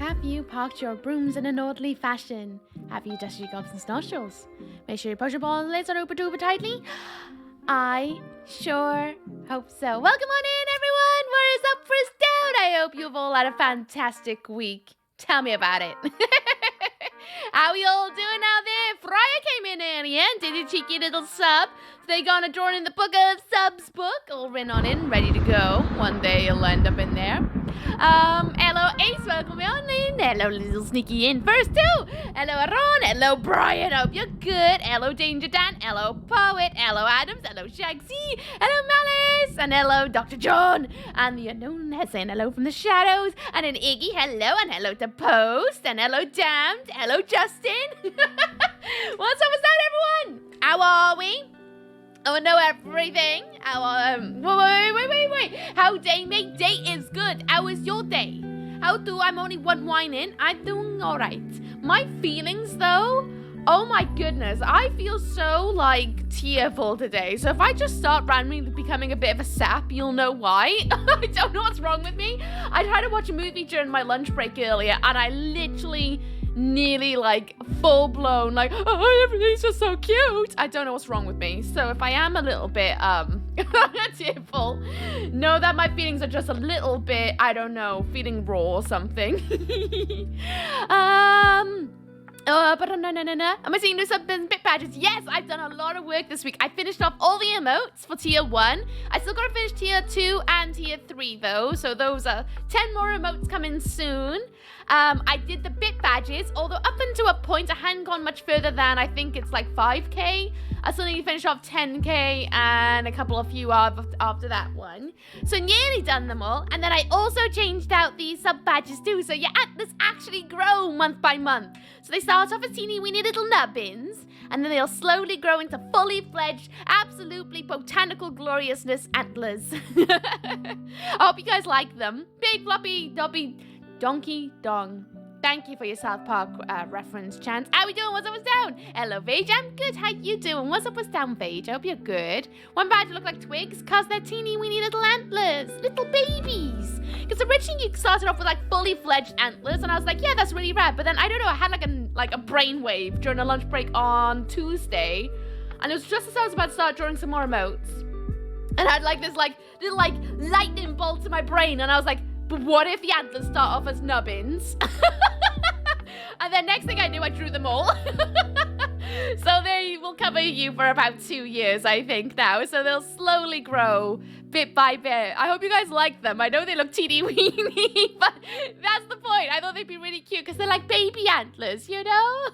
Have you parked your brooms in an orderly fashion? Have you dusted your gobs and nostrils? Make sure you push your ball and lids on over tightly. I sure hope so. Welcome on in, everyone. What is up, first down? I hope you've all had a fantastic week. Tell me about it. How we all doing out there? Freya came in earlier and did a cheeky little sub. So they gonna join in the book of subs book, all written on in, ready to go. One day you'll end up in there. Hello Ace, welcome on in. Hello little sneaky in first too. Hello Aaron, hello Brian, hope you're good. Hello Danger Dan, hello Poet, hello Adams, hello Shagsy, hello Malice, and hello Dr. John. And the unknown has saying hello from the shadows. And then Iggy, hello, and hello to Post, and hello Damned, hello Justin. What's up, everyone? How are we? I want to know everything. Wait. How day, mate? Day is good. How is your day? I'm only one wine in. I'm doing all right. My feelings, though, oh my goodness. I feel so, tearful today. So if I just start randomly becoming a bit of a sap, you'll know why. I don't know what's wrong with me. I tried to watch a movie during my lunch break earlier, and I literally nearly full blown oh, everything's just so cute. I don't know what's wrong with me. So if I am a little bit tearful, know that my feelings are just a little bit, I don't know, feeling raw or something. But no. Am I seeing new something bit badges? Yes, I've done a lot of work this week. I finished off all the emotes for tier 1. I still gotta finish tier 2 and tier 3 though. So those are 10 more emotes coming soon. I did the bit badges, although up until a point I hadn't gone much further than I think it's 5k. I still need to finish off 10k and a couple of few after that one. So nearly done them all. And then I also changed out the sub badges too. So your antlers actually grow month by month. So they start off as teeny weeny little nubbins, and then they'll slowly grow into fully fledged, absolutely botanical gloriousness antlers. I hope you guys like them. Big floppy dobby donkey dong. Thank you for your South Park reference, Chance. How we doing? What's up, what's down? Hello, Vage. I'm good. How you doing? What's up, what's down, Vage? I hope you're good. One badge look like twigs because they're teeny weeny little antlers. Little babies. Because originally you started off with fully fledged antlers, and I was like, yeah, that's really rad. But then, I don't know, I had a brainwave during a lunch break on Tuesday. And it was just as I was about to start drawing some more emotes. And I had this little lightning bolt to my brain. And I was like, but what if the antlers start off as nubbins? And then next thing I knew, I drew them all. So they will cover you for about 2 years, I think, now. So they'll slowly grow bit by bit. I hope you guys like them. I know they look teeny weeny, but that's the point. I thought they'd be really cute because they're like baby antlers, you know?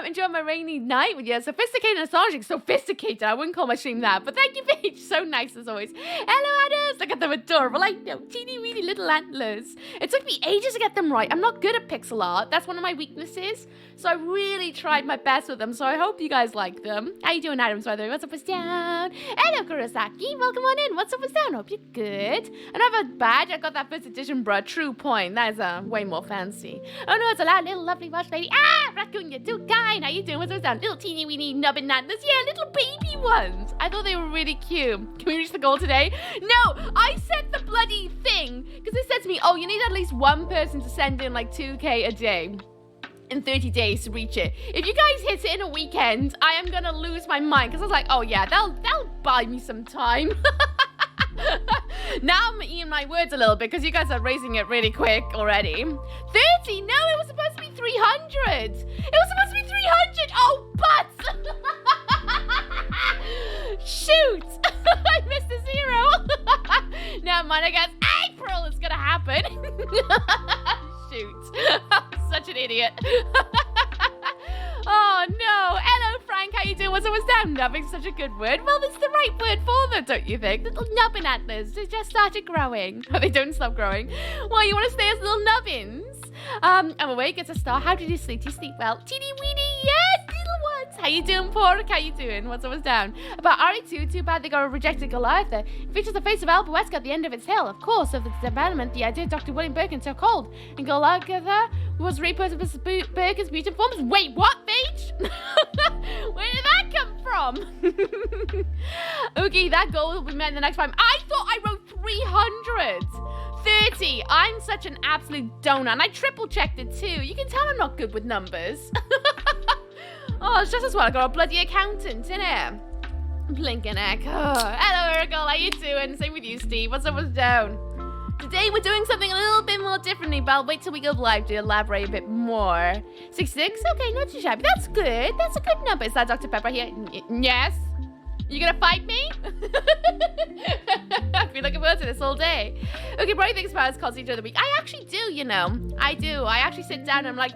Enjoy my rainy night with you. Sophisticated and astonishing. Sophisticated. I wouldn't call my stream that, but thank you, Paige. So nice as always. Hello, Adams. Look at them adorable. I know. Teeny weeny little antlers. It took me ages to get them right. I'm not good at pixel art. That's one of my weaknesses. So I really tried my best with them. So I hope you guys like them. How you doing, Adams, by the way? What's up, what's down? Hello, Kurosaki. Welcome on in. What's up, what's down? Hope you're good. And I have a badge. I got that first edition, bruh. True point. That is way more fancy. Oh no, it's a loud little lovely watch lady. Ah, raccoon, you're too kind. How you doing? What's up, down? Little teeny weeny nubbin antlers. Yeah, little baby ones. I thought they were really cute. Can we reach the goal today? No, I set the bloody thing because it said to me, oh, you need at least one person to send in 2k a day in 30 days to reach it. If you guys hit it in a weekend, I am gonna lose my mind because I was like, oh yeah, that'll buy me some time. Now I'm eating my words a little bit because you guys are raising it really quick already. 30? No, it was supposed to be 300. It was supposed to be 300. Oh, butts! Shoot! I missed a 0. Never mind, I guess April is gonna happen. Shoot. I'm such an idiot. Oh no. Hello Frank, how you doing? What's down? Nubbing's such a good word. Well, that's the right word for them, don't you think? Little nubbin antlers. They just started growing. Oh, they don't stop growing. Well, you want to stay as little nubbins? I'm awake. It's a star. How did you sleep? Do you sleep well? Teeny weeny, yes, little ones. How you doing, Pork? How you doing? What's down? About RE2, too bad they got a rejected Goliath. It features the face of Albuesca at the end of its tail. Of course, of its development, the idea of Dr. William Birkin so cold. And Goliath was repurposed as Birkin's mutant forms. Wait, what, Paige? Where did that come from? Okay, that goal will be met in the next time. I thought I wrote 300. 30. I'm such an absolute donut. And I triple checked it too. You can tell I'm not good with numbers. Oh, it's just as well I got a bloody accountant, innit? Blinking heck. Oh. Hello, Urkel. How you doing? Same with you, Steve. What's up, what's down? Today we're doing something a little bit more differently, but I'll wait till we go live to elaborate a bit more. 66? Okay, not too shabby. That's good. That's a good number. Is that Dr. Pepper here? Yes? You gonna fight me? I've been looking forward to this all day. Okay, Brian thinks about his concept of the week. I actually do, you know. I do. I actually sit down and I'm like,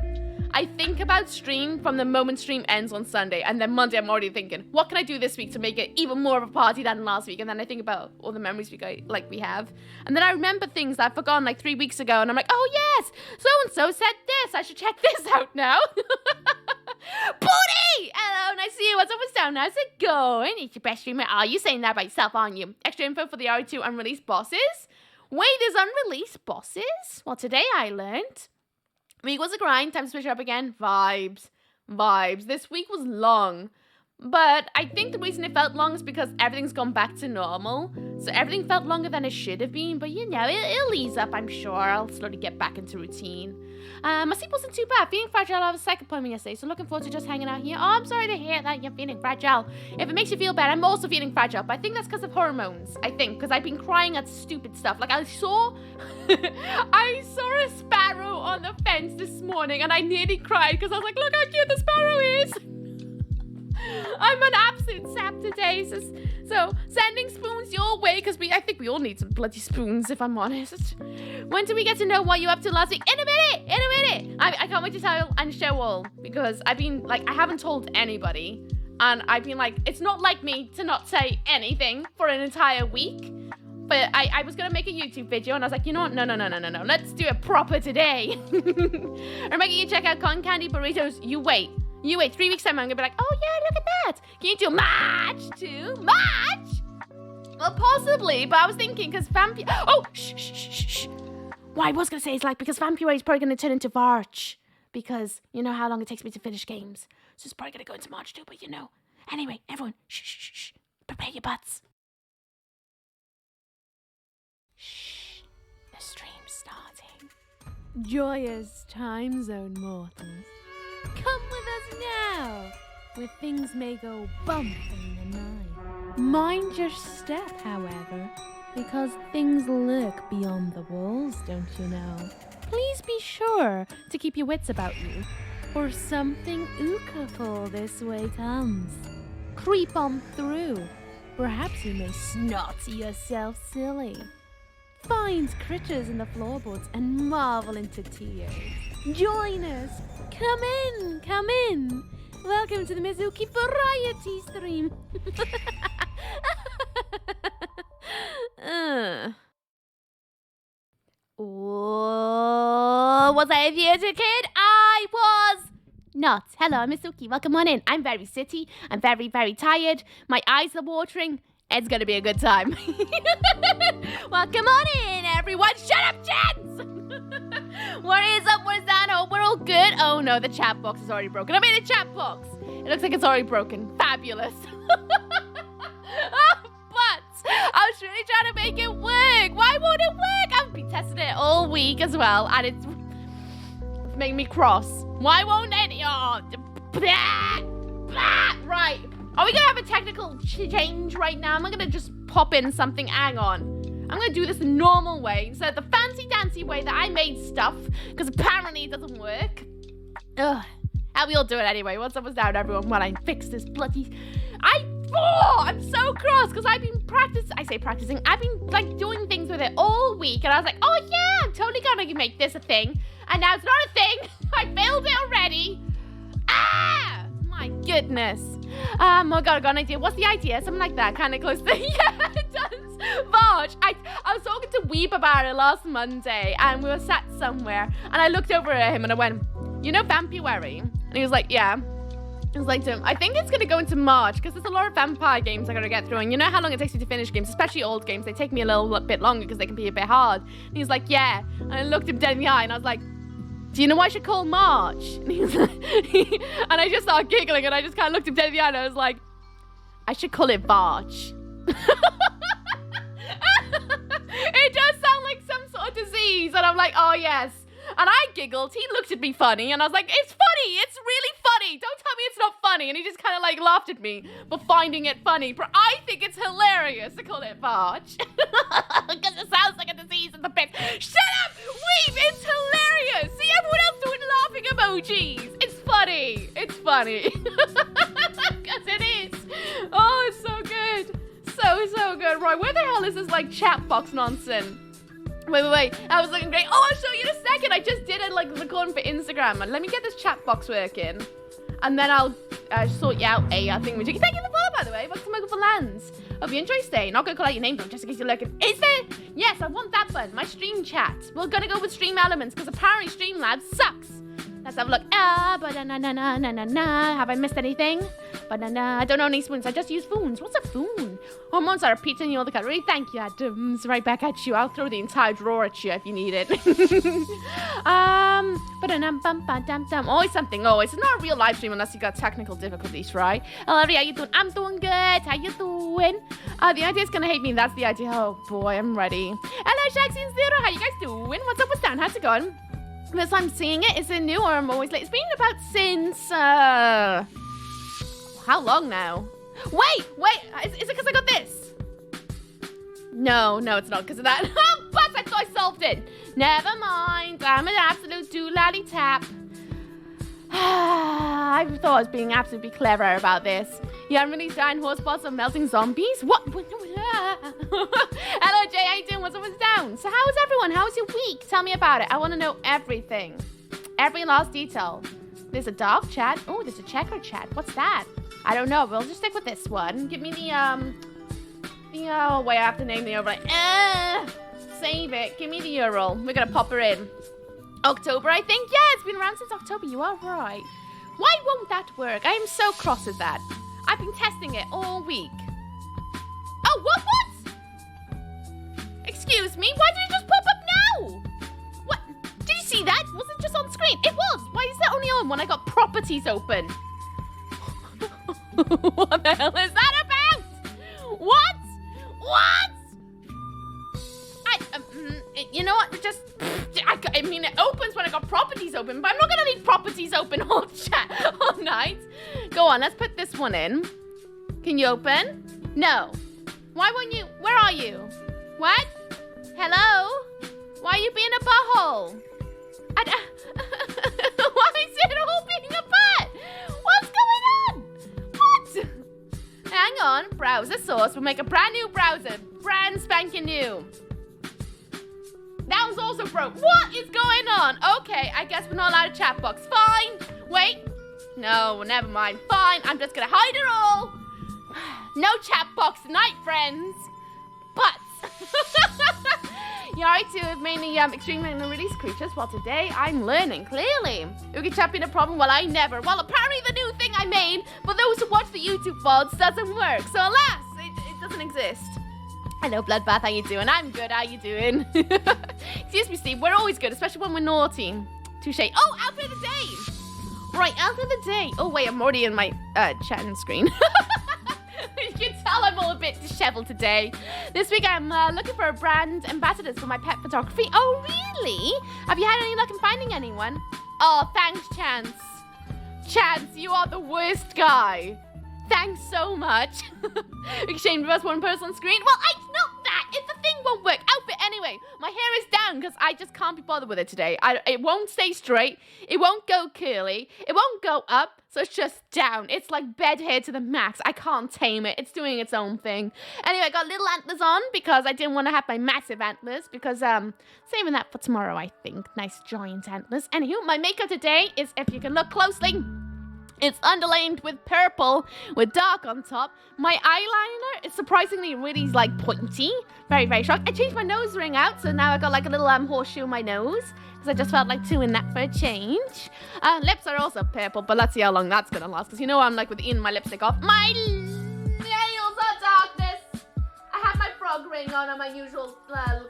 I think about stream from the moment stream ends on Sunday, and then Monday I'm already thinking, what can I do this week to make it even more of a party than last week? And then I think about all the memories we have, and then I remember things that I've forgotten like 3 weeks ago, and I'm like, oh yes, so and so said this. I should check this out now. Booty! Hello, nice to see you. What's up? What's down? How's it going? It's your best streamer. Oh, you're saying that by yourself, aren't you? Extra info for the RE2 unreleased bosses. Wait, there's unreleased bosses? Well, today I learned. Week was a grind, time to switch it up again. Vibes. This week was long, but I think the reason it felt long is because everything's gone back to normal. So everything felt longer than it should have been, but you know, it'll ease up, I'm sure. I'll slowly get back into routine. My sleep wasn't too bad. Feeling fragile, I have a psych appointment yesterday, so looking forward to just hanging out here. Oh, I'm sorry to hear that you're feeling fragile. If it makes you feel bad, I'm also feeling fragile, but I think that's because of hormones, because I've been crying at stupid stuff. Like I saw a sparrow on the fence this morning, and I nearly cried because I was like, look how cute the sparrow is. I'm an absolute sap today, so sending spoons your way, because I think we all need some bloody spoons, if I'm honest. When do we get to know what you up to last week? In a minute! I can't wait to tell and show all, because I've been, like, I haven't told anybody, and I've been like, it's not like me to not say anything for an entire week, but I was going to make a YouTube video, and I was like, you know what, no, let's do it proper today. I'm making you check out cotton candy burritos. You wait, 3 weeks time, I'm gonna be like, oh yeah, look at that. Can you do match too? Match? Well, possibly, but I was thinking, because shh. What I was gonna say is, like, because Vampire is probably gonna turn into March, because you know how long it takes me to finish games. So it's probably gonna go into March too, but you know. Anyway, everyone, shh. Prepare your butts. Shh. The stream's starting. Joyous time zone, mortals. Come with us now, where things may go bump in the night. Mind your step, however, because things lurk beyond the walls, don't you know? Please be sure to keep your wits about you, or something ookaful this way comes. Creep on through. Perhaps you may snot yourself silly. Find critters in the floorboards and marvel into tears. Join us. Come in. Welcome to the Mizuki Variety Stream. Was I a theater kid? I was not. Hello, I'm Mizuki. Welcome on in. I'm very city. I'm very, very tired. My eyes are watering. It's gonna be a good time. Welcome on in, everyone. Shut up, gents! What is up? What is that? Oh, we're all good. Oh no, the chat box is already broken. I mean, the chat box. It looks like it's already broken. Fabulous. But I was really trying to make it work. Why won't it work? I've been testing it all week as well, and it's making me cross. Why won't it? Oh, right. Are we gonna have a technical change right now? Am I gonna just pop in something? Hang on. I'm gonna do this the normal way instead of the fancy dancy way that I made stuff, because apparently it doesn't work. Ugh. How we all do it anyway. What's up, what's down, everyone? While I fix this bloody... I'm so cross because I've been practicing. I've been like doing things with it all week, and I was like, oh yeah, I'm totally gonna make this a thing. And now it's not a thing. I failed it already. Ah! My goodness. Oh my god, I got an idea. What's the idea? Something like that, kind of close to... Yeah, it does. March. I was talking to Weeb about it last Monday, and we were sat somewhere, and I looked over at him and I went, you know Vampuary? And he was like, yeah. I was like to him, I think it's going to go into March, because there's a lot of vampire games I got to get through, and you know how long it takes me to finish games, especially old games. They take me a little bit longer because they can be a bit hard. And he was like, yeah. And I looked him dead in the eye, and I was like, do you know what I should call March? And he was like, and I just started giggling, and I just kind of looked him dead in the eye, and I was like, I should call it March. It does sound like some sort of disease. And I'm like, oh, yes. And I giggled. He looked at me funny. And I was like, it's funny. It's really funny. Don't tell me it's not funny. And he just kind of like laughed at me for finding it funny. But I think it's hilarious to call it Barge. Because it sounds like a disease in the pit. Shut up! Weep! It's hilarious! See, everyone else doing laughing emojis. It's funny. It's funny. Because it is. Oh, it's so good. So good. Right, where the hell is this like chat box nonsense? Wait. That was looking great. Oh, I'll show you in a second. I just did it like recording for Instagram. And let me get this chat box working. And then I'll sort you out a thing. Thank you for the follow, by the way. Welcome to Mogul Lands. Hope you enjoy staying. Not going to call out your name, though, just in case you're looking. Is there? Yes, I want that button. My stream chat. We're going to go with stream elements because apparently Streamlabs sucks. Let's have a look. Have I missed anything? I don't know any spoons. I just use spoons. What's a spoon? Hormones are repeating you all the calorie. Thank you, Adams. Right back at you. I'll throw the entire drawer at you if you need it. Always something. Oh, it's not a real live stream unless you got technical difficulties, right? Hello, how you doing? I'm doing good. How you doing? The idea is gonna hate me. That's the idea. Oh boy, I'm ready. Hello, Shaxi and Zero. How you guys doing? What's up with Stan? How's it going? First time seeing it. Is it new or I'm always late? It's been about since, how long now? Wait, is it because I got this? No, it's not because of that. But I thought I solved it. Never mind, I'm an absolute doolally tap. I thought I was being absolutely clever about this. You haven't really dying horsebots or melting zombies? What? Hello, Jay, how you doing? What's up with down? So how is everyone? How was your week? Tell me about it. I want to know everything. Every last detail. There's a dog chat. Oh, there's a checker chat. What's that? I don't know. We'll just stick with this one. Give me the wait, I have to name the overlay. Save it. Give me the URL. We're going to pop her in. October, I think? Yeah, it's been around since October. You are right. Why won't that work? I am so cross with that. I've been testing it all week. Oh, what? Excuse me? Why did it just pop up now? What? Did you see that? Was it just on screen? It was. Why is that only on when I got properties open? What the hell is that about? What? You know what? I mean, it opens when I got properties open, but I'm not going to leave properties open all night. Go on, let's put this one in. Can you open? No. Why won't you? Where are you? What? Hello? Why are you being a butthole? Why is it all being a butt? What's going on? What? Hang on. Browser source. We'll make a brand new browser. Brand spanking new. That was also broke. What is going on? Okay, I guess we're not allowed a chat box. Fine. Wait. No, never mind. Fine. I'm just going to hide it all. No chat box tonight, friends. But Yari 2 have mainly extremely release creatures, while today I'm learning, clearly. Oogie chat being a problem? Well, I never. Well, apparently the new thing I made for those who watch the YouTube VODs doesn't work. So alas, it doesn't exist. Hello, Bloodbath, how you doing? I'm good, how you doing? Excuse me, Steve, we're always good, especially when we're naughty. Touche. Oh, outfit of the day! Right, outfit of the day. Oh, wait, I'm already in my chatting screen. You can tell I'm all a bit disheveled today. This week I'm looking for a brand ambassadors for my pet photography. Oh, really? Have you had any luck in finding anyone? Oh, thanks, Chance. Chance, you are the worst guy. Thanks so much. Exchange with us one person on screen. Well, I know that. If the thing won't work. Outfit anyway. My hair is down because I just can't be bothered with it today. It won't stay straight. It won't go curly. It won't go up. So it's just down. It's like bed hair to the max. I can't tame it. It's doing its own thing. Anyway, I got little antlers on because I didn't want to have my massive antlers because saving that for tomorrow, I think. Nice giant antlers. Anywho, my makeup today is, if you can look closely, it's underlined with purple with dark on top. My eyeliner is surprisingly really like pointy. Very, very shocked. I changed my nose ring out, so now I got like a little horseshoe in my nose because I just felt like doing that for a change. Lips are also purple, but let's see how long that's gonna last because you know I'm like within my lipstick off. My nails are darkness. I have my frog ring on and my usual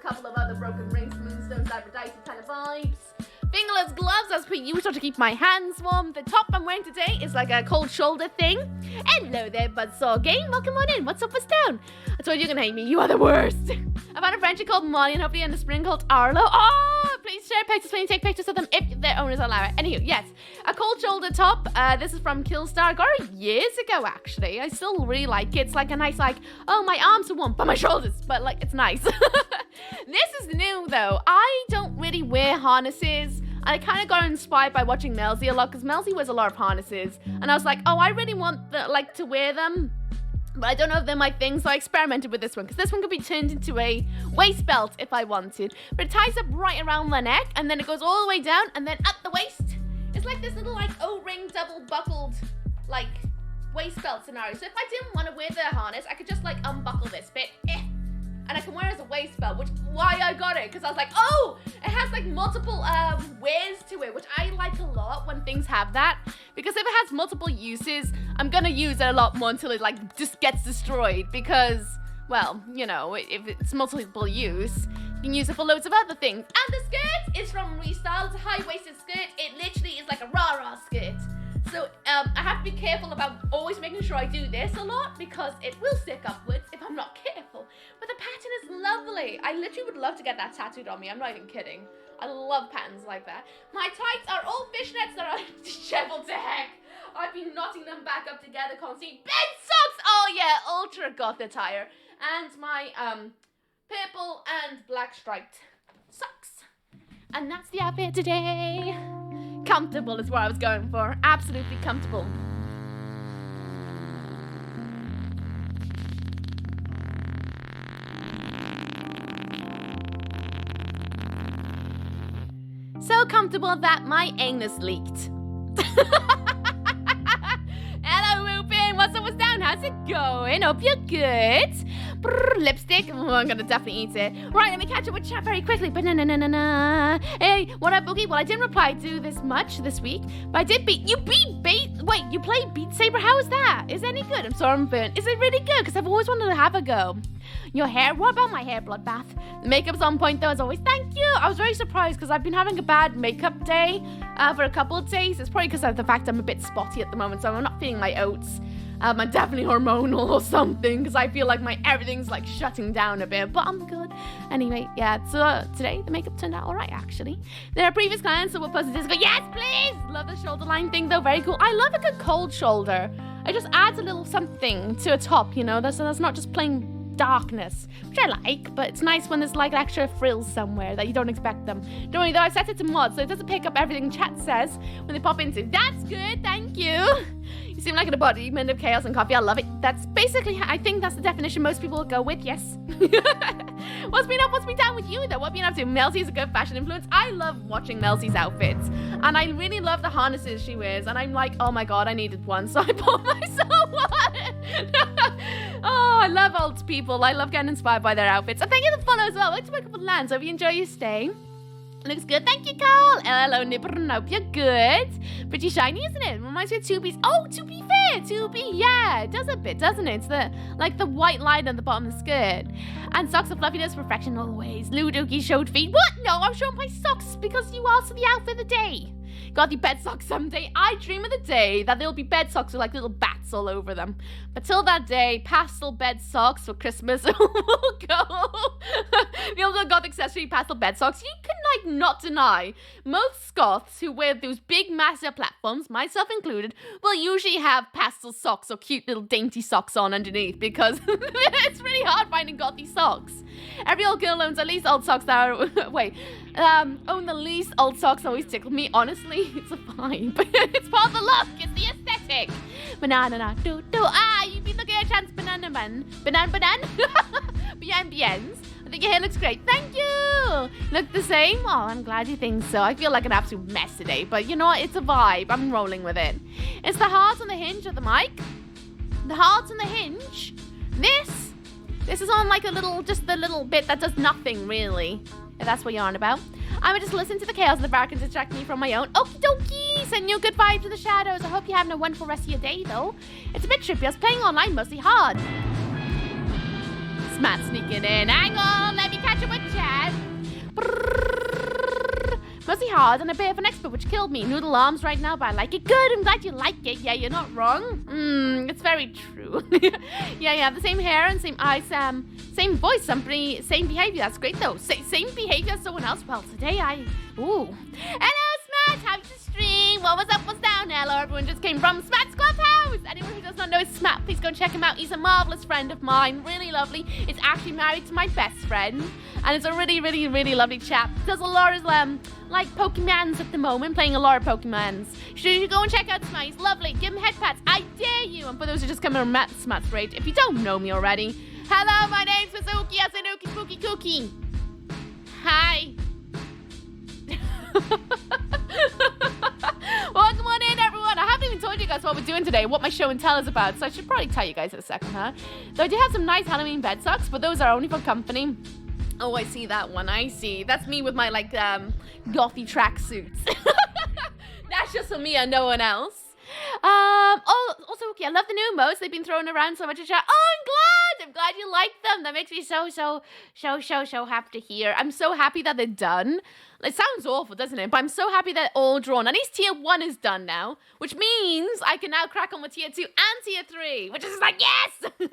couple of other broken rings, moonstones, Aphrodite kind of vibes. Fingerless gloves as per usual to keep my hands warm. The top I'm wearing today is like a cold shoulder thing. Hello there, Buzzsaw Game. Welcome on in. What's up, what's down? I told you you're gonna hate me. You are the worst. I found a friendship called Molly and hopefully in the spring called Arlo. Oh, please share pictures. Please take pictures of them if their owners allow it. Anywho, yes, a cold shoulder top. This is from Killstar. I got it years ago, actually. I still really like it. It's like a nice, like, oh, my arms are warm, but my shoulders. But like, it's nice. This is new though. I don't really wear harnesses. I kind of got inspired by watching Melzy a lot because Melzy wears a lot of harnesses. And I was like, oh, I really want to wear them. But I don't know if they're my thing, so I experimented with this one because this one could be turned into a waist belt if I wanted. But it ties up right around the neck and then it goes all the way down and then up the waist. It's like this little like O-ring double buckled like waist belt scenario. So if I didn't want to wear the harness, I could just like unbuckle this bit. And I can wear it as a waist belt, which why I got it, because I was like, oh, it has like multiple wears to it, which I like a lot when things have that, because if it has multiple uses, I'm gonna use it a lot more until it like just gets destroyed, because, well, you know, if it's multiple use, you can use it for loads of other things. And the skirt is from Restyle. It's a high-waisted skirt. It literally is like a rah-rah skirt. So I have to be careful about always making sure I do this a lot because it will stick upwards if I'm not careful. But the pattern is lovely. I literally would love to get that tattooed on me. I'm not even kidding. I love patterns like that. My tights are all fishnets that are disheveled to heck. I've been knotting them back up together constantly. Bed socks! Oh yeah, ultra goth attire. And my purple and black striped socks. And that's the outfit today. Comfortable is what I was going for. Absolutely comfortable. So comfortable that my anus leaked. Hello, Rupin. What's up, what's down? How's it going? Hope you're good. Brr, lipstick. Oh, I'm gonna definitely eat it. Right, let me catch up with chat very quickly. Banana. Hey, what up, Boogie? Well, I didn't reply to this much this week, but I did beat. You Wait, you played Beat Saber? How is that? Is it any good? I'm sorry, I'm burnt. Is it really good? Because I've always wanted to have a go. Your hair? What about my hair, Bloodbath? The makeup's on point though, as always. Thank you. I was very surprised because I've been having a bad makeup day for a couple of days. It's probably because of the fact I'm a bit spotty at the moment, so I'm not feeling my oats. I'm definitely hormonal or something because I feel like everything's like shutting down a bit, but I'm good. Anyway, yeah, so today the makeup turned out alright actually. There are previous clients, so we'll post this. Go, yes, please! Love the shoulder line thing though, very cool. I love a good cold shoulder. It just adds a little something to a top, you know, that's not just plain darkness, which I like, but it's nice when there's like extra frills somewhere that you don't expect them. Don't worry though, I set it to mod, so it doesn't pick up everything chat says when they pop into. That's good, thank you. You seem like an embodiment of chaos and coffee. I love it. That's basically, I think that's the definition most people will go with, yes. What's been up, what's been down with you though? What have you been up to? Melzy is a good fashion influence. I love watching Melzy's outfits, and I really love the harnesses she wears, and I'm like, oh my god, I needed one, so I bought myself one. Oh, I love old people. I love getting inspired by their outfits. And thank you for the follow as well. Let's wake up with Lance. Hope you enjoy your stay. Looks good. Thank you, Carl. Hello, Nipper. Hope you're good. Pretty shiny, isn't it? Reminds me of 2B's. Oh, to be fair, 2B. Yeah, it does a bit, doesn't it? It's the white line at the bottom of the skirt. And socks of fluffiness, perfection always. Ludoki showed feet. What? No, I'm showing my socks because you asked for the outfit of the day. Got the bed socks someday. I dream of the day that there'll be bed socks with like little bats all over them. But till that day, pastel bed socks for Christmas will go. The old goth accessory pastel bed socks. You can like not deny most goths who wear those big massive platforms, myself included, will usually have pastel socks or cute little dainty socks on underneath because it's really hard finding gothy socks. Every old girl owns at least old socks that are own the least old socks always tickle me. Honestly, it's a vibe. It's part of the look. It's the aesthetic. Banana do do. Ah, you've been looking at a chance, banana man. Banana. Biens. I think your hair looks great. Thank you. Look the same? Oh, I'm glad you think so. I feel like an absolute mess today, but you know what? It's a vibe. I'm rolling with it. It's the heart on the hinge of the mic. The heart on the hinge. This is on like just the little bit that does nothing really. If that's what you're on about. I would just listen to the chaos in the back and distract me from my own. Okie dokie! Send you good vibes in the shadows. I hope you're having a wonderful rest of your day, though. It's a bit trippy. I was playing online mostly hard. Smat sneaking in. Hang on, let me catch up with chat. Brrr. fuzzy hard and a bit of an expert, which killed me. Noodle arms right now, but I like it. Good, I'm glad you like it. Yeah, you're not wrong. It's very true. Yeah, the same hair and same eyes, same voice, same behavior. That's great though. Same behavior as someone else. Well, today Hello, Smash. How's the stream? What was up? What's down? Hello, everyone just came from Smash Clubhouse. Anyone who does not know is Smack, please go and check him out. He's a marvelous friend of mine. Really lovely. He's actually married to my best friend. And it's a really, really, really lovely chap. Does a lot of, like, Pokemons at the moment. Playing a lot of Pokemons. Should you go and check out Smack? He's lovely. Give him head pats. I dare you. And for those who just come in Smack's rage, if you don't know me already. Hello, my name's Suzuki. I said Ookie Spooky Cookie. Hi. Welcome on in, everyone. I haven't even told you guys what we're doing today, what my show and tell is about, so I should probably tell you guys in a second, huh? Though I do have some nice Halloween bed socks, but those are only for company. Oh, I see that one. I see. That's me with my, like, gothy tracksuits. That's just for me and no one else. Also, okay, I love the new emotes. They've been thrown around so much in chat. Oh, I'm glad you like them. That makes me so happy to hear. I'm so happy that they're done. It sounds awful, doesn't it? But I'm so happy that all drawn. At least tier 1 is done now, which means I can now crack on with tier 2 and tier 3, which is like, yes! Okay,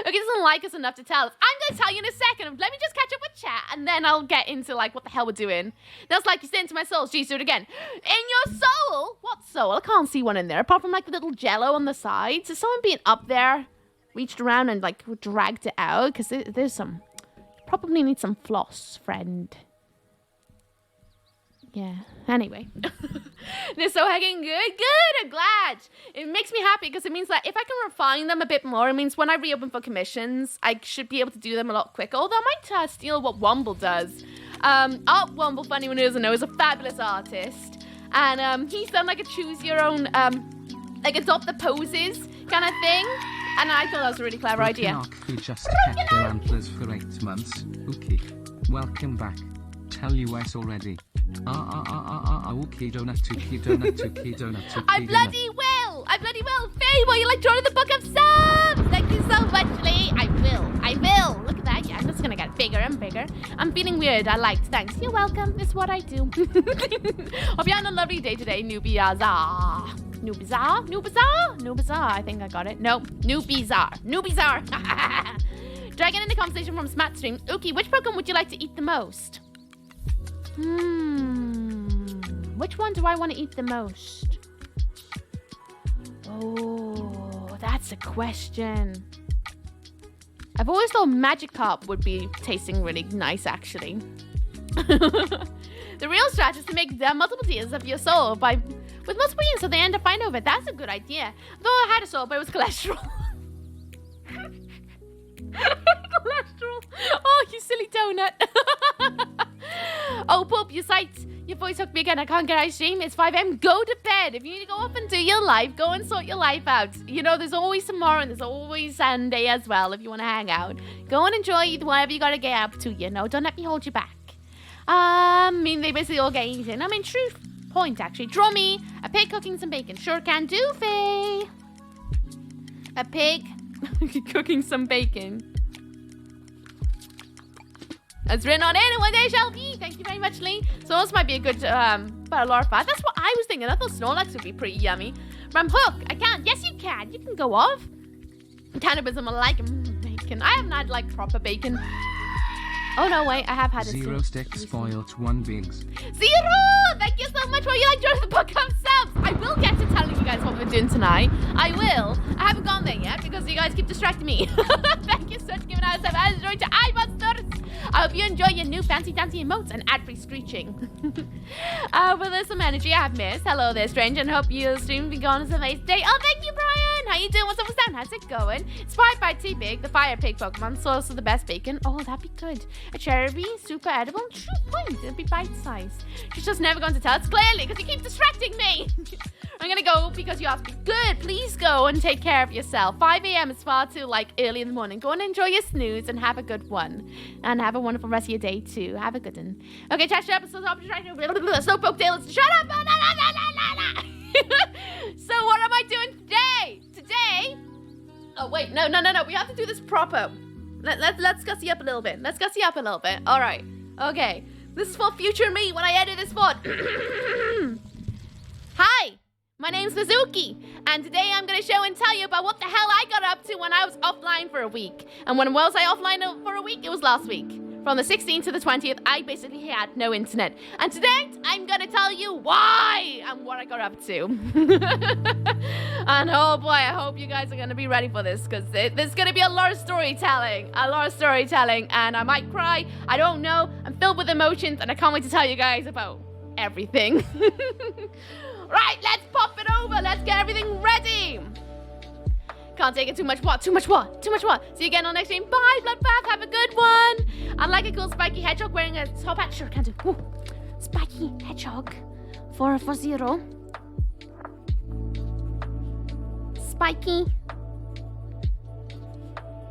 doesn't like us enough to tell us. I'm going to tell you in a second. Let me just catch up with chat, and then I'll get into, like, what the hell we're doing. That's like you say into my soul. Jeez, do it again. In your soul? What soul? I can't see one in there, apart from, like, the little jello on the sides. Is someone being up there, reached around and, like, dragged it out? Because there's some... Probably need some floss, friend. Yeah, anyway. They're so hanging good. Good, I'm glad. It makes me happy because it means that if I can refine them a bit more, it means when I reopen for commissions, I should be able to do them a lot quicker. Although I might steal what Womble does. Womble, for anyone who doesn't know, is a fabulous artist. And he's done like a choose your own, like adopt the poses kind of thing. And I thought that was a really clever idea. Who just kept their antlers for 8 months. Okay. Welcome back. Tell US already. Okay, donut, tuki, donut, tuki, donut, tuki, I bloody will! Faye, will you like joining the book of subs? Thank you so much, Lee. I will. Look at that. Yeah, I'm just gonna get bigger and bigger. I'm feeling weird. I liked. Thanks. You're welcome. It's what I do. Hope you're on a lovely day today, newbies. Newbies. I think I got it. Nope. Newbies. Dragging in the conversation from Smat Stream. Ookie, which Pokemon would you like to eat the most? Which one do I want to eat the most? Oh, that's a question. I've always thought Magikarp would be tasting really nice, actually. The real strat is to make the multiple tiers of your soul with multiple units so they end up fine over it. That's a good idea. Though I had a soul, but it was cholesterol. Cholesterol. Oh, you silly donut. Oh, Poop, your voice hooked me again. I can't get ice stream. It's 5 a.m. Go to bed. If you need to go up and do your life, go and sort your life out. You know, there's always tomorrow and there's always Sunday as well if you want to hang out. Go and enjoy whatever you got to get up to, you know. Don't let me hold you back. I mean, they basically all get eaten. I mean, true point, actually. Draw me a pig cooking some bacon. Sure can do, Faye. A pig cooking some bacon. It's written on it, and one day shall be. Thank you very much, Lee. So this might be a good, but a lot of fat. That's what I was thinking. I thought Snorlax would be pretty yummy. But I'm hooked. I can't. Yes, you can. You can go off. Cannibalism, I like bacon. I haven't had, like, proper bacon. Oh, no, wait. I have had it. 0 sticks spoiled 1 bigs. 0! Thank you so much. Will you like joining the book of subs? I will get to telling you guys what we're doing tonight. I will. I haven't gone there yet because you guys keep distracting me. Thank you so much for giving out a sub. I enjoyed your iMonsters. I hope you enjoy your new fancy dancy emotes and ad-free screeching. Well, there's some energy I have missed. Hello there, stranger, and hope your stream will be gone as a nice day. Oh, thank you, Brian. How you doing? What's up, what's down? How's it going? Inspired by T-Big, the fire pig Pokemon, so also the best bacon. Oh, that'd be good. A cherry, super edible. True point. It'd be bite-sized. She's just never going to tell us clearly because you keep distracting me. I'm gonna go because you asked me. Good, please go and take care of yourself. 5 a.m. is far too, like, early in the morning. Go and enjoy your snooze and have a good one. And have a wonderful rest of your day, too. Have a good one. Okay, chat, shut up. Slowpoke Tails. Shut up. So what am I doing today? Today? Oh, wait. No. We have to do this proper. Let's gussy up a little bit. All right. Okay. This is for future me when I edit this VOD. Hi, my name's Mizuki, and today I'm going to show and tell you about what the hell I got up to when I was offline for a week. And when was I offline for a week? It was last week. From the 16th to the 20th, I basically had no internet. And today, I'm going to tell you why and what I got up to. And oh boy, I hope you guys are going to be ready for this, because there's going to be a lot of storytelling. And I might cry. I don't know. I'm filled with emotions, and I can't wait to tell you guys about everything. Right, let's pop it over. Let's get everything ready. Can't take it too much. What? Too much what? Too much what? See you again on next stream. Bye, Bloodbath. Have a good one. I'd like a cool spiky hedgehog wearing a top hat. Sure, can do. Ooh. Spiky hedgehog. 440. Spiky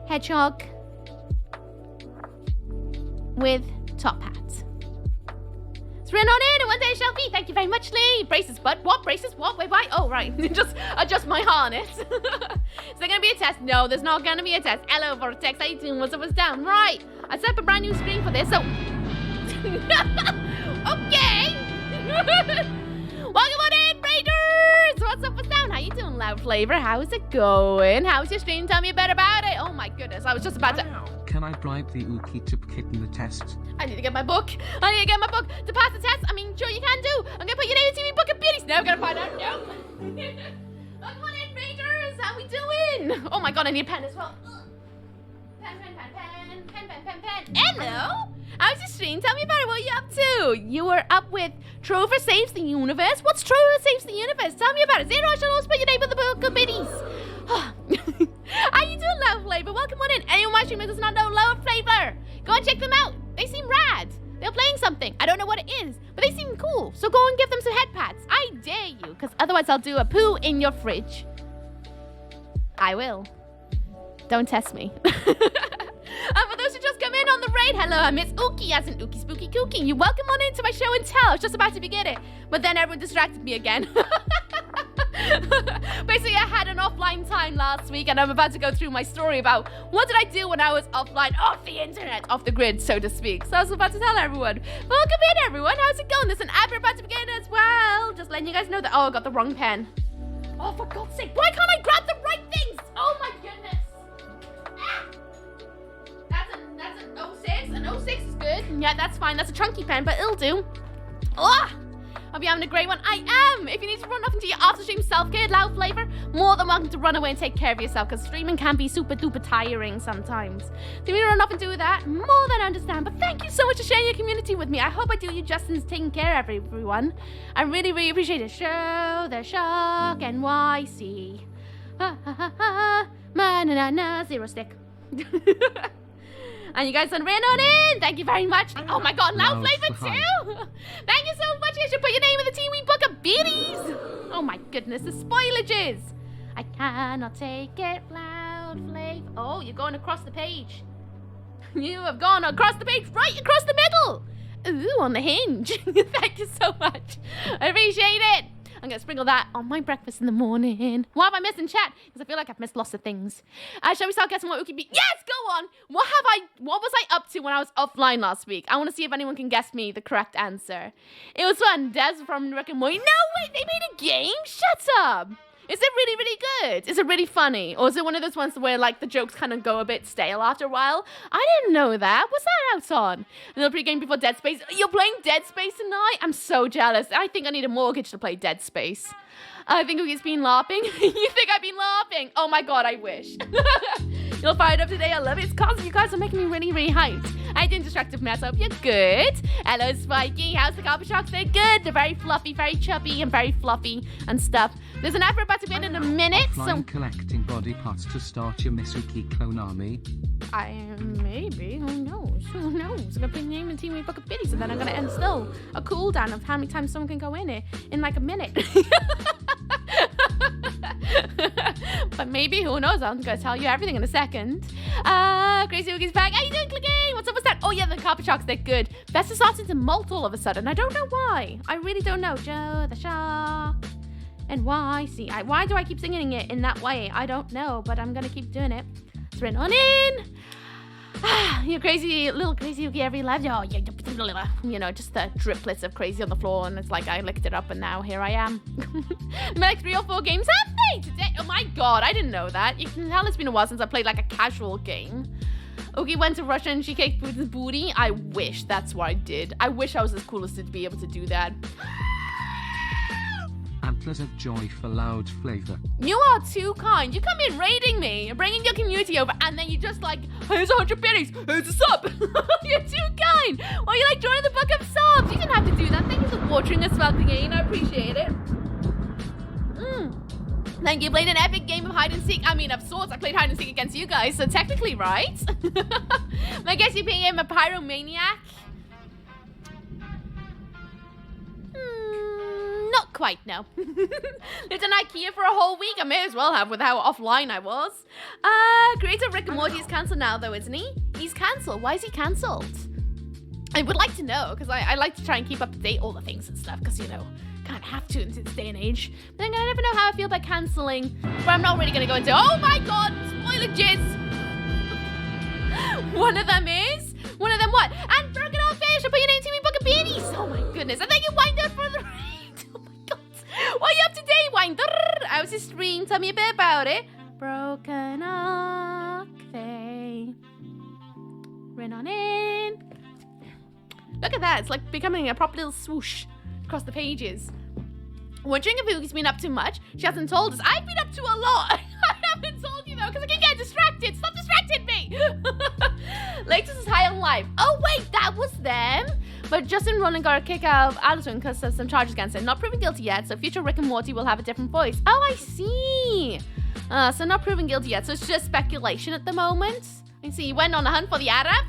hedgehog with top hat. It's written on in, and one day it shall be. Thank you very much, Lee. Braces, but what? Braces? What? Wait, why? Oh, right. Just adjust my harness. Is there going to be a test? No, there's not going to be a test. Hello, Vortex. How you doing? What's up? What's down? Right. I set up a brand new screen for this, so... Okay. Welcome on in, Raiders. What's up? What's down? How you doing, Loud Flavor? How's it going? How's your stream? Tell me a bit about it. Oh, my goodness. I was just about to... Can I bribe the Ookie to kitten the test? I need to get my book. To pass the test. I mean, sure you can do. I'm going to put your name in TV Book of Beauties. Never going to find out. No. Welcome on in, Raiders. How we doing? Oh, my God. I need a pen as well. Pen. Hello. How's your stream? Tell me about it. What are you up to? You were up with Trover Saves the Universe. What's Trover Saves the Universe? Tell me about it. Zero, I shall always put your name in the Book of Beauties. How you doing, Lower Flavor? Welcome on in. Anyone watching me does not know Lower Flavor, go and check them out. They seem rad. They're playing something. I don't know what it is, but they seem cool. So go and give them some head pats. I dare you, because otherwise I'll do a poo in your fridge. I will. Don't test me. And for those who just come in on the raid, hello, I'm Miss Ookie, as in Ookie Spooky Kookie. You're welcome on into my show and tell. I was just about to begin it, but then everyone distracted me again. Basically, I had an offline time last week, and I'm about to go through my story about what did I do when I was offline, off the internet, off the grid, so to speak. So I was about to tell everyone. Welcome in, everyone. How's it going? There's an ad about to begin as well. Just letting you guys know that. Oh, I got the wrong pen. Oh, for God's sake. Why can't I grab the right things? Oh, my goodness. Ah. That's an 06. An 06 is good. Yeah, that's fine. That's a chunky pen, but it'll do. Oh! I'll be having a great one. I am! If you need to run off into your after-stream self-care, Loud Flavor, more than welcome to run away and take care of yourself, because streaming can be super-duper tiring sometimes. So if you need to run off and do that, more than understand. But thank you so much for sharing your community with me. I hope I do you justice taking care of everyone. I really, really appreciate it. Show the Shock NYC. Ha ha ha ha. Ma-na-na-na. Zero stick. And you guys ran on in. Thank you very much. Oh my God, Loud Flavor too. Thank you so much. You should put your name in the TV Book of Beauties. Oh my goodness, the spoilages. I cannot take it, Loud Flavor. Oh, you're going across the page. You have gone across the page, right across the middle. Ooh, on the hinge. Thank you so much. I appreciate it. I'm going to sprinkle that on my breakfast in the morning. What have I missed in chat? Because I feel like I've missed lots of things. Shall we start guessing what Ookie be? Yes, go on. What was I up to when I was offline last week? I want to see if anyone can guess me the correct answer. It was fun. Des from Rick and Morty. No, wait, they made a game? Shut up. Is it really, really good? Is it really funny? Or is it one of those ones where, like, the jokes kind of go a bit stale after a while? I didn't know that. What's that out on? Another pre-game before Dead Space. You're playing Dead Space tonight? I'm so jealous. I think I need a mortgage to play Dead Space. I think Oogie's been laughing. You think I've been laughing? Oh my God, I wish. You're fired up today. I love it. It's cause you guys are making me really, really hyped. I didn't distractive mess up. You're good. Hello, Spiky. How's the carpet sharks? They're good. They're very fluffy, very chubby, and very fluffy and stuff. There's an advert about to begin in a minute. So collecting body parts to start your Misuki clone army. Maybe. Who knows? Who knows? I'm gonna put your name in Team Book of Biddies, and then I'm gonna end still a cooldown of how many times someone can go in it in like a minute. But maybe, who knows? I'm gonna tell you everything in a second. Crazy Oogie's back. How you doing, Clicking? What's up with that? Oh yeah, the carpet sharks, they're good. Vesta started to molt all of a sudden. I don't know why. I really don't know. Joe the Shark. NYC. Why do I keep singing it in that way? I don't know, but I'm gonna keep doing it. It's written on in. You're crazy, little crazy Ookie every left. Oh, yeah, you know, just the driplets of crazy on the floor, and it's like I licked it up, and now here I am. Like 3 or 4 games have they today? Oh my god, I didn't know that. You can tell it's been a while since I played like a casual game. Ookie went to Russia and she kicked Putin's booty. I wish that's what I did. I wish I was as cool as to be able to do that. Antlers of joy for loud flavor. You are too kind. You come in raiding me, bringing your community over, and then you just like, here's 100 pennies, here's a sub. You're too kind. Why are you like joining the book of subs? You didn't have to do that. Thank you for watering us throughout the game. I appreciate it. Thank you. Played an epic game of hide and seek. I mean, of sorts. I played hide and seek against you guys, so technically, right? I guess you became a pyromaniac. Not quite, no. Lived in IKEA for a whole week. I may as well have with how offline I was. Creator Rick and Morty is cancelled now, though, isn't he? He's cancelled. Why is he cancelled? I would like to know, because I like to try and keep up to date all the things and stuff, because, you know, kind of have to in this day and age. But then I never know how I feel about cancelling. But I'm not really going to go into, oh my god, spoiler jizz. One of them is? One of them what? And broken off fish. I put your name to me, book of beanies. Oh my goodness. And then you wind up for the raid. Oh my god. What are you up to today, Winder? How's your stream? Tell me a bit about it. Broken off fish. Run on in. Look at that. It's like becoming a proper little swoosh across the pages. Wondering if Oogie's been up to much? She hasn't told us. I've been up to a lot. I haven't told you though, because I keep getting distracted. Stop distracting me. Latest is high on life. Oh wait, that was them. But Justin Rowland got a kick out of Allison because of some charges against him. Not proven guilty yet, so future Rick and Morty will have a different voice. Oh, I see. So not proven guilty yet, so it's just speculation at the moment. I see. You went on a hunt for the Arab?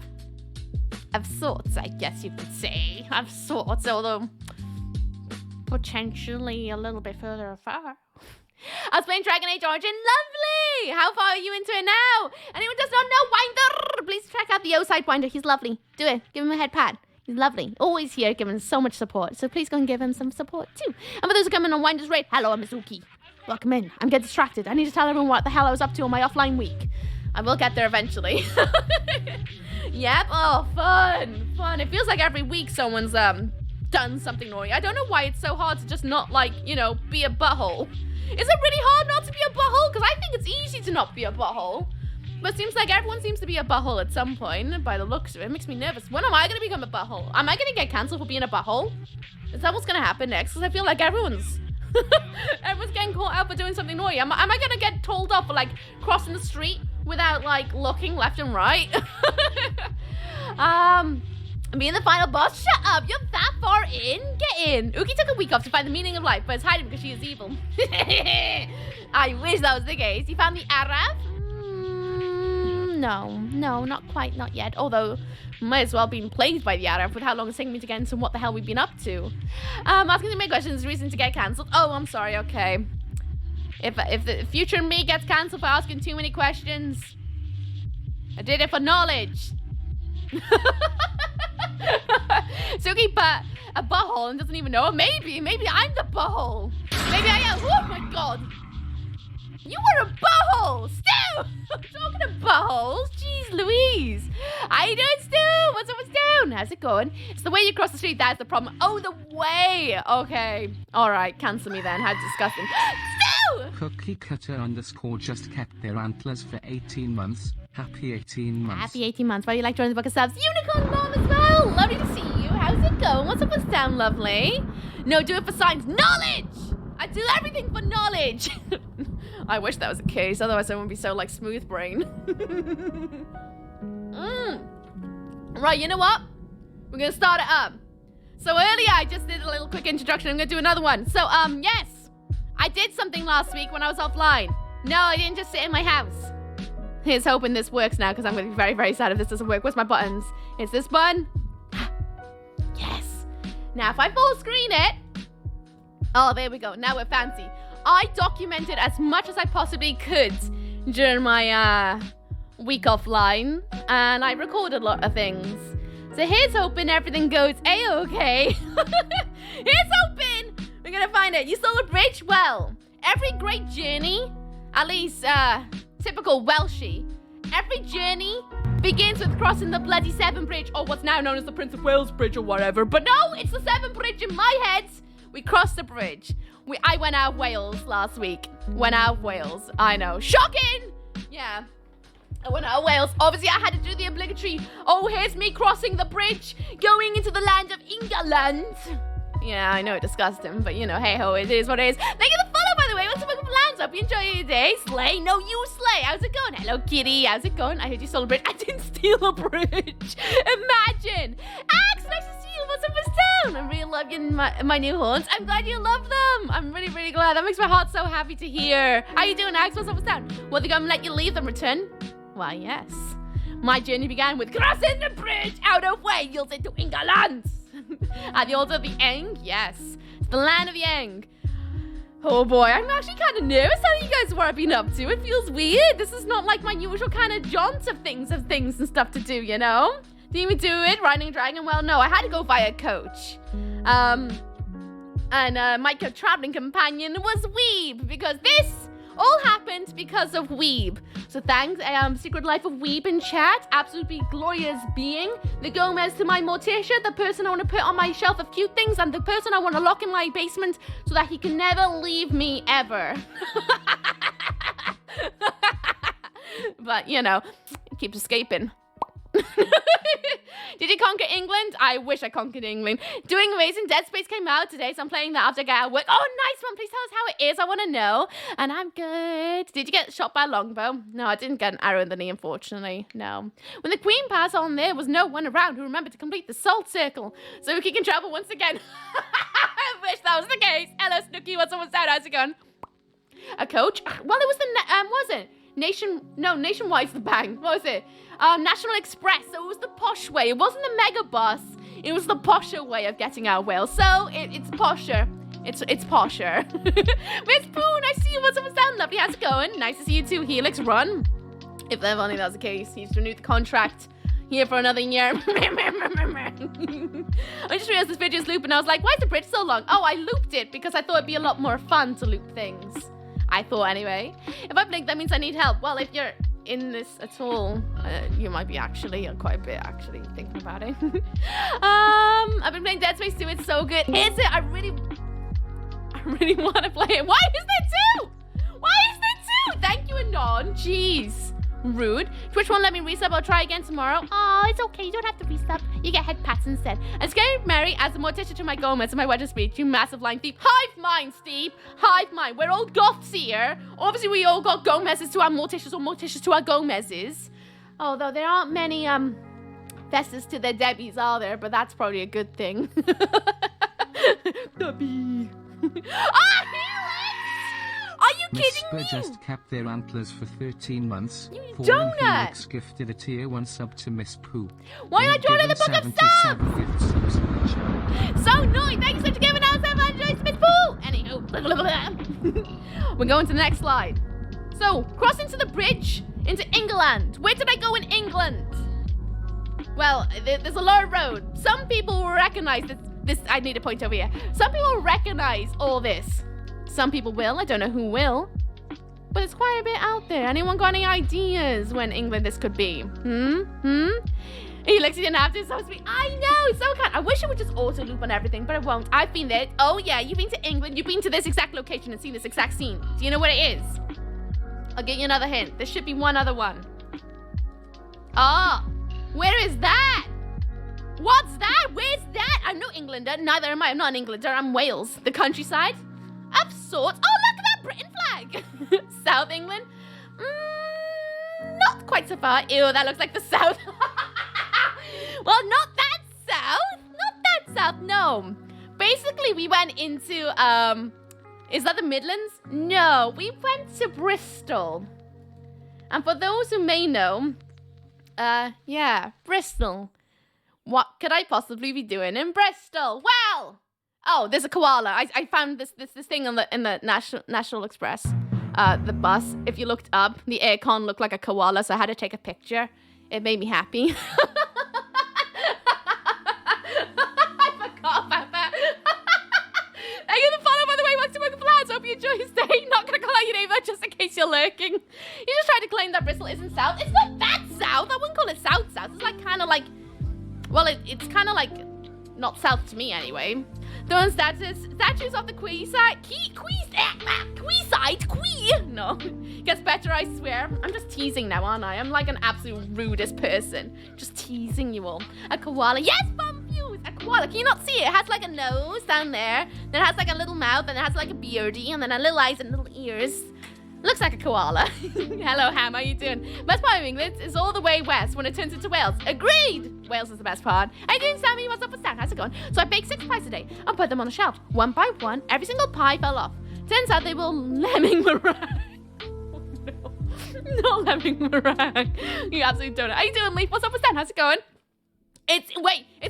Of sorts, I guess you could say. Of sorts, although potentially a little bit further afar. I was playing Dragon Age Origin. Lovely! How far are you into it now? Anyone does not know Winder? Please check out the O-Side Winder. He's lovely. Do it. Give him a head pat. He's lovely. Always here giving so much support. So please go and give him some support too. And for those who come in on Winder's Raid, hello, I'm Mizuki. Welcome in. I'm getting distracted. I need to tell everyone what the hell I was up to on my offline week. I will get there eventually. Yep. Oh, fun. Fun. It feels like every week someone's done something naughty. I don't know why it's so hard to just not, like, you know, be a butthole. Is it really hard not to be a butthole? Because I think it's easy to not be a butthole. But it seems like everyone seems to be a butthole at some point. By the looks of it, it makes me nervous. When am I going to become a butthole? Am I going to get cancelled for being a butthole? Is that what's going to happen next? Because I feel like everyone's getting caught out for doing something naughty. Am I going to get told off for, like, crossing the street without, like, looking left and right? Being the final boss? Shut up! You're that far in? Get in! Ookie took a week off to find the meaning of life, but is hiding because she is evil. I wish that was the case. You found the Arab? No, not quite, not yet. Although, might as well been plagued by the Arab with how long it's taken me to get into what the hell we've been up to. Asking too many questions, reason to get cancelled. Oh, I'm sorry, okay. If the future me gets cancelled for asking too many questions, I did it for knowledge. Suki put a butthole and doesn't even know. Maybe I'm the butthole. Maybe I am. Oh my god. You were a butthole, Stu! I'm talking to buttholes. Jeez Louise. How you doing, Stu? What's up, down? How's it going? It's the way you cross the street that's the problem. Oh, the way. Okay. Alright, cancel me then. How disgusting. Stu! Cookie cutter _ just kept their antlers for 18 months. Happy 18 months. Happy 18 months. Why do you like joining the book of subs? Unicorn Mom as well. Lovely to see you. How's it going? What's up with down, lovely? No, do it for science. Knowledge! I do everything for knowledge. I wish that was the case. Otherwise, I wouldn't be so, like, smooth brain. Right, you know what? We're going to start it up. So earlier, I just did a little quick introduction. I'm going to do another one. So, yes. I did something last week when I was offline. No, I didn't just sit in my house. Here's hoping this works now, because I'm going to be very, very sad if this doesn't work. Where's my buttons? It's this button. Yes. Now, if I full screen it. Oh, there we go. Now we're fancy. I documented as much as I possibly could during my week offline. And I recorded a lot of things. So here's hoping everything goes A-okay. Here's hoping we're going to find it. You saw the bridge? Well, every great journey, at least typical Welshie, every journey begins with crossing the bloody Severn Bridge, or what's now known as the Prince of Wales Bridge or whatever. But no, it's the Severn Bridge in my head. We crossed the bridge. I went out of Wales last week. Went out of Wales. I know. Shocking! Yeah. I went out of Wales. Obviously, I had to do the obligatory, oh, here's me crossing the bridge, going into the land of England. Yeah, I know, disgusting, but you know, hey ho, it is what it is. Thank you for the follow, by the way. What's up with plans? Hope you enjoy your day. Slay? No, you slay. How's it going? Hello, kitty. How's it going? I heard you stole a bridge. I didn't steal a bridge. Imagine. Axe, nice to see you. What's up with town? I really love you, my new haunts. I'm glad you love them. I'm really, really glad. That makes my heart so happy to hear. How you doing, Axe? What's up with town? Well, they're gonna let you leave and return? Why, yes. My journey began with crossing the bridge out of Wales into England. At the altar of the Eng, yes. It's the land of the Eng. Oh boy, I'm actually kind of nervous how you guys were been up to. It feels weird. This is not like my usual kind of jaunt of things and stuff to do, you know? Didn't even do it, riding a dragon. Well, no, I had to go via coach. And my traveling companion was Weeb, because this all happened because of Weeb. So thanks, Secret Life of Weeb in chat. Absolutely glorious being. The Gomez to my Morticia, the person I want to put on my shelf of cute things, and the person I want to lock in my basement so that he can never leave me ever. But, you know, it keeps escaping. Did you conquer England? I wish I conquered England. Doing amazing. Dead Space came out today, so I'm playing that after I get out of work. Oh, nice one. Please tell us how it is. I want to know. And I'm good. Did you get shot by a longbow? No, I didn't get an arrow in the knee, unfortunately. No. When the Queen passed on, there was no one around who remembered to complete the Salt Circle, so we can travel once again. I wish that was the case. Hello, Snooky. What's up? What's out? How's it going? A coach? Well, it was was it? Nationwide's the bang. What was it? National Express. So it was the posh way. It wasn't the mega bus. It was the posher way of getting out of Wales. So it's posher. It's posher. Miss Pooh, nice to see you. What's up? What's down? Lovely. How's it going? Nice to see you too. Helix, run. If only that was the case. He's renewed the contract. Here for another year. I just realized this video is looping. I was like, why is the bridge so long? Oh, I looped it because I thought it'd be a lot more fun to loop things. I thought anyway. If I blink, that means I need help. Well, if you're in this at all, you might be actually quite a bit actually thinking about it. I've been playing Dead Space 2. It's so good. Is it? I really want to play it. Why is there two? Why is there two? Thank you, Anon. Jeez. Rude. Twitch won't let me resub. I'll try again tomorrow. Oh, it's okay. You don't have to resub. You get head pats instead. And Scary Mary as a Morticia to my Gomez and my Wedge of Speech. You massive lying thief. Hive mind, Steve. Hive mind. We're all goths here. Obviously, we all got Gomezes to our Morticias or Morticias to our Gomezes. Although there aren't many Festas to their Debbies, are there? But that's probably a good thing. Debbie. Ah, are you Miss kidding Spur me? just kept their antlers for 13 months. You Fallen donut. Helix gifted a tier 1 sub to Miss Pooh. Why not join in the book of subs? 77 gift subs in the chat. So annoying. Thank you so much for giving out 700 Miss Pooh. Anywho, we're going to the next slide. So, cross into the bridge into England. Where did I go in England? Well, there's a lot of road. Some people will recognize this. I need to point over here. Some people will recognize all this. Some people will. I don't know who will. But it's quite a bit out there. Anyone got any ideas when England this could be? Helix, you didn't have to. So sweet. I know. So kind. I wish it would just auto loop on everything, but it won't. I've been there. Oh, yeah. You've been to England. You've been to this exact location and seen this exact scene. Do you know what it is? I'll get you another hint. There should be one other one. Ah. Where is that? What's that? Where's that? I'm no Englander. Neither am I. I'm not an Englander. I'm Wales. The countryside. Of sorts. Oh, look at that Britain flag. South England. Not quite so far. Ew, that looks like the south. Well, not that south. Not that south. No. Basically, we went into, is that the Midlands? No, we went to Bristol. And for those who may know, yeah, Bristol. What could I possibly be doing in Bristol? Well, oh, there's a koala. I found this thing in the National Express, the bus. If you looked up, the aircon looked like a koala, so I had to take a picture. It made me happy. I forgot about that. Thank you for the follow, by the way. What's your plans? Hope you enjoy your stay. Not gonna call you neighbor just in case you're lurking. You just tried to claim that Bristol isn't south. It's not that south. I wouldn't call it south. It's like kind of like, well, it's kind of like not south to me anyway. Throwing statues off the quay side. No, gets better, I swear. I'm just teasing now, aren't I? I'm like an absolute rudest person. Just teasing you all. A koala. Yes, Bumpfuse! A koala. Can you not see it? It has like a nose down there. Then it has like a little mouth. And it has like a beardy. And then a little eyes and little ears. Looks like a koala. Hello, Ham. How you doing? Best part of England is all the way west when it turns into Wales. Agreed! Wales is the best part. How you doing, Sammy? What's up with Stan? How's it going? So I baked 6 pies a day and put them on the shelf. One by one, every single pie fell off. Turns out they were lemming meringue. Oh, no. Not lemming meringue. You absolutely don't know. How you doing, Leaf? What's up with Stan? How's it going? It's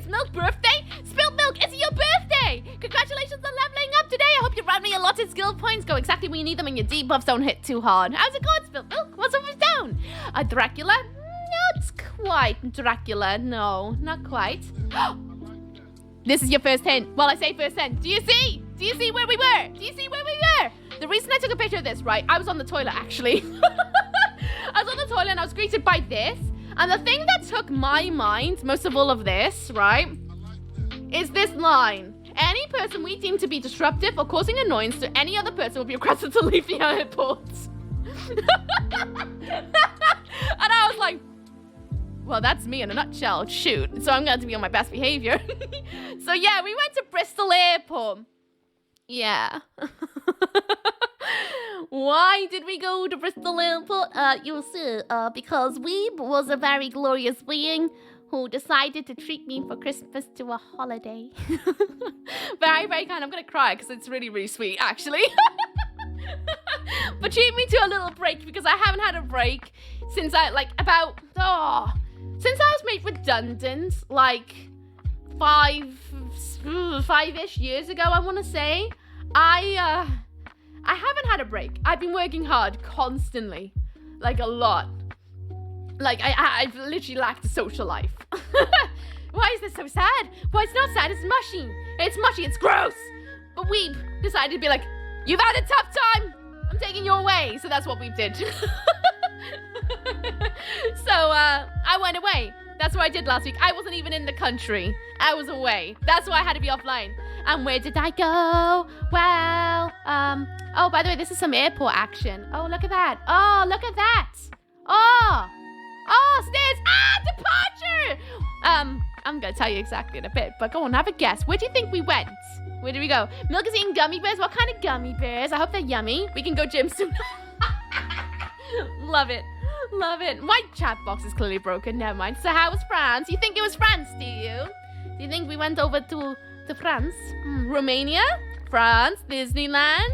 Milk's birthday? Spilled Milk, it's your birthday! Congratulations on leveling up today. I hope you ran me a lot of skill points. Go exactly when you need them and your debuffs don't hit too hard. How's it going, Spilled Milk? What's up with down? Dracula? Not quite Dracula. No, not quite. This is your first hint. Well, I say first hint. Do you see? Do you see where we were? Do you see where we were? The reason I took a picture of this, right? I was on the toilet, actually. I was on the toilet and I was greeted by this. And the thing that took my mind, most of all of this, right, is this line. Any person we deem to be disruptive or causing annoyance to any other person will be requested to leave the airport. And I was like, well, that's me in a nutshell. Shoot. So I'm going to be on my best behavior. So yeah, we went to Bristol Airport. Yeah. Why did we go to Bristol Airport? You see, because Weeb was a very glorious being who decided to treat me for Christmas to a holiday. Very, very kind. I'm gonna cry because it's really, really sweet, actually. But treat me to a little break because I haven't had a break since since I was made redundant, like five-ish years ago, I want to say. I haven't had a break. I've been working hard constantly, like a lot. Like I've literally lacked a social life. Why is this so sad? Well, it's not sad. It's mushy. It's mushy. It's gross. But Weeb decided to be like, you've had a tough time. I'm taking you away. So that's what Weeb did. So I went away. That's what I did last week. I wasn't even in the country. I was away. That's why I had to be offline. And where did I go? Well, oh, by the way, this is some airport action. Oh, look at that. Oh, look at that. Oh, stairs. Departure. I'm going to tell you exactly in a bit, but go on, have a guess. Where do you think we went? Where did we go? Milk is eating gummy bears. What kind of gummy bears? I hope they're yummy. We can go gym soon. Love it. Love it. My chat box is clearly broken. Never mind. So how was France? You think it was France, do you? Do you think we went over to France? Romania? France? Disneyland?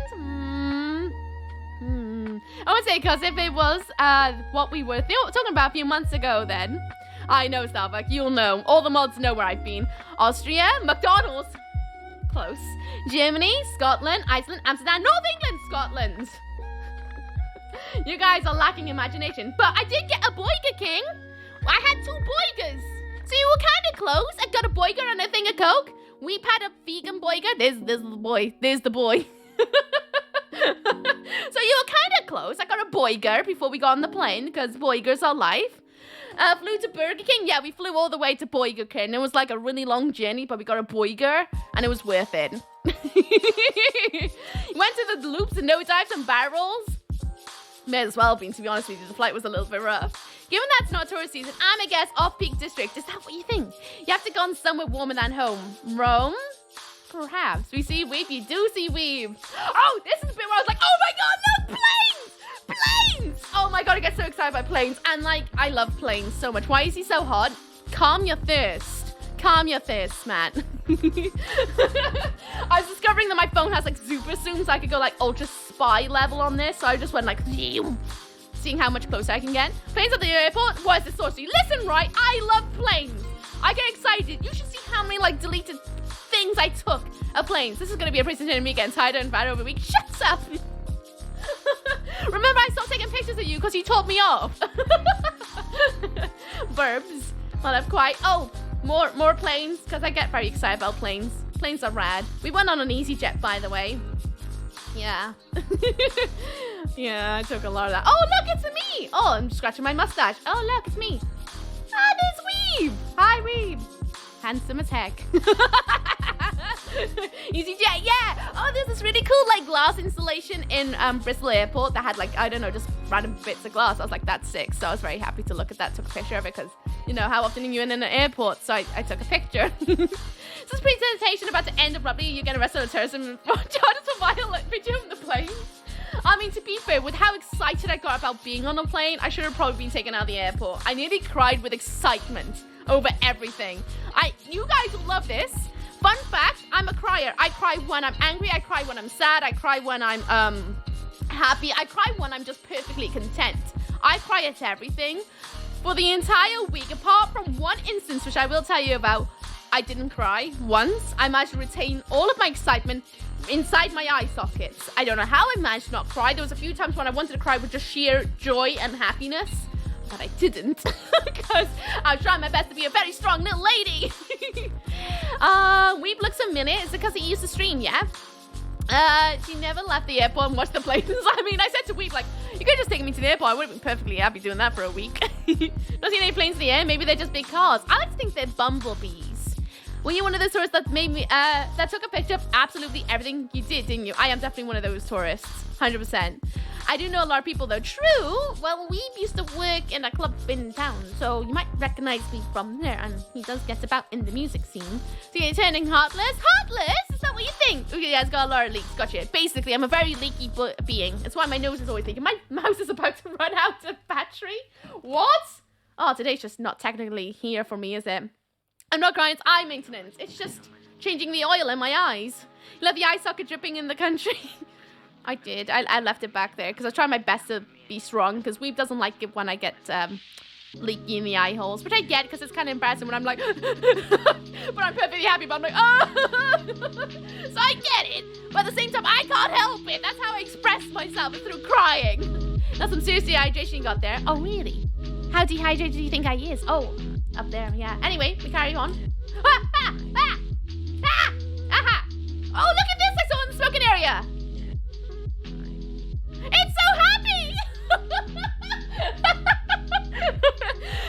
I would say, because if it was what we were talking about a few months ago, then I know, Starbuck. You'll know. All the mods know where I've been. Austria? McDonald's? Close. Germany? Scotland? Iceland? Amsterdam? North England? Scotland? You guys are lacking imagination. But I did get a Boiger King. I had 2 Boigers. So you were kind of close. I got a Boiger and a thing of Coke. We've had a vegan Boiger. There's the boy. There's the boy. So you were kind of close. I got a Boiger before we got on the plane because Boigers are life. Flew to Burger King. Yeah, we flew all the way to Boiger King. It was like a really long journey, but we got a Boiger and it was worth it. Went to the loops and no dives and barrels. May as well have been, to be honest with you. The flight was a little bit rough. Given that it's not tourist season, I'm a guess off-peak district. Is that what you think? You have to go on somewhere warmer than home. Rome? Perhaps. We see Weeb. You do see Weeb. Oh, this is the bit where I was like, oh my god, no, planes! Planes! Oh my god, I get so excited by planes. And like, I love planes so much. Why is he so hot? Calm your thirst. Calm your thirst, man. I was discovering that my phone has like super zoom, so I could go like ultra spy level on this. So I just went like, seeing how much closer I can get. Planes at the airport? What is this sorcery? Listen, right? I love planes. I get excited. You should see how many like deleted things I took of planes. This is going to be a presentation of me getting tired and bad over a week. Shut up. Remember, I stopped taking pictures of you because you told me off. Verbs. Well, I'm quite. Oh, more planes because I get very excited about planes. Planes are rad. We went on an EasyJet, by the way. Yeah. Yeah, I took a lot of that. Oh, look, it's me. Oh, I'm scratching my mustache. Oh, look, it's me. Ah, there's Weeb. Hi, Weeb. Handsome as heck. EasyJet, yeah. Oh, there's this really cool like glass installation in Bristol Airport that had like, I don't know, just random bits of glass. I was like, that's sick. So I was very happy to look at that, took a picture of it because, you know, how often are you in an airport? So I took a picture. This presentation about to end abruptly. You get arrested on terrorism. Just a violent video of the plane. I mean, to be fair, with how excited I got about being on a plane, I should have probably been taken out of the airport. I nearly cried with excitement over everything. You guys will love this. Fun fact, I'm a crier. I cry when I'm angry. I cry when I'm sad. I cry when I'm happy. I cry when I'm just perfectly content. I cry at everything. For the entire week, apart from one instance, which I will tell you about, I didn't cry once. I managed to retain all of my excitement inside my eye sockets. I don't know how I managed to not cry. There was a few times when I wanted to cry with just sheer joy and happiness, but I didn't because I was trying my best to be a very strong little lady. Weeb looks a minute. Is it because he used to stream? Yeah. She never left the airport and watched the planes. I mean, I said to Weeb, like, you could have just taken me to the airport. I would have been perfectly happy doing that for a week. Not seeing any planes in the air. Maybe they're just big cars. I like to think they're bumblebees. Were you one of those tourists that made me, that took a picture of absolutely everything you did, didn't you? I am definitely one of those tourists, 100%. I do know a lot of people though. True. Well, we used to work in a club in town, so you might recognize me from there. And he does get about in the music scene. So you're turning heartless? Heartless? Is that what you think? Okay, yeah, it's got a lot of leaks. Gotcha. Basically, I'm a very leaky being. That's why my nose is always leaking. My mouse is about to run out of battery. What? Oh, today's just not technically here for me, is it? I'm not crying, it's eye maintenance. It's just changing the oil in my eyes. You left the eye socket dripping in the country. I did. I left it back there because I was trying my best to be strong because Weeb doesn't like it when I get leaky in the eye holes, which I get because it's kind of embarrassing when I'm like, but I'm perfectly happy, but I'm like, oh. So I get it. But at the same time, I can't help it. That's how I express myself, is through crying. That's some serious dehydration you got there. Oh, really? How dehydrated do you think I is? Oh, up there, yeah. Anyway, we carry on. Ah, ah, ah, ah, aha. Oh, look at this! I saw in the smoking area. It's so happy!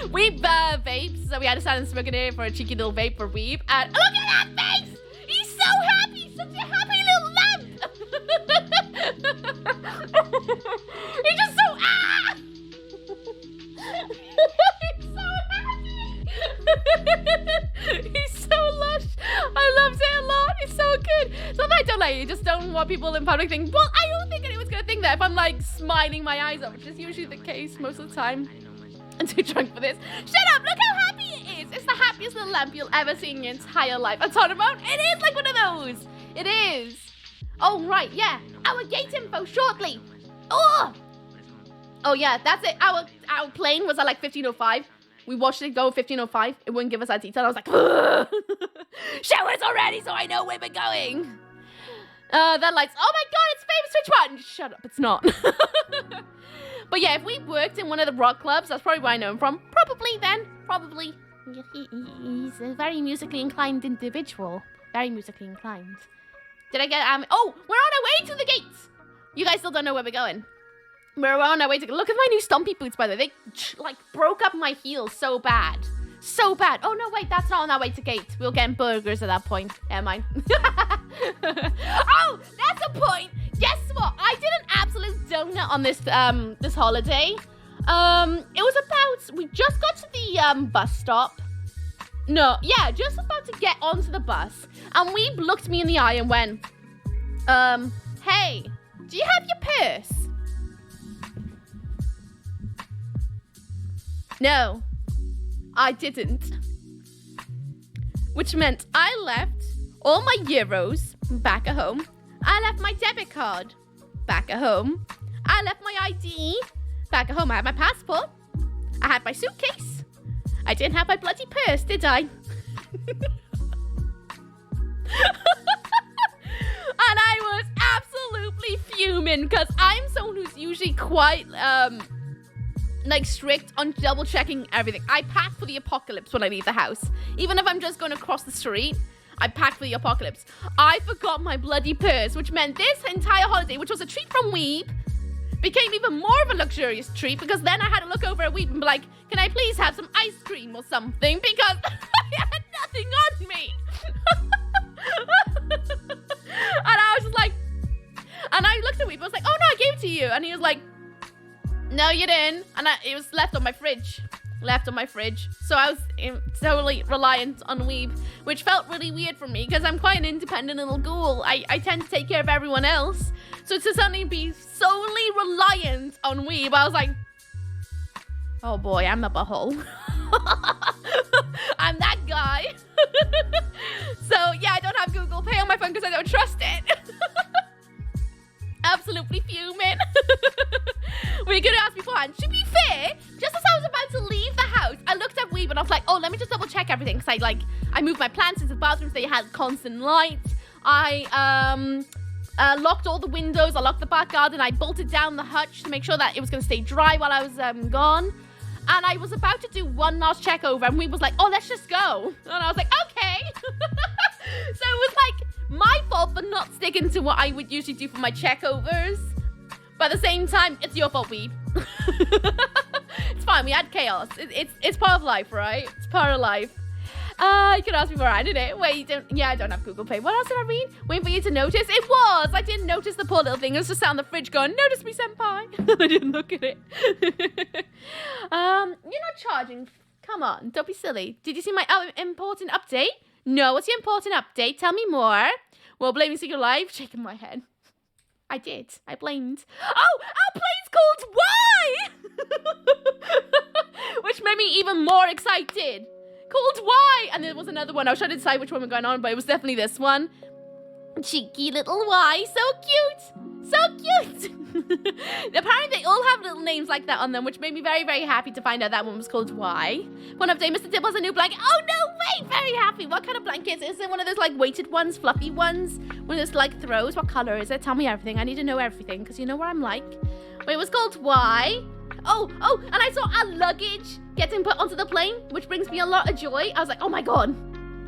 Weeb vapes, so we had to stand in the smoking area for a cheeky little vape for Weeb. And look at that face! He's so happy! Such a happy little lamp! He's just so He's so happy! He's so lush. I loved it a lot. He's so good. Something I don't like. You just don't want people in public thinking, well, I don't think anyone's gonna think that if I'm like smiling my eyes up, which is usually the case most of the time. I'm too drunk for this. Shut up! Look how happy it is. It's the happiest little lamp you'll ever see in your entire life. I'm talking about. It is like one of those. It is. Oh right, yeah. Our gate info shortly. Oh yeah, that's it. Our plane was at like 15:05. We watched it go 15:05. It wouldn't give us that detail. I was like, show us already so I know where we're going. That lights. Oh my god, it's famous switch button. Shut up, it's not. But yeah, if we worked in one of the rock clubs, that's probably where I know him from. Probably. He's a very musically inclined individual. Very musically inclined. Did I get oh, we're on our way to the gates. You guys still don't know where we're going. We're on our way to look at my new stompy boots, by the way. They like broke up my heels so bad. So bad. Oh no, wait, that's not on our way to gate. We'll get burgers at that point. Never mind. Oh, that's a point. Guess what? I did an absolute donut on this this holiday. It was about, we just got to the bus stop. No, yeah, just about to get onto the bus. And Weeb looked me in the eye and went, hey, do you have your purse? No, I didn't. Which meant I left all my euros back at home. I left my debit card back at home. I left my ID back at home. I had my passport. I had my suitcase. I didn't have my bloody purse, did I? And I was absolutely fuming because I'm someone who's usually quite like strict on double checking everything. I pack for the apocalypse when I leave the house. Even if I'm just going to cross the street, I pack for the apocalypse. I forgot my bloody purse, which meant this entire holiday, which was a treat from Weeb, became even more of a luxurious treat because then I had to look over at Weeb and be like, can I please have some ice cream or something? Because I had nothing on me. And I was just like, and I looked at Weeb, I was like, oh no, I gave it to you. And he was like, no, you didn't. And it was left on my fridge. So I was totally reliant on Weeb, which felt really weird for me because I'm quite an independent little ghoul. I tend to take care of everyone else. So to suddenly be solely reliant on Weeb, I was like, oh boy, I'm a butthole. I'm that guy. So yeah, I don't have Google Pay on my phone because I don't trust it. Absolutely fuming. We could ask beforehand. To be fair, just as I was about to leave the house, I looked at Weeb and I was like, oh, let me just double check everything. Because I moved my plants into the bathroom so they had constant light. I locked all the windows. I locked the back garden. I bolted down the hutch to make sure that it was going to stay dry while I was gone. And I was about to do one last check over, and Weeb was like, oh, let's just go. And I was like, okay. So it was like my fault for not sticking to what I would usually do for my checkovers. But at the same time, it's your fault, Weeb. It's fine. We had chaos. It's part of life, right? It's part of life. You could ask me where I did it. Wait, I don't have Google Pay. What else did I read? Waiting for you to notice. It was. I didn't notice the poor little thing. It was just sat on the fridge going, notice me, senpai. I didn't look at it. You're not charging. Come on, don't be silly. Did you see my important update? No, what's your important update? Tell me more. Well, blaming Secret Life, shaking my head. I did. I blamed. Oh, our play's called Y! Which made me even more excited. Called Y! And there was another one. I was trying to decide which one we're going on, but it was definitely this one. Cheeky little Y. So cute. So cute. Apparently they all have little names like that on them, which made me very, very happy to find out that one was called Y. One update, Mr. Dip has a new blanket. Oh, no way. Very happy. What kind of blanket is it? One of those like weighted ones, fluffy ones? One of those like throws? What color is it? Tell me everything. I need to know everything because you know what I'm like. Wait, it was called Y. Oh, and I saw our luggage getting put onto the plane, which brings me a lot of joy. I was like, oh my God,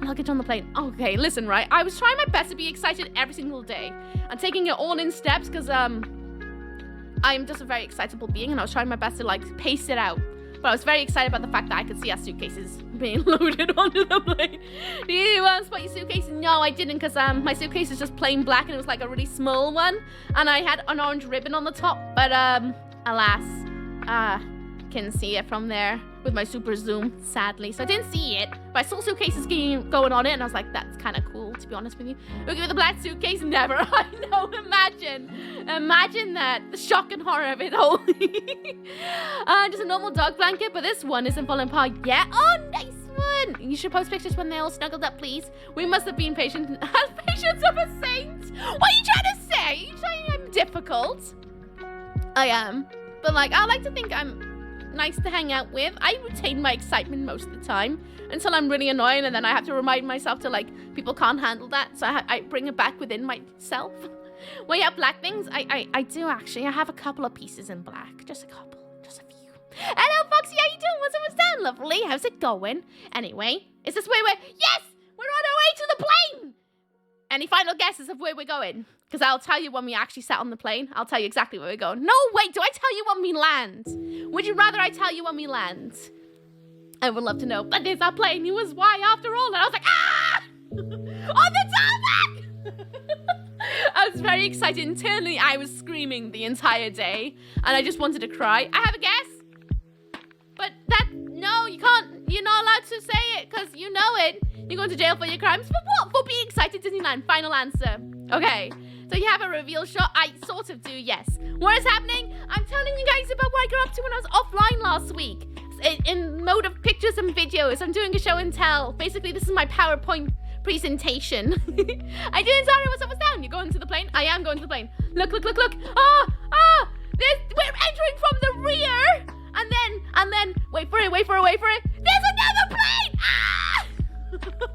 luggage on the plane. Okay, listen, right? I was trying my best to be excited every single day and taking it all in steps because I'm just a very excitable being and I was trying my best to like pace it out. But I was very excited about the fact that I could see our suitcases being loaded onto the plane. Did you spot your suitcase? No, I didn't because my suitcase is just plain black and it was like a really small one. And I had an orange ribbon on the top. But alas, can see it from there with my super zoom, sadly. So I didn't see it, but I saw suitcases going on it, and I was like, that's kind of cool, to be honest with you. Looking at the black suitcase, never. I know, imagine that. The shock and horror of it all. Just a normal dog blanket, but this one isn't falling apart yet. Oh, nice one. You should post pictures when they're all snuggled up, please. We must have been patient. Patience of a saint. What are you trying to say? Are you saying I'm difficult? I am. But like, I like to think I'm nice to hang out with. I retain my excitement most of the time until I'm really annoying, and then I have to remind myself to like, people can't handle that, so I bring it back within myself. Well, yeah, black things, I do actually. I have a couple of pieces in black, just a couple, just a few. Hello, Foxy, how you doing? What's up, lovely? How's it going? Anyway, is this where yes, we're on our way to the plane. Any final guesses of where we're going? Because I'll tell you when we actually sat on the plane. I'll tell you exactly where we're going. No, wait, do I tell you when we land? Would you rather I tell you when we land? I would love to know. But there's our plane. It was Y after all. And I was like, ah! On the tarmac! I was very excited. Internally, I was screaming the entire day. And I just wanted to cry. I have a guess. But no, you can't. You're not allowed to say it because you know it. You're going to jail for your crimes. For what? For being excited, Disneyland. Final answer. Okay. So you have a reveal shot? I sort of do, yes. What is happening? I'm telling you guys about what I got up to when I was offline last week. In mode of pictures and videos. I'm doing a show and tell. Basically, this is my PowerPoint presentation. I didn't tell you what's down. You're going to the plane? I am going to the plane. Look. Ah! We're entering from the rear. And then, wait for it. There's another plane! Ah!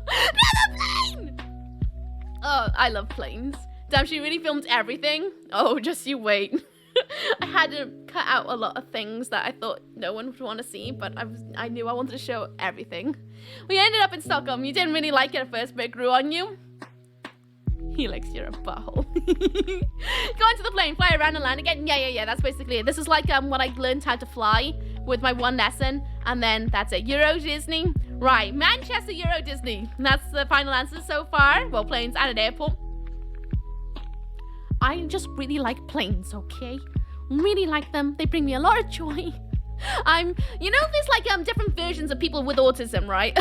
Another plane! Oh, I love planes. Damn, she really filmed everything. Oh, just you wait. I had to cut out a lot of things that I thought no one would want to see, but I knew I wanted to show everything. We ended up in Stockholm. You didn't really like it at first, but it grew on you. Helix, you're a butthole. Going to the plane. plane, fly around and land again. Yeah. That's basically it. This is like what I learned how to fly with my one lesson, and then that's it. Euro Disney. Right, Manchester Euro Disney. And that's the final answer so far. Well, planes and an airport. I just really like planes, okay? Really like them. They bring me a lot of joy. There's like different versions of people with autism, right?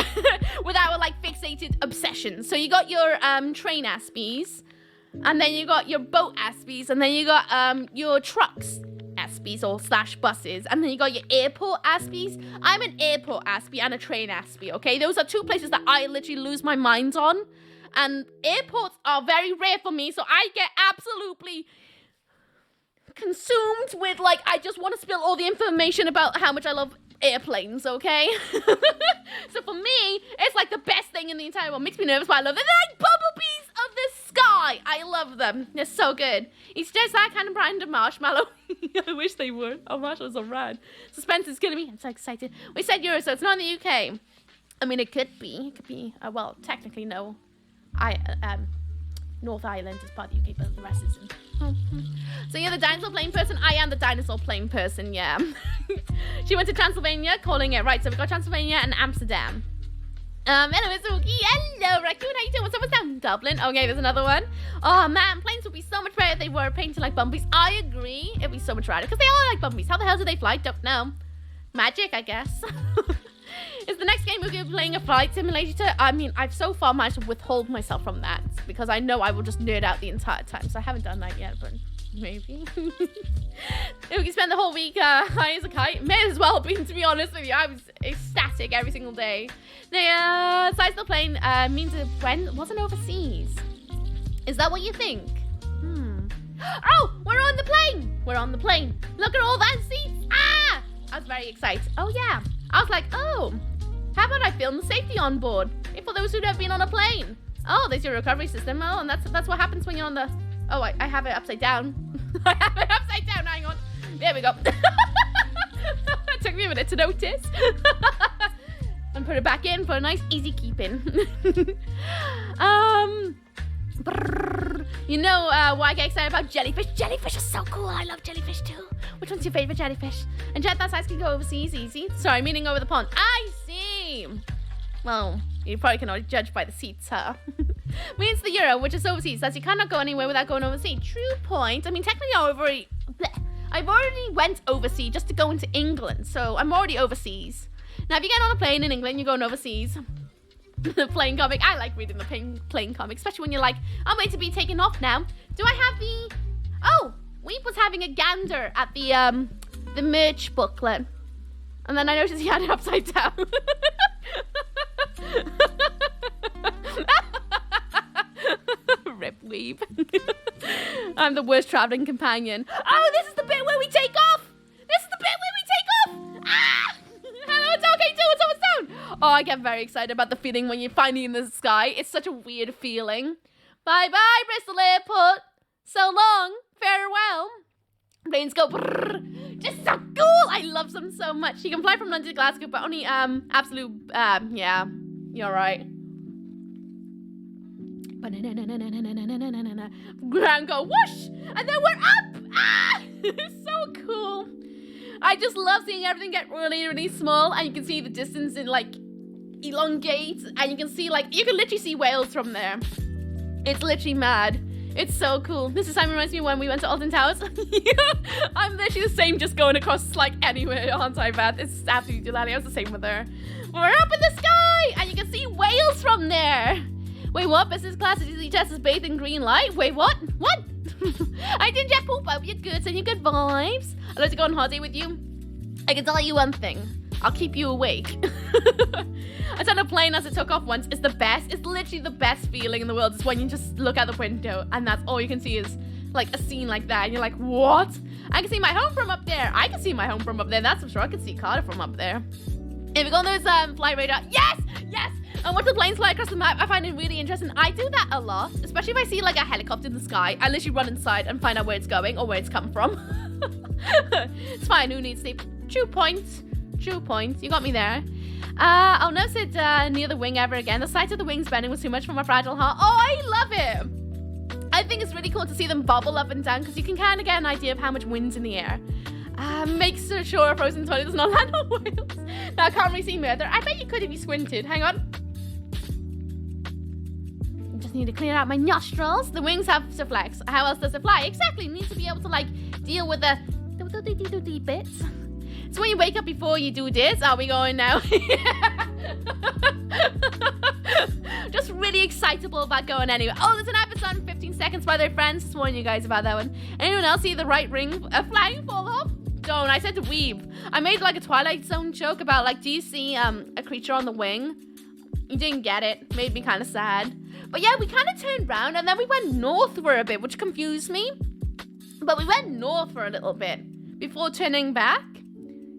With our like fixated obsessions. So you got your train Aspies, and then you got your boat Aspies, and then you got your trucks Aspies or / buses, and then you got your airport Aspies. I'm an airport Aspie and a train Aspie, okay? Those are two places that I literally lose my mind on. And airports are very rare for me, so I get absolutely consumed with, like, I just want to spill all the information about how much I love airplanes, okay? So for me, it's like the best thing in the entire world. Makes me nervous, but I love them. They're like bumblebees of the sky. I love them. They're so good. It's just that kind of brand of marshmallow. I wish they were. Oh, marshmallows are rad. Suspense is killing me. I'm so excited. We said Euro, so it's not in the UK. I mean, it could be. It could be, well, technically no. North Ireland is part of the UK, but the rest isn't. So you're the dinosaur plane person? I am the dinosaur plane person, yeah. She went to Transylvania, calling it. Right, so we've got Transylvania and Amsterdam. Hello, it's Ookie. Hello, Raccoon. How you doing? What's down? Dublin. Okay, there's another one. Oh, man, planes would be so much better if they were painted like Bumblbees. I agree. It'd be so much better, because they are like Bumblbees. How the hell do they fly? Don't know. Magic, I guess. Is the next game we're going to be playing a flight simulator? I mean, I've so far managed to withhold myself from that because I know I will just nerd out the entire time. So I haven't done that yet, but maybe. We can spend the whole week high as a kite. May as well be, to be honest with you. I was ecstatic every single day. The size of the plane means it wasn't overseas. Is that what you think? Oh, we're on the plane. We're on the plane. Look at all that seats. Ah! I was very excited. Oh, yeah. I was like, oh, how about I film the safety on board? For those who've never been on a plane. Oh, there's your recovery system. Oh, and that's what happens when you're on the... Oh, I have it upside down. I have it upside down. Hang on. There we go. It took me a minute to notice. And put it back in for a nice easy keeping. You know why I get excited about jellyfish? Jellyfish are so cool. I love jellyfish too. Which one's your favorite jellyfish? And jet that size can go overseas easy. Sorry, meaning over the pond. I see. Well, you probably can only judge by the seats, huh? Means the Euro, which is overseas. That's you cannot go anywhere without going overseas. True point. I mean, technically I've already went overseas just to go into England. So I'm already overseas. Now, if you get on a plane in England, you're going overseas. The plane comic. I like reading the plane comic, especially when you're like, I'm going to be taking off now. Do I have the... Oh, Weep was having a gander at the merch booklet. And then I noticed he had it upside down. Rip Weep. I'm the worst traveling companion. Oh, this is the bit where we take off. This is the bit where we take off. Ah! Hello, it's okay too. It's almost down. Oh, I get very excited about the feeling when you're finally in the sky. It's such a weird feeling. Bye-bye, Bristol Airport. So long. Farewell. Planes go brrr. Just so cool. I love them so much. You can fly from London to Glasgow, but only absolute yeah, you're right. Ground go whoosh, and then we're up. Ah, it's so cool. I just love seeing everything get really, really small, and you can see the distance in like elongate, and you can see like you can literally see Wales from there. It's literally mad. It's so cool. This is reminds me when we went to Alton Towers. I'm literally the same, just going across like anywhere, aren't I, Beth? It's absolutely delightful. I was the same with her. We're up in the sky, and you can see Wales from there. Wait, what? Business class is easily just as bathed in green light? Wait, what? What? I didn't just poop up your goods and your good vibes. I'd like to go on holiday with you. I can tell you one thing. I'll keep you awake. I said a plane as it took off once. It's the best. It's literally the best feeling in the world. It's when you just look out the window and that's all you can see is like a scene like that. And you're like, what? I can see my home from up there. I can see my home from up there. That's for sure. I can see Cardiff from up there. If we go on those flight radar. Yes! Yes! And watch the planes fly across the map. I find it really interesting. I do that a lot. Especially if I see like a helicopter in the sky. I literally run inside and find out where it's going or where it's come from. It's fine. Who needs sleep? True point. True point. You got me there. I'll never sit near the wing ever again. The sight of the wings bending was too much for my fragile heart. Oh, I love it. I I think it's really cool to see them bobble up and down because you can kind of get an idea of how much wind's in the air. Make sure a frozen toilet does not land on whales. Now I can't really see Murder. I bet you could if you squinted. Hang on. Just need to clear out my nostrils. The wings have to flex. How else does it fly? Exactly. It needs to be able to like deal with the bits. So when you wake up before you do this, are we going now? Just really excitable about going anywhere. Oh, there's an episode in 15 seconds by their friends. Just warning you guys about that one. Anyone else see the right ring flying fall off? Don't. I said to weeb. I made like a Twilight Zone joke about like, do you see a creature on the wing? You didn't get it. Made me kind of sad. But yeah, we kind of turned around and then we went north for a bit, which confused me. But we went north for a little bit before turning back.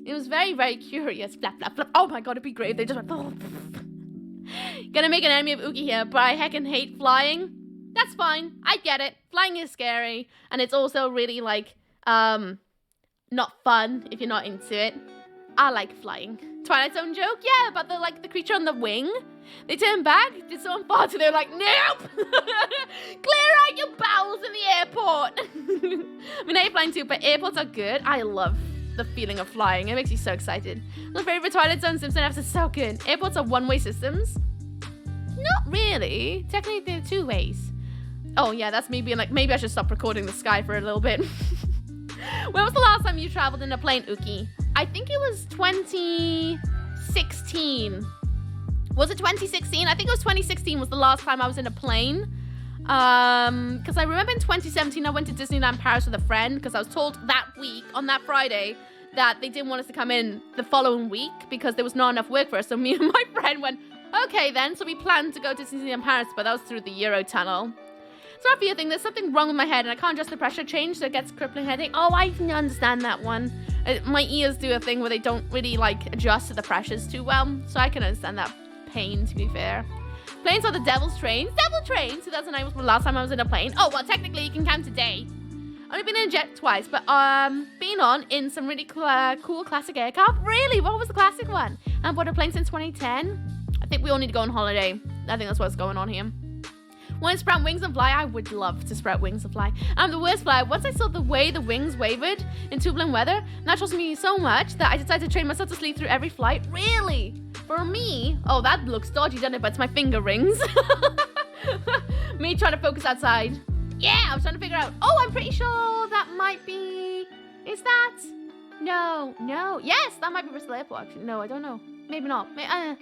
It was very, very curious. Flap, flap, flap. Oh my god, it'd be great if they just went... Gonna make an enemy of Oogie here, but I heckin' hate flying. That's fine. I get it. Flying is scary. And it's also really, like, not fun if you're not into it. I like flying. Twilight Zone joke? Yeah, about the creature on the wing. They turned back, did someone fart, so they were like, nope! Clear out your bowels in the airport! I mean, I hate flying too, but airports are good. I love the feeling of flying. It makes me so excited. My favorite Twilight Zone Simpson episode is so good. Airports are one-way systems. Not really. Technically, they're two ways. Oh, yeah, that's me being like, maybe I should stop recording the sky for a little bit. When was the last time you traveled in a plane, Uki? I think it was 2016. Was it 2016? I think it was 2016 was the last time I was in a plane. Because I remember in 2017 I went to Disneyland Paris with a friend because I was told that week, on that Friday, that they didn't want us to come in the following week because there was not enough work for us. So me and my friend went, okay then. So we planned to go to Disneyland Paris, but that was through the Eurotunnel. So after you think there's something wrong with my head and I can't adjust the pressure change, so it gets crippling headache. Oh, I understand that one. My ears do a thing where they don't really like adjust to the pressures too well, so I can understand that pain, to be fair. Planes are the devil's trains. Devil trains! 2009 was the last time I was in a plane. Oh, well, technically you can count today. Only been in a jet twice, but been on in some really cool classic aircraft. Really? What was the classic one? I've bought a plane since 2010. I think we all need to go on holiday. I think that's what's going on here. Want to sprout wings and fly? I would love to sprout wings and fly. I'm the worst flyer. Once I saw the way the wings wavered in turbulent weather, that trust me so much that I decided to train myself to sleep through every flight. Really? For me? Oh, that looks dodgy, doesn't it? But it's my finger rings. Me trying to focus outside. Yeah, I was trying to figure out. Oh, I'm pretty sure that might be... Is that? No. Yes, that might be Bristol Airport, actually. No, I don't know. Maybe not. Yeah.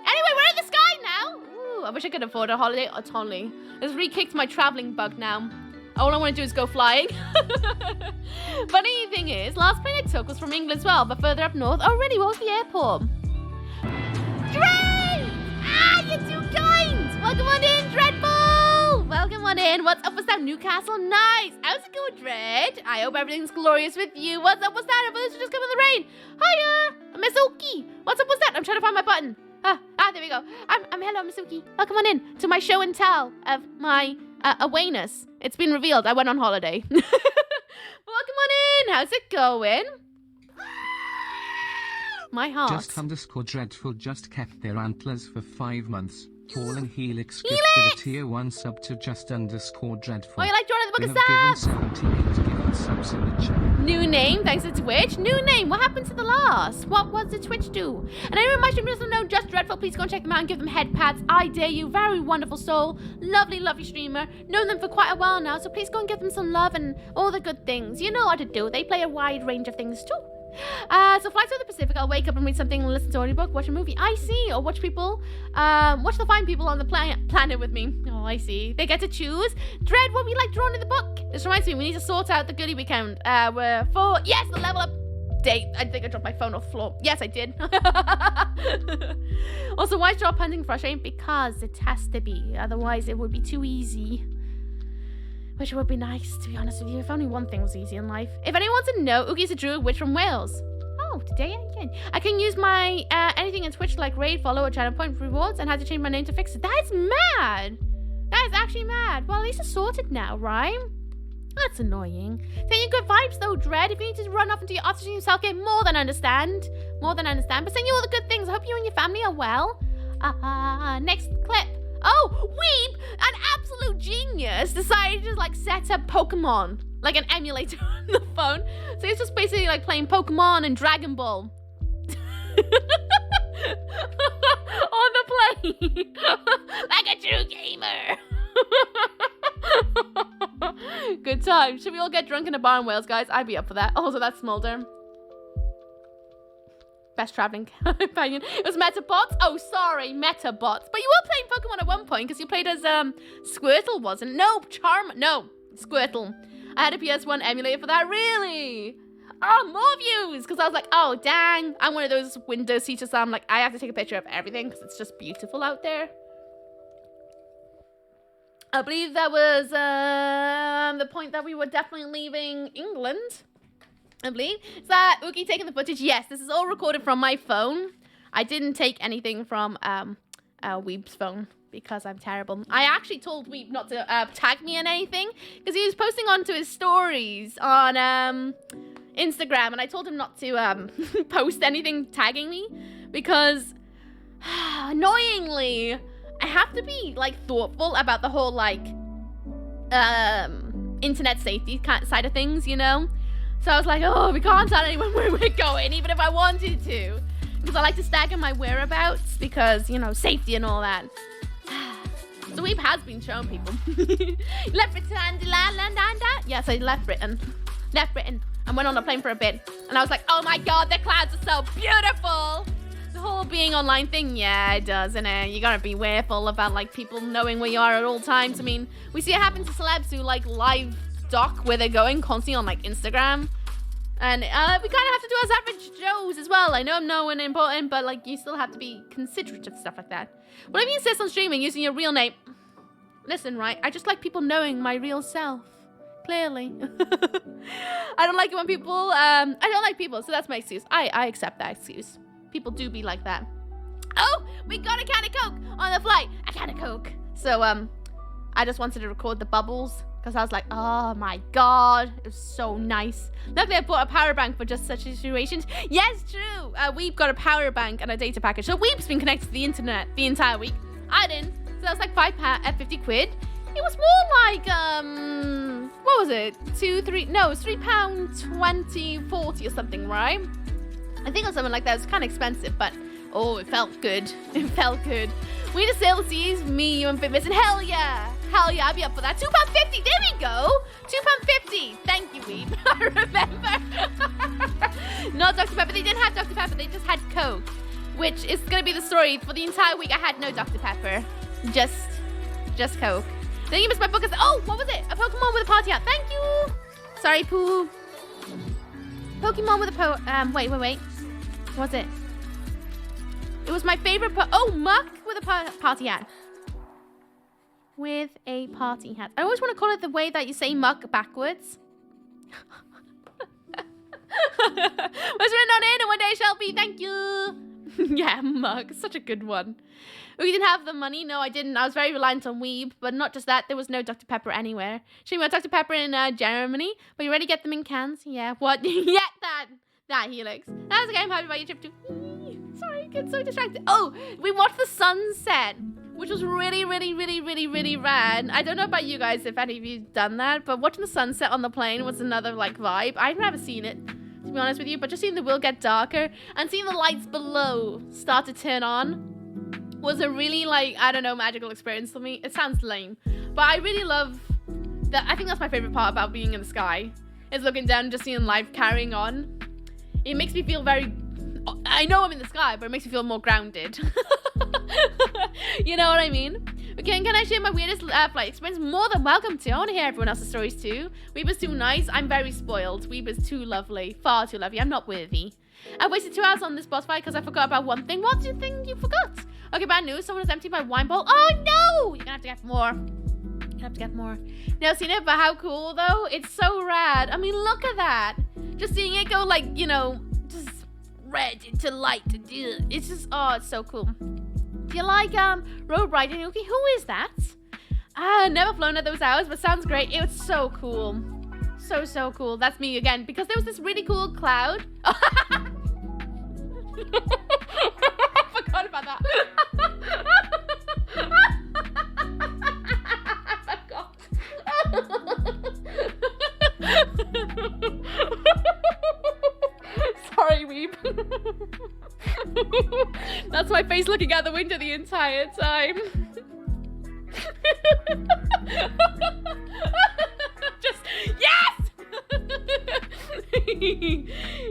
Anyway, we're in the sky now. Ooh, I wish I could afford a holiday. Oh, totally. It's re-kicked my traveling bug now. All I want to do is go flying. Funny thing is, last plane I took was from England as well, but further up north. Oh, really? What was the airport? Dread! Ah, you're too kind! Welcome on in, Dreadful! Welcome on in. What's up? What's that? Newcastle? Nice! How's it going, Dread? I hope everything's glorious with you. What's up? What's that? Everyone's just come in the rain. Hiya! Miss Oki. What's up? What's that? I'm trying to find my button. There we go. I'm hello, Miss Oki. Welcome on in to my show and tell of my awareness. It's been revealed. I went on holiday. Welcome on in. How's it going? My heart. Just_dreadful just kept their antlers for 5 months. Paul and Helix gifted a tier 1 sub to just_dreadful. Oh, you like joining the book of subs? 78 given subs in the chat. New name, thanks to Twitch. New name, what happened to the last? What did Twitch do? And anyone in my stream doesn't know Just Dreadful, please go and check them out and give them head pats. I dare you. Very wonderful soul. Lovely, lovely streamer. Known them for quite a while now, so please go and give them some love and all the good things. You know what to do. They play a wide range of things too. So flights over the Pacific, I'll wake up and read something, listen to an audiobook, watch a movie. I see. Or watch people, watch the fine people on the planet with me. Oh, I see. They get to choose. Dread what we like drawn in the book. This reminds me, we need to sort out the goodie weekend. We're for, yes, the level up date. I think I dropped my phone off the floor. Yes, I did. Also, why is job hunting frustrating? Because it has to be. Otherwise, it would be too easy. Which would be nice, to be honest with you, if only one thing was easy in life. If anyone wants to know, Oogie's a druid witch from Wales. Oh, today I can. I can use my anything in Twitch like raid, follow, or channel point rewards, and had to change my name to fix it. That's mad. That is actually mad. Well, at least it's sorted now, right? That's annoying. Send you good vibes though, Dread. If you need to run off into your oxygen yourself, get more than understand. More than understand. But send you all the good things. I hope you and your family are well. Next clip. Oh, Weeb, an absolute genius, decided to like set up Pokemon, like an emulator on the phone. So it's just basically like playing Pokemon and Dragon Ball. On the plane. Like a true gamer. Good time. Should we all get drunk in a bar in Wales, guys? I'd be up for that. Also, that's Smolder. Best traveling companion. It was Metabots. Oh, sorry, Metabots. But you were playing Pokemon at one point because you played as Squirtle, wasn't? No, No, Squirtle. I had a PS1 emulator for that. Really? Oh, more views. Because I was like, oh, dang. I'm one of those Windows teachers. So I'm like, I have to take a picture of everything because it's just beautiful out there. I believe that was the point that we were definitely leaving England. I believe. Is that Ookie taking the footage? Yes, this is all recorded from my phone. I didn't take anything from Weeb's phone because I'm terrible. I actually told Weeb not to tag me in anything because he was posting onto his stories on Instagram, and I told him not to post anything tagging me because annoyingly I have to be like thoughtful about the whole like internet safety side of things, you know. So I was like, oh, we can't tell anyone where we're going, even if I wanted to. Because I like to stagger my whereabouts because, you know, safety and all that. So Weeb has been showing people. Left Britain, yes, I left Britain. Left Britain and went on a plane for a bit. And I was like, oh my God, the clouds are so beautiful. The whole being online thing, yeah, it does, innit? You gotta be careful about, like, people knowing where you are at all times. I mean, we see it happen to celebs who, like, live doc where they're going constantly on like Instagram, and we kind of have to do as average Joes as well. I know I'm no one important, but like you still have to be considerate of stuff like that. Whatever you insist on streaming using your real name. Listen, right? I just like people knowing my real self. Clearly, I don't like it when people. I don't like people, so that's my excuse. I accept that excuse. People do be like that. Oh, we got a can of Coke on the flight. A can of Coke. So I just wanted to record the bubbles. Because I was like, oh my God, it was so nice. Luckily, I bought a power bank for just such situations. Yes, true. We've got a power bank and a data package. So Weeb's been connected to the internet the entire week. I didn't. So that was like 50 quid. It was more like, what was it? It was £3.20, 40 or something, right? I think it was something like that. It was kind of expensive, but oh, it felt good. It felt good. We just sail the seas, me, you, and Fitness, and hell yeah. Hell yeah, I'll be up for that. £2.50, there we go. £2.50. Thank you, Weeb. I remember. Not Dr. Pepper. They didn't have Dr. Pepper. They just had Coke, which is going to be the story for the entire week. I had no Dr. Pepper. Just Coke. Then you missed my book. Oh, what was it? A Pokemon with a party hat. Thank you. Sorry, Pooh. Pokemon with a wait. What was it? It was my favorite Muck with a party hat. With a party hat. I always want to call it the way that you say Muck backwards. Was written on it, and one day it shall be. Thank you. Yeah, Muck. Such a good one. We didn't have the money. No, I didn't. I was very reliant on Weeb. But not just that, there was no Dr. Pepper anywhere. Shame we got Dr. Pepper in Germany. But you ready to get them in cans? Yeah, what? Yeah, that Helix. That's okay. I'm happy about your trip too. Sorry, get so distracted. Oh, we watched the sunset, which was really, really, really, really, really rad. I don't know about you guys, if any of you done that, but watching the sunset on the plane was another, like, vibe. I've never seen it, to be honest with you, but just seeing the world get darker and seeing the lights below start to turn on was a really, like, I don't know, magical experience for me. It sounds lame, but I really love that. I think that's my favorite part about being in the sky, is looking down and just seeing life carrying on. It makes me feel very... I know I'm in the sky, but it makes me feel more grounded. You know what I mean? Okay, can I share my weirdest flight experience? More than welcome to. I want to hear everyone else's stories too. Weeber's too nice. I'm very spoiled. Weeber's too lovely. Far too lovely. I'm not worthy. I wasted 2 hours on this boss fight because I forgot about one thing. What do you think you forgot? Okay, bad news. Someone is emptied my wine bottle. Oh no! You're gonna have to get more. Never seen it, but how cool though? It's so rad. I mean, look at that. Just seeing it go like, you know, just red into light. It's just, oh, it's so cool. Do you like road riding? Okay, who is that? Never flown at those hours, but sounds great. It was so cool. So cool. That's me again, because there was this really cool cloud. I forgot about that. my face looking out the window the entire time. Just, yes!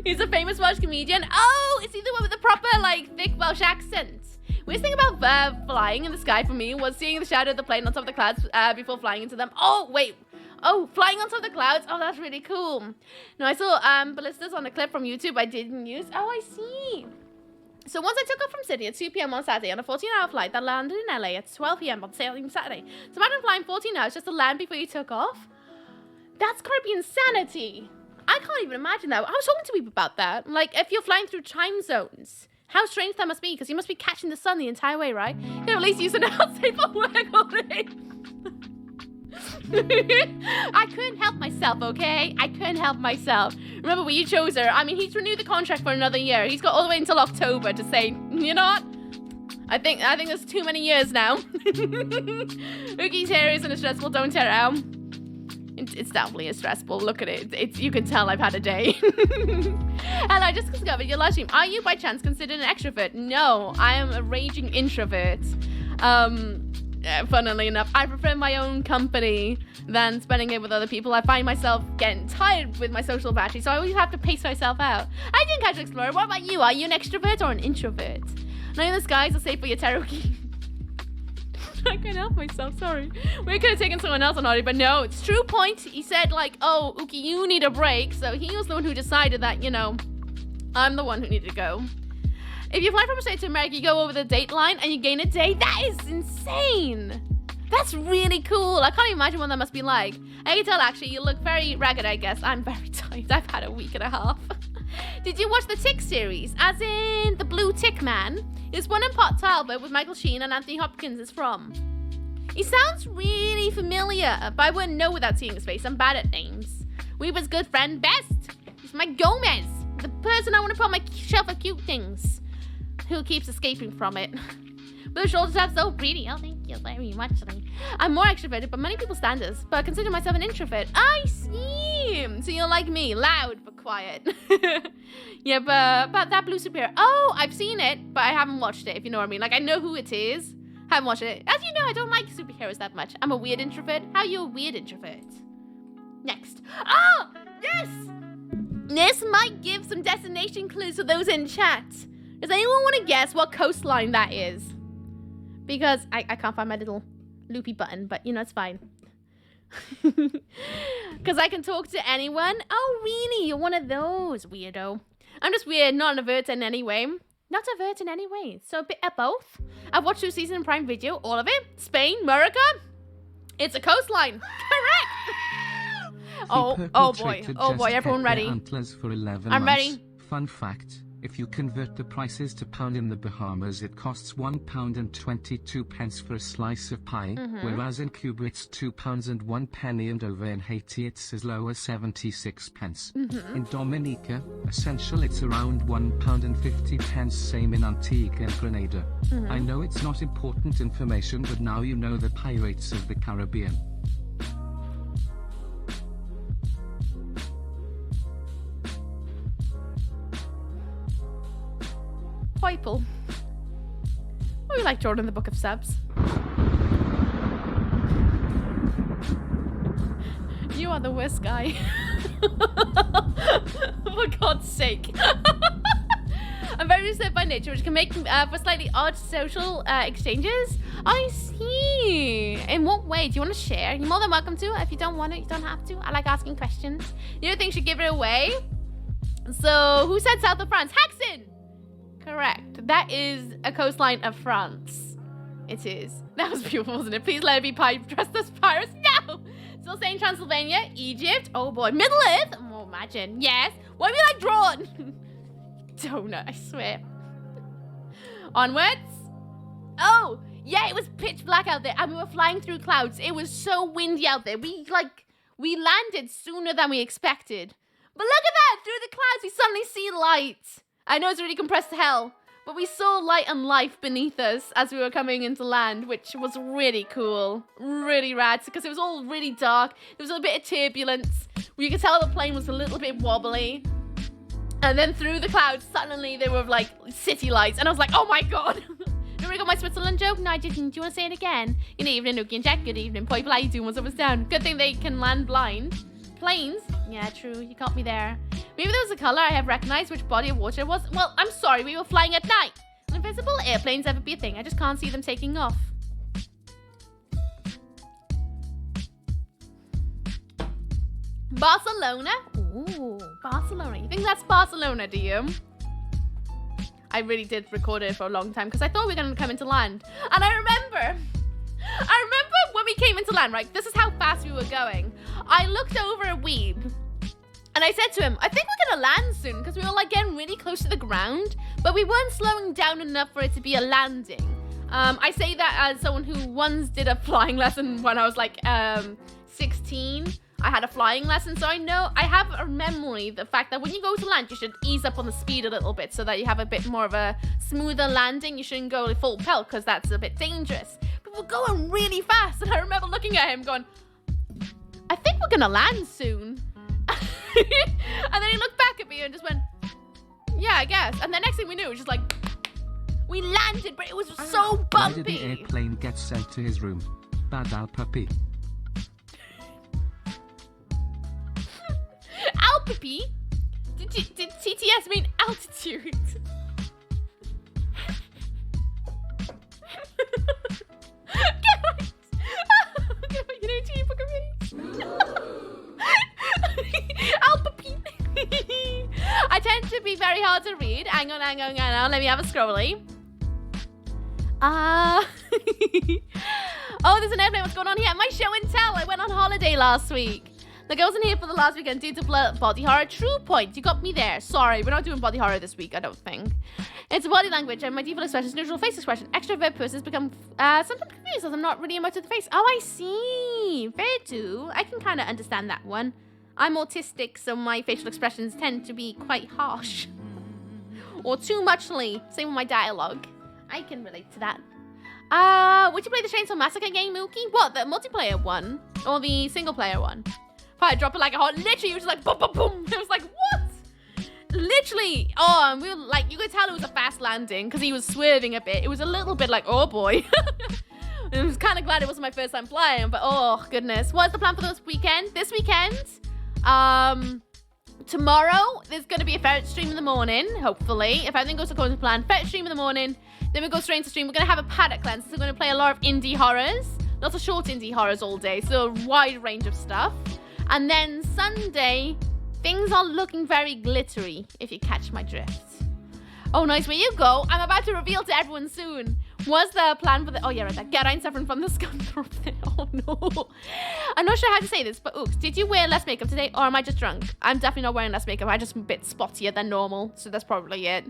He's a famous Welsh comedian. Oh, is he the one with the proper, like, thick Welsh accent? Weirdest thing about flying in the sky for me was seeing the shadow of the plane on top of the clouds before flying into them. Oh, wait. Oh, flying on top of the clouds. Oh, that's really cool. No, I saw ballistas on a clip from YouTube I didn't use. Oh, I see. So once I took off from Sydney at 2 p.m. on Saturday on a 14-hour flight that landed in LA at 12 p.m. on the same Saturday. So imagine flying 14 hours just to land before you took off. That's gotta be insanity. I can't even imagine that. I was talking to people about that. Like, if you're flying through time zones, how strange that must be, because you must be catching the sun the entire way, right? You can at least use an outside for work already. I couldn't help myself, okay? I couldn't help myself. Remember when you chose her? I mean, he's renewed the contract for another year. He's got all the way until October to say, you know what? I think there's too many years now. Uki's hair isn't as stressful. Don't tear it out. It's definitely stressful. Look at it. You can tell I've had a day. And I just discovered your live stream. Are you by chance considered an extrovert? No, I am a raging introvert. Funnily enough, I prefer my own company than spending it with other people. I find myself getting tired with my social battery, so I always have to pace myself out. I think Casual Explorer. What about you? Are you an extrovert or an introvert? None of the skies are safe for your Cherokee. I can't help myself, sorry. We could have taken someone else on holiday, but no, it's true point. He said, like, oh, Uki, you need a break. So he was the one who decided that, you know, I'm the one who needed to go. If you fly from Australia to America, you go over the date line and you gain a day. That is insane. That's really cool. I can't even imagine what that must be like. I can tell, actually, you look very ragged, I guess. I'm very tired. I've had a week and a half. Did you watch the Tick series? As in the Blue Tick Man? It's one in Port Talbot with Michael Sheen and Anthony Hopkins is from. He sounds really familiar, but I wouldn't know without seeing his face. I'm bad at names. Weaver's good friend, Best. He's my Gomez. The person I want to put on my shelf of cute things. Who keeps escaping from it. Blue shoulders are so pretty. Oh, thank you very much. I'm more extroverted, but many people standards. But I consider myself an introvert. I see. So you're like me, loud but quiet. Yeah, but that Blue Superhero. Oh, I've seen it, but I haven't watched it, if you know what I mean. Like, I know who it is. Haven't watched it. As you know, I don't like superheroes that much. I'm a weird introvert. How are you a weird introvert? Next. Oh, yes! This might give some destination clues for those in chat. Does anyone want to guess what coastline that is? Because I can't find my little loopy button, but you know, it's fine. Because I can talk to anyone. Oh, really? You're one of those, weirdo. I'm just weird, not an avert in any way. Not avert in any way. So a bit of both. I've watched 2 seasons in Prime Video, all of it. Spain, America. It's a coastline. Correct. Oh boy, everyone ready? I'm ready. Fun fact. If you convert the prices to pound in the Bahamas, it costs £1.22 for a slice of pie, whereas in Cuba it's £2.01, and over in Haiti it's as low as 76 pence. In Dominica, essential it's around £1.50, same in Antigua and Grenada. I know it's not important information, but now you know the pie rates of the Caribbean. Poiple. Oh, we like Jordan the Book of Subs. You are the worst guy. For God's sake. I'm very reserved by nature, which can make for slightly odd social exchanges. I see. In what way? Do you want to share? You're more than welcome to. If you don't want it, you don't have to. I like asking questions. You don't think you should give it away? So, who said south of France? Haxon! Correct. That is a coastline of France. It is. That was beautiful, wasn't it? Please let it be dressed as pirates. No! Still saying Transylvania, Egypt. Oh boy. Middle Earth. Oh, imagine. Yes. Why are we like drawn? Donut, I swear. Onwards. Oh, yeah, it was pitch black out there and we were flying through clouds. It was so windy out there. We landed sooner than we expected. But look at that! Through the clouds, we suddenly see light. I know it's really compressed to hell, but we saw light and life beneath us as we were coming into land, which was really cool. Really rad, because it was all really dark. There was a bit of turbulence. You could tell the plane was a little bit wobbly. And then through the clouds, suddenly they were like city lights. And I was like, oh my God. Remember I got my Switzerland joke? No, I didn't. Do you want to say it again? Good evening, Nookie and Jack. Good evening, people. How you doing? What's up, what's down? Good thing they can land blind. Planes? Yeah, true. You got me there. Maybe there was a color I have recognized which body of water it was. Well, I'm sorry. We were flying at night. Will invisible airplanes ever be a thing? I just can't see them taking off. Barcelona? Ooh, Barcelona. You think that's Barcelona, do you? I really did record it for a long time because I thought we were going to come into land. And I remember when we came into land, right? This is how fast we were going. I looked over at Weeb and I said to him, I think we're going to land soon because we were like getting really close to the ground, but we weren't slowing down enough for it to be a landing. I say that as someone who once did a flying lesson when I was like 16. I had a flying lesson, so I know, I have a memory, the fact that when you go to land, you should ease up on the speed a little bit so that you have a bit more of a smoother landing. You shouldn't go full pelt because that's a bit dangerous. But we're going really fast, and I remember looking at him going, I think we're gonna land soon. And then he looked back at me and just went, yeah, I guess. And the next thing we knew, it was just like, we landed, but it was so bumpy. Why did the airplane get sent to his room? Bad old puppy. Alpipi? Did TTS mean altitude? You know, T Alpipi. I tend to be very hard to read. Hang on. Let me have a scrolly. Oh, there's an airplane. What's going on here? My show and tell. I went on holiday last week. The girls in here for the last weekend due to body horror. True point. You got me there. Sorry, we're not doing body horror this week, I don't think. It's body language, and my default expression is neutral face expression. Extrovert persons become sometimes confused as I'm not really emotive to the face. Oh, I see. Fair too. I can kind of understand that one. I'm autistic, so my facial expressions tend to be quite harsh. Or too muchly. Same with my dialogue. I can relate to that. Would you play the Chainsaw Massacre game, Mookie? What, the multiplayer one? Or the single player one? I drop it like a hot. Literally, it was just like boom, boom, boom. It was like, what? Literally. Oh, and we were like, you could tell it was a fast landing because he was swerving a bit. It was a little bit like, oh boy. I was kind of glad it wasn't my first time flying, but oh goodness. What's the plan for this weekend? This weekend, tomorrow there's going to be a ferret stream in the morning. Hopefully, if everything goes according to plan, ferret stream in the morning. Then we go straight into stream. We're going to have a paddock cleanse. So we're going to play a lot of indie horrors, lots of short indie horrors all day. So a wide range of stuff. And then Sunday, things are looking very glittery, if you catch my drift. Oh, nice. Where you go? I'm about to reveal to everyone soon. What's the plan for the... Oh, yeah, right there. Geraint suffering from the scum. Oh, no. I'm not sure how to say this, but Ooks, did you wear less makeup today, or am I just drunk? I'm definitely not wearing less makeup. I'm just a bit spottier than normal, so that's probably it.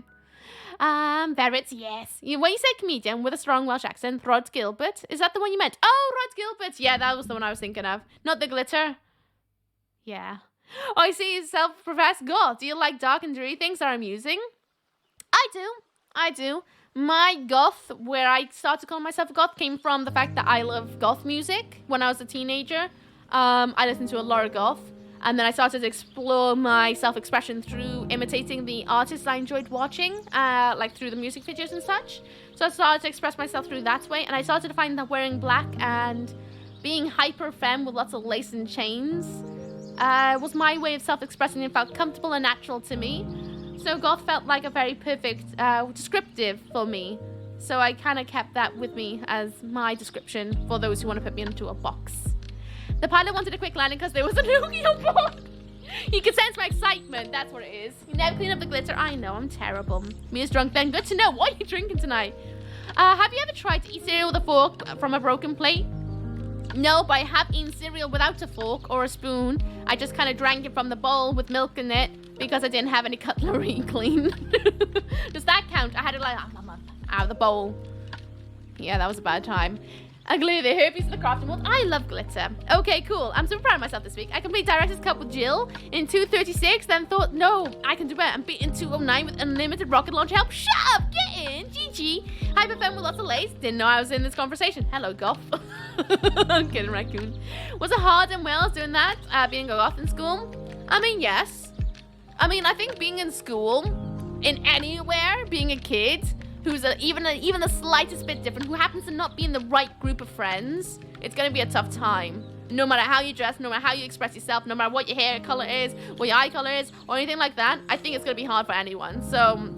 Verrets, yes. When you said comedian with a strong Welsh accent, Rod Gilbert, is that the one you meant? Oh, Rod Gilbert. Yeah, that was the one I was thinking of. Not the glitter. Yeah. Oh, I see. Self-professed goth. Do you like dark and dreary things that are amusing? I do. My goth, where I started calling myself a goth, came from the fact that I love goth music. When I was a teenager, I listened to a lot of goth. And then I started to explore my self-expression through imitating the artists I enjoyed watching, like through the music videos and such. So I started to express myself through that way. And I started to find that wearing black and being hyper femme with lots of lace and chains was my way of self-expressing and felt comfortable and natural to me. So goth felt like a very perfect descriptive for me. So I kind of kept that with me as my description for those who want to put me into a box. The pilot wanted a quick landing because there was a noogie on board. He could sense my excitement. That's what it is. You never clean up the glitter. I know, I'm terrible. Me is drunk then. Good to know. What are you drinking tonight? Have you ever tried to eat cereal with a fork from a broken plate? No, but I have eaten cereal without a fork or a spoon. I just kind of drank it from the bowl with milk in it because I didn't have any cutlery clean. Does that count? I had it like out of the bowl. Yeah, that was a bad time. And glitter, the herpes of the crafting world. I love glitter. Okay, cool. I'm super proud of myself this week. I completed Director's Cup with Jill in 2:36, then thought, no, I can do better. I'm beating 2:09 with unlimited rocket launch help. Shut up! Get in! GG. Hyperfem with lots of lace. Didn't know I was in this conversation. Hello, goth. I'm kidding, raccoon. Was it hard in Wales doing that? Being a goth in school? I mean, yes. I mean, I think being in school, in anywhere, being a kid who's even the slightest bit different, who happens to not be in the right group of friends, it's gonna be a tough time. No matter how you dress, no matter how you express yourself, no matter what your hair color is, what your eye color is, or anything like that, I think it's gonna be hard for anyone. So,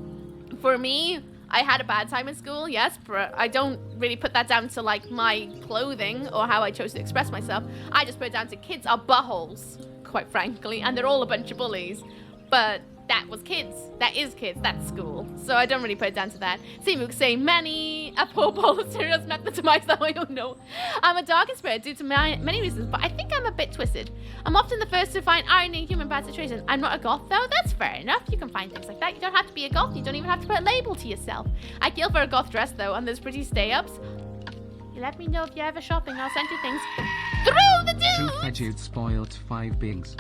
for me, I had a bad time in school, yes, but I don't really put that down to like my clothing or how I chose to express myself. I just put it down to kids are buttholes, quite frankly, and they're all a bunch of bullies. But that was kids. That is kids. That's school. So I don't really put it down to that. Same would say many a poor bowl of cereals met the demise that I don't know. I'm a dark spirit due to many reasons, but I think I'm a bit twisted. I'm often the first to find irony in human bad situations. I'm not a goth though. That's fair enough. You can find things like that. You don't have to be a goth. You don't even have to put a label to yourself. I kill for a goth dress though, and those pretty stay-ups. You let me know if you're ever shopping. I'll send you things through the dude. You'd spoiled 5 bigs.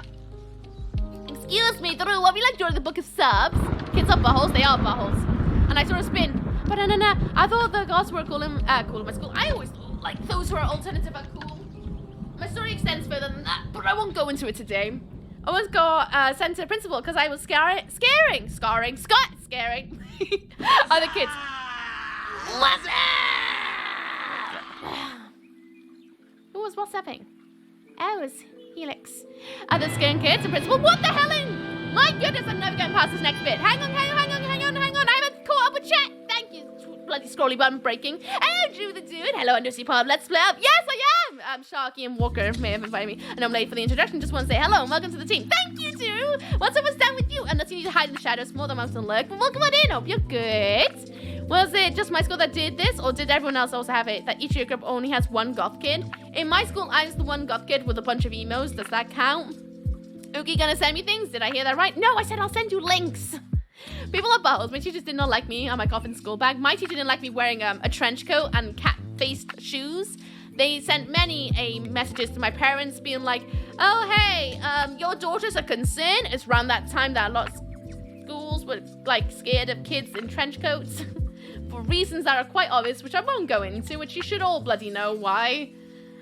Excuse me, Drew, what we like during the book of subs? Kids are buttholes, they are buttholes. And I sort of spin. But no, I thought the goths were cool in my school. I always like those who are alternative are cool. My story extends further than that, but I won't go into it today. I once got sent to the principal because I was scaring other kids. Who was WhatsApping? Oh, it was Helix. Other scaring kids, the principal. What the hell? My goodness, I'm never getting past this next bit. Hang on. I haven't caught up with chat. Thank you. Bloody scrolly button breaking. Oh, Drew the dude. Hello, Undersea Pod. Let's play up. Yes, I am. Sharky and Walker may have invited me. And I'm late for the introduction. Just want to say hello and welcome to the team. Thank you, Drew. What's up, what's down with you? Unless you need to hide in the shadows, more than most to lurk. But welcome on in. Hope you're good. Was it just my school that did this, or did everyone else also have it, that each year group only has one goth kid? In my school, I was the one goth kid with a bunch of emos. Does that count? Ookie gonna send me things? Did I hear that right? No, I said I'll send you links. People are buttholes. My teachers did not like me on my coffin school bag. My teacher didn't like me wearing a trench coat and cat-faced shoes. They sent many messages to my parents being like, oh, hey, your daughter's a concern. It's around that time that a lot of schools were like scared of kids in trench coats. For reasons that are quite obvious, which I won't go into, which you should all bloody know why.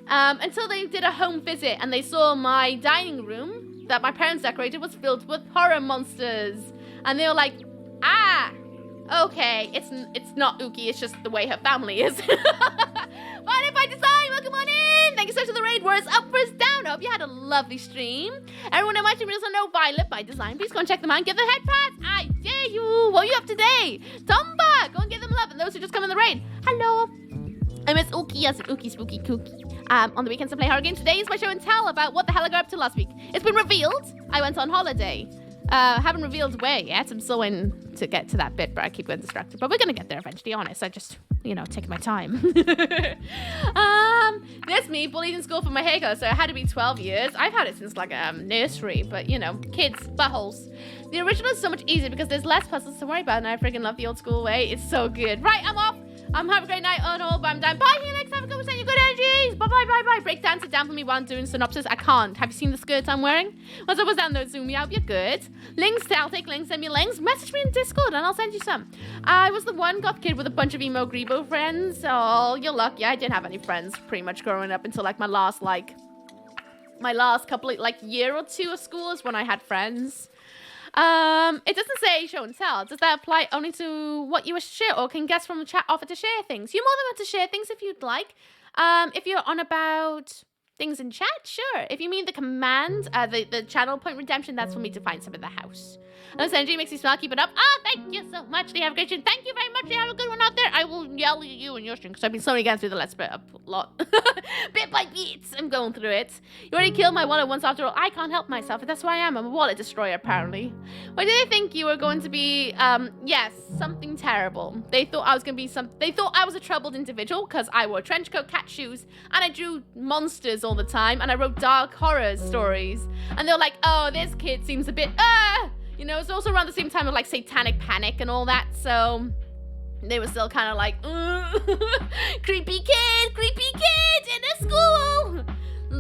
Until they did a home visit and they saw my dining room that my parents decorated was filled with horror monsters. And they were like, okay, it's not Ookie, it's just the way her family is. Violet by design, welcome on in. Thank you so much for the raid. Words up, first down. Hope you had a lovely stream. Everyone in my stream doesn't know Violet by design. Please go and check them out and give them head pats. I dare you. What are you up today? Tomba, go and give them love. And those who just come in the raid, hello. I miss Ookie, yes, Ookie spooky kooky. On the weekends to play horror games. Today is my show and tell about what the hell I got up to last week. It's been revealed. I went on holiday. Haven't revealed where yet. I'm still in to get to that bit, but I keep getting distracted. But we're gonna get there eventually, honest. I just, taking my time. This me, bullied in school for my hair color, so I had to be 12 years. I've had it since like nursery, but kids, buttholes. The original is so much easier because there's less puzzles to worry about, and I freaking love the old school way. It's so good. Right, I'm off. Have a great night on all, but I'm done. Bye, Helix. Have a good one. Send you good energies. Bye. Break down, sit down for me while I'm doing synopsis. I can't. Have you seen the skirts I'm wearing? Once I was down there, zoom me out. You're good. Links, I'll take links. Send me links. Message me in Discord and I'll send you some. I was the one goth kid with a bunch of emo grebo friends. Oh, you're lucky. I didn't have any friends pretty much growing up until like my last couple of year or two of school is when I had friends. It doesn't say show and tell. Does that apply only to what you wish to share, or can guests from the chat offer to share things? You're more than welcome to share things if you'd like. If you're on about things in chat, sure. If you mean the command, the channel point redemption, that's for me to find some in the house. This energy makes you smile. Keep it up. Thank you so much. You have a great stream. Thank you very much. You have a good one out there. I will yell at you in your stream because I've been slowly getting through the Let's Play a lot. Bit by bit, I'm going through it. You already killed my wallet once after all. I can't help myself. That's who I am. I'm a wallet destroyer, apparently. Why did they think you were going to be, yes, something terrible? They thought I was going to be They thought I was a troubled individual because I wore trench coat, cat shoes, and I drew monsters all the time, and I wrote dark horror stories. And they were like, oh, this kid seems a bit, it's also around the same time of like satanic panic and all that, so they were still kind of like, creepy kid in a school.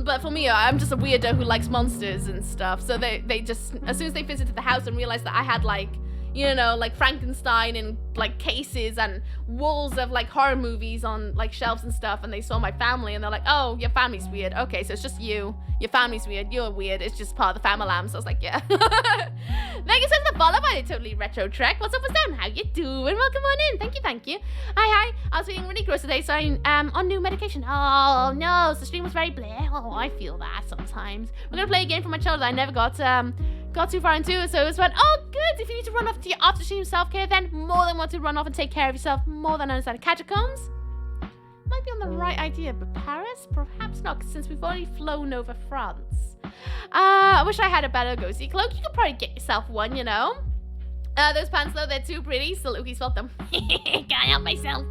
But for me, I'm just a weirdo who likes monsters and stuff. So they just, as soon as they visited the house and realized that I had like, you know, like Frankenstein in like cases and walls of like horror movies on like shelves and stuff, and they saw my family and they're like, oh, your family's weird. Okay, so it's just you. Your family's weird. You're weird. It's just part of the family. So I was like, yeah. Thank you so much for the follow by the Totally Retro Trek. What's up, what's down? How you doing? Welcome on in. Thank you, thank you. Hi. I was feeling really gross today, so I'm on new medication. Oh no, so the stream was very bleh. Oh, I feel that sometimes. We're gonna play a game for my children I never got too far into, so it was fun. Oh, good. If you need to run off to your after stream self-care, then more than want to run off and take care of yourself, more than understand. Catacombs might be on the right idea, but Paris, perhaps not, since we've already flown over France. I wish I had a better ghosty cloak. You could probably get yourself one, you know. Those pants though, they're too pretty. Salukis felt them. Can't help myself.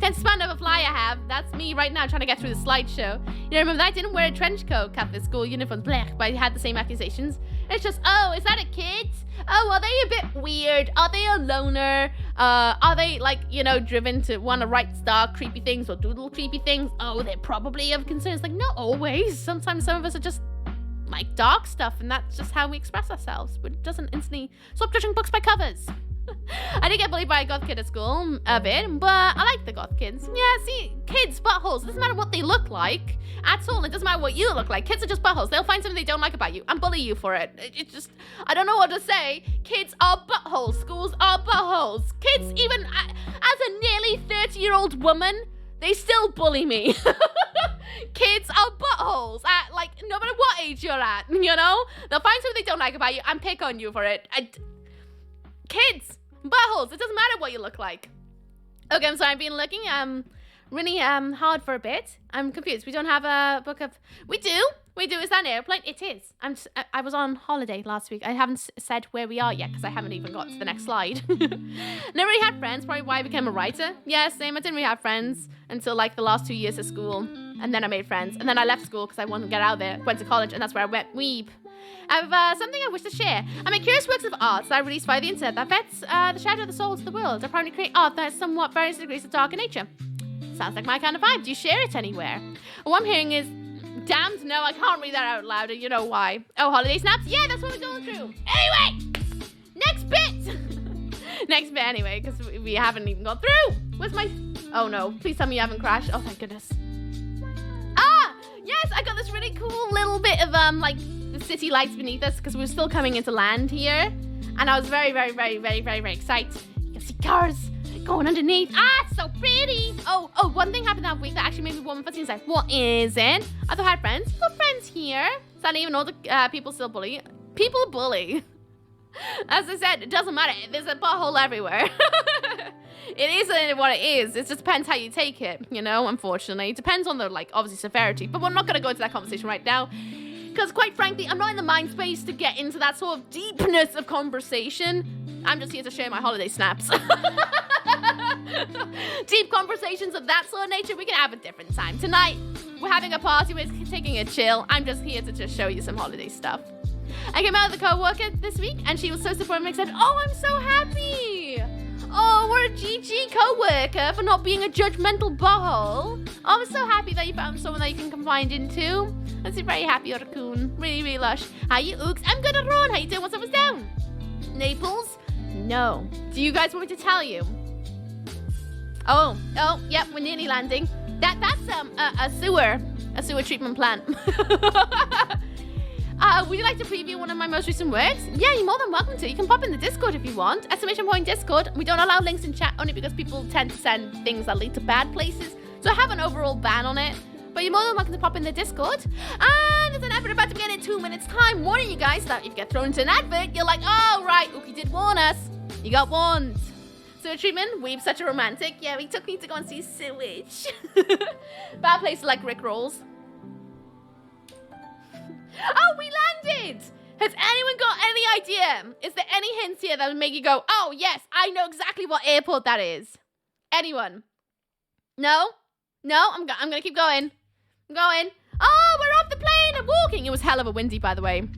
10 span of a fly I have. That's me right now trying to get through the slideshow. You know, remember that? I didn't wear a trench coat, cut the school uniforms, blech, but I had the same accusations. It's just, oh, is that a kid? Oh, are they a bit weird? Are they a loner? Are they, like, you know, driven to want to write dark, creepy things or doodle creepy things? Oh, they're probably of concerns. Like, not always. Sometimes some of us are just like dark stuff, and that's just how we express ourselves, but it doesn't instantly stop judging books by covers. I did get bullied by a goth kid at school a bit, but I like the goth kids. Yeah, see, kids, buttholes, it doesn't matter what they look like at all. It doesn't matter what you look like. Kids are just buttholes. They'll find something they don't like about you and bully you for it. It's just, I don't know what to say. Kids are buttholes. Schools are buttholes. Kids, even as a nearly 30-year-old woman, they still bully me. Kids are buttholes at, like, no matter what age you're at, you know? They'll find something they don't like about you and pick on you for it. Kids, buttholes, it doesn't matter what you look like. Okay, I'm sorry, I've been looking really hard for a bit. I'm confused. We don't have a book of... We do. Is that an airplane? It is. I was on holiday last week. I haven't said where we are yet because I haven't even got to the next slide. Never really had friends, probably why I became a writer. Yeah, same. I didn't really have friends until like the last 2 years of school. And then I made friends. And then I left school because I wanted to get out of there. Went to college, and that's where I went weeb. I have something I wish to share. I make curious works of art that I released via the internet that vets the shadow of the soul to the world. I primarily create art that has somewhat various degrees of darker nature. Sounds like my kind of vibe. Do you share it anywhere? What I'm hearing is, damned, no, I can't read that out loud, and you know why. Oh, holiday snaps? Yeah, that's what we're going through. Anyway, next bit. Next bit anyway, because we haven't even got through. Where's my... Oh no, please tell me you haven't crashed. Oh, thank goodness. Ah, yes, I got this really cool little bit of, like, the city lights beneath us, because we were still coming into land here. And I was very, very, very, very, very, very excited. You can see cars going underneath. Ah, it's so pretty. Oh, one thing happened that week that actually made me warm and fuzzy inside. What is it? I thought I had friends. You got friends here. So I don't even know the people still bully. People bully. As I said, it doesn't matter. There's a butthole everywhere. It isn't what it is. It just depends how you take it, you know, unfortunately. It depends on the, like, obviously severity. But we're not going to go into that conversation right now. Because, quite frankly, I'm not in the mind space to get into that sort of deepness of conversation. I'm just here to share my holiday snaps. Deep conversations of that sort of nature, we can have a different time. Tonight, we're having a party, we're taking a chill. I'm just here to just show you some holiday stuff. I came out with a co-worker this week, and she was so supportive and said, oh, I'm so happy. Oh, we're a GG co-worker for not being a judgmental butthole. Oh, I'm so happy that you found someone that you can confide into. I'm so very happy, Raccoon. Really, really lush. How you, Ooks? I'm good, Ron. How you doing? What's up, what's down? Naples? No. Do you guys want me to tell you? Oh, yep, we're nearly landing. That's a sewer treatment plant. Would you like to preview one of my most recent works? Yeah, you're more than welcome to. You can pop in the Discord if you want. Exclamation point Discord. We don't allow links in chat only because people tend to send things that lead to bad places. So I have an overall ban on it. But you're more than welcome to pop in the Discord. And there's an advert about to begin in 2 minutes time. Warning you guys that if you get thrown into an advert, you're like, oh, right, Uki did warn us. You got warned. Sewer treatment, Weeb's such a romantic. Yeah, he took me to go and see sewage. Bad place to like Rick rolls. Oh, we landed! Has anyone got any idea? Is there any hints here that would make you go, oh, yes, I know exactly what airport that is? Anyone? No? No? I'm going to keep going. I'm going. Oh, we're off the plane and walking. It was hell of a windy, by the way.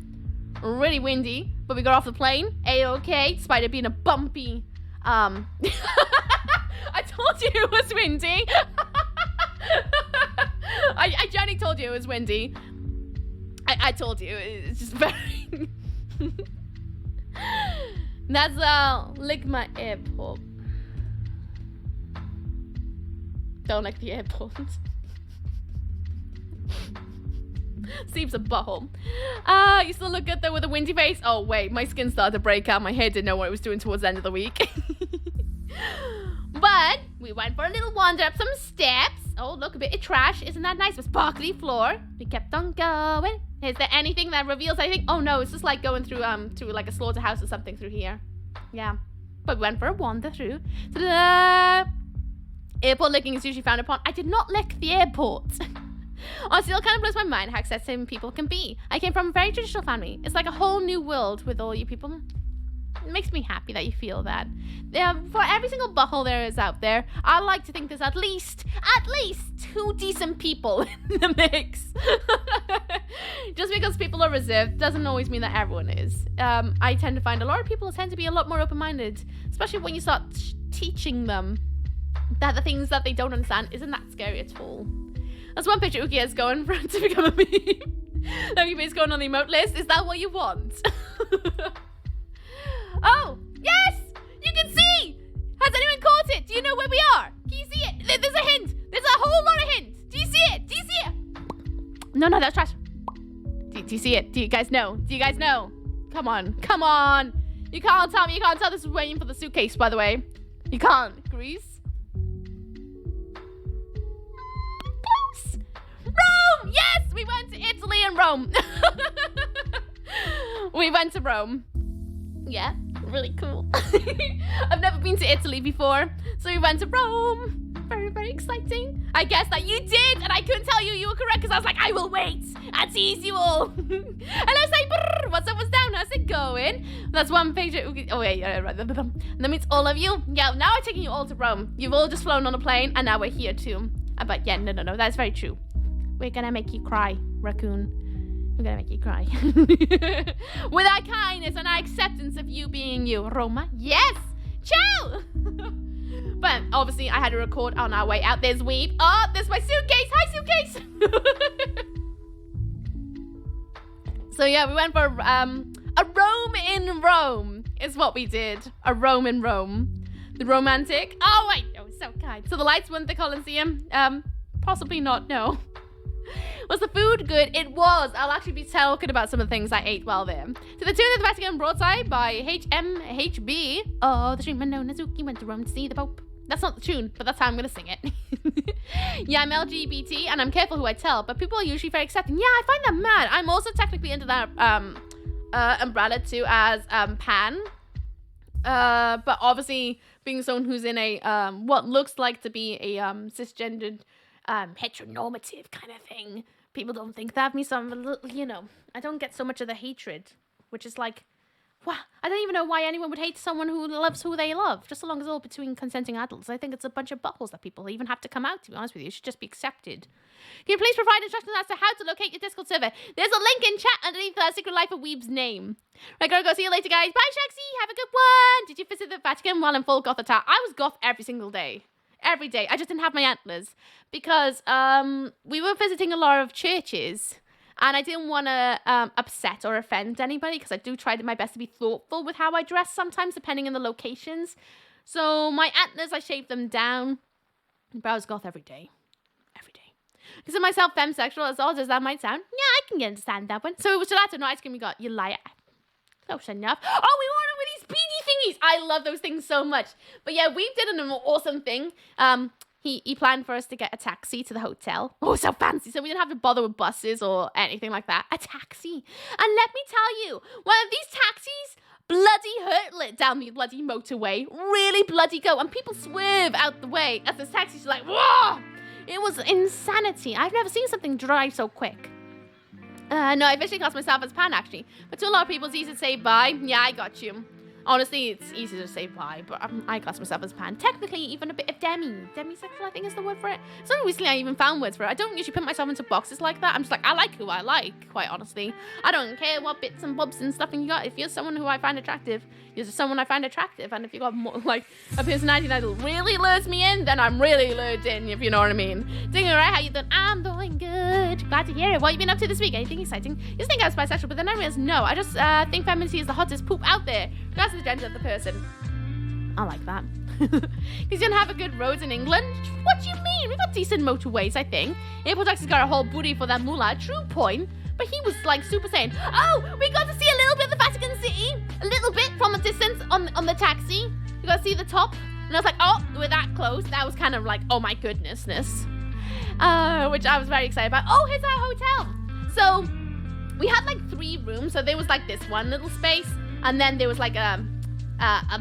Really windy. But we got off the plane. A-okay. Despite it being a bumpy... I told you it was windy. I genuinely told you it was windy. I told you, it's just very... That's lick my airport. Don't like the airport. Steve's a butthole. You still look good though with a windy face. Oh wait, my skin started to break out. My hair didn't know what it was doing towards the end of the week. But we went for a little wander up some steps. Oh, look, a bit of trash. Isn't that nice? With sparkly floor. We kept on going. Is there anything that reveals anything? Oh no, it's just like going through to like a slaughterhouse or something through here. Yeah. But we went for a wander through. Ta-da! Airport licking is usually frowned upon. I did not lick the airport. Honestly, it kind of blows my mind how accepting people can be. I came from a very traditional family. It's like a whole new world with all you people. It makes me happy that you feel that. For every single butthole there is out there, I like to think there's at least 2 decent people in the mix. Just because people are reserved doesn't always mean that everyone is. I tend to find a lot of people tend to be a lot more open-minded, especially when you start teaching them that the things that they don't understand isn't that scary at all. That's one picture Uki is going for to become a meme. Uki is going on the emote list. Is that what you want? Oh, yes! You can see! Has anyone caught it? Do you know where we are? Can you see it? There's a hint. There's a whole lot of hints. Do you see it? Do you see it? No, that's trash. Do you see it? Do you guys know? Do you guys know? Come on. Come on. You can't tell me. You can't tell. This is waiting for the suitcase, by the way. You can't. Greece. Please. Rome! Yes! We went to Italy and Rome. We went to Rome. Yeah, really cool. I've never been to Italy before, so we went to Rome. Very, very exciting. I guess that you did, and I couldn't tell you you were correct because I was like, I will wait and tease you all. Hello, say, what's up, what's down, how's it going? That's one page. Oh, wait, that means all of you. Yeah, now I'm taking you all to Rome. You've all just flown on a plane, and now we're here too. But yeah, no, that's very true. We're gonna make you cry, raccoon. I'm gonna make you cry. With our kindness and our acceptance of you being you. Roma, yes! Ciao! But obviously I had to record on our way out. There's Weeb. Oh, there's my suitcase. Hi, suitcase! So yeah, we went for a Rome in Rome is what we did. A Rome in Rome. The romantic. Oh, wait. Oh, so kind. So the lights went to the Colosseum. Possibly not, no. Was the food good? It was. I'll actually be talking about some of the things I ate while there. To the tune of the Vatican Broadside by HMHB. Oh, the streamer known as Uki went to Rome to see the Pope. That's not the tune, but that's how I'm going to sing it. Yeah, I'm LGBT and I'm careful who I tell, but people are usually very accepting. Yeah, I find that mad. I'm also technically under that umbrella too as pan. But obviously being someone who's in a what looks like to be a cisgendered heteronormative kind of thing. People don't think that of me, so I'm a little, you know, I don't get so much of the hatred, which is like, wow, I don't even know why anyone would hate someone who loves who they love, just so long as it's all between consenting adults. I think it's a bunch of buttholes that people even have to come out, to be honest with you. It should just be accepted. Can you please provide instructions as to how to locate your Discord server? There's a link in chat underneath the Secret Life of Weeb's name. Right, gotta go. See you later, guys. Bye, Shaxi. Have a good one. Did you visit the Vatican while in full goth attire? I was goth every single day. Every day. I just didn't have my antlers because we were visiting a lot of churches and I didn't want to upset or offend anybody because I do try my best to be thoughtful with how I dress sometimes depending on the locations. So my antlers, I shaved them down, but I was goth every day. Every day. Consider myself femsexual, as odd as that might sound. Yeah, I can understand that one. So it was gelato, no ice cream we got. You liar. Close enough. Oh, we wanted with these beanie thingies. I love those things so much. But yeah, we did an awesome thing. He planned for us to get a taxi to the hotel. Oh, so fancy. So we didn't have to bother with buses or anything like that. A taxi. And let me tell you, one of these taxis bloody hurtlet down the bloody motorway. Really bloody go. And people swerve out the way as the taxi's like, whoa! It was insanity. I've never seen something drive so quick. No, I officially class myself as pan, actually. But to a lot of people, it's easy to say bye. Yeah, I got you. Honestly, it's easy to say bye, but I class myself as pan. Technically, even a bit of demisexual, I think is the word for it. So recently, I even found words for it. I don't usually put myself into boxes like that. I'm just like, I like who I like, quite honestly. I don't care what bits and bobs and stuff you got. If you're someone who I find attractive, you're just someone I find attractive. And if you got more, like a personality that really lures me in, then I'm really lured in, if you know what I mean. Doing all right? How you doing? I'm doing good. Glad to hear it. What have you been up to this week? Anything exciting? You just think I was bisexual, but then I realized no. I just think femininity is the hottest poop out there. Regardless of the gender of the person. I like that. Because you don't have a good roads in England? What do you mean? We got decent motorways, I think. Airport taxi's got a whole booty for that mullah. True point. But he was like super saying, oh, we got to see a little bit of the Vatican City. A little bit from a distance on the taxi. You got to see the top. And I was like, oh, we're that close. That was kind of like, oh my goodnessness. Which I was very excited about. Oh, here's our hotel. So we had like 3 rooms. So there was like this one little space. And then there was like a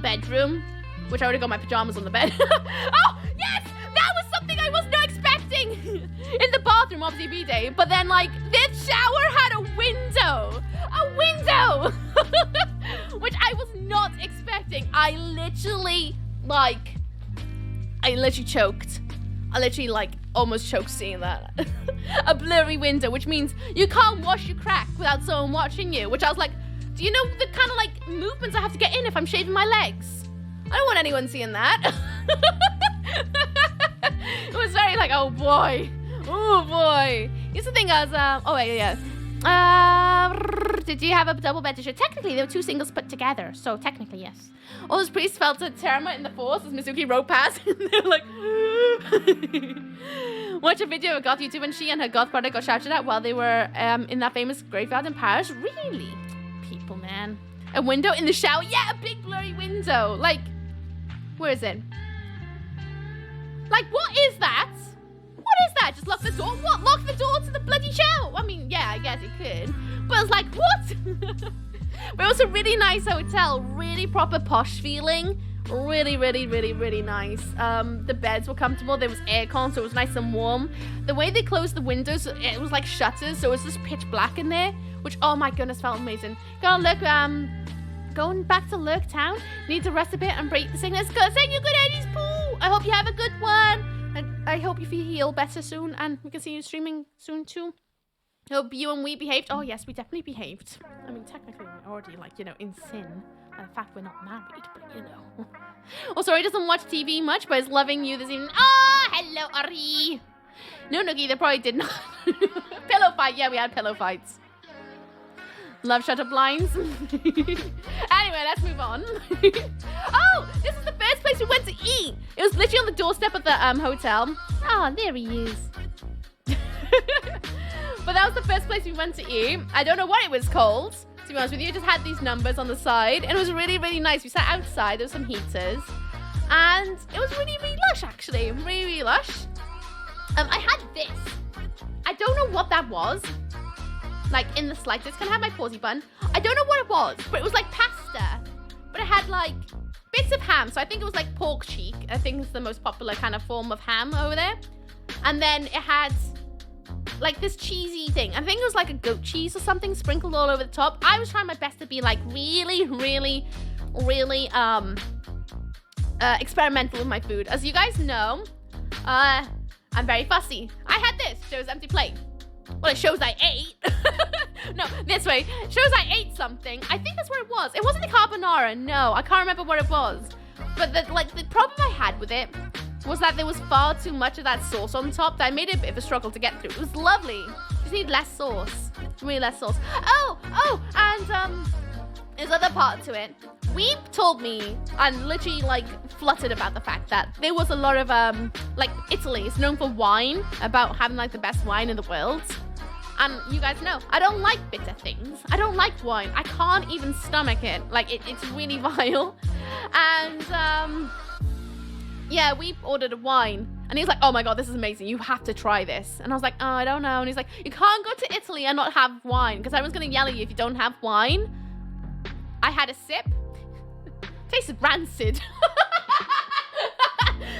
bedroom. Which I already got my pajamas on the bed. Oh, yes! That was something I was not expecting. In the bathroom, obviously, B-Day. But then, like, this shower had a window. A window! Which I was not expecting. I literally choked. I literally, like, almost choked seeing that. A blurry window, which means you can't wash your crack without someone watching you. Which I was like, do you know the kind of, like, movements I have to get in if I'm shaving my legs? I don't want anyone seeing that. It was very like, oh boy. Oh boy. Here's the thing, guys. Oh, yeah. Did you have a double bed to share? Technically, there were 2 singles put together. So, technically, yes. All those priests felt a terror in the force as Mizuki rode past. And they were like, watch a video of goth YouTube when she and her goth brother got shouted at while they were in that famous graveyard in Paris. Really? People, man. A window in the shower? Yeah, a big blurry window. Like, where is it? Like, what is that? What is that? Just lock the door? What? Lock the door to the bloody shower? I mean, yeah, I guess it could. But I was like, what? But it was a really nice hotel. Really proper posh feeling. Really, really, really, really nice. The beds were comfortable. There was aircon, so it was nice and warm. The way they closed the windows, it was like shutters, so it was just pitch black in there. Which, oh my goodness, felt amazing. Go and look, going back to Lurk Town. Need to rest a bit and break the sickness. Send you good Eddie's pool. I hope you have a good one. And I hope you heal better soon. And we can see you streaming soon too. Hope you and we behaved. Oh yes, we definitely behaved. I mean, technically we're already like, you know, in sin. By the fact we're not married, but you know. Also, he doesn't watch TV much, but is loving you this evening. Oh, hello, Ari. No, Noogie, they probably did not. Pillow fight. Yeah, we had pillow fights. Love shutter blinds. Anyway, let's move on. Oh, this is the first place we went to eat. It was literally on the doorstep of the hotel. Oh, there he is. But that was the first place we went to eat. I don't know what it was called, to be honest with you. It just had these numbers on the side. And it was really, really nice. We sat outside. There were some heaters. And it was really, really lush, actually. Really, really lush. I had this. I don't know what that was. Like, in the slightest. Can I have my pausey bun? I don't know what it was, but it was like pasta. But it had, like, bits of ham. So I think it was, like, pork cheek. I think it's the most popular kind of form of ham over there. And then it had, like, this cheesy thing. I think it was, like, a goat cheese or something sprinkled all over the top. I was trying my best to be, like, really, really, really, experimental with my food. As you guys know, I'm very fussy. I had this. Shows empty plate. Well, it shows I ate. No, this way. Shows I ate something. I think that's what it was. It wasn't the carbonara. No, I can't remember what it was. But the problem I had with it was that there was far too much of that sauce on top that I made it a bit of a struggle to get through. It was lovely. Just need less sauce. Really less sauce. Oh, and there's other part to it. Weeb told me and literally like fluttered about the fact that there was a lot of like Italy is known for wine, about having like the best wine in the world. And you guys know, I don't like bitter things. I don't like wine. I can't even stomach it. Like it's really vile. And yeah, we ordered a wine. And he's like, oh my God, this is amazing. You have to try this. And I was like, oh, I don't know. And he's like, you can't go to Italy and not have wine because everyone's going to yell at you if you don't have wine. I had a sip. Tasted rancid.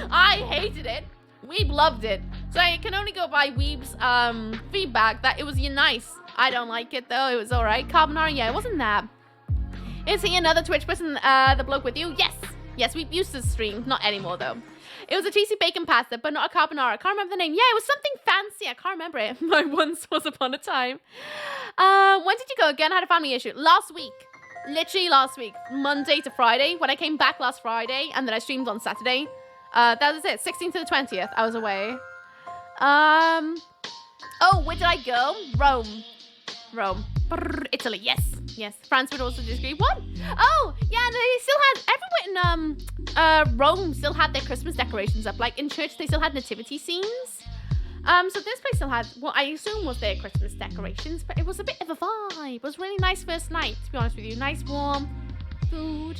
I hated it. Weeb loved it. So I can only go by Weeb's feedback that it was nice. I don't like it though. It was alright. Carbonara, yeah, it wasn't that. Is he another Twitch person, the bloke with you? Yes. Yes, we used to stream. Not anymore though. It was a cheesy bacon pasta, but not a carbonara. I can't remember the name. Yeah, it was something fancy. I can't remember it. My once was upon a time. When did you go again? I had a family issue. Last week. Literally last week. Monday to Friday. When I came back last Friday and then I streamed on Saturday. That was it. 16th to the 20th. I was away. Oh, where did I go? Rome. Italy. Yes. France would also disagree. What? Oh, yeah, Rome still had their Christmas decorations up. Like in church, they still had nativity scenes. So this place still had what I assume was their Christmas decorations, but it was a bit of a vibe. It was really nice first night, to be honest with you. Nice warm food,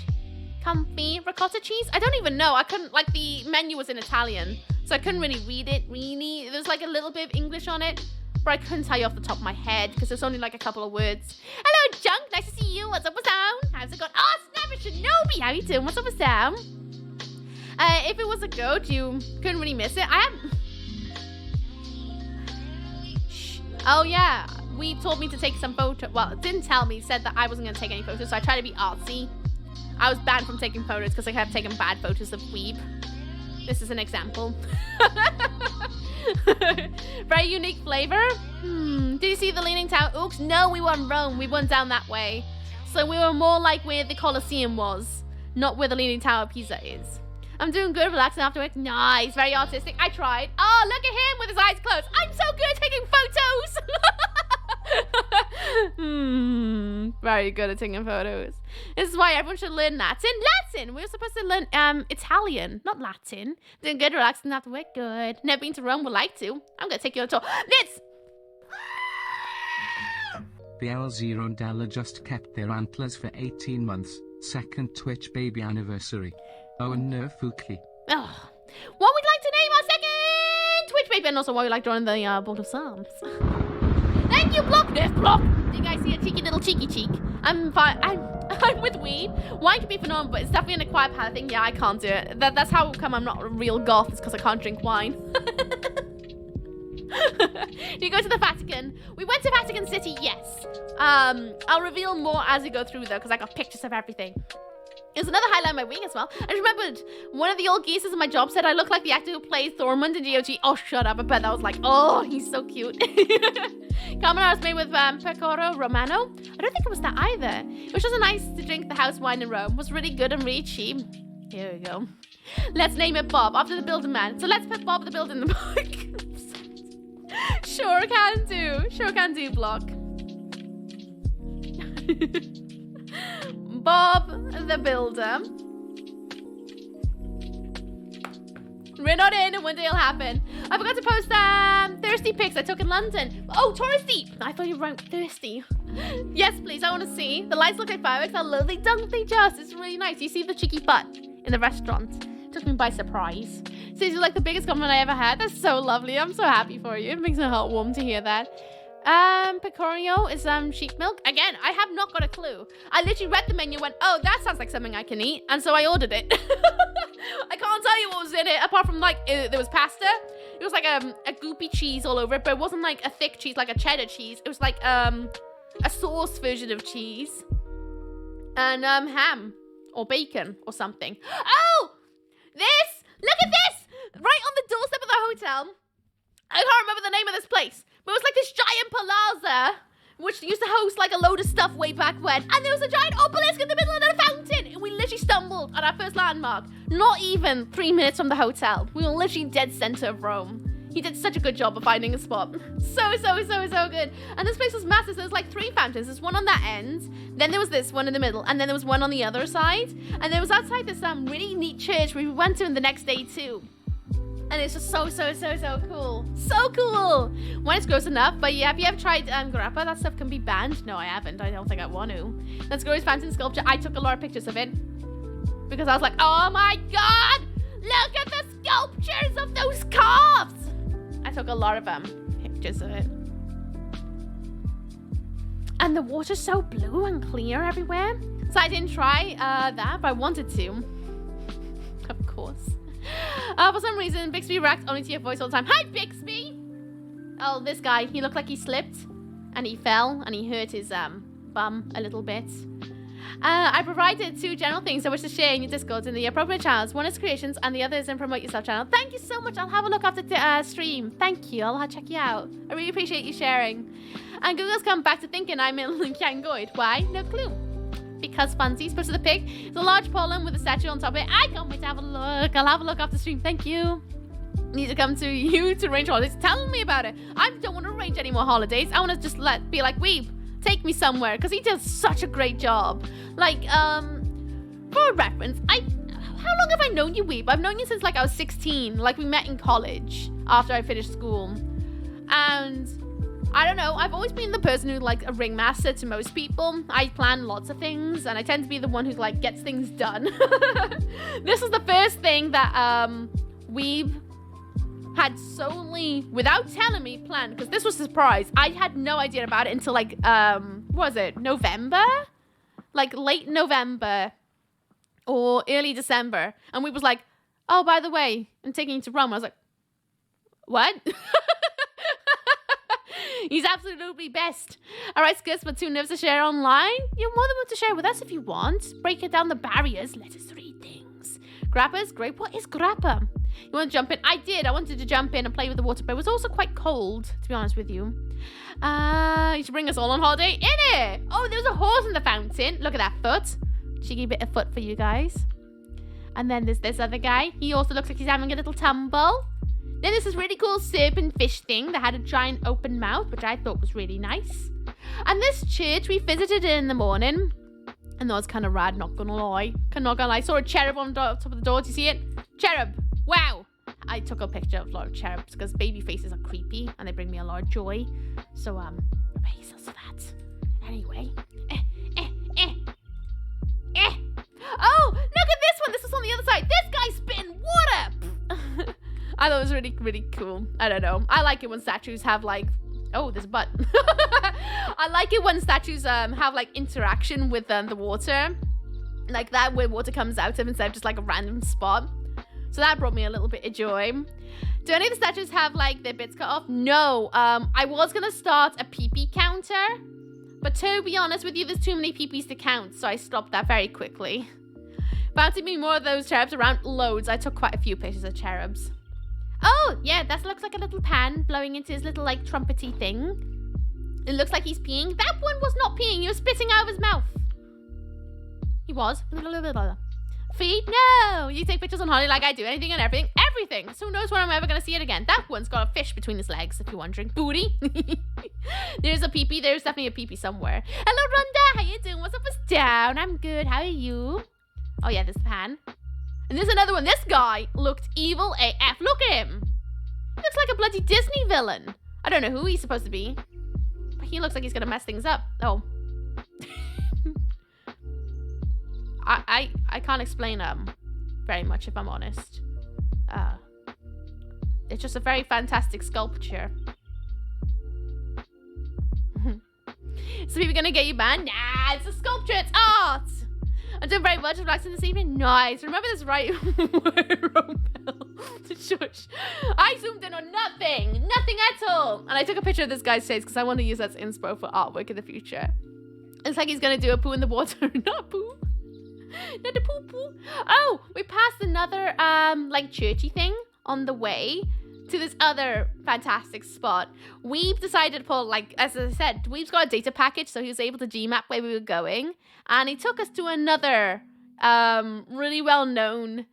comfy, ricotta cheese. I don't even know. I couldn't, like, the menu was in Italian, so I couldn't really read it, really. There's like a little bit of English on it, but I couldn't tell you off the top of my head because there's only like a couple of words. Hello, Junk. Nice to see you. What's up with Sound? How's it going? Oh, Snapper Shinobi. How you doing? What's up with Sound? If it was a goat, you couldn't really miss it. Oh, yeah. We told me to take some photos. Well, it didn't tell me. It said that I wasn't going to take any photos, so I tried to be artsy. I was banned from taking photos because I kept taking bad photos of Weeb. This is an example. Very unique flavor. Did you see the Leaning Tower? Oops, no, we weren't Rome. We went down that way. So we were more like where the Colosseum was, not where the Leaning Tower of Pisa is. I'm doing good, relaxing after work. Nice, very artistic. I tried. Oh, look at him with his eyes closed. I'm so good at taking photos. Very good at taking photos. This is why everyone should learn Latin. Latin! We were supposed to learn Italian, not Latin. Doing good, relaxing after work. Good. Never been to Rome, would like to. I'm going to take you on a tour. This! The L0 Dalla just kept their antlers for 18 months. Second Twitch baby anniversary. Oh, and no Fuki. Oh. What we'd like to name our second Twitch baby, and also what we like drawing the Board of Psalms. Thank you, Block. Death Block. Do you guys see a cheeky little cheeky cheek? I'm fine. I'm with weed. Wine can be phenomenal, but it's definitely an acquired palate thing. Yeah, I can't do it. That's how come I'm not a real goth. It's because I can't drink wine. Do you go to the Vatican? We went to Vatican City, yes. I'll reveal more as we go through though, because I got pictures of everything. It was another highlight of my week as well. I remembered one of the old geezers in my job said I look like the actor who plays Thormund in GOG. Oh, shut up. I bet that was like, oh, he's so cute. Carbonara was made with Pecorino Romano. I don't think it was that either. It was just nice to drink the house wine in Rome. It was really good and really cheap. Here we go. Let's name it Bob, after the builder man. So let's put Bob the Builder in the book. Sure can do. Sure can do, Block. Bob the Builder. We're not in, and one day it'll happen. I forgot to post thirsty pics I took in London. Oh, touristy! I thought you wrote thirsty. Yes, please, I want to see. The lights look like fireworks. How lovely, don't they just? It's really nice. You see the cheeky butt in the restaurant. Took me by surprise. Says you're like the biggest compliment I ever had. That's so lovely. I'm so happy for you. It makes my heart warm to hear that. Pecorino is sheep milk. Again, I have not got a clue. I literally read the menu and went, oh, that sounds like something I can eat. And so I ordered it. I can't tell you what was in it, apart from like, there was pasta. It was like a goopy cheese all over it, but it wasn't like a thick cheese, like a cheddar cheese. It was like a sauce version of cheese. And ham or bacon or something. Oh! This! Look at this! Right on the doorstep of the hotel. I can't remember the name of this place, but it was like this giant palazzo, which used to host like a load of stuff way back when. And there was a giant obelisk in the middle of the fountain. And we literally stumbled on our first landmark. Not even 3 minutes from the hotel. We were literally dead center of Rome. He did such a good job of finding a spot. So good. And this place was massive. So there's like 3 fountains. There's one on that end. Then there was this one in the middle. And then there was one on the other side. And there was outside this really neat church we went to the next day too. And it's just so cool. So cool. When it's gross enough. But yeah, if you ever tried grappa, that stuff can be banned. No, I haven't. I don't think I want to. That's Glory's fountain sculpture. I took a lot of pictures of it. Because I was like, oh my god! Look at the sculptures of those calves! I took a lot of pictures of it. And the water's so blue and clear everywhere. So I didn't try that, but I wanted to. Of course. For some reason, Bixby reacts only to your voice all the time. Hi, Bixby! Oh, this guy. He looked like he slipped. And he fell. And he hurt his bum a little bit. I provided 2 general things I wish to share in your Discord in the appropriate channels. One is creations and the other is in promote yourself channel. Thank you so much. I'll have a look after the stream. Thank you. I'll check you out. I really appreciate you sharing. And Google's come back to thinking I'm in Llangoid. Why? No clue. Because Funsies. But to the pig, it's a large pollen with a statue on top of it. I can't wait to have a look. I'll have a look after stream. Thank you. Need to come to you to arrange holidays. Tell me about it. I don't want to arrange any more holidays. I want to just be like, Weeb, take me somewhere. Because he does such a great job. Like, for reference, how long have I known you, Weeb? I've known you since like I was 16. Like we met in college after I finished school. And I don't know, I've always been the person who like a ringmaster to most people. I plan lots of things and I tend to be the one who like gets things done. This is the first thing that Weeb had solely, without telling me, planned, because this was a surprise. I had no idea about it until like, what was it, November? Like late November or early December. And we was like, oh, by the way, I'm taking you to Rome. I was like, what? He's absolutely best. All right, Skis, but too nervous to share online? You're more than welcome to share with us if you want. Breaking down the barriers. Let us read things. Grappa's great. What is Grappa? You want to jump in? I did. I wanted to jump in and play with the water, but it was also quite cold, to be honest with you. You should bring us all on holiday. In it! Oh, there's a horse in the fountain. Look at that foot. Cheeky bit of foot for you guys. And then there's this other guy. He also looks like he's having a little tumble. Then there's this really cool serpent fish thing that had a giant open mouth, which I thought was really nice. And this church, we visited it in the morning. And that was kind of rad, not gonna lie. I saw a cherub on top of the door. Do you see it? Cherub! Wow! I took a picture of a lot of cherubs because baby faces are creepy and they bring me a lot of joy. So, praise us for that. Anyway. Oh! Look at this one! This is on the other side. This guy's spitting water! I thought it was really, really cool. I don't know. I like it when statues have like... Oh, there's a butt. I like it when statues have like interaction with the water. Like that, where water comes out of instead of just like a random spot. So that brought me a little bit of joy. Do any of the statues have like their bits cut off? No. I was going to start a pee-pee counter. But to be honest with you, there's too many pee-pees to count. So I stopped that very quickly. Bound to be more of those cherubs around. Loads. I took quite a few pictures of cherubs. Oh, yeah, that looks like a little pan blowing into his little, like, trumpety thing. It looks like he's peeing. That one was not peeing. He was spitting out of his mouth. He was. Feet? No. You take pictures on holiday like I do. Anything and everything. Everything. So who knows when I'm ever going to see it again. That one's got a fish between his legs, if you're wondering. Booty. There's a pee-pee. There's definitely a pee-pee somewhere. Hello, Rhonda. How you doing? What's up? What's down? I'm good. How are you? Oh, yeah, there's the pan. And there's another one. This guy looked evil AF. Look at him. He looks like a bloody Disney villain. I don't know who he's supposed to be. But he looks like he's going to mess things up. Oh. I can't explain very much, if I'm honest. It's just a very fantastic sculpture. So people going to get you banned? Nah, it's a sculpture. It's art. I'm doing very much relaxing this evening. Nice. Remember this right? Shush. I zoomed in on nothing. Nothing at all. And I took a picture of this guy's face because I want to use that as inspo for artwork in the future. It's like he's going to do a poo in the water. Not poo. Not a poo poo. Oh, we passed another like churchy thing on the way to this other fantastic spot. We've decided to pull, like, as I said, We've's got a data package, so he was able to Gmap where we were going. And he took us to another really well-known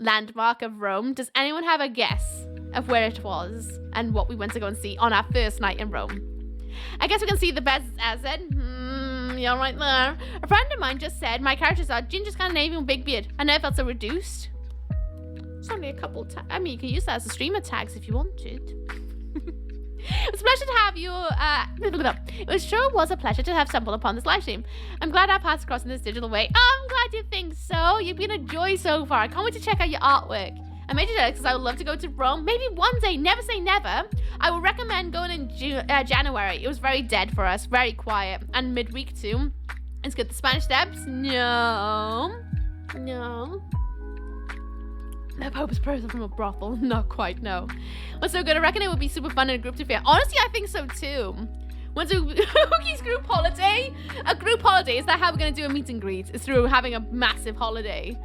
landmark of Rome. Does anyone have a guess of where it was and what we went to go and see on our first night in Rome? I guess we can see the best as said. Yeah, right there. A friend of mine just said, my characters are ginger Scandinavian with big beard. I never felt so reduced. It's only a couple tags. I mean, you can use that as a streamer tags if you wanted. It was a pleasure to have you. It sure was a pleasure to have stumbled upon this live stream. I'm glad our paths crossed in this digital way. Oh, I'm glad you think so. You've been a joy so far. I can't wait to check out your artwork. I made you jealous because I would love to go to Rome. Maybe one day. Never say never. I would recommend going in January. It was very dead for us. Very quiet. And midweek too. It's good. The Spanish Steps? No. The Pope's person from a brothel. Not quite, no. What's so good? I reckon it would be super fun in a group to fair. Honestly, I think so too. When's Hookie's group holiday? A group holiday? Is that how we're going to do a meet and greet? It's through having a massive holiday.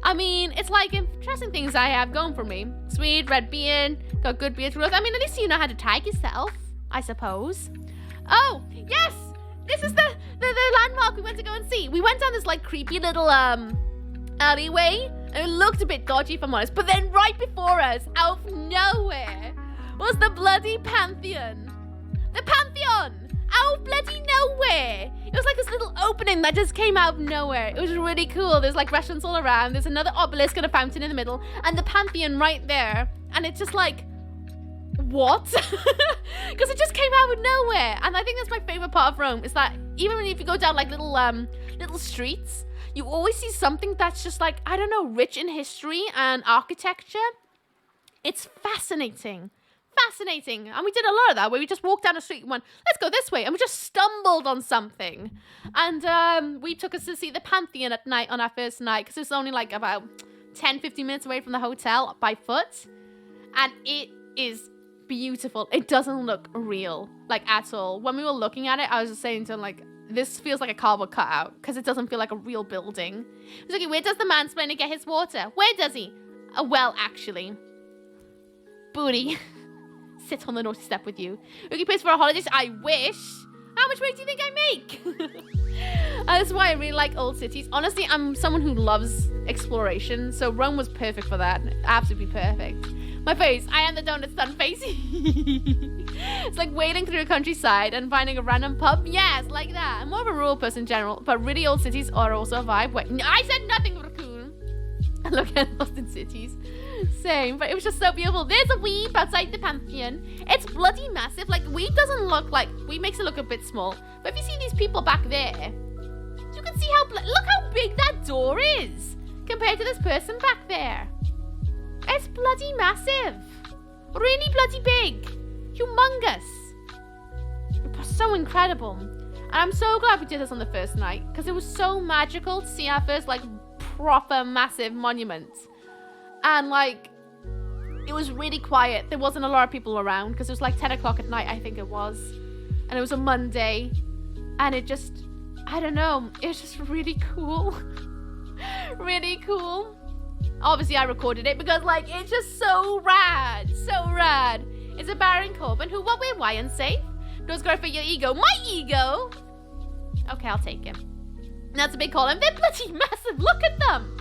I mean, it's like interesting things I have going for me. Sweet, red beard, got good beard growth. I mean, at least you know how to tag yourself, I suppose. Oh, yes! This is the landmark we went to go and see. We went down this like creepy little alleyway. And it looked a bit dodgy, if I'm honest. But then right before us, out of nowhere, was the bloody Pantheon. The Pantheon! Out of bloody nowhere! It was like this little opening that just came out of nowhere. It was really cool. There's like restaurants all around. There's another obelisk and a fountain in the middle, and the Pantheon right there. And it's just like, what? Because it just came out of nowhere. And I think that's my favorite part of Rome, is that even if you go down like little streets, you always see something that's just like, I don't know, rich in history and architecture. It's fascinating. Fascinating. And we did a lot of that, where we just walked down the street and went, let's go this way, and we just stumbled on something. And we took us to see the Pantheon at night on our first night, because it was only like about 10-15 minutes away from the hotel by foot. And it is beautiful. It doesn't look real, like, at all. When we were looking at it, I was just saying to him, like, this feels like a cardboard cutout, because it doesn't feel like a real building. I was like, okay, where does the mansplainer get his water? Where does he? A well, actually. Booty. Sit on the naughty step with you. Okay, place for a holiday. I wish. How much money do you think I make? That's why I really like old cities. Honestly, I'm someone who loves exploration, so Rome was perfect for that. Absolutely perfect. My face. I am the donut stun face. It's like wading through a countryside and finding a random pub. Yes, like that. I'm more of a rural person in general, but really old cities are also a vibe. Wait, I said nothing, raccoon. I look at lost in cities. Same, but it was just so beautiful. There's a weeb outside the Pantheon. It's bloody massive. Like, weeb doesn't look like... Weeb makes it look a bit small. But if you see these people back there, you can see how... Look how big that door is compared to this person back there. It's bloody massive. Really bloody big. Humongous. So incredible. And I'm so glad we did this on the first night, because it was so magical to see our first, like, proper massive monument. And, like, it was really quiet. There wasn't a lot of people around, because it was like 10 o'clock at night, I think it was. And it was a Monday. And it just, I don't know, it was just really cool. Really cool. Obviously, I recorded it because, like, it's just so rad. So rad. It's a Baron Corbin who, what, why unsafe? Does go for your ego. My ego? Okay, I'll take him. And that's a big call. And they're bloody massive. Look at them.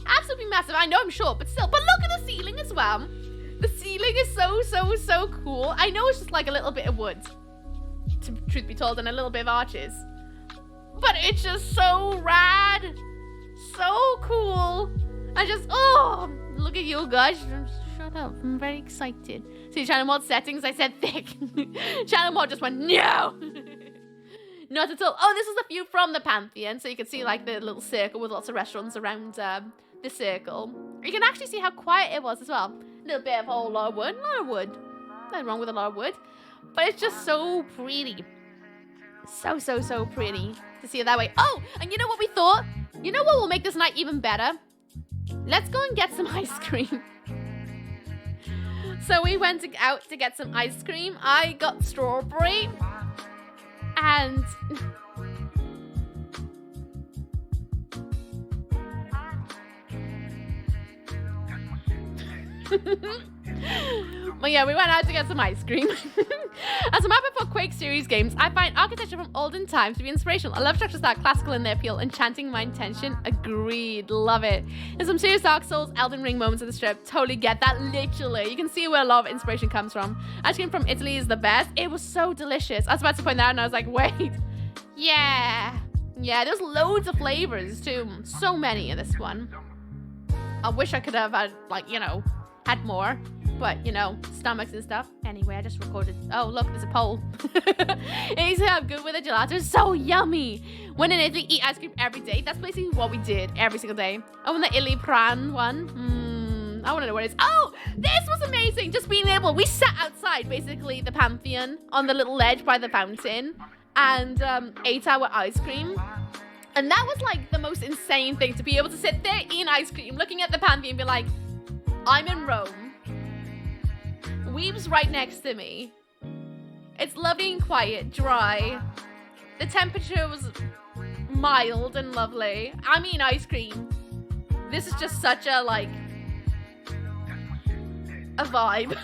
Absolutely massive. I know I'm short, but still. But look at the ceiling as well. The ceiling is so cool. I know it's just like a little bit of wood, truth be told, and a little bit of arches. But it's just so rad. So cool. I just, oh, look at you guys. Shut up. I'm very excited. See, channel mod settings, I said thick. Channel mod just went, no. Not at all. Oh, this is a view from the Pantheon. So you can see like the little circle with lots of restaurants around the circle. You can actually see how quiet it was as well. A little bit of a whole lot of wood. A lot of wood. Nothing wrong with a lot of wood. But it's just so pretty. So pretty to see it that way. Oh, and you know what we thought? You know what will make this night even better? Let's go and get some ice cream. So we went out to get some ice cream. I got strawberry. And... Well, yeah, we went out to get some ice cream. As a mapper for Quake series games, I find architecture from olden times to be inspirational. I love structures that are classical in their appeal, enchanting my intention. Agreed. Love it. There's some serious Dark Souls, Elden Ring moments in the strip. Totally get that, literally. You can see where a lot of inspiration comes from. Ice cream from Italy is the best. It was so delicious. I was about to point that out and I was like, wait. Yeah, there's loads of flavors too. So many in this one. I wish I could have had, like, you know, had more, but you know, stomachs and stuff. Anyway, I just recorded. Oh, look, there's a poll. It said I'm good with a gelato. It's so yummy. When in Italy, eat ice cream every day. That's basically what we did every single day. Oh, and the Italy Pran one. I want to know what it is. Oh, this was amazing. Just being able, we sat outside, basically the Pantheon, on the little ledge by the fountain, and ate our ice cream. And that was like the most insane thing, to be able to sit there eating ice cream, looking at the Pantheon and be like, I'm in Rome. Weeb's right next to me. It's lovely and quiet, dry. The temperature was mild and lovely. I'm eating ice cream. This is just such a, like, a vibe.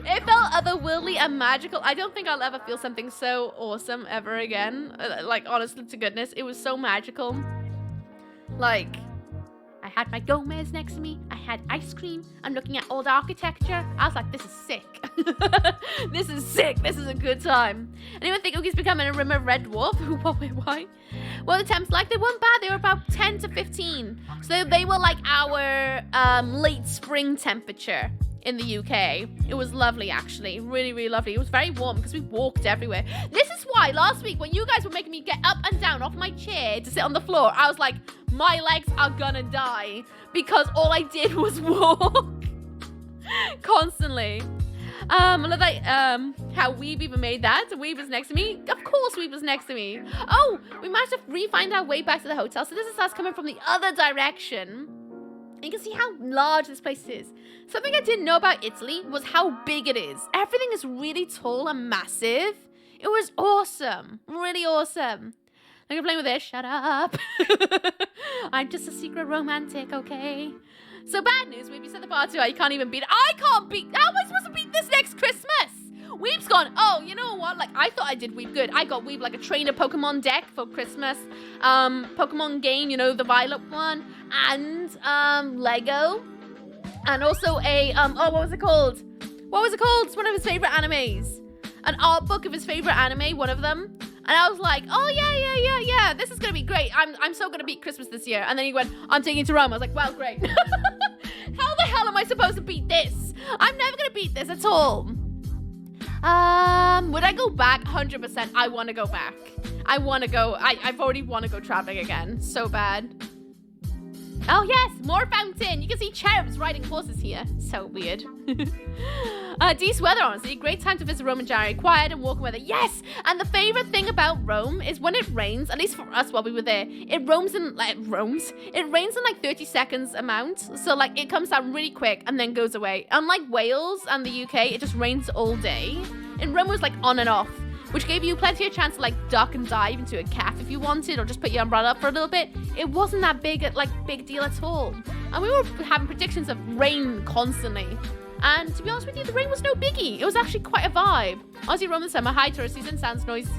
It felt otherworldly and magical. I don't think I'll ever feel something so awesome ever again. Like, honestly to goodness, it was so magical. Like, I had my Gomez next to me. I had ice cream. I'm looking at old architecture. I was like, this is sick. This is sick. This is a good time. Anyone think Oogie's becoming a Rimmer Red Dwarf? Why? Well, the temps, like, they weren't bad. They were about 10 to 15. So they were like our late spring temperature in the UK. It was lovely, actually. Really, really lovely. It was very warm because we walked everywhere. This is why last week when you guys were making me get up and down off my chair to sit on the floor, I was like, my legs are gonna die because all I did was walk constantly. I love that, how Weeb even made that. Weeb was next to me. Of course Weeb was next to me. Oh, we managed to re-find our way back to the hotel. So this is us coming from the other direction. You can see how large this place is. Something I didn't know about Italy was how big it is. Everything is really tall and massive. It was awesome. Really awesome. Like, I'm playing with this. Shut up. I'm just a secret romantic, okay? So bad news, Weeb. You said the part 2. You can't even beat it. I can't beat. How am I supposed to beat this next Christmas? Weeb's gone. Oh, you know what? Like, I thought I did Weeb good. I got Weeb like a trainer Pokemon deck for Christmas. Pokemon game, you know, the Violet one. And Lego. And also a, what was it called? What was it called? It's one of his favorite animes. An art book of his favorite anime, one of them. And I was like, oh, yeah. This is going to be great. I'm so going to beat Christmas this year. And then he went, I'm taking you to Rome. I was like, well, great. How the hell am I supposed to beat this? I'm never going to beat this at all. Would I go back? 100%. I want to go back. I want to go. I've already want to go traveling again. So bad. Oh, yes. More fountain. You can see cherubs riding horses here. So weird. Decent weather, honestly. Great time to visit Rome in January. Quiet and walking weather. Yes. And the favorite thing about Rome is when it rains, at least for us while we were there, it rains in like 30 seconds amount. So like it comes down really quick and then goes away. Unlike Wales and the UK, it just rains all day. In Rome, it was like on and off, which gave you plenty of chance to like duck and dive into a calf if you wanted, or just put your umbrella up for a little bit. It wasn't that big deal at all. And we were having predictions of rain constantly. And to be honest with you, the rain was no biggie. It was actually quite a vibe. Honestly, Rome in summer, high tourist season, sounds noisy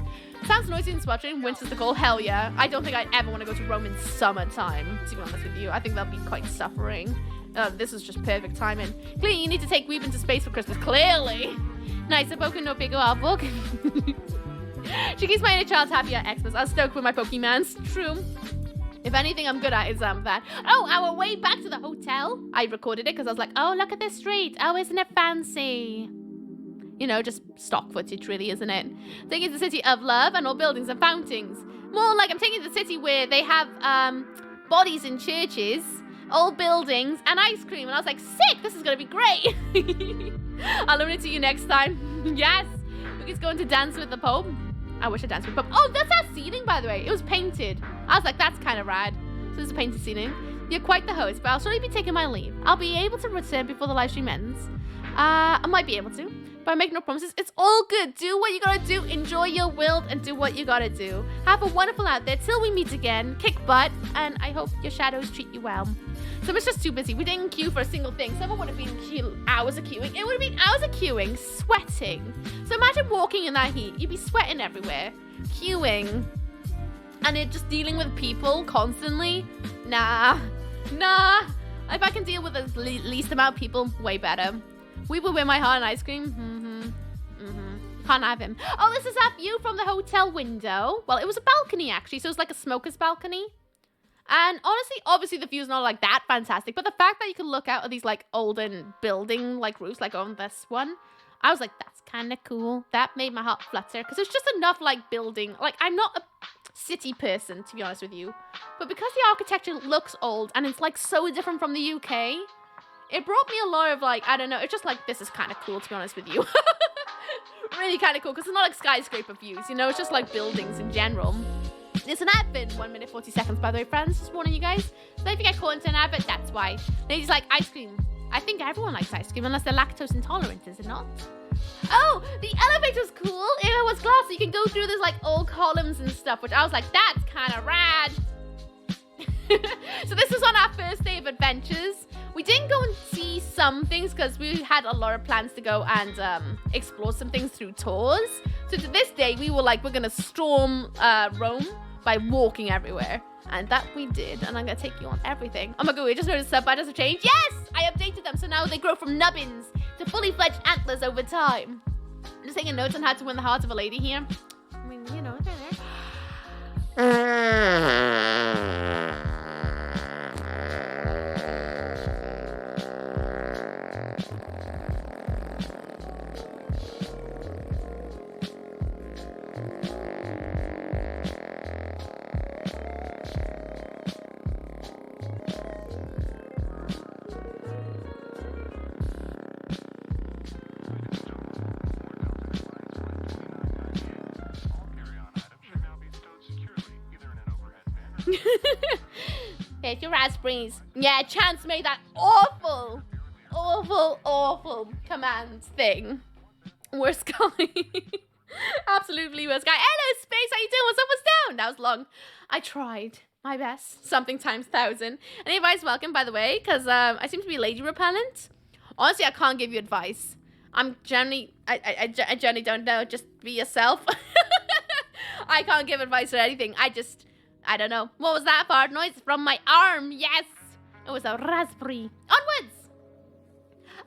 and sputtering. Winter's the goal, hell yeah. I don't think I'd ever want to go to Rome in summertime, to be honest with you. I think that'd be quite suffering. This is just perfect timing. Clearly, you need to take Weeb into space for Christmas. Clearly. Nice, a Poke no big art book. She keeps my inner child happy at Xmas. I was stoked with my Pokemans. True. If anything I'm good at is that. Oh, our way back to the hotel. I recorded it because I was like, oh, look at this street. Oh, isn't it fancy? You know, just stock footage really, isn't it? Taking the city of love and all buildings and fountains. More like I'm taking the city where they have bodies in churches, old buildings, and ice cream. And I was like, sick, this is going to be great. I'll learn it to you next time. Yes. We're going to dance with the Pope. I wish I danced with Pope. Oh, that's our ceiling, by the way. It was painted. I was like, that's kind of rad. So this is a painted ceiling. You're quite the host, but I'll surely be taking my leave. I'll be able to return before the live stream ends. I might be able to, but I make no promises. It's all good. Do what you gotta do. Enjoy your world and do what you gotta do. Have a wonderful out there till we meet again. Kick butt, and I hope your shadows treat you well. So it's just too busy. We didn't queue for a single thing. Someone would have been hours of queuing. It would have been hours of queuing, sweating. So imagine walking in that heat. You'd be sweating everywhere, queuing, and it just dealing with people constantly. Nah. If I can deal with the least amount of people, way better. We will win my heart and ice cream. Can't have him. Oh, this is our view from the hotel window. Well, it was a balcony actually, so it was like a smoker's balcony. And honestly, obviously the view's not like that fantastic, but the fact that you can look out at these like olden building like roofs, like on this one, I was like, that's kind of cool. That made my heart flutter because it's just enough like building. Like I'm not a city person, to be honest with you, but because the architecture looks old and it's like so different from the UK, it brought me a lot of like, I don't know, it's just like, this is kind of cool, to be honest with you. Really kind of cool because it's not like skyscraper views, you know, it's just like buildings in general. It's an advert, 1 minute 40 seconds, by the way, friends. Just warning you guys. So if you get caught into an advert, that's why. Ladies like ice cream. I think everyone likes ice cream unless they're lactose intolerant, is it not? Oh, the elevator's cool. It was glass, so you can go through this like old columns and stuff, which I was like, that's kind of rad. So this was on our first day of adventures. We didn't go and see some things because we had a lot of plans to go and explore some things through tours. So to this day, we were like, we're going to storm Rome. by walking everywhere. And that we did, and I'm gonna take you on everything. Oh my god, we just noticed that badges have changed. Yes! I updated them, so now they grow from nubbins to fully fledged antlers over time. I'm just taking notes on how to win the heart of a lady here. I mean, you know. Here's your raspberries. Yeah, Chance made that awful command thing. Worst guy. Absolutely worst guy. Hello, Space. How you doing? What's up? What's down? That was long. I tried my best. Something times 1,000. Any advice welcome, by the way, because I seem to be lady repellent. Honestly, I can't give you advice. I'm generally, I generally don't know. Just be yourself. I can't give advice or anything. I don't know. What was that fart noise? From my arm. Yes. It was a raspberry. Onwards.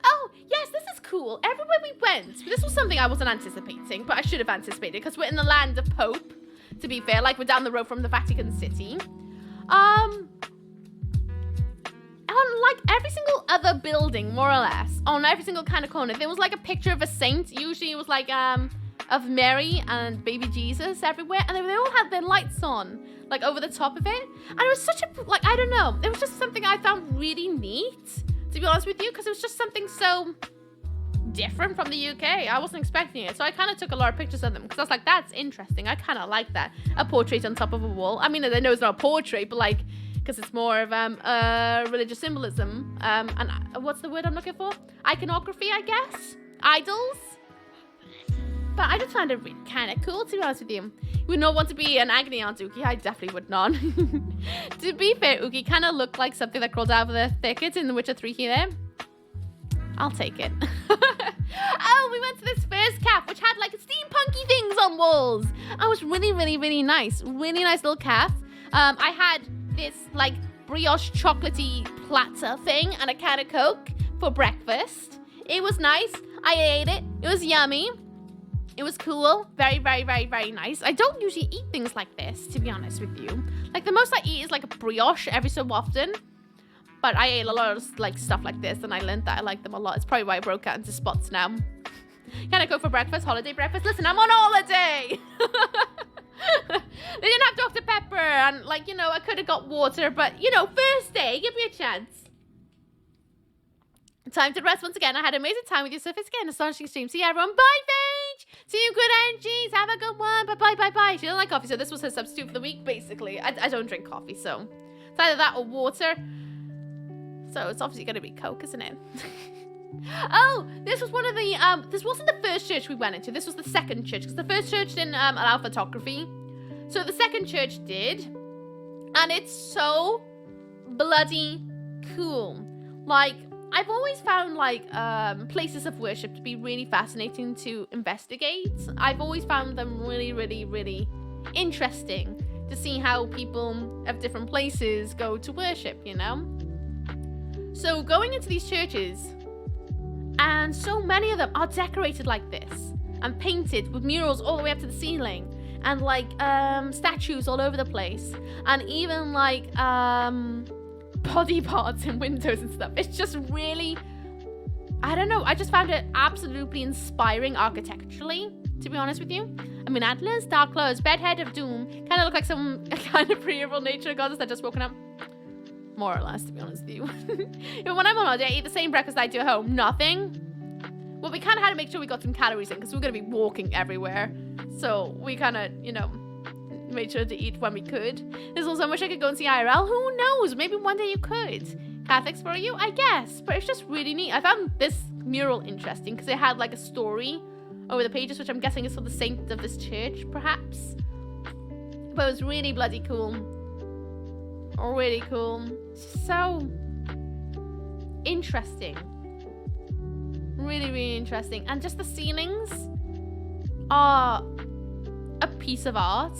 Oh, yes, this is cool. Everywhere we went. This was something I wasn't anticipating, but I should have anticipated because we're in the land of Pope, to be fair. Like, we're down the road from the Vatican City. On, like, every single other building, more or less, on every single kind of corner, there was, like, a picture of a saint. Usually it was, like, of Mary and baby Jesus everywhere, and they all had their lights on, like, over the top of it, and it was such a, like, I don't know, it was just something I found really neat, to be honest with you, because it was just something so different from the UK. I wasn't expecting it, so I kind of took a lot of pictures of them, because I was like, that's interesting, I kind of like that, a portrait on top of a wall. I mean, I know it's not a portrait, but, like, because it's more of religious symbolism, and what's the word I'm looking for? Iconography, I guess? Idols? But I just find it really kind of cool, to be honest with you. You would not want to be an agony aunt, Uki. I definitely would not. To be fair, Uki kind of looked like something that crawled out of the thicket in The Witcher 3 here. I'll take it. Oh, we went to this first cafe, which had like steampunky things on walls. It was really, really, really nice. Really nice little cafe. I had this like brioche chocolatey platter thing and a can of Coke for breakfast. It was nice. I ate it. It was yummy. It was cool. Very, very, very, very nice. I don't usually eat things like this, to be honest with you. Like, the most I eat is, like, a brioche every so often. But I ate a lot of, like, stuff like this, and I learned that I like them a lot. It's probably why I broke out into spots now. Can I go for breakfast? Holiday breakfast? Listen, I'm on holiday! They didn't have Dr. Pepper, and, like, you know, I could have got water, but, you know, first day, give me a chance. Time to rest once again. I had an amazing time with you, so if it's again, astonishing stream. See you, everyone. Bye, Paige! See you, good energies. Have a good one. Bye, bye, bye, bye. She didn't like coffee, so this was her substitute for the week, basically. I don't drink coffee, so it's either that or water. So it's obviously going to be Coke, isn't it? Oh, this was one of the, this wasn't the first church we went into. This was the second church, because the first church didn't allow photography. So the second church did. And it's so bloody cool. Like, I've always found, like, places of worship to be really fascinating to investigate. I've always found them really, really, really interesting to see how people of different places go to worship, you know? So going into these churches, and so many of them are decorated like this, and painted with murals all the way up to the ceiling, and, like, statues all over the place, and even, like, body parts and windows and stuff. It's just really, I don't know, I just found it absolutely inspiring architecturally, to be honest with you. I mean, Atlas, Dark Clothes, Bedhead of Doom, kind of look like some kind of pre-evil nature goddess that just woken up. More or less, to be honest with you. Even when I'm on holiday, I eat the same breakfast I do at home. Nothing. Well, we kind of had to make sure we got some calories in because we were going to be walking everywhere. So we kind of, you know, made sure to eat when we could. There's also, I wish I could go and see IRL. Who knows? Maybe one day you could. Catholics for you? I guess. But it's just really neat. I found this mural interesting because it had like a story over the pages, which I'm guessing is for the saint of this church, perhaps. But it was really bloody cool. Really cool. So interesting. Really, really interesting. And just the ceilings are a piece of art.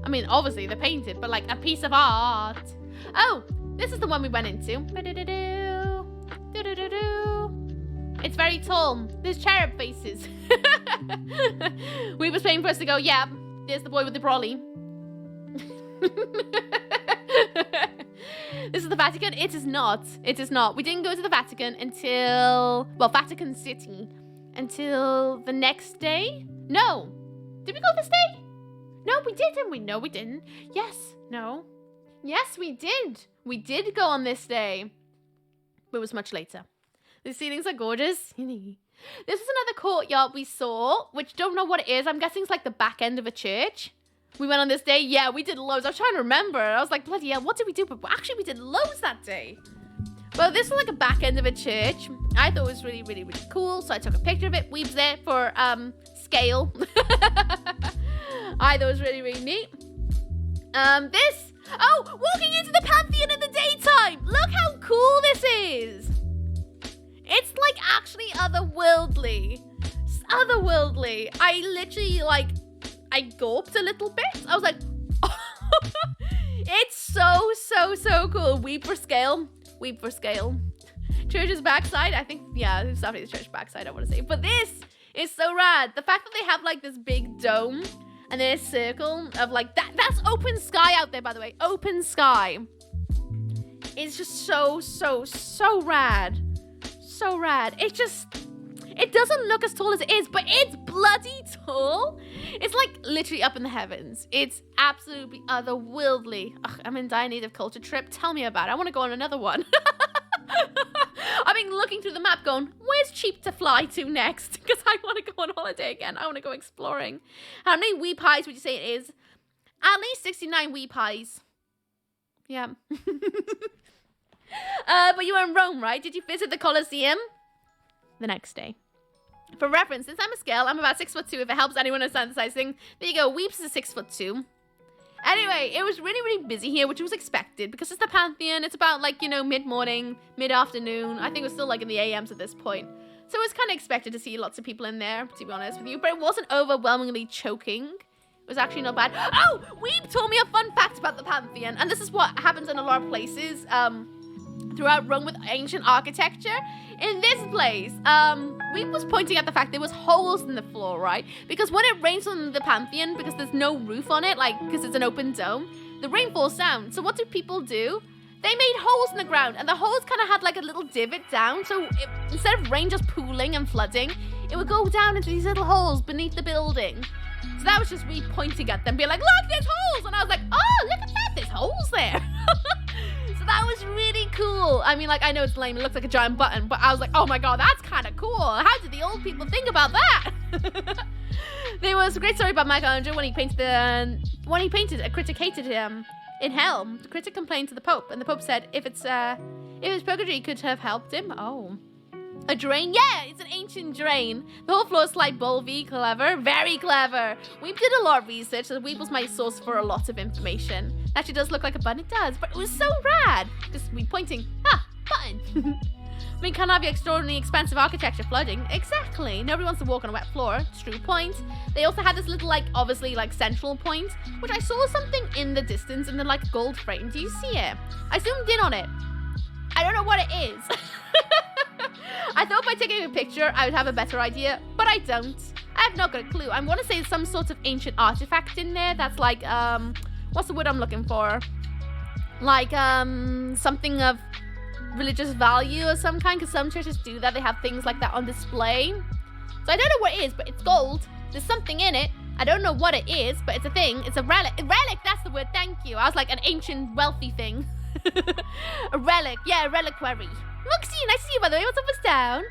I mean, obviously they're painted, but like a piece of art. Oh, this is the one we went into. It's very tall. There's cherub faces. We was waiting for us to go, yeah, there's the boy with the brolly. This is the Vatican. It is not. It is not. We didn't go to the Vatican until, well, Vatican City until the next day. No. Did we go this day? No, we didn't. No, we didn't. Yes. No. Yes, we did. We did go on this day. But it was much later. The ceilings are gorgeous. This is another courtyard we saw, which don't know what it is. I'm guessing it's like the back end of a church. We went on this day. Yeah, we did loads. I was trying to remember. I was like, bloody hell, what did we do? But actually, we did loads that day. Well, this was like a back end of a church. I thought it was really, really, really cool. So I took a picture of it. Weeb's there for scale. I thought it was really, really neat. This. Oh, walking into the Pantheon in the daytime. Look how cool this is. It's like actually otherworldly. It's otherworldly. I literally I gulped a little bit. I was like, oh. It's so cool. Weep for scale. Weep for scale. Church's backside. I think, yeah, it's definitely the church backside, I want to say. But this is so rad. The fact that they have like this big dome and then a circle of like that. That's open sky out there, by the way. Open sky. It's just so rad. So rad. It doesn't look as tall as it is, but it's bloody tall. It's like literally up in the heavens. It's absolutely otherworldly. Ugh, I'm in dire need of culture trip. Tell me about it. I want to go on another one. I've been looking through the map going, where's cheap to fly to next? Because I want to go on holiday again. I want to go exploring. How many wee pies would you say it is? At least 69 wee pies. Yeah. But you were in Rome, right? Did you visit the Colosseum? The next day. For reference, since I'm a scale, I'm about 6'2". If it helps anyone understand the size thing. There you go. Weeps is 6'2". Anyway, it was really, really busy here, which was expected because it's the Pantheon. It's about like, mid-morning, mid-afternoon. I think it was still like in the AMs at this point. So it was kind of expected to see lots of people in there, to be honest with you. But it wasn't overwhelmingly choking. It was actually not bad. Oh, Weep told me a fun fact about the Pantheon. And this is what happens in a lot of places throughout Rome with ancient architecture. In this place, Weep was pointing out the fact there was holes in the floor, right? Because when it rains on the Pantheon, because there's no roof on it, because it's an open dome, the rain falls down. So what do people do? They made holes in the ground, and the holes kind of had like a little divot down. So instead of rain just pooling and flooding, it would go down into these little holes beneath the building. So that was just me pointing at them, being like, look, there's holes! And I was like, oh, look at that, there's holes there. So that was really cool. I mean, I know it's lame, it looks like a giant button, but I was like, oh my god, that's kind of cool. How did the old people think about that? There was a great story about Michelangelo when he painted A critic hated him in hell. The critic complained to the Pope, and the Pope said, if it's purgatory, he could have helped him. Oh. A drain? Yeah, it's an ancient drain. The whole floor is like bulby. Clever. Very clever. Weep did a lot of research, so Weep was my source for a lot of information. It actually does look like a button. It does, but it was so rad. Just me pointing. Ah, button. I mean, can't have your extraordinarily expensive architecture flooding. Exactly. Nobody wants to walk on a wet floor. It's true point. They also had this little, obviously, central point, which I saw something in the distance in the, gold frame. Do you see it? I zoomed in on it. I don't know what it is. I thought by taking a picture, I would have a better idea, but I don't. I have not got a clue. I want to say some sort of ancient artifact in there that's what's the word I'm looking for? Something of religious value of some kind, because some churches do that. They have things like that on display. So I don't know what it is, but it's gold. There's something in it. I don't know what it is, but it's a thing. It's a relic. A relic, that's the word. Thank you. I was like an ancient wealthy thing. A relic. Yeah, a reliquary. Moxie, nice to see you, by the way. What's up, what's down?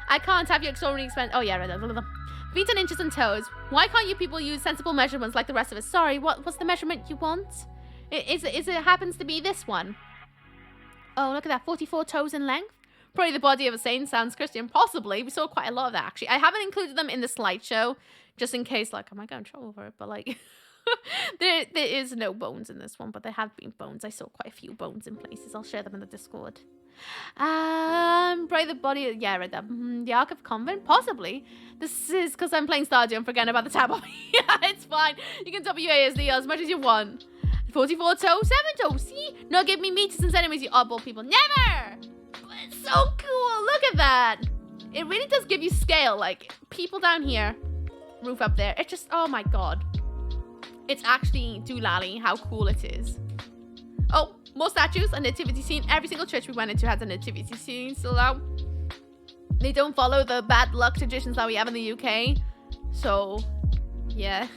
I can't have you extraordinarily expensive. Oh, yeah, right. Feet and inches and toes. Why can't you people use sensible measurements like the rest of us? Sorry, what's the measurement you want? It happens to be this one. Oh, look at that. 44 toes in length. Probably the body of a saint. Sounds Christian. Possibly. We saw quite a lot of that, actually. I haven't included them in the slideshow, just in case, I might go in trouble for it, but, there is no bones in this one, but there have been bones. I saw quite a few bones in places. I'll share them in the Discord. Probably the body. Yeah, I read that. The Ark of Convent? Possibly. This is because I'm playing Stardew. I'm forgetting about the tab. Yeah, it's fine. You can WASD as much as you want. 44 toe, 7 toe. See? No, give me meters and centimeters, you oddball people. Never! But it's so cool. Look at that. It really does give you scale. Like, people down here, roof up there. It's just, oh my god. It's actually doolally how cool it is. Oh, more statues, a nativity scene. Every single church we went into has a nativity scene still out. They don't follow the bad luck traditions that we have in the UK. So, yeah.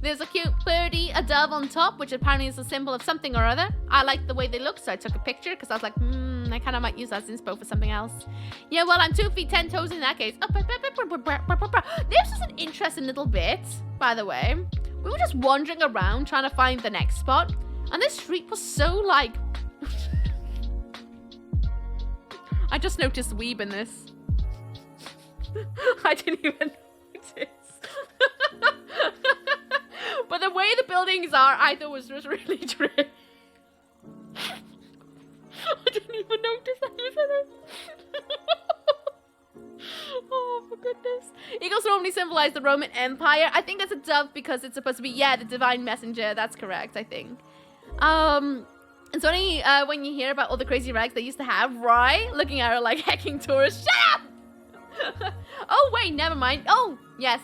There's a cute birdie, a dove on top, which apparently is a symbol of something or other. I like the way they look, so I took a picture because I was like, I kind of might use that as inspo for something else. Yeah, well, I'm 2 feet 10 toes in that case. This is an interesting little bit, by the way. We were just wandering around trying to find the next spot, and this street was so like... I just noticed weeb in this. I didn't even notice. But the way the buildings are, I thought was just really true. I didn't even notice that was in it. Oh, for goodness. Eagles normally symbolize the Roman Empire. I think that's a dove because it's supposed to be, yeah, the divine messenger. That's correct, I think. It's only when you hear about all the crazy rags they used to have, right? Looking at her like hecking tourists. Shut up! Oh, wait, never mind. Oh, yes.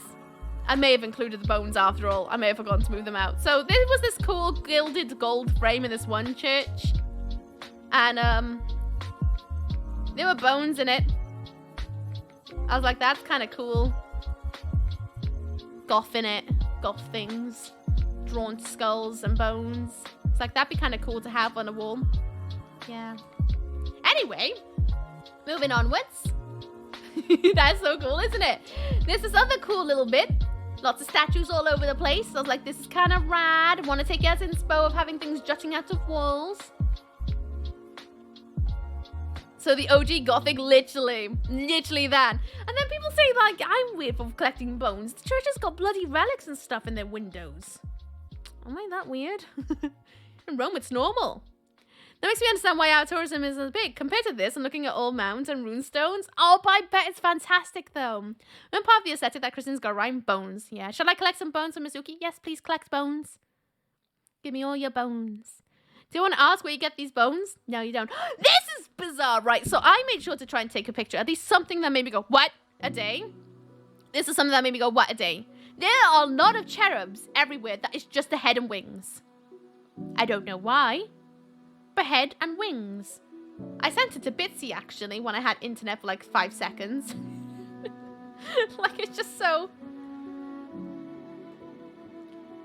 I may have included the bones after all. I may have forgotten to move them out. So there was this cool gilded gold frame in this one church. And there were bones in it. I was like, that's kind of cool. Goth in it. Goth things. Drawn skulls and bones. It's like, that'd be kind of cool to have on a wall. Yeah. Anyway, moving onwards. That's so cool, isn't it? There's this other cool little bit. Lots of statues all over the place. I was like, this is kind of rad. I want to take it as inspo of having things jutting out of walls. So the OG Gothic, literally that. And then people say, like, I'm weird for collecting bones. The church has got bloody relics and stuff in their windows. Am I that weird? In Rome, it's normal. That makes me understand why our tourism is as big. Compared to this, I'm looking at old mounds and runestones. Oh, but I bet it's fantastic, though. I'm part of the aesthetic that Kristen's got rhyme bones. Yeah. Shall I collect some bones from Mizuki? Yes, please collect bones. Give me all your bones. Do you want to ask where you get these bones? No, you don't. This is bizarre, right? So I made sure to try and take a picture. At least something that made me go, what? A day? This is something that made me go, what? A day? There are a lot of cherubs everywhere that is just the head and wings. I don't know why. But head and wings. I sent it to Bitsy, actually, when I had internet for like 5 seconds. Like, it's just so...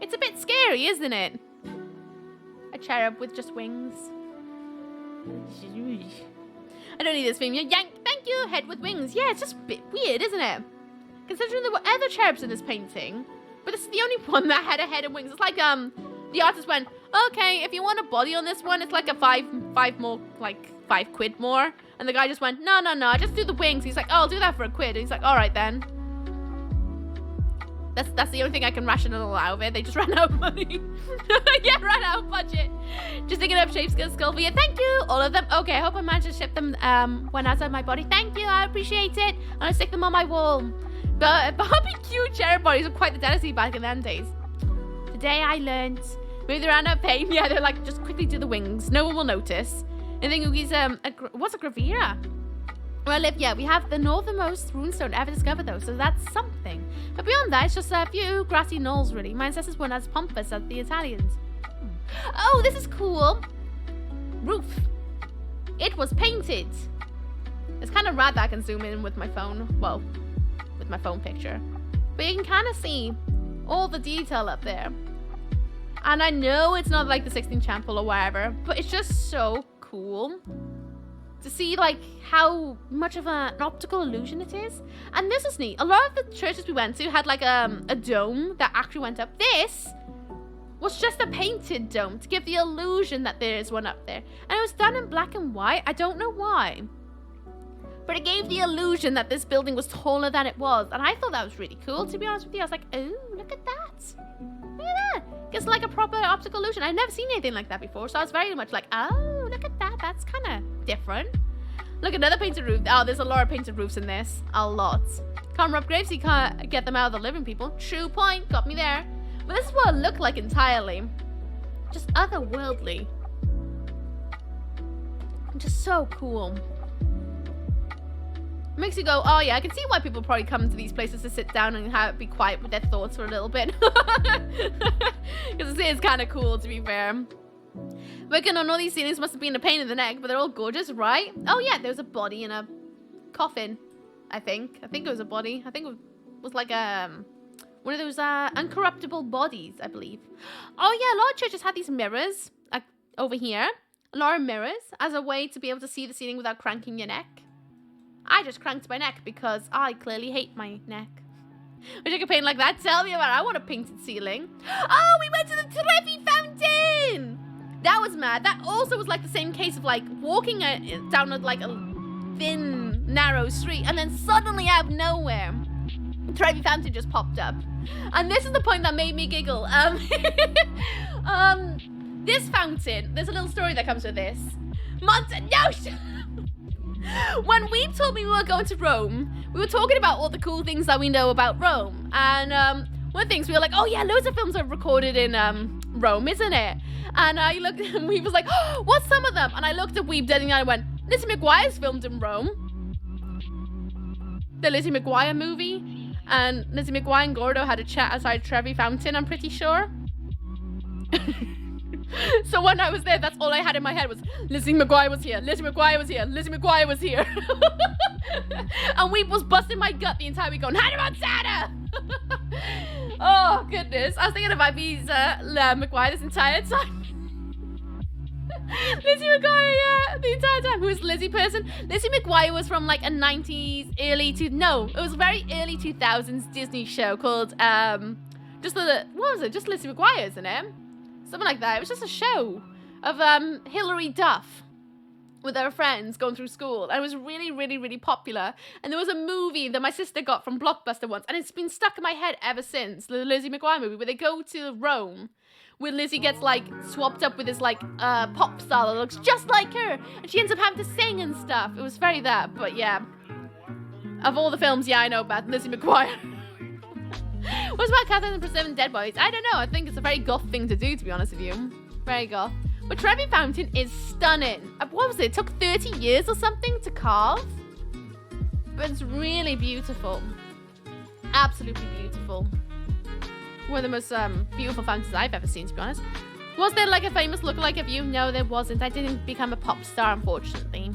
It's a bit scary, isn't it? A cherub with just wings. I don't need this theme. Yank, thank you, head with wings. Yeah, it's just a bit weird, isn't it? Considering there were other cherubs in this painting, but this is the only one that had a head and wings. It's like, the artist went, okay, if you want a body on this one, it's like a five quid more. And the guy just went, no, just do the wings. He's like, oh, I'll do that for £1. And he's like, all right then. That's the only thing I can rational out of it. They just ran out of money. Yeah, ran out of budget. Just digging up shapes, skull for you. Thank you, all of them. Okay, I hope I managed to ship them when outside my body. Thank you, I appreciate it. I'm gonna stick them on my wall. But barbecue cherub bodies are quite the delicacy back in them days. Today I learned. Move around out pain. Yeah, they're like, just quickly do the wings. No one will notice. And then Oogie's, what's a gravira? Where I live, yeah, we have the northernmost runestone ever discovered, though, so that's something. But beyond that, it's just a few grassy knolls, really. My ancestors weren't as pompous as the Italians. Oh, this is cool. Roof. It was painted. It's kind of rad that I can zoom in with my phone. Well, with my phone picture. But you can kind of see all the detail up there. And I know it's not like the 16 Chapel or whatever, but it's just so cool to see like how much of an optical illusion it is. And this is neat. A lot of the churches we went to had like a dome that actually went up. This was just a painted dome to give the illusion that there is one up there. And it was done in black and white. I don't know why. But it gave the illusion that this building was taller than it was. And I thought that was really cool, to be honest with you. I was like, oh, look at that. Look at that. It's like a proper optical illusion. I've never seen anything like that before. So I was very much like, oh, look at that. That's kind of different. Look, another painted roof. Oh, there's a lot of painted roofs in this. A lot. Can't rub graves, you can't get them out of the living people. True point. Got me there. But this is what it looked like entirely. Just otherworldly. Just so cool. Makes you go, oh yeah, I can see why people probably come to these places to sit down and be quiet with their thoughts for a little bit. Because it is kind of cool, to be fair. Working on all these ceilings must have been a pain in the neck, but they're all gorgeous, right? Oh yeah, there was a body in a coffin, I think. I think it was a body. I think it was like one of those uncorruptible bodies, I believe. Oh yeah, a lot of churches had these mirrors, like over here. A lot of mirrors as a way to be able to see the ceiling without cranking your neck. I just cranked my neck because I clearly hate my neck. Wish I could paint like that. Tell me about it. I want a painted ceiling. Oh, we went to the Trevi Fountain. That was mad. That also was like the same case of like walking down like a thin, narrow street, and then suddenly out of nowhere, Trevi Fountain just popped up. And this is the point that made me giggle. This fountain, there's a little story that comes with this. When Weeb told me we were going to Rome, we were talking about all the cool things that we know about Rome. And one of the things we were like, oh yeah, loads of films are recorded in Rome, isn't it? And I looked and Weeb was like, oh, what's some of them? And I looked at Weeb dead and I went, Lizzie McGuire's filmed in Rome. The Lizzie McGuire movie. And Lizzie McGuire and Gordo had a chat outside Trevi Fountain, I'm pretty sure. So when I was there, that's all I had in my head was Lizzie McGuire was here, Lizzie McGuire was here, Lizzie McGuire was here. And Weeb was busting my gut the entire week going, Hannah Montana! Oh, goodness. I was thinking about these McGuire this entire time. Lizzie McGuire, yeah, the entire time. Who was Lizzie person? Lizzie McGuire was from like a 90s, it was a very early 2000s Disney show called, what was it? Just Lizzie McGuire, isn't it? Something like that. It was just a show of Hilary Duff with her friends going through school. And it was really, really, really popular. And there was a movie that my sister got from Blockbuster once. And it's been stuck in my head ever since. The Lizzie McGuire movie where they go to Rome. Where Lizzie gets like swapped up with this like pop star that looks just like her. And she ends up having to sing and stuff. It was very that. But yeah. Of all the films, yeah, I know about Lizzie McGuire. What's about Catherine and Preserving Dead Bodies? I don't know. I think it's a very goth thing to do, to be honest with you. Very goth. But Trevi Fountain is stunning. What was it? It took 30 years or something to carve. But it's really beautiful. Absolutely beautiful. One of the most beautiful fountains I've ever seen, to be honest. Was there like a famous lookalike of you? No, there wasn't. I didn't become a pop star, unfortunately.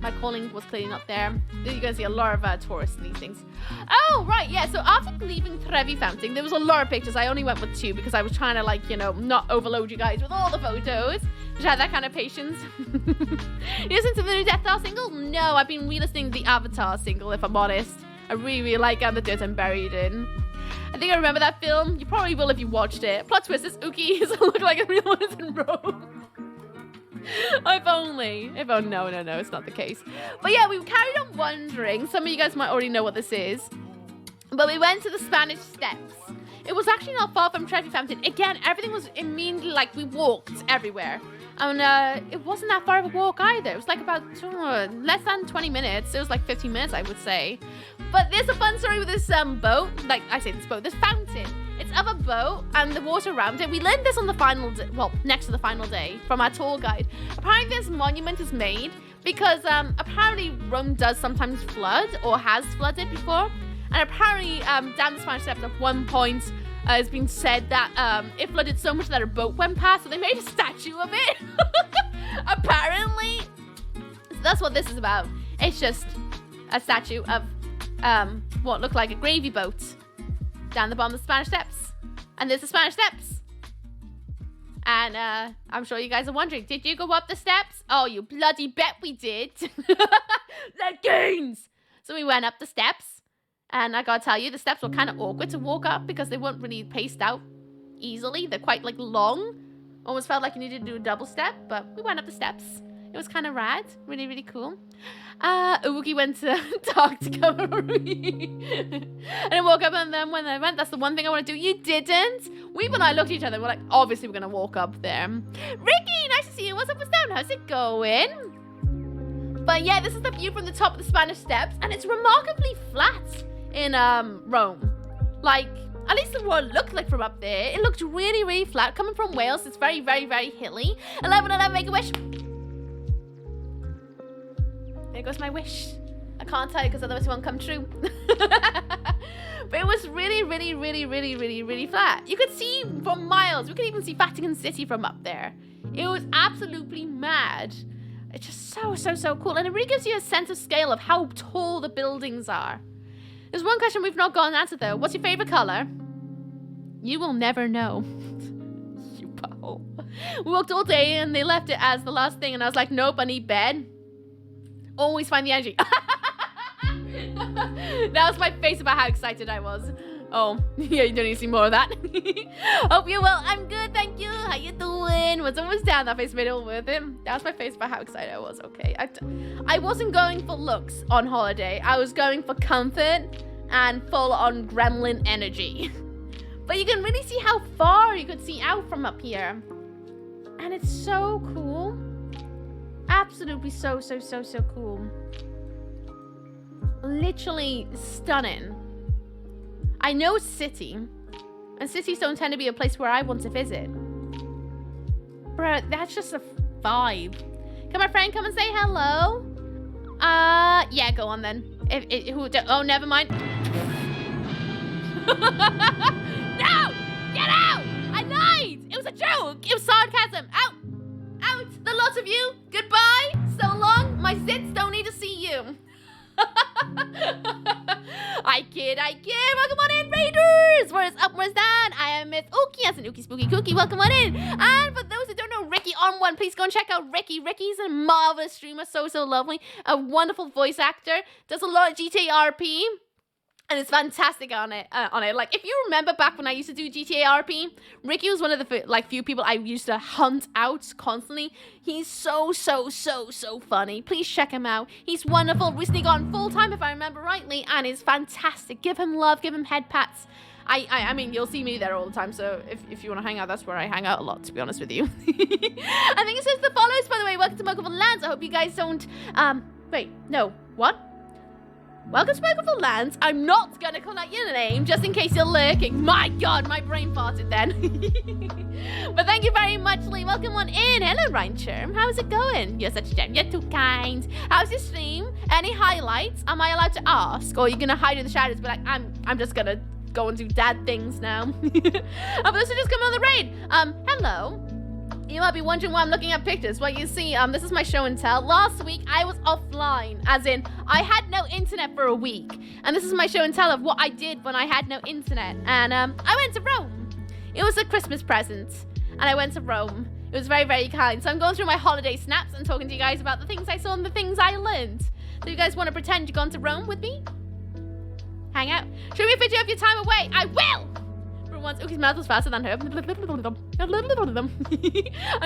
My calling was clearly not there. You're going to see a lot of tourists in these things. Oh, right, yeah. So after leaving Trevi Fountain, there was a lot of pictures. I only went with 2 because I was trying to, like, you know, not overload you guys with all the photos. Did you have that kind of patience? You listen to the new Death Star single? No, I've been re-listening to the Avatar single, if I'm honest. I really, really like The Dirt I'm Buried In. I think I remember that film. You probably will if you watched it. Plot twist, this Uki doesn't look like a real one is in Rome. If only. No, it's not the case. But yeah, we carried on wandering. Some of you guys might already know what this is. But we went to the Spanish Steps. It was actually not far from Trevi Fountain. Again, everything was immediately like we walked everywhere. And it wasn't that far of a walk either. It was like about less than 20 minutes. It was like 15 minutes, I would say. But there's a fun story with this boat. Like, I say this boat, this fountain. It's of a boat and the water around it. We learned this on the final day, well, next to the final day from our tour guide. Apparently this monument is made because apparently Rome does sometimes flood or has flooded before. And apparently down the Spanish Steps at one point it's been said that it flooded so much that a boat went past, so they made a statue of it. Apparently. So that's what this is about. It's just a statue of what looked like a gravy boat down the bottom of the Spanish Steps. And there's the Spanish Steps. And I'm sure you guys are wondering, did you go up the steps? Oh, you bloody bet we did. Leggings! So we went up the steps. And I gotta tell you, the steps were kind of awkward to walk up because they weren't really paced out easily. They're quite like long. Almost felt like you needed to do a double step, but we went up the steps. It was kind of rad. Really, really cool. Oogie went to talk to Marie. And I woke up and then when I went, that's the one thing I want to do. You didn't? Weeb and I looked at each other and we're like, obviously we're going to walk up there. Ricky, nice to see you. What's up, what's down? How's it going? But yeah, this is the view from the top of the Spanish Steps. And it's remarkably flat in Rome. Like, at least the world looked like from up there. It looked really, really flat. Coming from Wales, it's very, very, very hilly. 11, make a wish. There goes my wish. I can't tell you because otherwise it won't come true. But it was really, really, really, really, really, really flat. You could see for miles. We could even see Vatican City from up there. It was absolutely mad. It's just so, so, so cool. And it really gives you a sense of scale of how tall the buildings are. There's one question we've not gotten answered though. What's your favorite color? You will never know. You butthole. We walked all day and they left it as the last thing. And I was like, nope, I need bed. Always find the energy. That was my face about how excited I was. Oh, yeah, you don't need to see more of that. Hope you're well. I'm good, thank you. How you doing? Was almost down. That face made it all worth it. That was my face about how excited I was. Okay, I wasn't going for looks on holiday. I was going for comfort and full on gremlin energy. But you can really see how far you could see out from up here. And it's so cool. Absolutely so, so, so, so cool. Literally stunning. I know city, and cities don't tend to be a place where I want to visit. Bro, that's just a vibe. Can my friend come and say hello? Yeah, go on then. Oh, never mind. No! Get out! I lied! It was a joke! It was sarcasm! Out! Out! The lot of you! Goodbye! So long! My zits don't need to see you! I kid. Welcome on in, Raiders! Where's up, where's down? I am Miss Ookie, as an Ookie Spooky Cookie. Welcome on in. And for those who don't know Ricky on one, please go and check out Ricky. Ricky's a marvelous streamer, so, so lovely. A wonderful voice actor. Does a lot of GTA RP. And it's fantastic on it. Like, if you remember back when I used to do GTA RP, Ricky was one of the few people I used to hunt out constantly. He's so, so, so, so funny. Please check him out. He's wonderful. Recently gone full-time, if I remember rightly, and is fantastic. Give him love. Give him head pats. I mean, you'll see me there all the time, so if you want to hang out, that's where I hang out a lot, to be honest with you. I think it says the follows, by the way. Welcome to Muggle Lands. I hope you guys don't... Wait, no. What? Welcome to Muggle Lands. I'm not going to call out your name, just in case you're lurking. My God, my brain farted then. But thank you very much, Lee. Welcome on in. Hello, Reincherm. How's it going? You're such a gem. You're too kind. How's your stream? Any highlights? Am I allowed to ask? Or are you going to hide in the shadows? But like, I'm just going to go and do dad things now. For those who just come on the raid, hello. You might be wondering why I'm looking at pictures. Well, you see, this is my show and tell. Last week, I was offline, as in, I had no internet for a week. And this is my show and tell of what I did when I had no internet. And I went to Rome. It was a Christmas present. And I went to Rome. It was very, very kind. So I'm going through my holiday snaps and talking to you guys about the things I saw and the things I learned. Do you guys want to pretend you've gone to Rome with me? Hang out. Show me a video of your time away. I will! Once Ookie's mouth was faster than her. I'm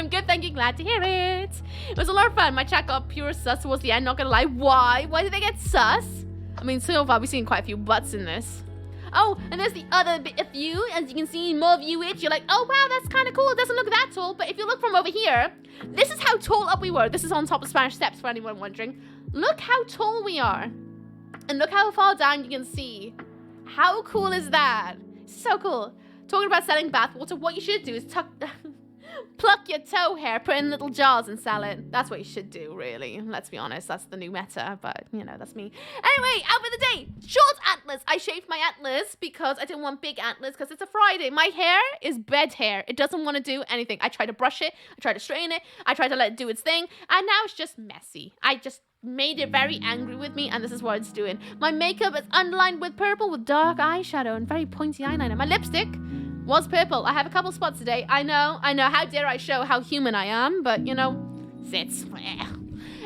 good, thank you. Glad to hear it. It was a lot of fun. My chat got pure sus towards the end, not gonna lie. Why? Why did they get sus? I mean, so far we've seen quite a few butts in this. Oh, and there's the other bit of you. As you can see, more viewage. You're like, oh wow, that's kind of cool. It doesn't look that tall. But if you look from over here, this is how tall up we were. This is on top of Spanish Steps, for anyone wondering. Look how tall we are. And look how far down you can see. How cool is that? So cool. Talking about selling bathwater, what you should do is pluck your toe hair, put it in little jars and sell it. That's what you should do, really. Let's be honest, that's the new meta, but, you know, that's me. Anyway, outfit of the day, short antlers. I shaved my antlers because I didn't want big antlers because it's a Friday. My hair is bed hair. It doesn't want to do anything. I try to brush it, I try to straighten it, I try to let it do its thing, and now it's just messy. I just made it very angry with me, and this is what it's doing. My makeup is underlined with purple with dark eyeshadow and very pointy eyeliner. My lipstick was purple. I have a couple spots today. I know. How dare I show how human I am, but you know, zits.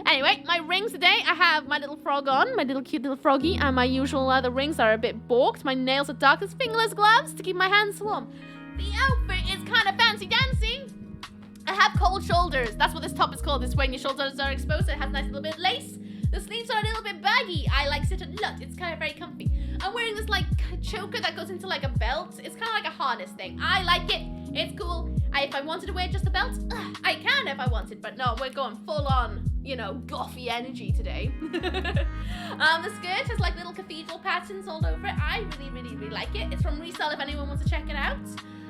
Anyway, my rings today, I have my little frog on, my little cute little froggy, and my usual other rings are a bit balked. My nails are dark as fingerless gloves to keep my hands warm. The outfit is kind of fancy dancy. I have cold shoulders. That's what this top is called. It's when your shoulders are exposed. So it has a nice little bit of lace. The sleeves are a little bit baggy. I like it a lot. It's kind of very comfy. I'm wearing this like choker that goes into like a belt. It's kind of like a harness thing. I like it. It's cool. If I wanted to wear just a belt, I can if I wanted. But no, we're going full on, you know, gothy energy today. The skirt has like little cathedral patterns all over it. I really like it. It's from Resell if anyone wants to check it out.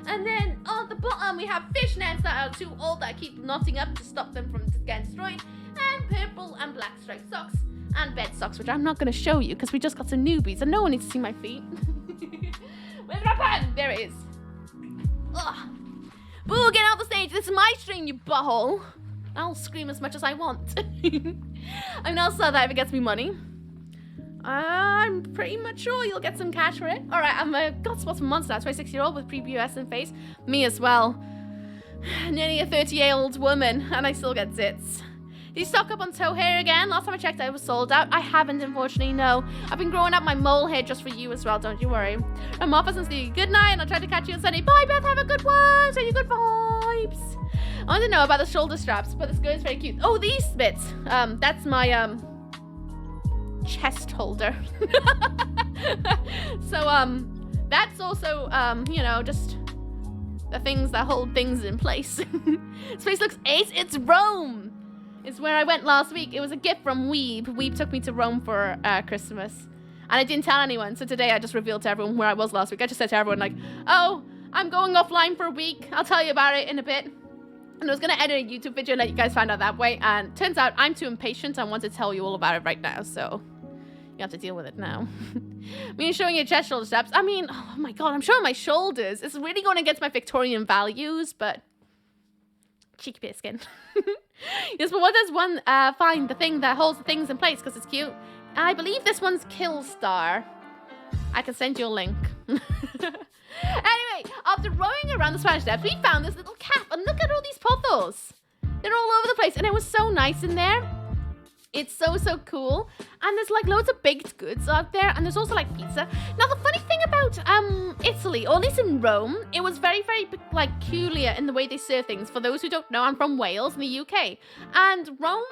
And then on the bottom we have fishnets that are too old that I keep knotting up to stop them from getting destroyed. And purple and black striped socks. And bed socks, which I'm not going to show you because we just got some newbies and no one needs to see my feet. Where's my pen? There it is. Ugh. Boo, get out the stage. This is my stream, you butthole. I'll scream as much as I want. I mean, I'll sell that if it gets me money. I'm pretty much sure you'll get some cash for it. Alright, I'm a Godspot monster, 26-year-old with prepubescent face. Me as well. Nearly a 30-year-old woman, and I still get zits. Do you stock up on toe hair again? Last time I checked, I was sold out. I haven't, unfortunately, no. I've been growing up my mole hair just for you as well, don't you worry. I'm off and see you. Good night, and I'll try to catch you on Sunday. Bye, Beth, have a good one. Send you good vibes. I want to know about the shoulder straps, but the skirt is very cute. Oh, these bits. That's my, chest holder. So, that's also, you know, just the things that hold things in place. Space looks ace. It's Rome. It's where I went last week. It was a gift from Weeb. Weeb took me to Rome for Christmas. And I didn't tell anyone. So today I just revealed to everyone where I was last week. I just said to everyone like, oh, I'm going offline for a week. I'll tell you about it in a bit. And I was going to edit a YouTube video and let you guys find out that way. And turns out I'm too impatient. I want to tell you all about it right now. So you have to deal with it now. I mean, showing your chest shoulder straps. I mean, oh my God, I'm showing my shoulders. It's really going against my Victorian values, but cheeky bit of skin. Yes, but what does one find the thing that holds the things in place because it's cute? I believe this one's Killstar. I can send you a link. Anyway, after rowing around the Spanish Steps, we found this little cap, and look at all these pothos. They're all over the place, and it was so nice in there. It's so cool. And there's like loads of baked goods out there, and there's also like pizza. Now the funny thing about Italy, or at least in Rome, it was very like peculiar in the way they serve things. For those who don't know, I'm from Wales in the UK, and Rome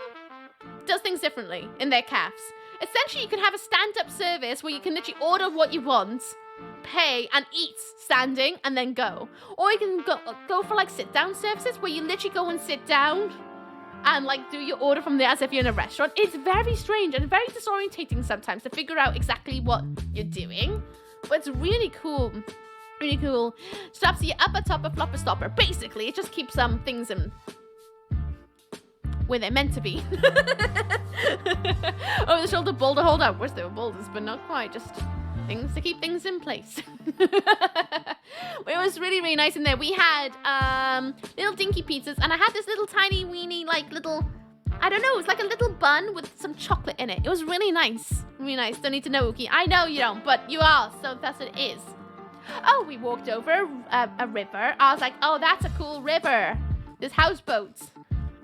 does things differently in their cafes. Essentially, you can have a stand-up service where you can literally order what you want, pay, and eat standing, and then go. Or you can go for like sit-down services where you literally go and sit down and like do your order from there as if you're in a restaurant. It's very strange and very disorientating sometimes to figure out exactly what you're doing. But it's really cool. Really cool. Straps your upper, topper, flopper, stopper. Basically, it just keeps some things in where they're meant to be. Oh, the shoulder boulder hold up. Wish they were boulders, but not quite. Just things to keep things in place. It was really nice in there. We had little dinky pizzas, and I had this little tiny weeny like little, I don't know, it was like a little bun with some chocolate in it. It was really nice. Really nice. Don't need to know, Uki. I know you don't, but you are, so that's what it is. Oh, we walked over a river. I was like, oh, that's a cool river. There's houseboats.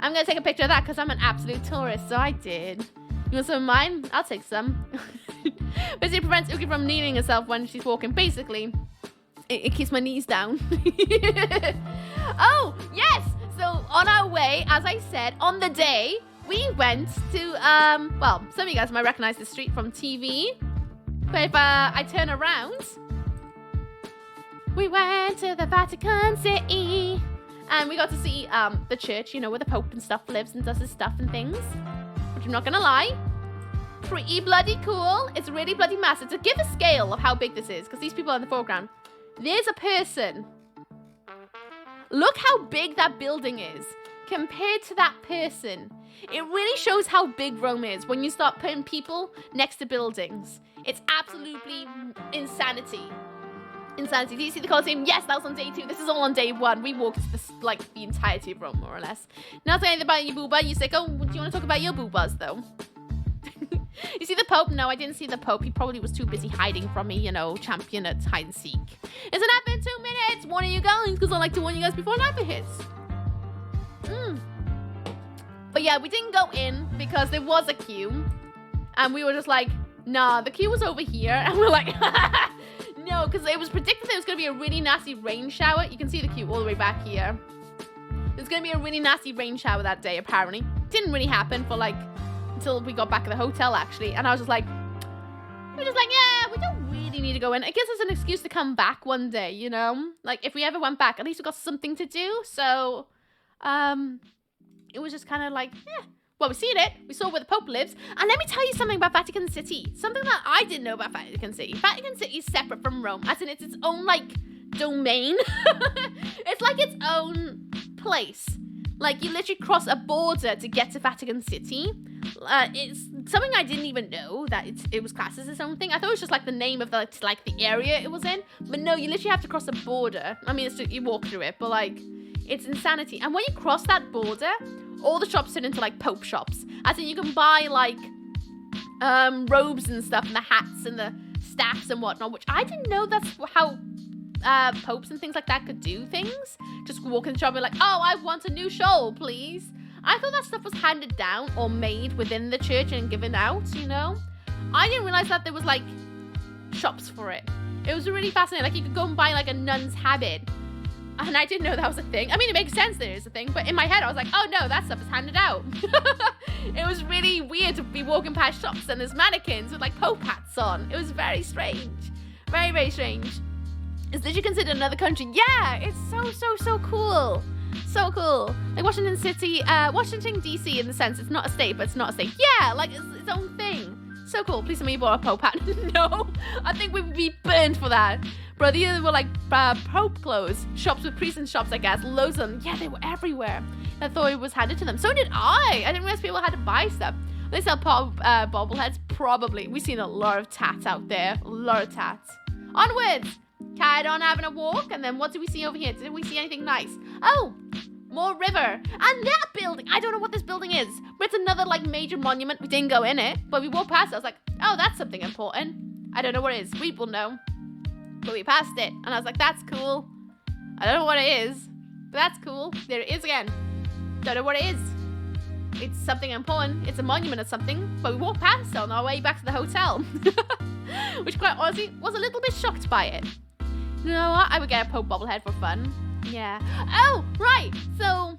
I'm gonna take a picture of that because I'm an absolute tourist, so I did. You want some of mine? I'll take some. Basically, it prevents Uki from kneeling herself when she's walking. Basically, it keeps my knees down. Oh, yes! So, on our way, as I said, on the day, we went to, well, some of you guys might recognize the street from TV. But if I turn around, we went to the Vatican City. And we got to see the church, you know, where the Pope and stuff lives and does his stuff and things. Which I'm not gonna lie, pretty bloody cool. It's really bloody massive. To give a scale of how big this is, because these people are in the foreground. There's a person. Look how big that building is compared to that person. It really shows how big Rome is when you start putting people next to buildings. It's absolutely insanity. Insanity. Do you see the Colosseum? Yes, that was on day 2. This is all on day 1. We walked this, like, the entirety of Rome, more or less. Now say anything about your booba. You say, oh, do you want to talk about your boobas, though? You see the Pope? No, I didn't see the Pope. He probably was too busy hiding from me, you know, champion at hide and seek. It's an app in 2 minutes. Warning you guys, because I like to warn you guys before an app hits. But yeah, we didn't go in because there was a queue. And we were just like, nah, the queue was over here. And we're like, no, because it was predicted there was going to be a really nasty rain shower. You can see the queue all the way back here. There's gonna be a really nasty rain shower that day, apparently. Didn't really happen for like until we got back at the hotel, actually. And I was just like, yeah, we don't really need to go in. I guess it's an excuse to come back one day, you know? Like, if we ever went back, at least we got something to do. So, it was just kind of like, yeah. Well, we've seen it. We saw where the Pope lives. And let me tell you something about Vatican City. Something that I didn't know about Vatican City. Vatican City is separate from Rome. As in, it's its own, like, domain. It's like its own place. Like, you literally cross a border to get to Vatican City. It's something I didn't even know that it was classed as its own thing. I thought it was just like the name of the area it was in. But no, you literally have to cross a border. I mean, you walk through it, but like, it's insanity. And when you cross that border, all the shops turn into like Pope shops. As in, you can buy like robes and stuff, and the hats and the staffs and whatnot, which I didn't know that's how popes and things like that could do things. Just walk in the shop and be like, oh, I want a new shawl, please. I thought that stuff was handed down or made within the church and given out, you know? I didn't realize that there was like shops for it. It was really fascinating. Like, you could go and buy like a nun's habit. And I didn't know that was a thing. I mean, it makes sense that it is a thing, but in my head I was like, oh no, that stuff is handed out. It was really weird to be walking past shops and there's mannequins with like Pope hats on. It was very strange. Very, very strange. Is that you consider another country? Yeah, it's so cool. So cool. Like Washington City, Washington DC in the sense it's not a state, but it's not a state. Yeah, like it's its own thing. So cool. Please tell me you bought a Pope hat. No, I think we would be burned for that. Bro, these were like Pope clothes. Shops with priests and shops, I guess. Loads of them. Yeah, they were everywhere. I thought it was handed to them. So did I. I didn't realize people had to buy stuff. They sell bobbleheads, probably. We've seen a lot of tats out there. A lot of tats. Onwards. Carried on having a walk. And then what did we see over here? Did we see anything nice? Oh, more river. And that building. I don't know what this building is. But it's another like major monument. We didn't go in it. But we walked past it. I was like, oh, that's something important. I don't know what it is. We will know. But we passed it. And I was like, that's cool. I don't know what it is. But that's cool. There it is again. Don't know what it is. It's something important. It's a monument or something. But we walked past it on our way back to the hotel. Which quite honestly was a little bit shocked by it. You know what? I would get a Pope bobblehead for fun. Yeah. Oh, right. So,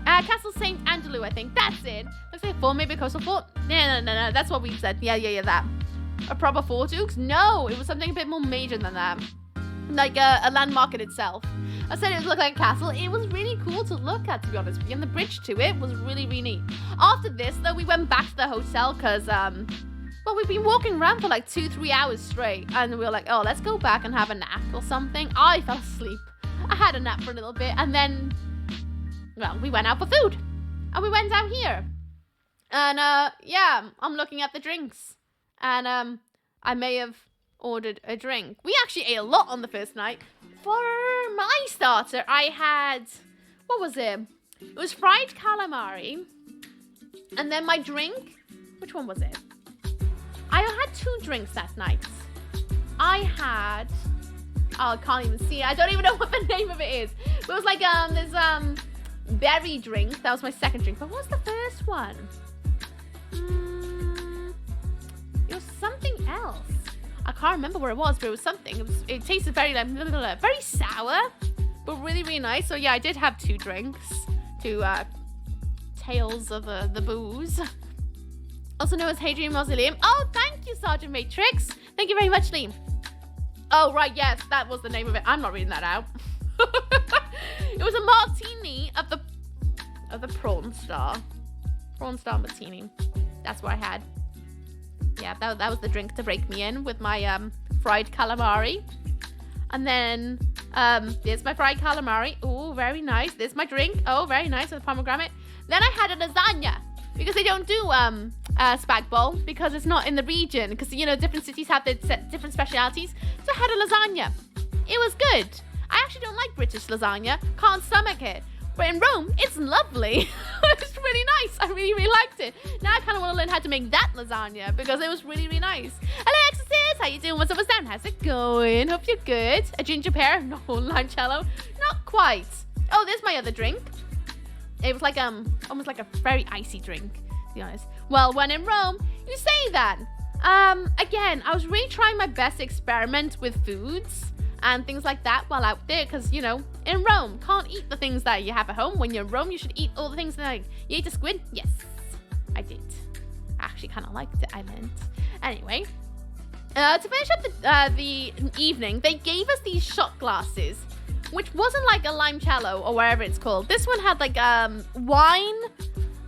Castle St. Andrew, I think. That's it. Looks like a fort, maybe a coastal fort. No. That's what we said. Yeah, that. A proper fort, Dukes? No, it was something a bit more major than that. Like a landmark in itself. I said it looked like a castle. It was really cool to look at, to be honest with you. And the bridge to it was really, really neat. After this, though, we went back to the hotel because, well, we've been walking around for like 2-3 hours straight. And we were like, oh, let's go back and have a nap or something. I fell asleep. I had a nap for a little bit. And then, well, we went out for food. And we went down here. And, yeah, I'm looking at the drinks. And, I may have ordered a drink. We actually ate a lot on the first night. For my starter, I had, what was it? It was fried calamari. And then my drink, which one was it? I had 2 drinks that night. I had, oh, I can't even see it. I don't even know what the name of it is. But it was like, this, berry drink. That was my second drink. But what was the first one? It was something else. I can't remember where it was, but it was something. It tasted very like very sour, but really, really nice. So yeah, I did have 2 drinks, 2 tales of the booze. Also known as Hadrian Mausoleum. Oh, thank you, Sergeant Matrix. Thank you very much, Liam. Oh right, yes, that was the name of it. I'm not reading that out. It was a martini of the prawn star martini. That's what I had. Yeah, that was the drink to break me in with my fried calamari. And then there's my fried calamari. Oh, very nice. There's my drink. Oh, very nice with pomegranate. Then I had a lasagna because they don't do spag bowl because it's not in the region. Because, you know, different cities have their different specialities. So I had a lasagna. It was good. I actually don't like British lasagna. Can't stomach it. But in Rome, it's lovely. It's really nice. I really, really liked it. Now I kind of want to learn how to make that lasagna because it was really, really nice. Hello, Exorcist. How you doing? What's up? What's down? How's it going? Hope you're good. A ginger pear? No, limoncello? Not quite. Oh, there's my other drink. It was like almost like a very icy drink, to be honest. Well, when in Rome, you say that. Again, I was really trying my best to experiment with foods. and things like that while out there, because, you know, in Rome, can't eat the things that you have at home. When you're in Rome, you should eat all the things that, like, you ate a squid? Yes, I did. I actually kind of liked it, I meant. Anyway, to finish up the evening, they gave us these shot glasses, which wasn't like a limoncello or whatever it's called. This one had like wine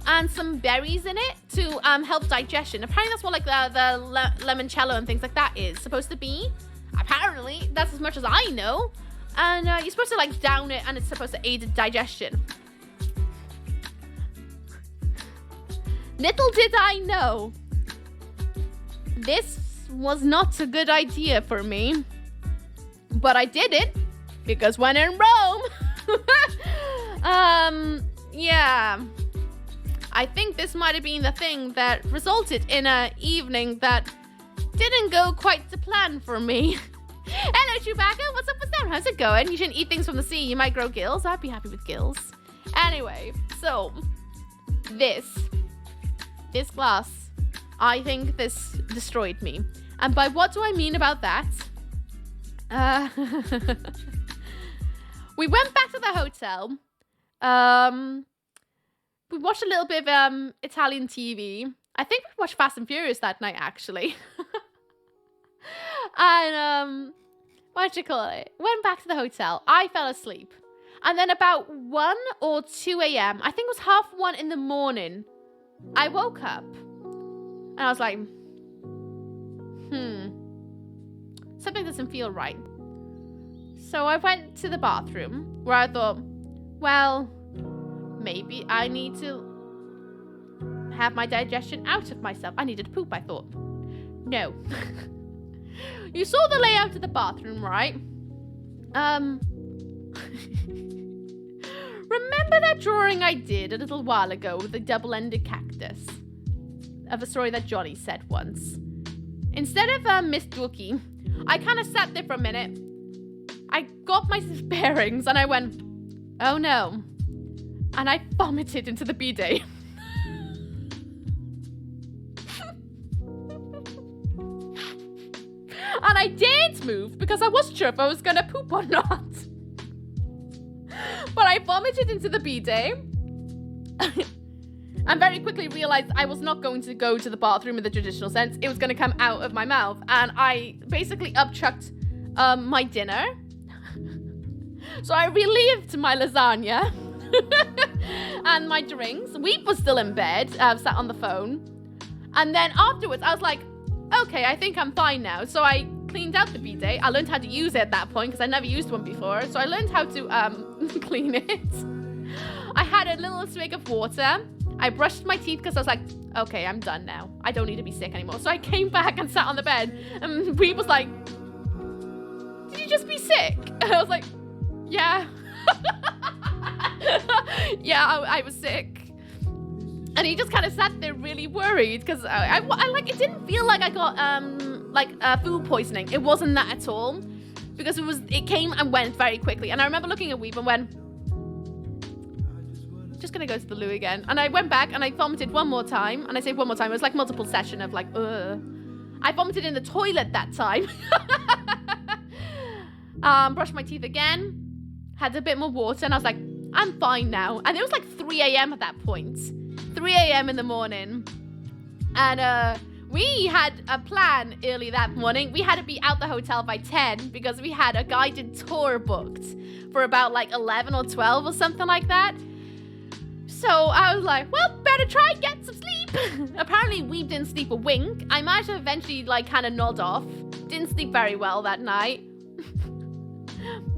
and some berries in it to help digestion. Apparently that's what like the limoncello and things like that is supposed to be. Apparently, that's as much as I know. And you're supposed to like down it, and it's supposed to aid digestion. Little did I know, this was not a good idea for me. But I did it, because when in Rome, yeah. I think this might have been the thing that resulted in an evening that didn't go quite to plan for me. Hello, Chewbacca. What's up with that? How's it going? You shouldn't eat things from the sea. You might grow gills. I'd be happy with gills. Anyway, so this glass, I think this destroyed me. And by what do I mean about that? We went back to the hotel. We watched a little bit of Italian TV. I think we watched Fast and Furious that night, actually. And, what do you call it? Went back to the hotel. I fell asleep. And then about 1 or 2 a.m., I think it was 1:30 in the morning, I woke up. And I was like, something doesn't feel right. So I went to the bathroom, where I thought, well, maybe I need to have my digestion out of myself. I needed to poop, I thought. No. You saw the layout of the bathroom, right? Remember that drawing I did a little while ago with the double-ended cactus? Of a story that Johnny said once. Instead of Miss Dookie, I kind of sat there for a minute. I got my bearings and I went, oh no. And I vomited into the bidet. And I didn't move because I wasn't sure if I was going to poop or not. But I vomited into the bidet. And very quickly realized I was not going to go to the bathroom in the traditional sense. It was going to come out of my mouth. And I basically upchucked my dinner. So I relived my lasagna. And my drinks. Weep was still in bed, sat on the phone. And then afterwards, I was like, okay, I think I'm fine now. So I cleaned out the bidet. I learned how to use it at that point because I never used one before. So I learned how to clean it. I had a little swig of water. I brushed my teeth because I was like, okay, I'm done now. I don't need to be sick anymore. So I came back and sat on the bed. And Weep was like, did you just be sick? And I was like, yeah. Yeah, I was sick. And he just kind of sat there really worried because I like, it didn't feel like I got food poisoning. It wasn't that at all because it came and went very quickly. And I remember looking at Weep and went, just gonna go to the loo again. And I went back and I vomited one more time. And I say one more time, it was like multiple session of like, I vomited in the toilet that time. Brushed my teeth again, had a bit more water, and I was like, I'm fine now. And it was like 3 a.m. at that point. 3 a.m. in the morning. And we had a plan early that morning. We had to be out the hotel by 10 because we had a guided tour booked for about like 11 or 12 or something like that. So I was like, well, better try and get some sleep. Apparently we didn't sleep a wink. I managed to eventually like kind of nod off. Didn't sleep very well that night.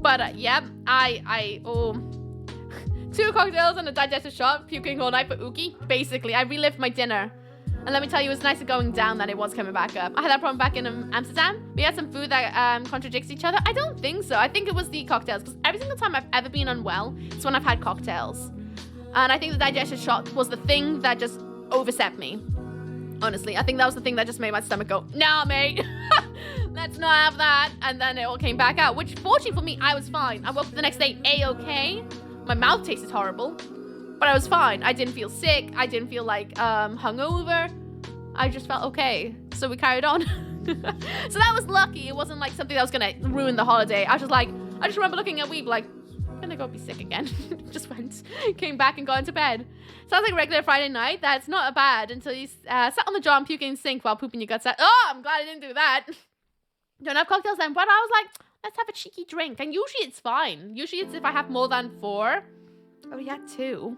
But yeah, I 2 cocktails and a digestive shot, puking all night for Uki. Basically, I relived my dinner. And let me tell you, it was nicer going down than it was coming back up. I had that problem back in Amsterdam. We had some food that contradicts each other. I don't think so. I think it was the cocktails. Because every single time I've ever been unwell, it's when I've had cocktails. And I think the digestive shot was the thing that just overset me. Honestly, I think that was the thing that just made my stomach go, nah, mate. Let's not have that. And then it all came back out. Which, fortunately for me, I was fine. I woke up the next day A-okay. My mouth tasted horrible, but I was fine. I didn't feel sick. I didn't feel like hungover. I just felt okay. So we carried on. So that was lucky. It wasn't like something that was gonna ruin the holiday. I just remember looking at Weeb like, I'm gonna go be sick again. Just went, came back and got into bed. Sounds like a regular Friday night. That's not bad until you sat on the jar and puking in the sink while pooping your guts out. Oh, I'm glad I didn't do that. Don't have cocktails then, but I was like, let's have a cheeky drink. And usually it's fine. Usually it's if I have more than 4. Oh, we had 2.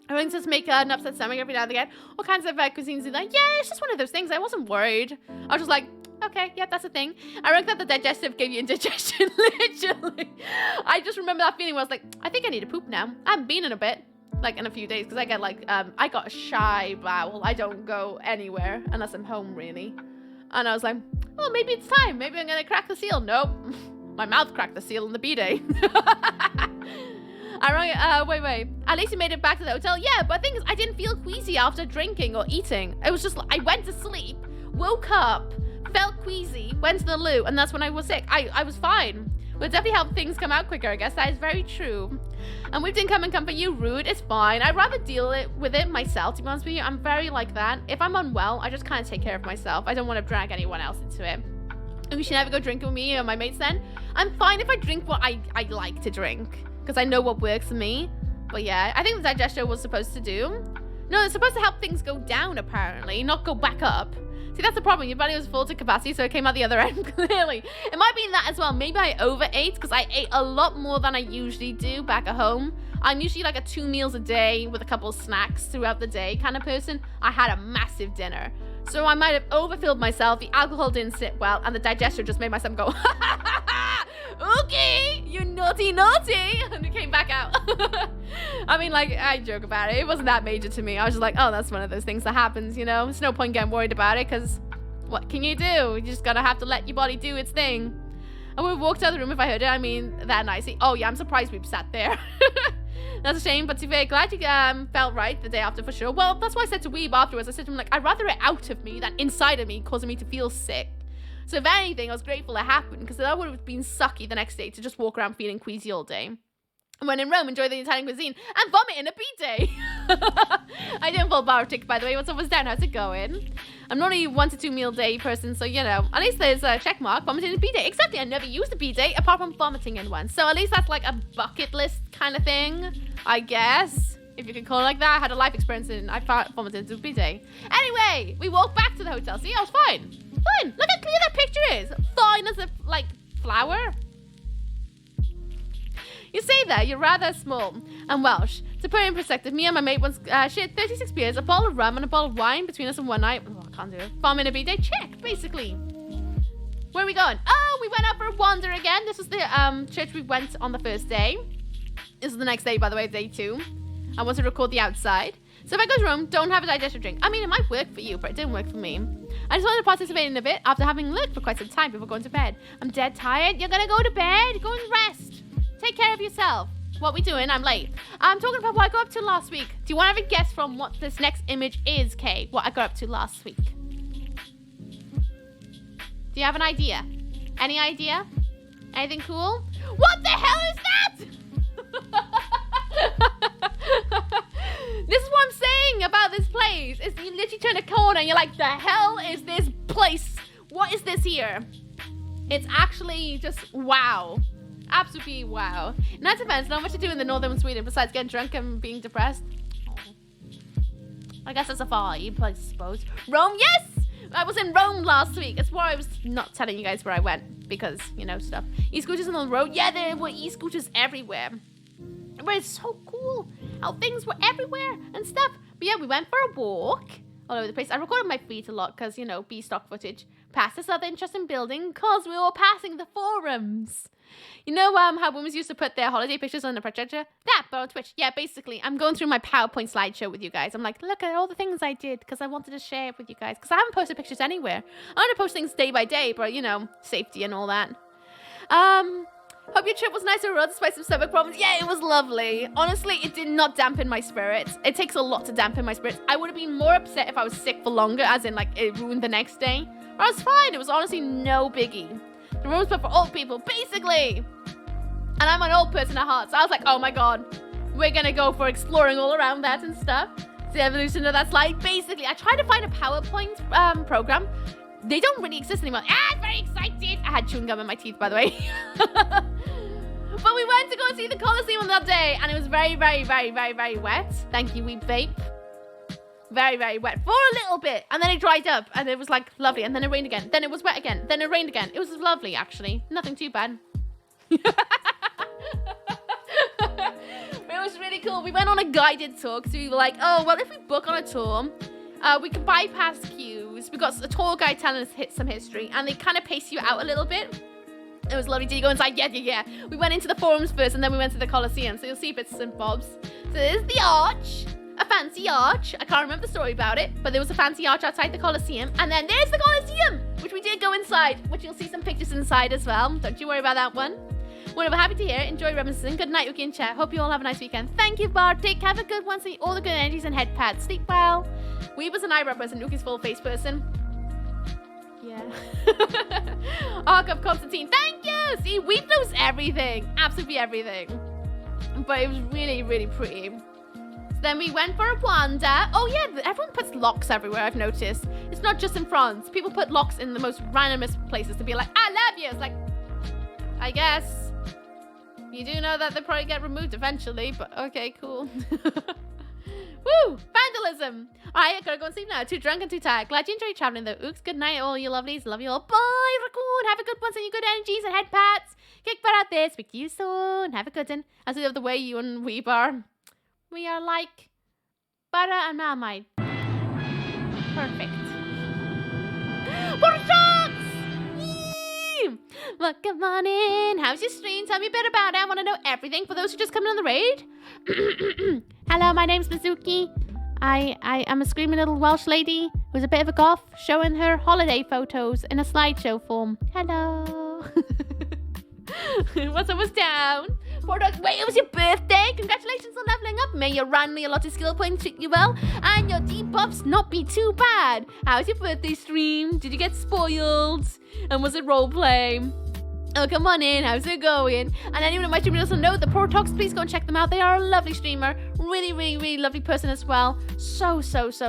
I think just make an upset stomach every now and again. All kinds of cuisines do that. Yeah, it's just one of those things. I wasn't worried. I was just like, okay, yeah, that's a thing. I reckon that the digestive gave you indigestion, literally. I just remember that feeling where I was like, I think I need to poop now. I haven't been in a bit, like in a few days, because I get like, I got a shy bowel. I don't go anywhere unless I'm home, really. And I was like, oh, maybe it's time. Maybe I'm going to crack the seal. Nope. My mouth cracked the seal on the B-day. Wait. At least you made it back to the hotel. Yeah, but the thing is, I didn't feel queasy after drinking or eating. It was just, I went to sleep, woke up, felt queasy, went to the loo, and that's when I was sick. I was fine. But definitely helped things come out quicker, I guess. That is very true. And we didn't come and comfort you. Rude. It's fine. I'd rather deal with it myself, to be honest with you. I'm very like that. If I'm unwell, I just kind of take care of myself. I don't want to drag anyone else into it. And you should never go drinking with me or my mates then. I'm fine if I drink what I like to drink, because I know what works for me. But yeah, I think the digestion was supposed to do. No, it's supposed to help things go down, apparently, not go back up. See, that's the problem. Your body was full to capacity, so it came out the other end, clearly. It might be that as well. Maybe I overate, because I ate a lot more than I usually do back at home. I'm usually like a 2 meals a day with a couple of snacks throughout the day kind of person. I had a massive dinner. So I might have overfilled myself. The alcohol didn't sit well, and the digestion just made myself go, okay, you naughty. And it came back out. I mean, like, I joke about it. It wasn't that major to me. I was just like, oh, that's one of those things that happens, you know? There's no point getting worried about it, because what can you do? You just gotta have to let your body do its thing. I would have walked out of the room if I heard it. I mean, that nicely. Oh, yeah, I'm surprised we sat there. That's a shame, but to be very glad you felt right the day after for sure. Well, that's why I said to Weeb afterwards. I said to him, like, I'd rather it out of me than inside of me, causing me to feel sick. So if anything, I was grateful it happened, because that would have been sucky the next day to just walk around feeling queasy all day. And when in Rome, enjoy the Italian cuisine and vomit in a B-day. I didn't fall bar tick, by the way. What's up, what's down? How's it going? I'm not a 1 to 2 meal day person, so, you know, at least there's a check mark. Vomiting in a B-day. Exactly, I never used a B-day apart from vomiting in one. So at least that's like a bucket list kind of thing, I guess. If you can call it like that. I had a life experience and I vomited into a B-day. Anyway, we walked back to the hotel. See, I was fine. Fine. Look how clear that picture is. Fine as a, like, flower. You say that, you're rather small and Welsh. To put it in perspective, me and my mate once shared 36 beers, a bottle of rum, and a bottle of wine between us in one night. Oh, I can't do it. Bomb in a B-day. Check, basically. Where are we going? Oh, we went out for a wander again. This was the church we went on the first day. This is the next day, by the way, day 2. I want to record the outside. So if I go to Rome, don't have a digestive drink. I mean, it might work for you, but it didn't work for me. I just wanted to participate in a bit after having lurked for quite some time before going to bed. I'm dead tired. You're gonna go to bed. Go and rest. Take care of yourself. What we doing? I'm late. I'm talking about what I got up to last week. Do you want to have a guess from what this next image is, Kay? What I got up to last week? Do you have an idea? Any idea? Anything cool? What the hell is that? This is what I'm saying about this place. Is you literally turn a corner and you're like, the hell is this place? What is this here? It's actually just wow. Absolutely wow. In that defense, not much to do in the northern Sweden besides getting drunk and being depressed. Oh. I guess that's a vibe, I suppose. Rome, yes! I was in Rome last week. That's why I was not telling you guys where I went. Because, you know, stuff. E-scooters on the road. Yeah, there were e-scooters everywhere. But it's so cool how things were everywhere and stuff. But yeah, we went for a walk all over the place. I recorded my feet a lot because, you know, B-stock footage. Past this other interesting building because we were passing the forums. You know how women used to put their holiday pictures on the projector? That, but on Twitch. Yeah, basically, I'm going through my PowerPoint slideshow with you guys. I'm like, look at all the things I did because I wanted to share it with you guys. Because I haven't posted pictures anywhere. I want to post things day by day, but, you know, safety and all that. Hope your trip was nice overall despite some stomach problems. Yeah, it was lovely. Honestly, it did not dampen my spirits. It takes a lot to dampen my spirits. I would have been more upset if I was sick for longer, as in, like, it ruined the next day. But I was fine. It was honestly no biggie. The room's built for old people, basically. And I'm an old person at heart, so I was like, oh my god, we're gonna go for exploring all around that and stuff. It's the evolution of that slide. Basically, I tried to find a PowerPoint program they don't really exist anymore. I'm very excited. I had chewing gum in my teeth, by the way. But we went to go see the Coliseum on that day, and it was very, very, very, very, very wet. Thank you, Weeb Vape. Very, very wet for a little bit, and then it dried up, and it was like lovely, and then it rained again. Then it was wet again. Then it rained again. It was lovely, actually. Nothing too bad. It was really cool. We went on a guided tour because we were like, oh, well, if we book on a tour, we can bypass queues. We got a tour guide telling us some history, and they kind of pace you out a little bit. It was lovely. Did you go inside? Yeah. We went into the forums first, and then we went to the Coliseum, so you'll see bits and bobs. So there's the arch, a fancy arch. I can't remember the story about it, but there was a fancy arch outside the Coliseum, and then there's the Coliseum, which we did go inside, which you'll see some pictures inside as well. Don't you worry about that one. Whatever, happy to hear it. Enjoy reminiscing. Good night, Wiki and Chat. Hope you all have a nice weekend. Thank you, Bartik. Have a good one. See all the good energies and head pads. Sleep well. Weeber's an eyebrow person. Uki's full face person. Yeah. Archive Constantine. Thank you. See, Weeb knows everything. Absolutely everything. But it was really, really pretty. So then we went for a wander. Oh, yeah. Everyone puts locks everywhere, I've noticed. It's not just in France. People put locks in the most randomest places to be like, I love you. It's like, I guess. You do know that they probably get removed eventually, but okay, cool. Woo! Vandalism! Alright, I gotta go and sleep now. Too drunk and too tired. Glad you enjoyed traveling though. Ooks, good night, all you lovelies. Love you all. Bye, Raccoon! Have a good one. Send you good energies and head pats. Kick butt out there. Speak to you soon. Have a good one. As we love the way you and Weeb are. We are like butter and marmite. Perfect. For shots! Welcome on in. How's your stream? Tell me a bit about it. I want to know everything. For those who just come in on the raid. Hello, my name's Mizuki. I am a screaming little Welsh lady who's a bit of a goth, showing her holiday photos in a slideshow form. Hello. What's up, what's down? Wait, it was your birthday. Congratulations on leveling up. May your randomly allotted skill points treat you well, and your debuffs not be too bad. How's your birthday stream? Did you get spoiled? And was it roleplay? Oh, come on in. How's it going? And anyone in my stream also know the Poor Talks, please go and check them out. They are a lovely streamer. Really, really, really lovely person as well. So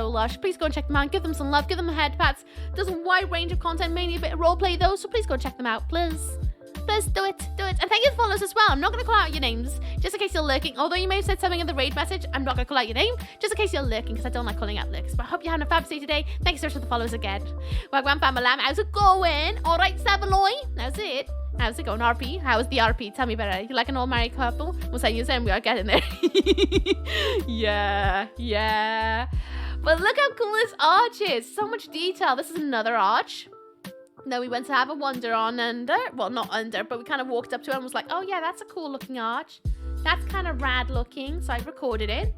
lush. Please go and check them out. Give them some love. Give them head pats. Does a wide range of content, mainly a bit of roleplay though, so please go and check them out, please. Please do it. And thank you for followers as well. I'm not going to call out your names, just in case you're lurking. Although you may have said something in the raid message, I'm not going to call out your name, just in case you're lurking, because I don't like calling out lurks. But I hope you're having a fab day today. Thank you so much for the followers again. Wagwan Famalam, how's it going? All right, Savaloy. How's it? How's it going, RP? How's the RP? Tell me about it. You like an all-married couple? We'll say you saying we are getting there. Yeah. But look how cool this arch is. So much detail. This is another arch. Then we went to have a wander on under. Well, not under, but we kind of walked up to it and was like, oh yeah, that's a cool looking arch. That's kind of rad looking. So I recorded it.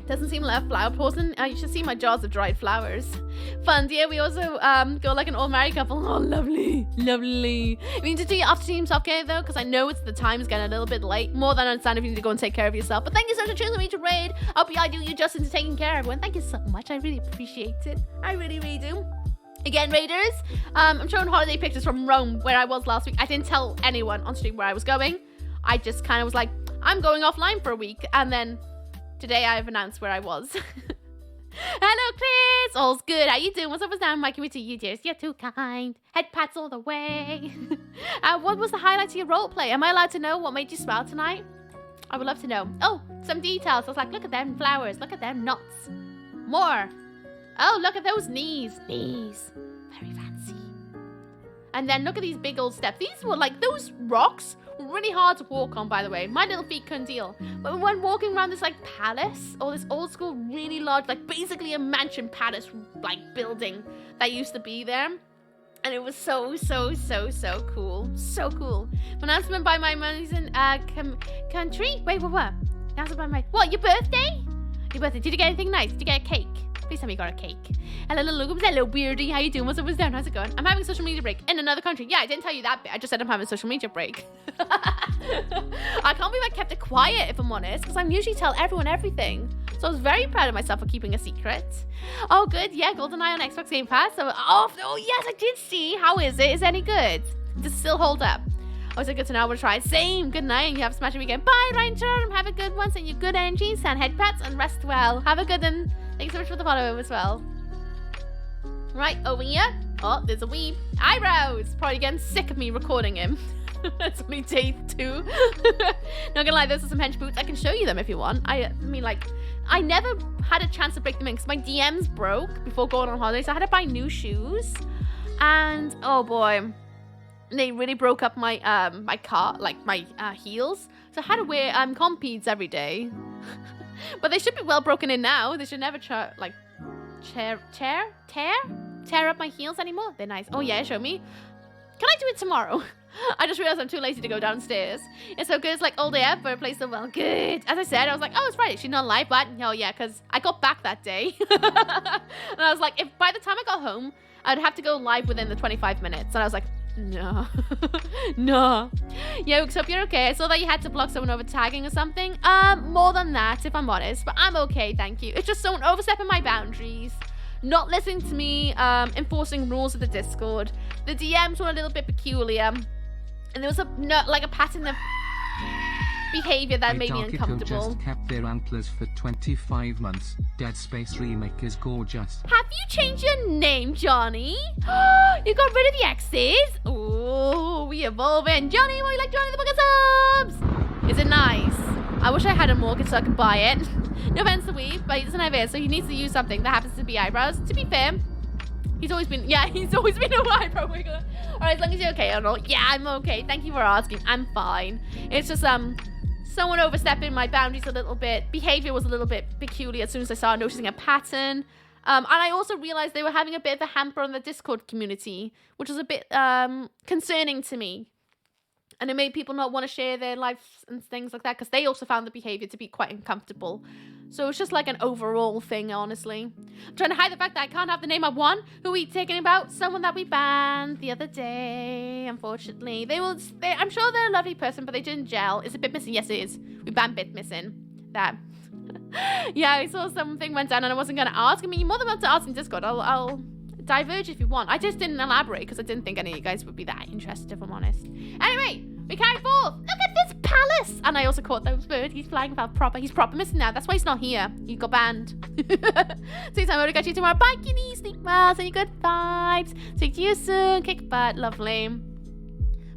Doesn't seem like a flower person. You should see my jars of dried flowers. Fun, dear. We also go like an all-married couple. Oh, lovely. You need to do your after-team self-care though, because I know the time is getting a little bit late. More than I understand if you need to go and take care of yourself. But thank you so much for choosing me to raid. I hope I do you justice to taking care of everyone. Thank you so much. I really appreciate it. I really, really do. Again, raiders, I'm showing holiday pictures from Rome, where I was last week. I didn't tell anyone on stream where I was going. I just kind of was like, I'm going offline for a week, and then today I have announced where I was. Hello, Chris. All's good. How you doing? What's up? What's down? Mike, to you, dears. You're too kind. Head pats all the way. What was the highlight of your roleplay? Am I allowed to know what made you smile tonight? I would love to know. Oh, some details. I was like, look at them flowers. Look at them nuts. More. Oh, look at those knees. Very fancy. And then look at these big old steps. These were like, those rocks were really hard to walk on, by the way. My little feet couldn't deal. But when walking around this like palace, or this old school, really large, like basically a mansion palace, like building that used to be there. And it was so cool. So cool. Announcement by my amazing country. Wait, what? Announcement by my, what, your birthday? Did you get anything nice? Did you get a cake? Please tell me you got a cake. Hello, hello, weirdie. How you doing? What's up? What's down? How's it going? I'm having a social media break in another country. Yeah, I didn't tell you that bit. I just said I'm having a social media break. I can't believe I kept it quiet, if I'm honest, because I usually tell everyone everything. So I was very proud of myself for keeping a secret. Oh, good. Yeah, GoldenEye on Xbox Game Pass. So, oh, yes, I did see. How is it? Is it any good? Does it still hold up? Oh, is it good to know? I will try. Same. Good night, and you have a smashing weekend. Bye, Ranger. Have a good one. Send you good energies and head pats and rest well. Have a good one. Thanks so much for the follow as well. Right, over here. Oh, there's a weeb. Eyebrows. Probably getting sick of me recording him. It's only day 2. Not gonna lie, those are some hench boots. I can show you them if you want. I mean, like, I never had a chance to break them in because my DMs broke before going on holiday, so I had to buy new shoes. And, oh boy, they really broke up my my heels. So I had to wear compedes every day. But they should be well broken in now. They should never tear up my heels anymore. They're nice. Oh yeah, show me. Can I do it tomorrow? I just realized I'm too lazy to go downstairs. It's so good. It's like all day up, but it plays so well. Good. As I said, I was like, oh, it's Friday. She's not live, but oh yeah, because I got back that day. And I was like, if by the time I got home, I'd have to go live within the 25 minutes. And I was like, no. No. Yo, hope you're okay. I saw that you had to block someone over tagging or something. More than that, if I'm honest. But I'm okay, thank you. It's just someone overstepping my boundaries. Not listening to me, enforcing rules of the Discord. The DMs were a little bit peculiar. And there was a pattern of behavior that made me uncomfortable. Just kept their antlers for 25 months. Dead Space remake is gorgeous. Have you changed your name, Johnny? You got rid of the X's? Oh, we evolving. Johnny, what do you like Johnny the Book of Subs? Is it nice? I wish I had a mortgage so I could buy it. No offense to Weave, but he doesn't have hair, so he needs to use something that happens to be eyebrows. To be fair, he's always been an eyebrow wiggler. Alright, as long as you're okay, Arnold. Yeah, I'm okay. Thank you for asking. I'm fine. It's just, someone overstepping my boundaries a little bit. Behavior was a little bit peculiar as soon as I started noticing a pattern. And I also realized they were having a bit of a hamper on the Discord community, which was a bit, concerning to me. And it made people not want to share their lives and things like that because they also found the behavior to be quite uncomfortable. So it's just like an overall thing, honestly. I'm trying to hide the fact that I can't have the name of one who we taking about someone that we banned the other day, unfortunately. I'm sure they're a lovely person, but they didn't gel. Is it bit missing? Yes, it is. We banned bit missing. That. Yeah, I saw something went down and I wasn't going to ask. I mean, you're more than welcome to ask in Discord. I'll diverge if you want. I just didn't elaborate because I didn't think any of you guys would be that interested, if I'm honest. Anyway, we carry forth. Look at this palace. And I also caught those birds. He's flying about proper. He's proper missing now. That's why he's not here. He got banned. See, time to catch you tomorrow. Bye, kitty. Sleep well. Send you good vibes. Speak to you soon. Kick butt. Lovely.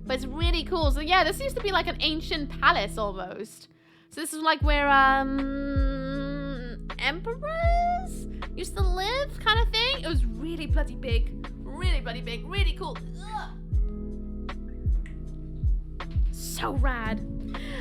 But it's really cool. So yeah, this used to be like an ancient palace almost. So this is like where emperors used to live, kind of thing. It was really bloody big. Really bloody big. Really cool. Ugh. So rad.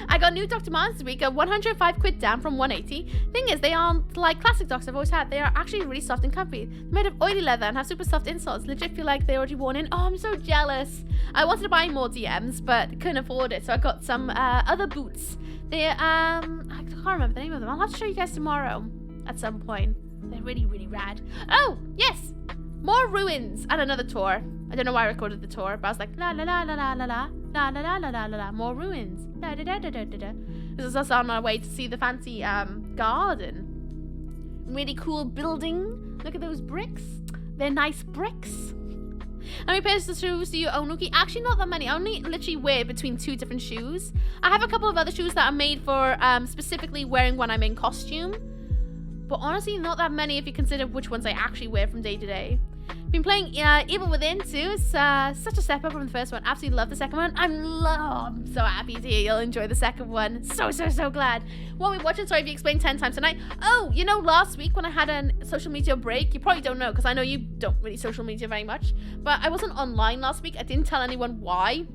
I got new Dr. Martens this week at 105 quid down from 180. Thing is, they aren't like classic docs I've always had. They are actually really soft and comfy. They're made of oily leather and have super soft insoles. Legit feel like they're already worn in. Oh, I'm so jealous. I wanted to buy more DMs, but couldn't afford it. So I got some other boots. They're, I can't remember the name of them. I'll have to show you guys tomorrow at some point. They're really, really rad. Oh, yes. More ruins and another tour. I don't know why I recorded the tour, but I was like, la la la la la la la. La la la la la la la. More ruins. Da da da da da da. This is us on our way to see the fancy garden. Really cool building. Look at those bricks. They're nice bricks. How many pairs of shoes do you own, Nuki? Actually, not that many. I only literally wear between 2 different shoes. I have a couple of other shoes that are made for specifically wearing when I'm in costume. But honestly, not that many if you consider which ones I actually wear from day to day. Been playing Evil Within too. It's such a step up from the first one. Absolutely love the second one. I'm so happy to hear you'll enjoy the second one. So glad. What are we watching? Sorry if you explained 10 times tonight. Oh, you know, last week when I had a social media break, you probably don't know because I know you don't really social media very much. But I wasn't online last week. I didn't tell anyone why.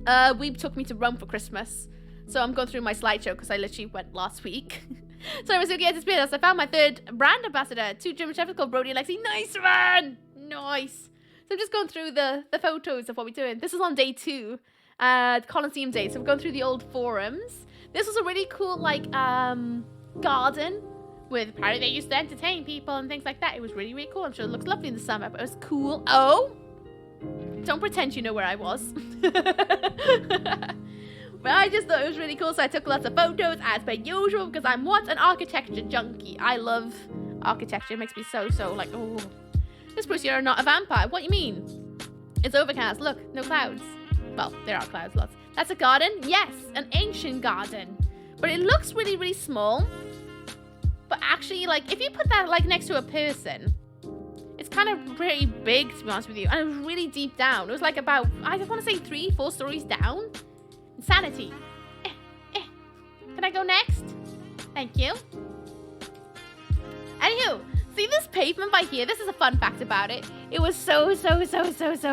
Weeb took me to Rome for Christmas. So I'm going through my slideshow because I literally went last week. So I was looking at this video. I found my 3rd brand ambassador. 2 German shepherds called Brody and Lexi. Nice one! Nice. So I'm just going through the photos of what we're doing. This is on day 2. Coliseum day. So we're going through the old forums. This was a really cool, like, garden with apparently they used to entertain people and things like that. It was really, really cool. I'm sure it looks lovely in the summer, but it was cool. Oh! Don't pretend you know where I was. But I just thought it was really cool, so I took lots of photos as per usual because I'm what? An architecture junkie. I love architecture. It makes me so like, oh. This proves you're not a vampire. What do you mean? It's overcast. Look, no clouds. Well, there are clouds, lots. That's a garden? Yes, an ancient garden. But it looks really, really small. But actually, like, if you put that, like, next to a person, it's kind of pretty big, to be honest with you. And it was really deep down. It was like about, I just want to say 3-4 stories down. Insanity. Can I go next? Thank you. Anywho, see this pavement by here? This is a fun fact about it. It was so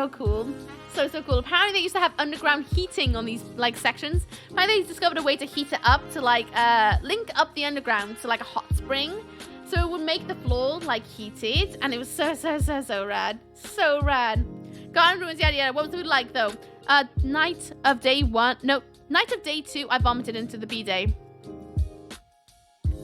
cool. So cool. Apparently they used to have underground heating on these like sections. Apparently they discovered a way to heat it up to like link up the underground to like a hot spring. So it would make the floor like heated, and it was so rad. So rad. Garden ruins, yeah. What was the food like though? Night of day 2, I vomited into the B-day.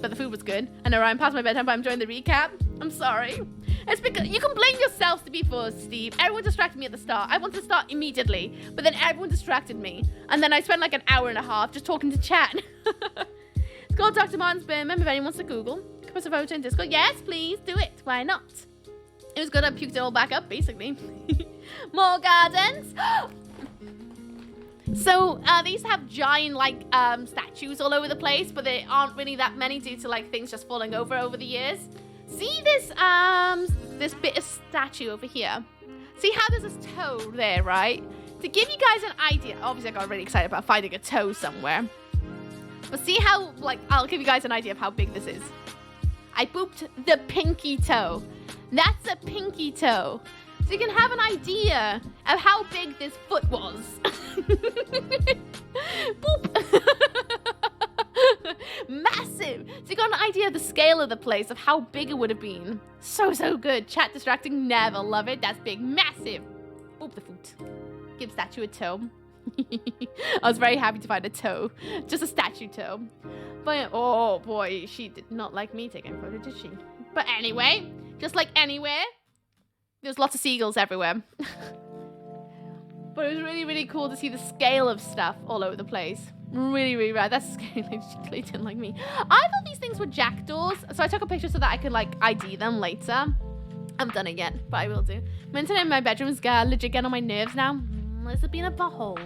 But the food was good. I know, I'm past my bedtime, but I'm enjoying the recap. I'm sorry. It's because you can blame yourselves to be first, Steve. Everyone distracted me at the start. I wanted to start immediately, but then everyone distracted me. And then I spent like an hour and a half just talking to chat. It's called Dr. Martin's Burn. Remember, if anyone wants to Google, post a photo in Discord. Yes, please, do it. Why not? It was good. I puked it all back up, basically. More gardens. So they used to have giant like statues all over the place, but there aren't really that many due to like things just falling over the years. See this this bit of statue over here? See how there's this toe there, right? To give you guys an idea, obviously I got really excited about finding a toe somewhere. But see how, like, I'll give you guys an idea of how big this is. I booped the pinky toe. That's a pinky toe. So you can have an idea of how big this foot was. Boop. Massive. So you got an idea of the scale of the place, of how big it would have been. So good. Chat distracting, never love it. That's big, massive. Boop the foot. Give statue a toe. I was very happy to find a toe. Just a statue toe. But, oh boy, she did not like me taking a photo, did she? But anyway, just like anywhere, there's lots of seagulls everywhere. But it was really cool to see the scale of stuff all over the place. Really rad. That's scary. She clearly didn't like me. I thought these things were jackdaws, so I took a picture so that I could like ID them later. I haven't done it yet, but I will do. My internet in my bedroom is legit getting on my nerves now. Has it been a butthole?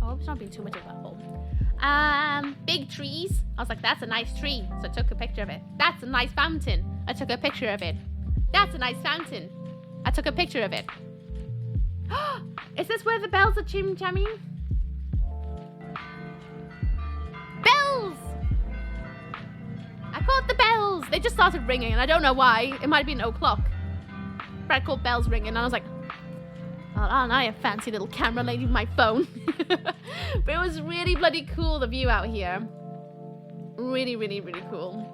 I hope it's not been too much of a butthole. Big trees. I was like, that's a nice tree, so I took a picture of it. That's a nice fountain. I took a picture of it. That's a nice fountain. I took a picture of it. Is this where the bells are chim-chamming? Bells! I caught the bells. They just started ringing, and I don't know why. It might have been 0:00. But I caught bells ringing, and I was like, oh, aren't I a fancy little camera lady with my phone? But it was really bloody cool, the view out here. Really cool.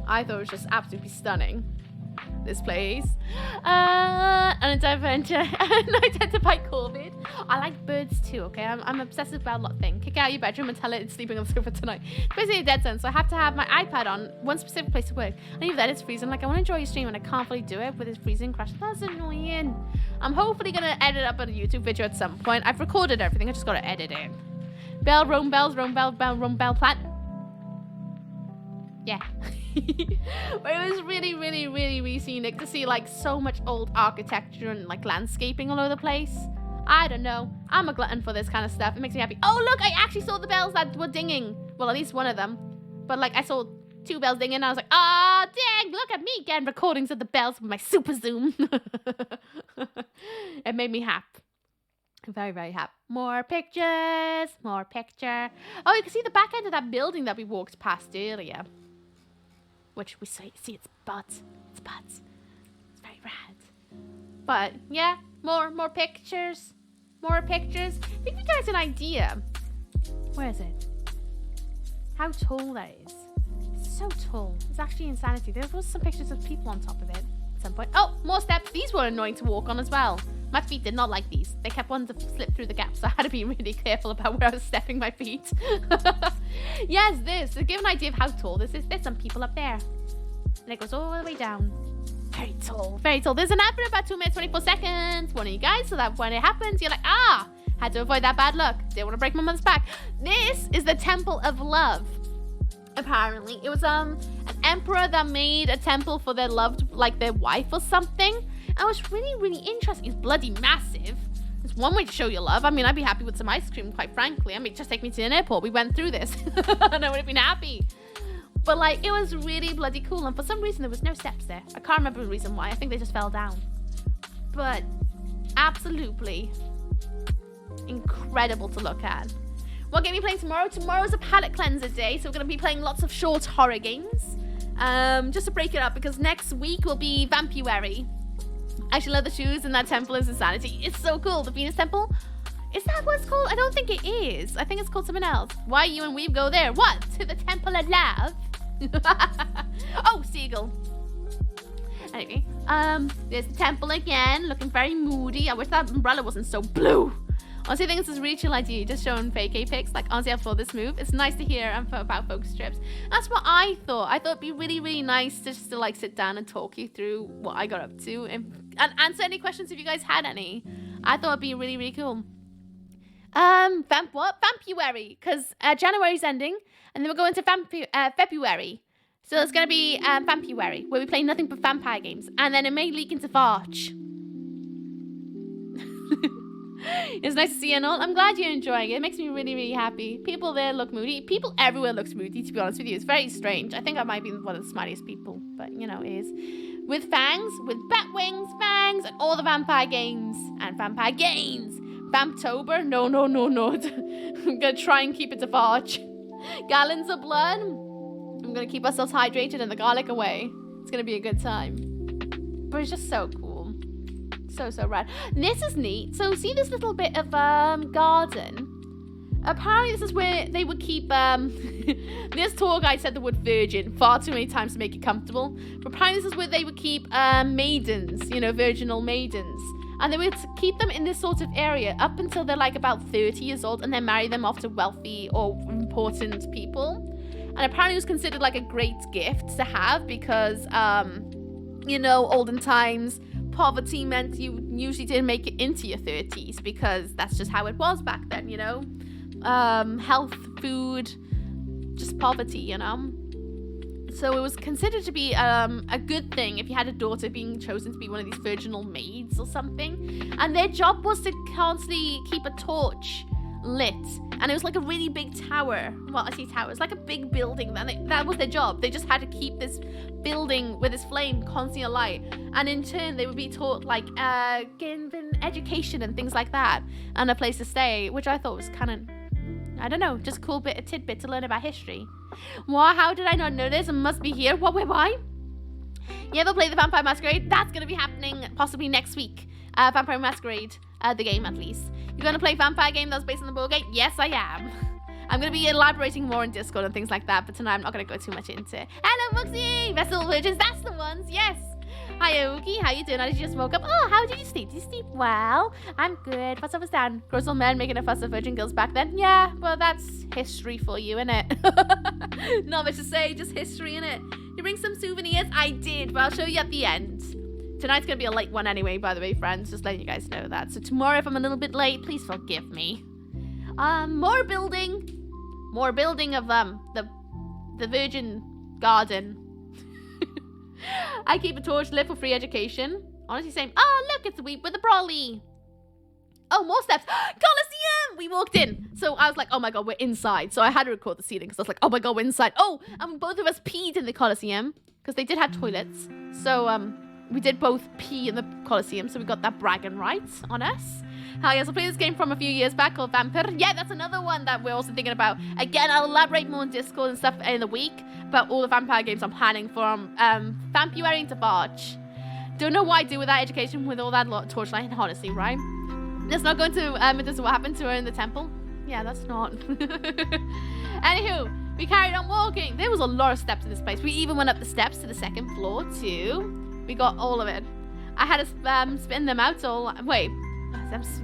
I thought it was just absolutely stunning. This place. Unidentified corvid. I like birds too, okay? I'm obsessive about a lot of things. Kick out your bedroom and tell it it's sleeping on the sofa tonight. It's basically a dead zone, so I have to have my iPad on one specific place to work. And even then it's freezing. Like, I want to enjoy your stream and I can't fully do it with this freezing crash. That's annoying. I'm hopefully going to edit up a YouTube video at some point. I've recorded everything. I just got to edit it. Bell, roam bells, roam bell, roam bell, plant. Yeah. But it was really scenic to see like so much old architecture and like landscaping all over the place. I don't know. I'm a glutton for this kind of stuff. It makes me happy. Oh look, I actually saw the bells that were dinging. Well, at least one of them. But like I saw 2 bells dinging and I was like, ah, dang, look at me getting recordings of the bells with my super zoom. It made me happy. Very happy. More pictures. More picture. Oh, you can see the back end of that building that we walked past earlier. Which we see its butt. It's butts. It's very rad. But yeah, more pictures. More pictures. Give you guys an idea. Where is it? How tall that is. It's so tall. It's actually insanity. There was some pictures of people on top of it at some point. Oh, more steps. These were annoying to walk on as well. My feet did not like these. They kept wanting to slip through the gaps, so I had to be really careful about where I was stepping my feet. Yes, this. To give an idea of how tall this is, there's some people up there. And it goes all the way down. Very tall. Very tall. There's an ad for about 2 minutes, 24 seconds. One of you guys, so that when it happens, you're like, ah, had to avoid that bad luck. Didn't want to break my mother's back. This is the Temple of Love. Apparently. It was an emperor that made a temple for their loved, like their wife or something. And it was really interesting. It's bloody massive. It's one way to show your love. I mean, I'd be happy with some ice cream, quite frankly. I mean, just take me to an airport. We went through this. And I would have been happy. But like, it was really bloody cool. And for some reason, there was no steps there. I can't remember the reason why. I think they just fell down. But absolutely incredible to look at. What game are you playing tomorrow? Tomorrow's a palate cleanser day, so we're going to be playing lots of short horror games. Just to break it up, because next week will be Vampuary. I actually love the shoes and that temple is insanity. It's so cool. The Venus Temple. Is that what it's called? I don't think it is. I think it's called something else. Why you and Weave go there? What? To the Temple of Love? Oh, seagull. Anyway, there's the temple again, looking very moody. I wish that umbrella wasn't so blue. Honestly, I think this is really chill idea, just showing fake pics. Like, honestly, I thought this move. It's nice to hear about focus trips. That's what I thought. I thought it'd be really, really nice just to like sit down and talk you through what I got up to and answer any questions if you guys had any. I thought it'd be really, really cool. Vampuary, because January's ending, and then we're going to February. So it's going to be Vampuary, where we play nothing but vampire games. And then it may leak into March. It's nice to see you and all. I'm glad you're enjoying it. It makes me really, really happy. People there look moody. People everywhere looks moody, to be honest with you. It's very strange. I think I might be one of the smartest people. But, you know, it is. With fangs, with bat wings, fangs, and all the vampire games. And vampire games. Vamptober? No. I'm going to try and keep it to March. Gallons of blood. I'm going to keep ourselves hydrated and the garlic away. It's going to be a good time. But it's just so cool. So rad. This is neat. So see this little bit of garden? Apparently this is where they would keep this tour guide said the word virgin far too many times to make it comfortable. But apparently this is where they would keep maidens, you know, virginal maidens. And they would keep them in this sort of area up until they're like about 30 years old and then marry them off to wealthy or important people. And apparently it was considered like a great gift to have because, you know, olden times, poverty meant you usually didn't make it into your 30s because that's just how it was back then, you know. Health, food, just poverty, you know. So it was considered to be a good thing if you had a daughter being chosen to be one of these virginal maids or something. And their job was to constantly keep a torch lit. And it was like a really big tower. Well, I say tower. It's like a big building. That was their job. They just had to keep this building with this flame constantly alight. And in turn, they would be taught like given education and things like that. And a place to stay, which I thought was kind of, I don't know, just a cool bit of tidbit to learn about history. What? How did I not know this? It must be here. What? Why? You ever play the Vampire Masquerade? That's going to be happening possibly next week. Vampire Masquerade, the game at least. You're going to play a vampire game that's based on the board game? Yes, I am. I'm going to be elaborating more in Discord and things like that, but tonight I'm not going to go too much into it. Hello, Muxie! Vessel Virgins, that's the ones, yes! Hi, Oki, how you doing? I just woke up. Oh, how did you sleep? Did you sleep well? I'm good. What's up with Stan? Gross old men making a fuss of virgin girls back then? Yeah, well, that's history for you, innit? Not much to say, just history, innit? You bring some souvenirs? I did, but I'll show you at the end. Tonight's going to be a late one anyway, by the way, friends. Just letting you guys know that. So tomorrow, if I'm a little bit late, please forgive me. More building of the Virgin Garden. I keep a torch lit for free education. Honestly saying, oh, look, it's a weep with a brolly. Oh, more steps. Coliseum! We walked in. So I was like, oh my God, we're inside. So I had to record the ceiling because I was like, oh my God, we're inside. Oh, and both of us peed in the Coliseum because they did have toilets. So, we did both pee in the Coliseum, so we got that bragging rights on us. Hell yes, I played this game from a few years back called Vampire. Yeah, that's another one that we're also thinking about. Again, I'll elaborate more on Discord and stuff in the week about all the vampire games I'm planning from Vampuary to March. Don't know why I do with that education with all that torchlight, honestly, right? Let's not go into this is what happened to her in the temple. Yeah, that's not. Anywho, we carried on walking. There was a lot of steps in this place. We even went up the steps to the second floor too. We got all of it. I had to spin them out all. Wait.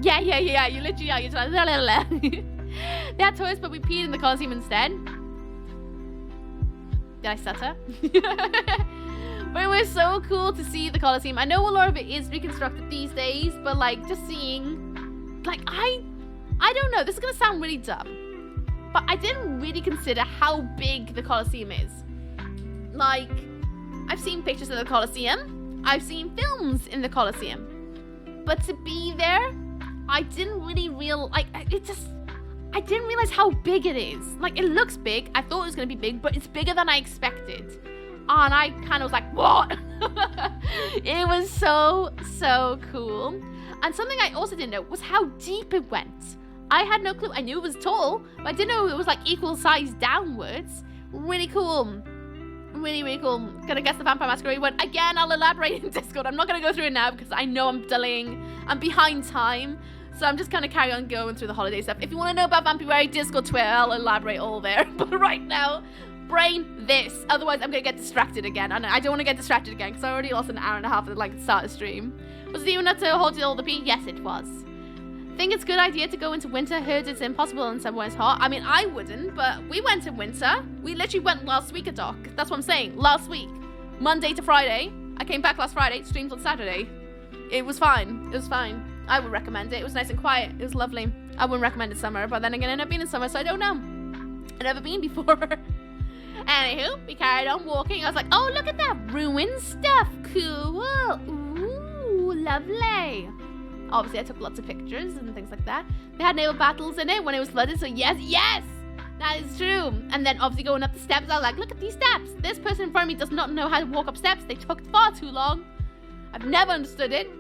Yeah. You literally are. You're just like, They had toys, but we peed in the Coliseum instead. Did I stutter? But it was so cool to see the Coliseum. I know a lot of it is reconstructed these days, but like just seeing, like I don't know. This is gonna sound really dumb, but I didn't really consider how big the Coliseum is. Like, I've seen pictures of the Coliseum. I've seen films in the Coliseum. But to be there, I didn't really I I didn't realize how big it is. Like, it looks big. I thought it was going to be big, but it's bigger than I expected. And I kind of was like, what? It was so, so cool. And something I also didn't know was how deep it went. I had no clue. I knew it was tall, but I didn't know it was like equal size downwards. Really cool. Really, really cool. Gonna guess the Vampire Masquerade one. Again, I'll elaborate in Discord. I'm not gonna go through it now because I know I'm delaying. I'm behind time. So I'm just gonna carry on going through the holiday stuff. If you want to know about Vampire Discord, Twitter, I'll elaborate all there. But right now, brain this. Otherwise, I'm gonna get distracted again. And I don't want to get distracted again because I already lost an hour and a half at like the start of the stream. Was it even up to hold all the P? Yes, it was. Think it's a good idea to go into winter. Heard it's impossible and somewhere it's hot. I mean, I wouldn't, but we went in winter. We literally went last week at Doc. That's what I'm saying. Last week. Monday to Friday. I came back last Friday. Streams on Saturday. It was fine. It was fine. I would recommend it. It was nice and quiet. It was lovely. I wouldn't recommend it summer, but then again, I ended up being in summer, so I don't know. I've never been before. Anywho, we carried on walking. I was like, oh, look at that ruined stuff. Cool. Ooh, lovely. Obviously, I took lots of pictures and things like that. They had naval battles in it when it was flooded, so yes, that is true. And then obviously going up the steps, I was like, look at these steps. This person in front of me does not know how to walk up steps. They took far too long. I've never understood it.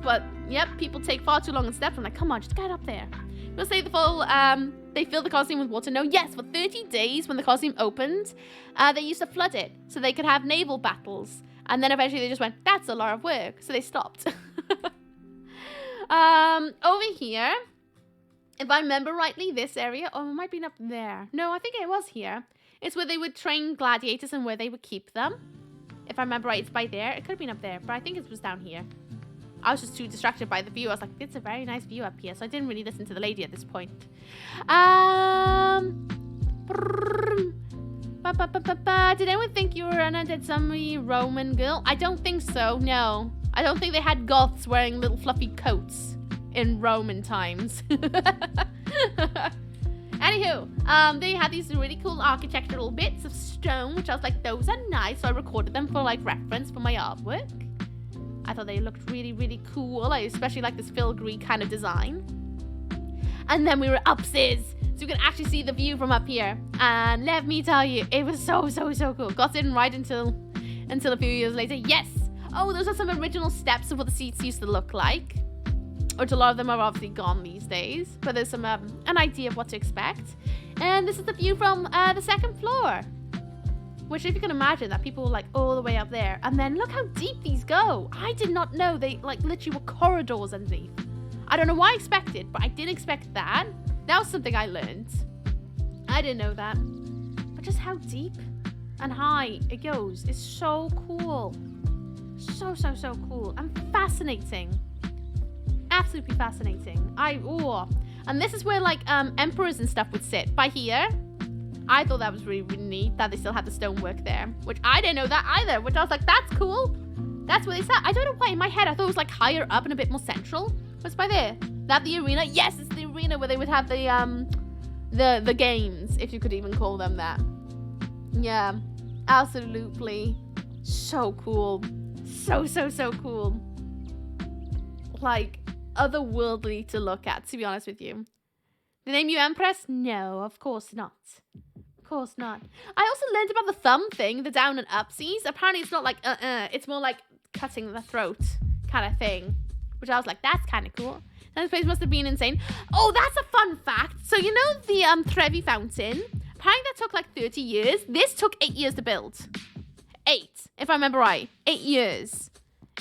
But, yep, people take far too long on steps. I'm like, come on, just get up there. We'll say the full, they filled the Colosseum with water. No, yes, for 30 days when the Colosseum opened, they used to flood it so they could have naval battles. And then eventually they just went, that's a lot of work. So they stopped. Over here, if I remember rightly, this area, oh, it might be up there. No, I think it was here. It's where they would train gladiators and where they would keep them. If I remember right, it's by there. It could have been up there, but I think it was down here. I was just too distracted by the view. I was like, it's a very nice view up here. So I didn't really listen to the lady at this point. Did anyone think you were an undead zombie Roman girl? I don't think so, no. I don't think they had goths wearing little fluffy coats in Roman times. Anywho, they had these really cool architectural bits of stone, which I was like, those are nice. So I recorded them for like reference for my artwork. I thought they looked really, really cool. I especially like this filigree kind of design. And then we were upstairs, so you can actually see the view from up here. And let me tell you, it was so, so, so cool. Got in right until a few years later. Yes. Oh, those are some original steps of what the seats used to look like. Which a lot of them are obviously gone these days. But there's some an idea of what to expect. And this is the view from the second floor. Which, if you can imagine, that people were like all the way up there. And then look how deep these go. I did not know they like literally were corridors underneath. I don't know why I expected, but I did expect that. That was something I learned. I didn't know that. But just how deep and high it goes is so cool. So, so, so cool. And fascinating. Absolutely fascinating. And this is where like emperors and stuff would sit. By here. I thought that was really, really neat that they still had the stonework there. Which I didn't know that either. Which I was like, that's cool. That's where they sat. I don't know why in my head I thought it was like higher up and a bit more central. What's by there? That the arena? Yes, it's the arena where they would have the games, if you could even call them that. Yeah. Absolutely. So cool. So, so, so cool. Like, otherworldly to look at, to be honest with you. The name you Empress? No, of course not. Of course not. I also learned about the thumb thing, the down and upsies. Apparently it's not like it's more like cutting the throat kind of thing. Which I was like, that's kind of cool. This place must have been insane. Oh, that's a fun fact. So you know the Trevi Fountain? Apparently that took like 30 years. This took 8 years to build. 8, if I remember right. 8 years.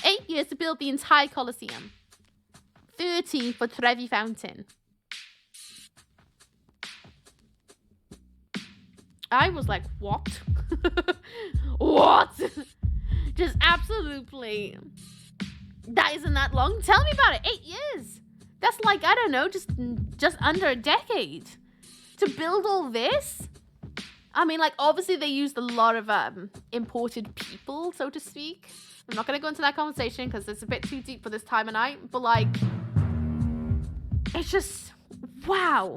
8 years to build the entire Colosseum. 30 for Trevi Fountain. I was like, what? What? Just absolutely. That isn't that long. Tell me about it. 8 years. That's like, I don't know, just under a decade. To build all this? I mean, like, obviously they used a lot of imported people, so to speak. I'm not going to go into that conversation because it's a bit too deep for this time of night. But, like, it's just, wow.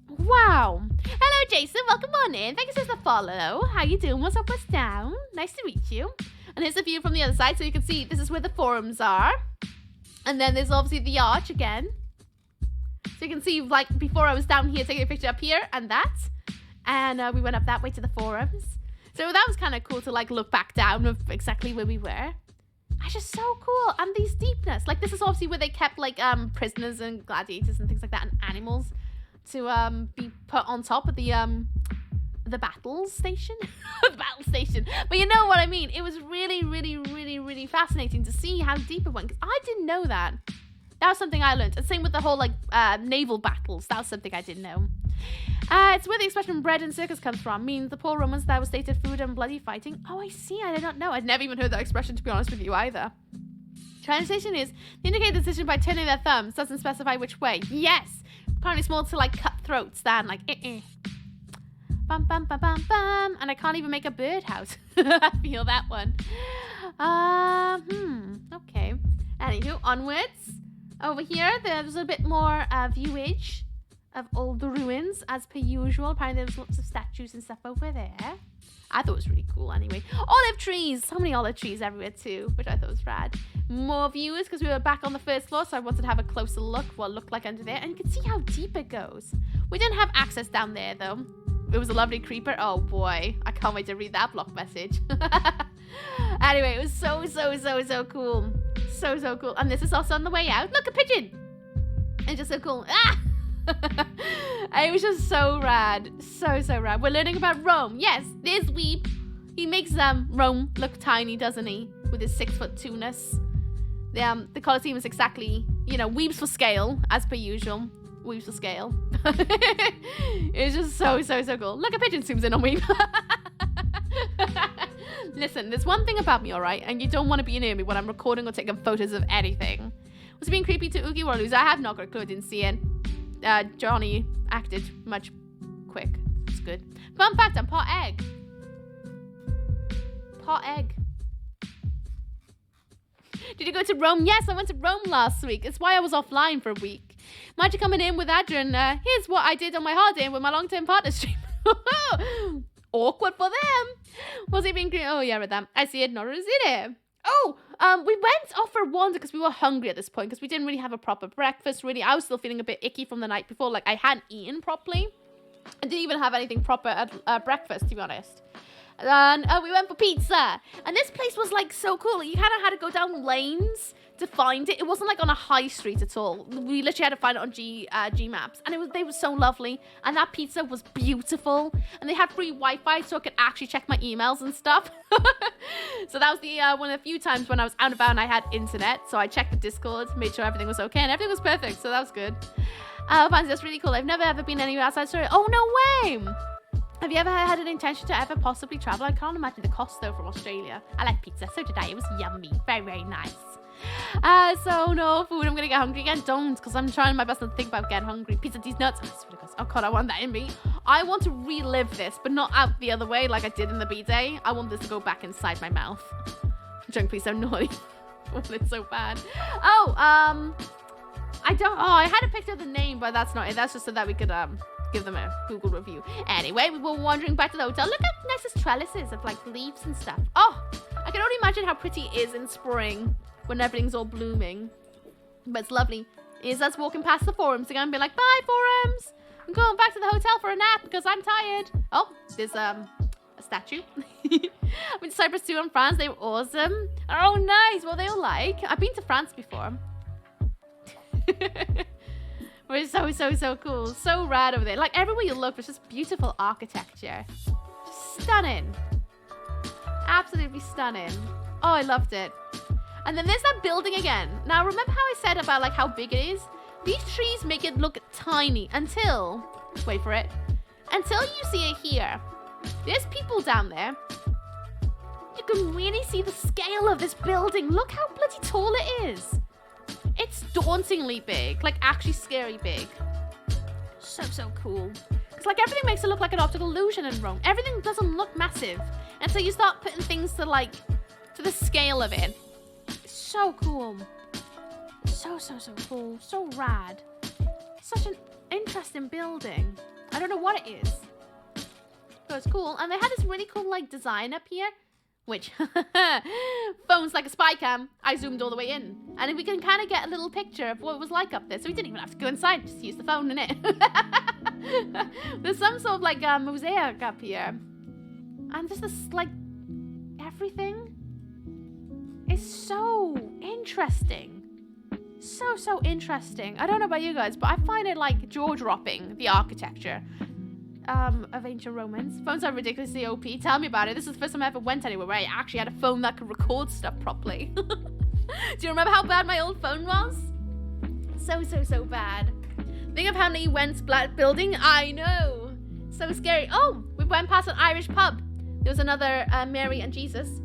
Wow. Hello, Jason. Welcome on in. Thank you for the follow. How you doing? What's up? What's down? Nice to meet you. And here's a view from the other side. So you can see this is where the forums are. And then there's obviously the arch again. So you you can see, like, before I was down here taking a picture up here and that. And we went up that way to the forums. So that was kind of cool to, like, look back down of exactly where we were. It's just so cool. And these deepness. Like, this is obviously where they kept, like, prisoners and gladiators and things like that and animals to be put on top of the battle station. The battle station. But you know what I mean. It was really, really, really, really fascinating to see how deep it went. Because I didn't know that. That was something I learned. And same with the whole, like, naval battles. That was something I didn't know. It's where the expression bread and circus comes from. Means the poor Romans that was stated food and bloody fighting. Oh, I see. I did not know. I'd never even heard that expression, to be honest with you, either. Translation is, they indicate the decision by turning their thumbs. Doesn't specify which way. Yes. Apparently it's more to, like, cut throats than, like, Bum, bum, bum, bum, bum. And I can't even make a birdhouse. I feel that one. Okay. Anywho, onwards. Over here, there's a bit more viewage of all the ruins, as per usual. Apparently there's lots of statues and stuff over there. I thought it was really cool anyway. Olive trees! So many olive trees everywhere too, which I thought was rad. More viewers, because we were back on the first floor, so I wanted to have a closer look what it looked like under there. And you can see how deep it goes. We didn't have access down there, though. It was a lovely creeper. Oh, boy. I can't wait to read that block message. Anyway, it was so cool. So cool. And this is also on the way out. Look, a pigeon! It's just so cool. Ah! It was just so rad. So rad. We're learning about Rome. Yes, there's Weeb. He makes Rome look tiny, doesn't he? With his 6'2"ness. The Colosseum is exactly, you know, Weebs for scale, as per usual. Weebs for scale. It's just so cool. Look, a pigeon zooms in on Weeb. Listen, there's one thing about me, alright? And you don't want to be near me when I'm recording or taking photos of anything. Was it being creepy to Oogie Warloos? I have not got a clue. I didn't see it. Johnny acted much quick. It's good. Fun fact, I'm pot egg. Pot egg. Did you go to Rome? Yes, I went to Rome last week. It's why I was offline for a week. Imagine coming in with Adrian. Here's what I did on my holiday with my long-term partner stream. Awkward for them. Was it being green? Oh, yeah, with them. I see it. Not is it? Oh, we went off for a wander because we were hungry at this point because we didn't really have a proper breakfast, really. I was still feeling a bit icky from the night before. Like, I hadn't eaten properly. I didn't even have anything proper at breakfast, to be honest. And we went for pizza. And this place was, like, so cool. You kind of had to go down lanes to find it. It wasn't, like, on a high street at all. We literally had to find it on G Maps. And they were so lovely. And that pizza was beautiful. And they had free Wi-Fi so I could actually check my emails and stuff. So that was the one of the few times when I was out and about and I had internet. So I checked the Discord, made sure everything was okay. And everything was perfect. So that was good. That's really cool. I've never ever been anywhere outside Australia. Oh, no way! Have you ever had an intention to ever possibly travel? I can't imagine the cost, though, from Australia. I like pizza. So did I. It was yummy. Very, very nice. So no food. I'm going to get hungry again. Don't, because I'm trying my best not to think about getting hungry. Pizza, these nuts. Oh, God, I want that in me. I want to relive this, but not out the other way like I did in the B-Day. I want this to go back inside my mouth. Don't be so naughty. It's so bad. Oh, I had a picture of the name, but that's not it. That's just so that we could, give them a Google review. Anyway, we were wandering back to the hotel. Look at nicest trellises of, like, leaves and stuff. Oh, I can only imagine how pretty it is in spring when everything's all blooming. But it's lovely. It's us walking past the forums again and be like, bye, forums. I'm going back to the hotel for a nap because I'm tired. Oh, there's, a statue. I went to Cyprus too and France. They were awesome. Oh, nice. Well, they all like. I've been to France before. It's so cool. So rad over there. Like, everywhere you look, there's just beautiful architecture. Just stunning. Absolutely stunning. Oh, I loved it. And then there's that building again. Now, remember how I said about, like, how big it is? These trees make it look tiny until... Wait for it. Until you see it here. There's people down there. You can really see the scale of this building. Look how bloody tall it is. It's dauntingly big, like actually scary big. So cool. It's like everything makes it look like an optical illusion in Rome. Everything doesn't look massive until you start putting things to the scale of it. It's so cool. So cool. So rad. Such an interesting building. I don't know what it is, but it's cool. And they had this really cool like design up here which phone's like a spy cam. I zoomed all the way in, and we can kind of get a little picture of what it was like up there. So we didn't even have to go inside, just use the phone, innit? There's some sort of like mosaic up here, and just this like everything is so interesting, so interesting. I don't know about you guys, but I find it like jaw-dropping, the architecture of ancient Romans. Phones are ridiculously OP. Tell me about it. This is the first time I ever went anywhere where I actually had a phone that could record stuff properly. Do you remember how bad my old phone was? So bad. Think of how many went black building. I know. So scary. Oh, we went past an Irish pub. There was another Mary and Jesus.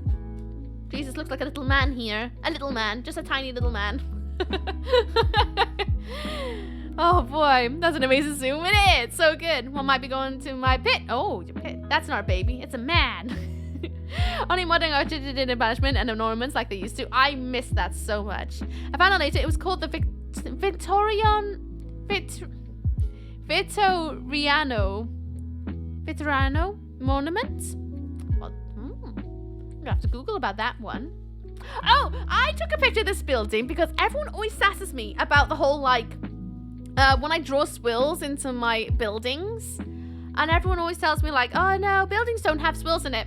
Jesus looks like a little man here. A little man. Just a tiny little man. Oh boy, that's an amazing zoom. It is so good. One might be going to my pit. Oh, your pit. That's not a baby. It's a man. Only modern architecture did embellishment and ornaments like they used to. I miss that so much. I found out later it was called the Vittoriano Monument. Well, I'm gonna have to Google about that one. Oh, I took a picture of this building because everyone always sasses me about the whole like when I draw swirls into my buildings, and everyone always tells me like, oh no, buildings don't have swirls in it.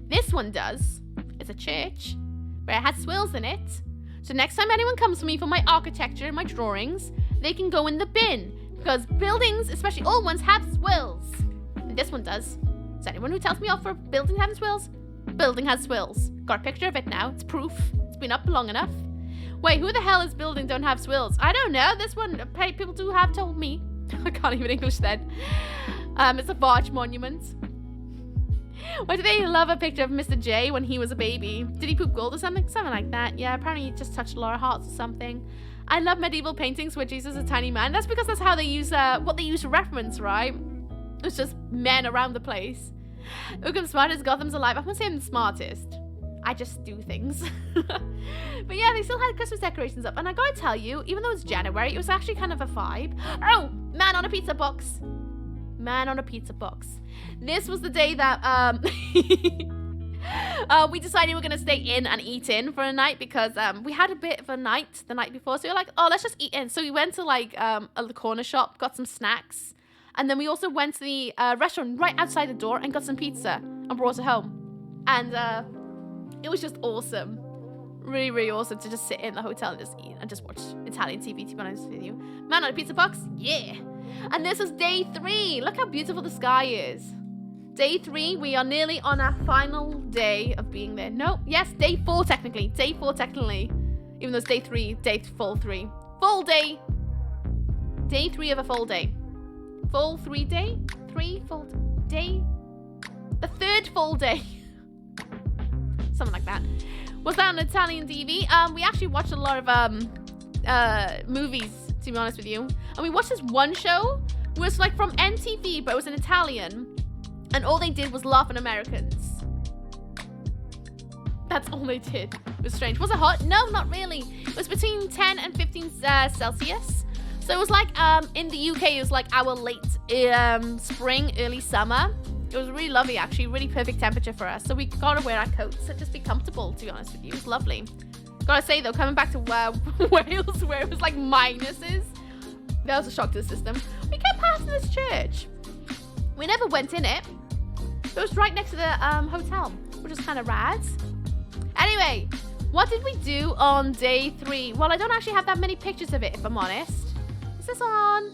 This one does. It's a church where it has swirls in it. So next time anyone comes to me for my architecture and my drawings, they can go in the bin, because buildings, especially old ones, have swirls. And this one does. So anyone who tells me off for a building having swirls, building has swirls. Got a picture of it now. It's proof. It's been up long enough. Wait, who the hell is building don't have swirls? I don't know. This one, people do have told me. I can't even English then. It's a barge monument. Why do they love a picture of Mr. J when he was a baby? Did he poop gold or something? Something like that. Yeah, apparently he just touched a lot of hearts or something. I love medieval paintings where Jesus is a tiny man. That's because that's how they use, what they use to reference, right? It's just men around the place. Ookham's smartest, Gotham's alive. I'm not saying I'm the smartest. I just do things. But yeah, they still had Christmas decorations up. And I gotta tell you, even though it's January, it was actually kind of a vibe. Oh, man on a pizza box. Man on a pizza box. This was the day that we decided we were going to stay in and eat in for a night, because we had a bit of a night the night before. So we were like, oh, let's just eat in. So we went to like a corner shop, got some snacks. And then we also went to the restaurant right outside the door and got some pizza and brought it home. And it was just awesome. Really, really awesome to just sit in the hotel and just eat and just watch Italian TV, to be honest with you. Man on a pizza box? Yeah. And this is day 3. Look how beautiful the sky is. Day 3, we are nearly on our final day of being there. No, yes, day 4 technically. Day 4 technically. Even though it's day 3, day full 3. Full day. Day 3 of a full day. Full 3 day? 3 full day? The 3rd full day. Something like that. Was that on Italian TV? We actually watched a lot of movies, to be honest with you. And we watched this one show. It was like from NTV, but it was in Italian. And all they did was laugh at Americans. That's all they did. It was strange. Was it hot? No, not really. It was between 10 and 15 Celsius. So it was like, in the UK, it was like our late spring, early summer. It was really lovely, actually. Really perfect temperature for us. So we gotta wear our coats and just be comfortable, to be honest with you. It was lovely. Gotta say, though, coming back to Wales, where it was like minuses, that was a shock to the system. We kept passing this church. We never went in it. It was right next to the hotel, which is kind of rad. Anyway, what did we do on day 3? Well, I don't actually have that many pictures of it, if I'm honest. Is this on?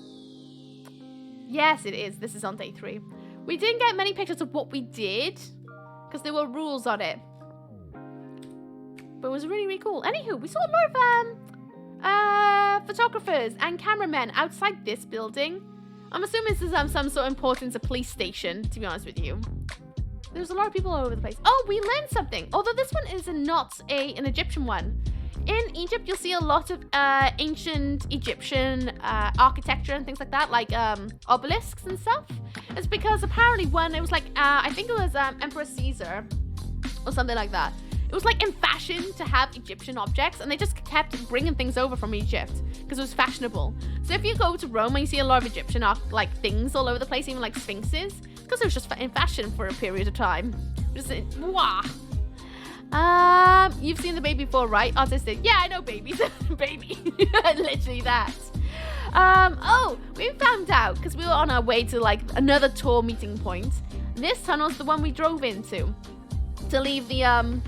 Yes, it is. This is on day 3. We didn't get many pictures of what we did, because there were rules on it. But it was really, really cool. Anywho, we saw a lot of photographers and cameramen outside this building. I'm assuming this is some sort of importance, a police station, to be honest with you. There's a lot of people all over the place. Oh, we learned something. Although this one is not an Egyptian one. In Egypt, you'll see a lot of ancient Egyptian architecture and things like that, like obelisks and stuff. It's because apparently when it was like, I think it was Emperor Caesar or something like that. It was like in fashion to have Egyptian objects, and they just kept bringing things over from Egypt because it was fashionable. So if you go to Rome and you see a lot of Egyptian like things all over the place, even like sphinxes, because it was just in fashion for a period of time. Just wow. You've seen the baby before, right? Artistic. Yeah, I know babies. Baby. Literally that. Oh, we found out because we were on our way to like another tour meeting point. This tunnel's the one we drove into to leave the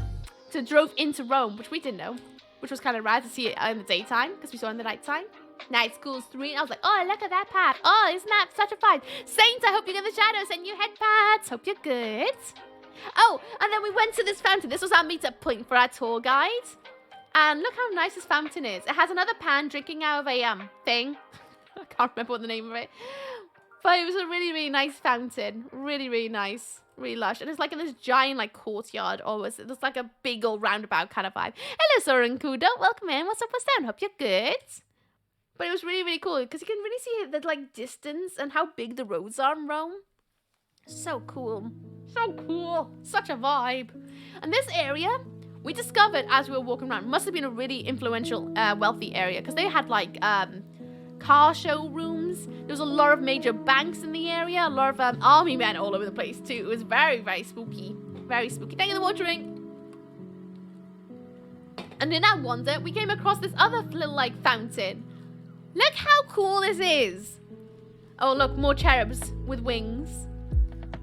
to drove into Rome, which we didn't know, which was kind of rad to see it in the daytime because we saw it in the nighttime. Night school's 3. I was like, oh, look at that path. Oh, isn't that such a vibe? Saints, I hope you're in the shadows and you head pads. Hope you're good. Oh, and then we went to this fountain. This was our meetup point for our tour guide. And look how nice this fountain is. It has another pan drinking out of a thing. I can't remember what the name of it. But it was a really, really nice fountain. Really, really nice. Really lush. And it's like in this giant like courtyard almost. It's like a big old roundabout kind of vibe. Hello, Soren Kudo. Welcome in. What's up, what's down? Hope you're good. But it was really, really cool because you can really see the like distance and how big the roads are in Rome. So cool. So cool. Such a vibe. And this area we discovered as we were walking around must have been a really influential, wealthy area because they had like car showrooms. There was a lot of major banks in the area, a lot of army men all over the place too. It was very, very spooky. Very spooky. Thank you for the water drink. And in that wonder, we came across this other little like fountain. Look how cool this is. Oh, look, more cherubs with wings.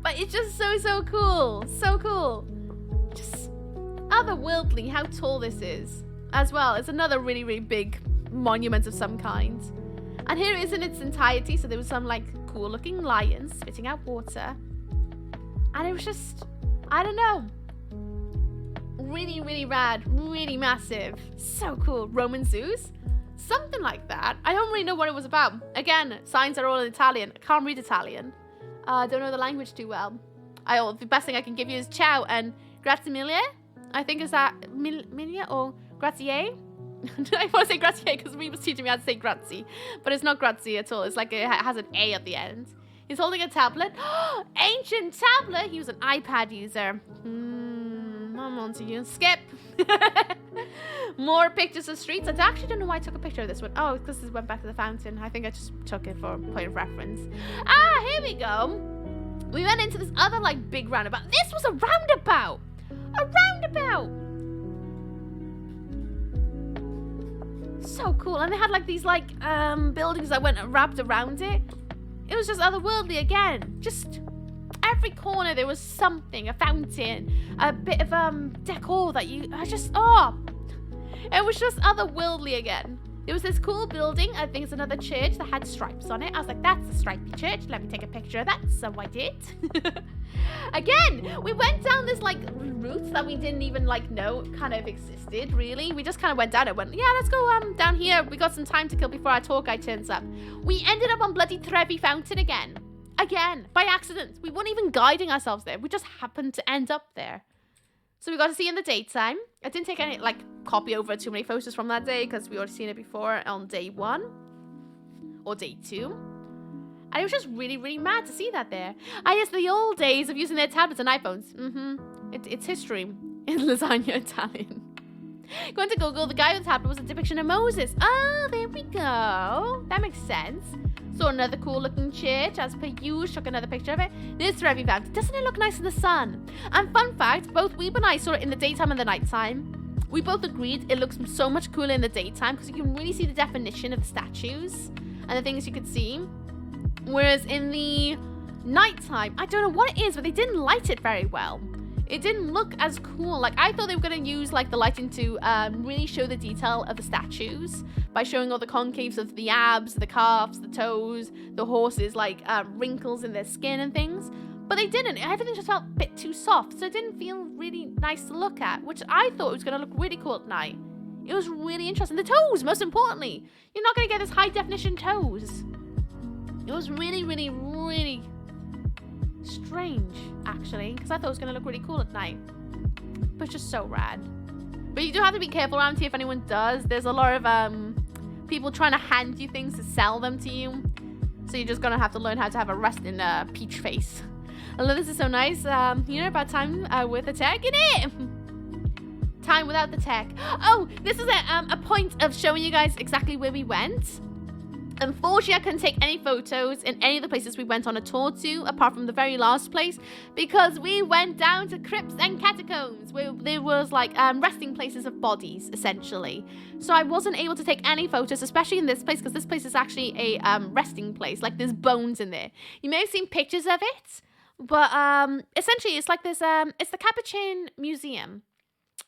But it's just so, so cool. So cool. Just otherworldly how tall this is. As well, it's another really, really big monument of some kind. And here it is in its entirety. So there was some like cool looking lions spitting out water. And it was just, I don't know. Really, really rad. Really massive. So cool. Roman zoos. Something like that. I don't really know what it was about. Again, signs are all in Italian. I can't read Italian. I don't know the language too well. The best thing I can give you is ciao and grazie mille. I think is that mille or grazie? I want to say grazie because we was teaching me how to say grazie. But it's not grazie at all. It's like it has an A at the end. He's holding a tablet. Ancient tablet. He was an iPad user. I'm on to you. Skip. More pictures of streets. I actually don't know why I took a picture of this one. Oh, because this went back to the fountain. I think I just took it for a point of reference. Here we go. We went into this other like big roundabout. This was a roundabout. A roundabout. So cool. And they had like these like buildings that went wrapped around it. It was just otherworldly again. Just every corner there was something, a fountain, a bit of decor that it was just otherworldly again. There was this cool building, I think it's another church that had stripes on it. I was like, that's a stripy church. Let me take a picture of that. So I did. Again, we went down this like route that we didn't even like know kind of existed really. We just kind of went down it, went, yeah, let's go down here. We got some time to kill before our tour guide turns up. We ended up on bloody Trevi Fountain again. Again, by accident. We weren't even guiding ourselves there. We just happened to end up there. So we got to see in the daytime. I didn't take any, like, copy over too many photos from that day because we already seen it before on day 1 or day 2. And it was just really, really mad to see that there. Yes, the old days of using their tablets and iPhones. It's history in lasagna Italian. Going to Google, the guy with the tablet was a depiction of Moses. Oh, there we go. That makes sense. Saw another cool looking church as per usual. Took another picture of it. This Trevi Fountain. Doesn't it look nice in the sun? And fun fact, both Weeb and I saw it in the daytime and the nighttime. We both agreed it looks so much cooler in the daytime because you can really see the definition of the statues and the things you could see. Whereas in the nighttime, I don't know what it is, but they didn't light it very well. It didn't look as cool. Like, I thought they were going to use, like, the lighting to really show the detail of the statues by showing all the concaves of the abs, the calves, the toes, the horses, like, wrinkles in their skin and things. But they didn't. Everything just felt a bit too soft, so it didn't feel really nice to look at, which I thought was going to look really cool at night. It was really interesting. The toes, most importantly. You're not going to get this high-definition toes. It was really, really, really strange, actually, because I thought it was going to look really cool at night. But it's just so rad. But you do have to be careful around here if anyone does. There's a lot of people trying to hand you things to sell them to you. So you're just going to have to learn how to have a resting peach face. I love this is so nice. You know about time with the tech in it? Time without the tech. Oh, this is a point of showing you guys exactly where we went. Unfortunately, I couldn't take any photos in any of the places we went on a tour to, apart from the very last place, because we went down to crypts and catacombs, where there was like resting places of bodies, essentially. So I wasn't able to take any photos, especially in this place, because this place is actually a resting place. Like, there's bones in there. You may have seen pictures of it, but essentially it's like this. It's the Capuchin Museum,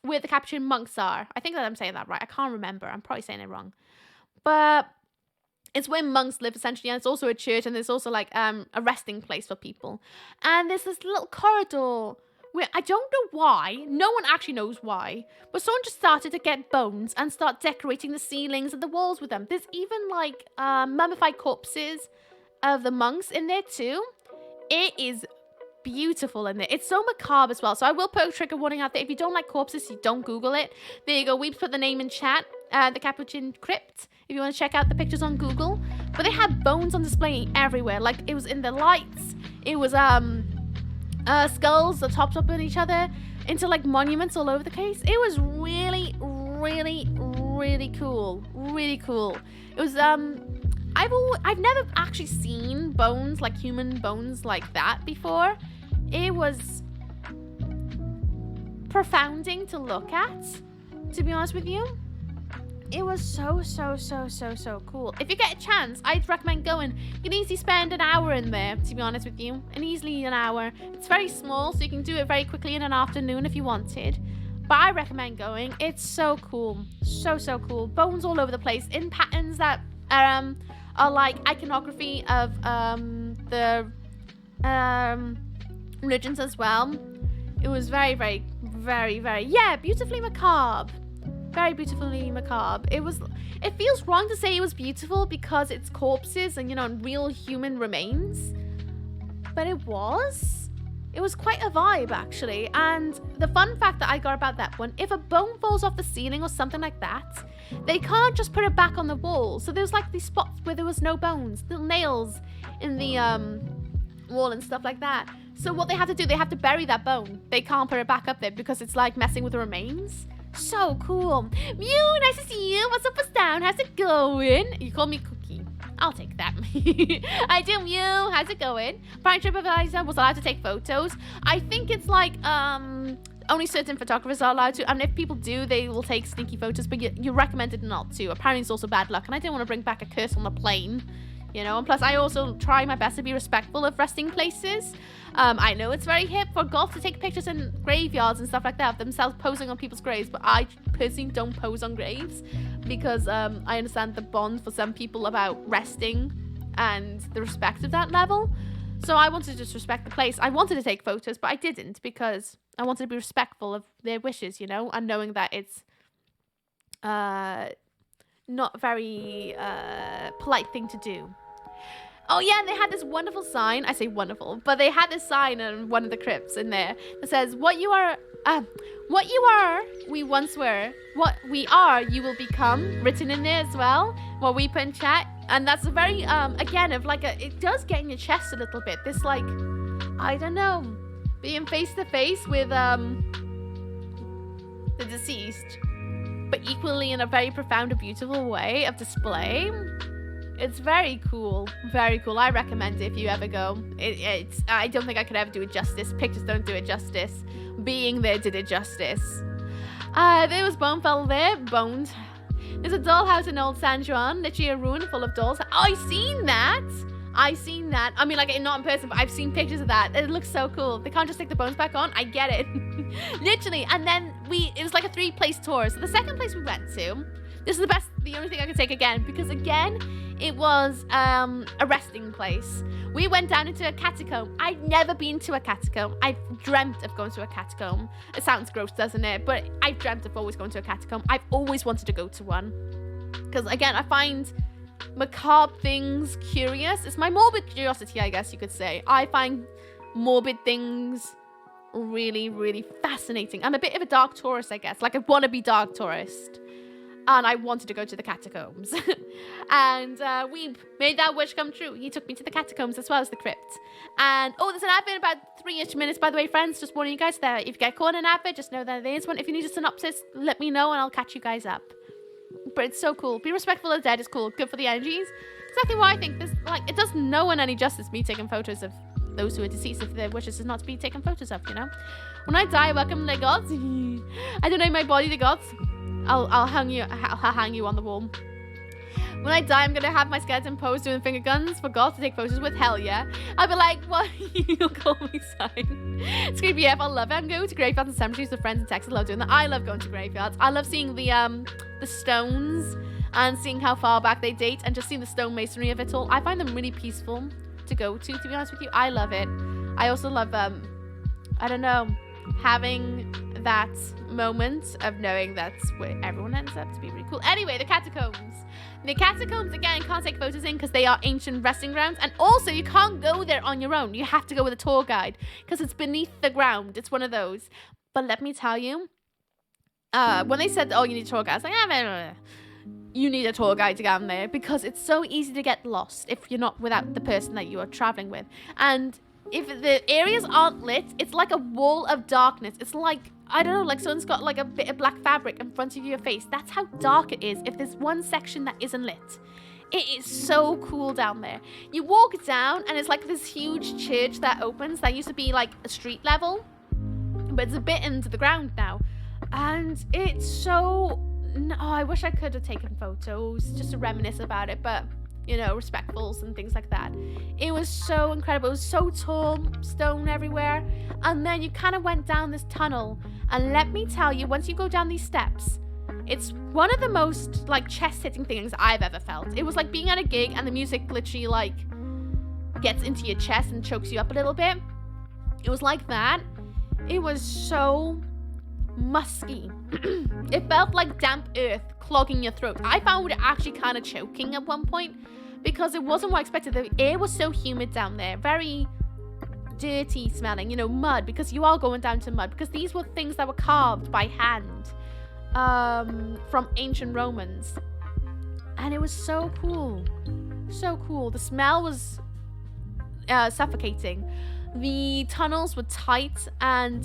where the Capuchin monks are. I think that I'm saying that right. I can't remember. I'm probably saying it wrong, but it's where monks live, essentially, and it's also a church, and there's also like a resting place for people. And there's this little corridor where I don't know why, no one actually knows why, but someone just started to get bones and start decorating the ceilings and the walls with them. There's even like mummified corpses of the monks in there too. It is beautiful in there. It's so macabre as well. So I will put a trigger warning out there. If you don't like corpses, you don't Google it. There you go. We've put the name in chat. The Capuchin Crypt, if you want to check out the pictures on Google. But they had bones on display everywhere. Like, it was in the lights. It was skulls that topped up on each other into like monuments all over the place. It was really, really, really cool. Really cool. It was I've never actually seen bones, like human bones like that before. It was profounding to look at, to be honest with you. It was so cool. If you get a chance, I'd recommend going. You can easily spend an hour in there, to be honest with you. And easily an hour. It's very small, so you can do it very quickly in an afternoon if you wanted. But I recommend going. It's so cool. So cool. Bones all over the place in patterns that are like iconography of the religions as well. It was very, yeah, beautifully macabre. Very beautifully macabre. It feels wrong to say it was beautiful because it's corpses and, you know, real human remains. But it was quite a vibe, actually. And the fun fact that I got about that one, if a bone falls off the ceiling or something like that, they can't just put it back on the wall. So there's like these spots where there was no bones, little nails in the wall and stuff like that. So what they have to do, they have to bury that bone. They can't put it back up there because it's like messing with the remains. So cool. Mew, nice to see you. What's up, what's down? How's it going? You call me Cookie. I'll take that. I do, Mew. How's it going? Prime TripAdvisor was allowed to take photos. I think it's like only certain photographers are allowed to, and if people do, they will take sneaky photos, but you're recommended not to. Apparently it's also bad luck, and I didn't want to bring back a curse on the plane, you know. And plus, I also try my best to be respectful of resting places. I know it's very hip for golf to take pictures in graveyards and stuff like that of themselves posing on people's graves, but I personally don't pose on graves because I understand the bond for some people about resting and the respect of that level. So I wanted to just respect the place. I wanted to take photos, but I didn't because I wanted to be respectful of their wishes, you know, and knowing that it's not very polite thing to do. Oh yeah, and they had this wonderful sign. I say wonderful, but they had this sign in one of the crypts in there that says, what you are, we once were. What we are, you will become. Written in there as well. What we put in chat. And that's a very, again, of like it does get in your chest a little bit. This like, I don't know, being face to face with the deceased, but equally in a very profound and beautiful way of display. It's very cool. Very cool. I recommend it if you ever go. I don't think I could ever do it justice. Pictures don't do it justice. Being there did it justice. There was Bonefell there. Boned. There's a dollhouse in Old San Juan. Literally a ruin full of dolls. Oh, I seen that. I mean, like, not in person, but I've seen pictures of that. It looks so cool. They can't just stick the bones back on. I get it. Literally. And then it was like a 3-place tour. So the second place we went to, this is the only thing I could take again, because again, it was a resting place. We went down into a catacomb. I'd never been to a catacomb. I've dreamt of going to a catacomb. It sounds gross, doesn't it? But I've dreamt of always going to a catacomb. I've always wanted to go to one. Because again, I find macabre things curious. It's my morbid curiosity, I guess you could say. I find morbid things really, really fascinating. I'm a bit of a dark tourist, I guess. Like a wannabe dark tourist. And I wanted to go to the catacombs. And we made that wish come true. He took me to the catacombs as well as the crypt. And, oh, there's an advert in about 3-ish minutes, by the way, friends. Just warning you guys there. If you get caught in an advert, just know that there is one. If you need a synopsis, let me know and I'll catch you guys up. but it's so cool. Be respectful of the dead is cool. Good for the energies. Exactly why I think this, like, it does no one any justice me taking photos of those who are deceased if their wishes is not to be taken photos of, you know? When I die, welcome the gods. I donate my body to gods. I'll hang you on the wall. When I die, I'm gonna have my skeleton pose doing finger guns for God to take photos with. Hell yeah. I'll be like, what? You'll call me sign. It's gonna be I love it. I'm going to graveyards and cemeteries with friends in Texas. I love doing that. I love going to graveyards. I love seeing the stones and seeing how far back they date and just seeing the stone masonry of it all. I find them really peaceful to go to be honest with you. I love it. I also love I don't know, having that moment of knowing that's where everyone ends up to be really cool. Anyway, the catacombs. The catacombs, again, can't take photos in because they are ancient resting grounds. And also, you can't go there on your own. You have to go with a tour guide because it's beneath the ground. It's one of those. But let me tell you, when they said, oh, you need a tour guide, I was like, you need a tour guide to get on there because it's so easy to get lost if you're not without the person that you are traveling with. And if the areas aren't lit, it's like a wall of darkness. It's like, I don't know, like someone's got like a bit of black fabric in front of your face. That's how dark it is if there's one section that isn't lit. It is so cool down there. You walk down and it's like this huge church that opens that used to be like a street level, but it's a bit into the ground now. And it's so, oh, I wish I could have taken photos just to reminisce about it, but you know, respectfuls and things like that. It was so incredible. It was so tall, stone everywhere. And then you kind of went down this tunnel. And let me tell you, once you go down these steps, it's one of the most like chest-hitting things I've ever felt. It was like being at a gig and the music literally like gets into your chest and chokes you up a little bit. It was like that. It was so musky. It felt like damp earth clogging your throat. I found it actually kind of choking at one point because it wasn't what I expected. The air was so humid down there, very dirty smelling, you know, mud, because you are going down to mud, because these were things that were carved by hand from ancient Romans. And it was so cool. So cool. The smell was suffocating. The tunnels were tight and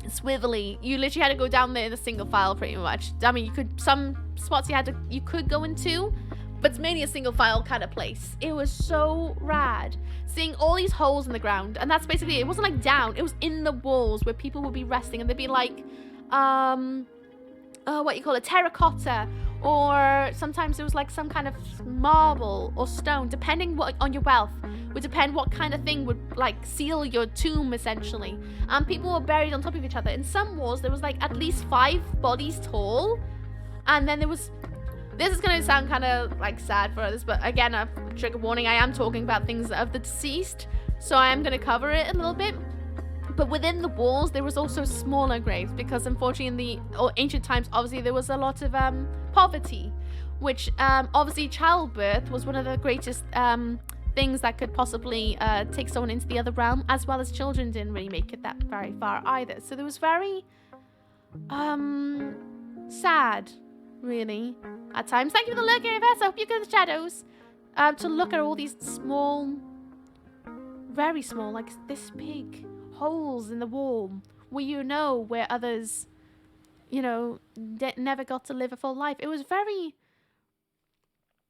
swivelly. You literally had to go down there in a single file pretty much. I mean, you could, some spots you could go into, but it's mainly a single file kind of place. It was so rad seeing all these holes in the ground, and that's basically it. Wasn't like down, it was in the walls where people would be resting, and they'd be like what you call it, terracotta, or sometimes it was like some kind of marble or stone, depending what on your wealth would depend what kind of thing would like seal your tomb essentially. And people were buried on top of each other. In some walls there was like at least 5 bodies tall, and then there was, this is going to sound kind of like sad for others, but again, a trigger warning, I am talking about things of the deceased, so I am going to cover it a little bit. But within the walls there was also smaller graves, because unfortunately in the ancient times obviously there was a lot of poverty, which obviously childbirth was one of the greatest things that could possibly take someone into the other realm, as well as children didn't really make it that very far either. So there was very sad, really, at times. Thank you for the look, Universe. I hope you get the shadows to look at all these small, very small, like this big holes in the wall where you know where others, you know, never got to live a full life. It was very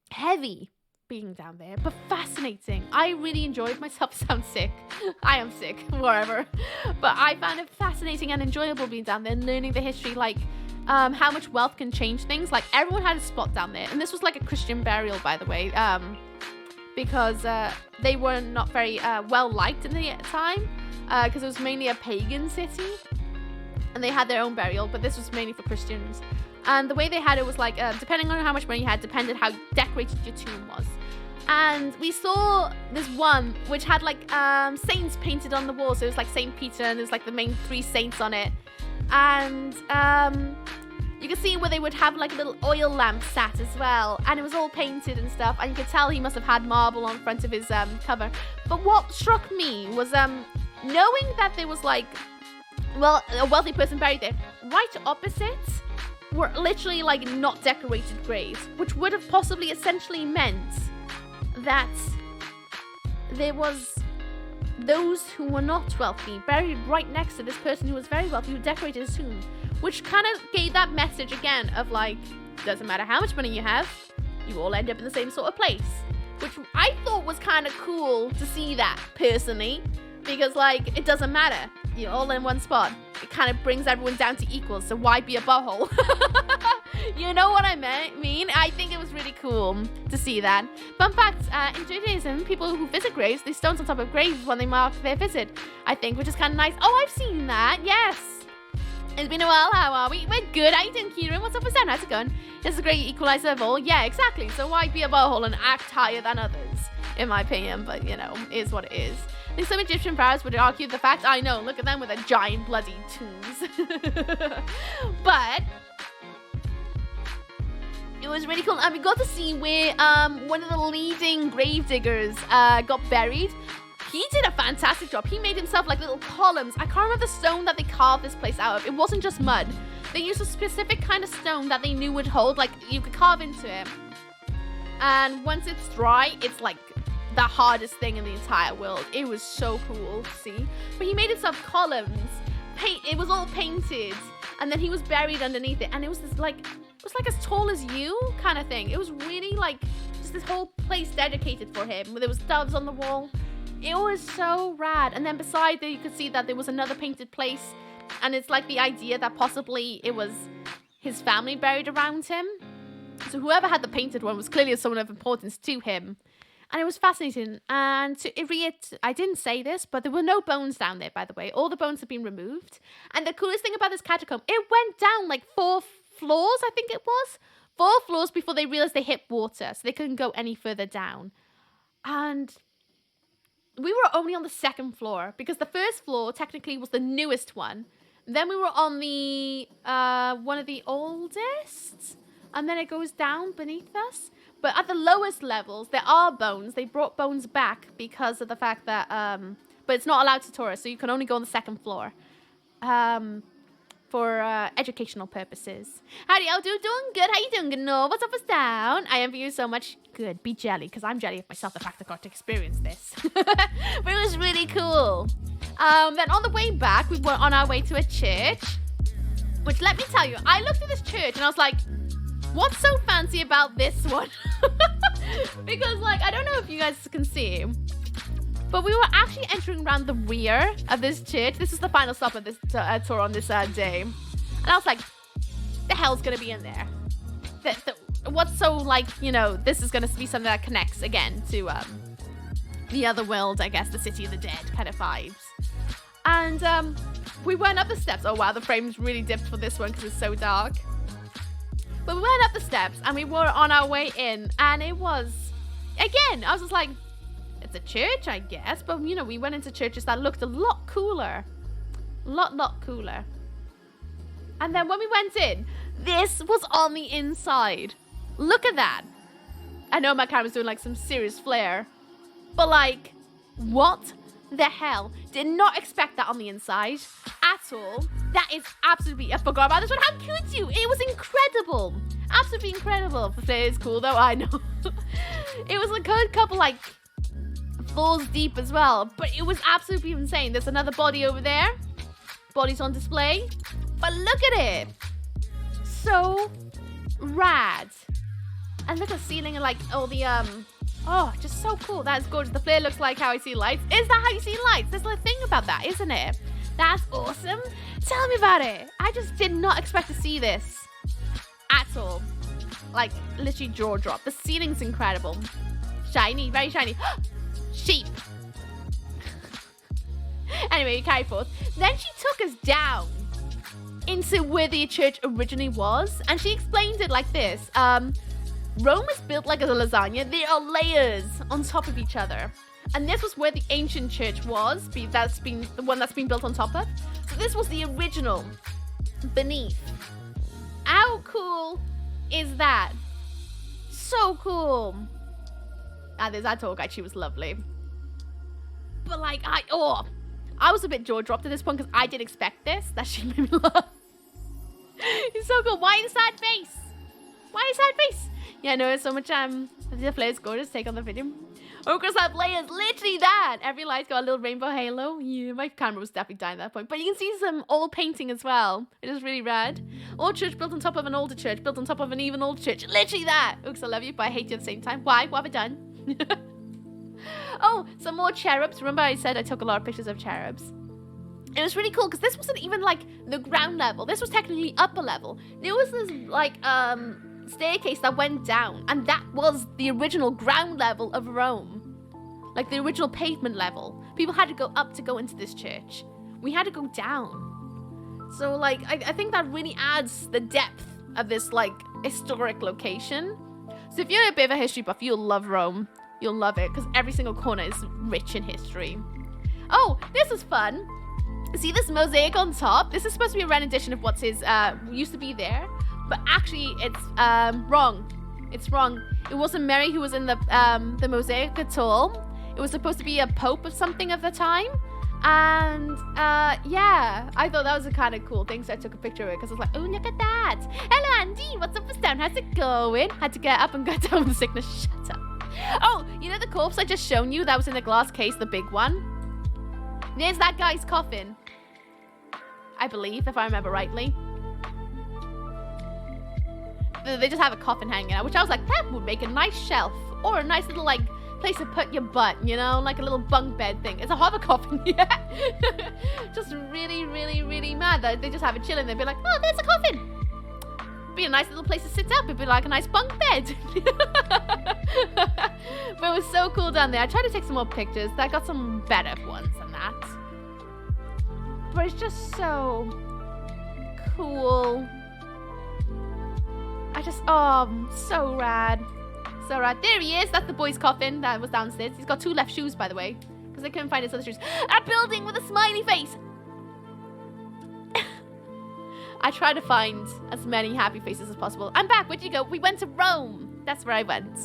heavy being down there, but fascinating. I really enjoyed myself. Sound sick. I am sick, wherever. But I found it fascinating and enjoyable being down there and learning the history, like how much wealth can change things. Like everyone had a spot down there, and this was like a Christian burial, by the way, because they were not very well liked in the time, because it was mainly a pagan city and they had their own burial, but this was mainly for Christians. And the way they had it was like, depending on how much money you had, depended how decorated your tomb was. And we saw this one which had like saints painted on the wall. So it was like Saint Peter, and there's like the main 3 saints on it. And you could see where they would have like a little oil lamp sat as well, and it was all painted and stuff, and you could tell he must have had marble on front of his cover. But what struck me was knowing that there was like, well, a wealthy person buried there. Right opposite were literally like not decorated graves, which would have possibly essentially meant that there was those who were not wealthy buried right next to this person who was very wealthy, who decorated his tomb, which kind of gave that message again of like, doesn't matter how much money you have, you all end up in the same sort of place. Which I thought was kind of cool to see that, personally. Because, like, it doesn't matter. You're all in one spot. It kind of brings everyone down to equals, so why be a butthole? You know what I mean? I think it was really cool to see that. Fun fact, in Judaism, people who visit graves, they stones on top of graves when they mark their visit, I think, which is kind of nice. Oh, I've seen that, yes. It's been a while, how are we? We're good, how you doing, Kieran? What's up with Sam? How's it going? This is a great equalizer of all. Yeah, exactly. So why be a butthole and act higher than others, in my opinion, but, you know, it is what it is. I think some Egyptian pharaohs would argue the fact, I know, look at them with their giant bloody tombs. But it was really cool. And we got to see where one of the leading grave diggers got buried. He did a fantastic job. He made himself like little columns. I can't remember the stone that they carved this place out of. It wasn't just mud. They used a specific kind of stone that they knew would hold, like you could carve into it. And once it's dry, it's like the hardest thing in the entire world. It was so cool to see. But he made himself columns. It was all painted. And then he was buried underneath it. And it was this like, it was like as tall as you kind of thing. It was really like just this whole place dedicated for him. There was doves on the wall. It was so rad. And then beside there, you could see that there was another painted place. And it's like the idea that possibly it was his family buried around him. So whoever had the painted one was clearly someone of importance to him. And it was fascinating. And I didn't say this, but there were no bones down there, by the way. All the bones have been removed. And the coolest thing about this catacomb, it went down like 4 floors, I think it was. 4 floors before they realized they hit water. So they couldn't go any further down. And we were only on the 2nd floor. Because the 1st floor technically was the newest one. Then we were on the one of the oldest. And then it goes down beneath us. But at the lowest levels, there are bones. They brought bones back because of the fact that, but it's not allowed to tourists, so you can only go on the 2nd floor for educational purposes. Howdy, I'll doing good. How you doing, Gno? What's up, what's down? I envy you so much. Good, be jelly, because I'm jelly of myself, the fact I got to experience this. But it was really cool. Then on the way back, we were on our way to a church, which let me tell you, I looked at this church and I was like, what's so fancy about this one? Because, like, I don't know if you guys can see, but we were actually entering around the rear of this church. This is the final stop of this tour on this day. And I was like, the hell's going to be in there? What's so, like, you know, this is going to be something that connects, again, to the other world, I guess, the city of the dead kind of vibes. And we went up the steps. Oh, wow, the frame's really dipped for this one because it's so dark. But we went up the steps and we were on our way in, and it was, again, I was just like, it's a church, I guess. But, you know, we went into churches that looked a lot cooler. A lot cooler. And then when we went in, this was on the inside. Look at that. I know my camera's doing like some serious flare. But like, what the hell? Did not expect that on the inside at all. That is absolutely, I forgot about this one. How could you? It was incredible. Absolutely incredible. It's cool though, I know. It was like a couple like floors deep as well. But it was absolutely insane. There's another body over there. Body's on display. But look at it. So rad. And look at the ceiling and like all the oh, just so cool. That is gorgeous. The flare looks like how I see lights. Is that how you see lights? There's a thing about that, isn't it? That's awesome. Tell me about it. I just did not expect to see this at all. Like, literally jaw drop. The ceiling's incredible. Shiny, very shiny. Sheep. Anyway, we carry forth. Then she took us down into where the church originally was. And she explained it like this. Rome is built like a lasagna. There are layers on top of each other. And this was where the ancient church was. That's been the one that's been built on top of. So this was the original beneath. How cool is that? So cool. And there's that tour guide. She was lovely. But like, I was a bit jaw dropped at this point because I didn't expect this. That she made me laugh. It's so cool. Why the sad face? Why the sad face? Yeah, no, it's so much, the flare is gorgeous. Take on the video. Ochres have layers, literally that. Every light's got a little rainbow halo. Yeah, my camera was definitely dying at that point. But you can see some old painting as well. It is really rad. Old church built on top of an older church, built on top of an even older church. Literally that. Oops, I love you, but I hate you at the same time. Why? What have I done? Oh, some more cherubs. Remember I said I took a lot of pictures of cherubs? It was really cool because this wasn't even like the ground level. This was technically upper level. There was this like staircase that went down, and that was the original ground level of Rome, like the original pavement level. People had to go up to go into this church. We had to go down. So like I think that really adds the depth of this like historic location. So if you're a bit of a history buff, you'll love Rome. You'll love it because every single corner is rich in history. Oh, this was fun. See this mosaic on top? This is supposed to be a rendition of what used to be there, but actually it's wrong. It's wrong. It wasn't Mary who was in the mosaic at all. It was supposed to be a pope of something of the time. And yeah, I thought that was a kind of cool thing, so I took a picture of it because I was like, oh, look at that. Hello, Andy. What's up, Stone? How's it going? Had to get up and go down with sickness. Shut up. Oh, you know the corpse I just shown you that was in the glass case, the big one? There's that guy's coffin. I believe, if I remember rightly. They just have a coffin hanging out, which I was like, that would make a nice shelf. Or a nice little, like, place to put your butt, you know? Like a little bunk bed thing. It's a hover coffin, yeah. Just really, really, really mad that they just have it chilling. They'd be like, oh, there's a coffin. Be a nice little place to sit up. It'd be like a nice bunk bed. But it was so cool down there. I tried to take some more pictures. I got some better ones than that. But it's just so cool. So rad. So rad. There he is. That's the boy's coffin that was downstairs. He's got 2 left shoes, by the way, because they couldn't find his other shoes. A building with a smiley face. I try to find as many happy faces as possible. I'm back. Where'd you go? We went to Rome. That's where I went.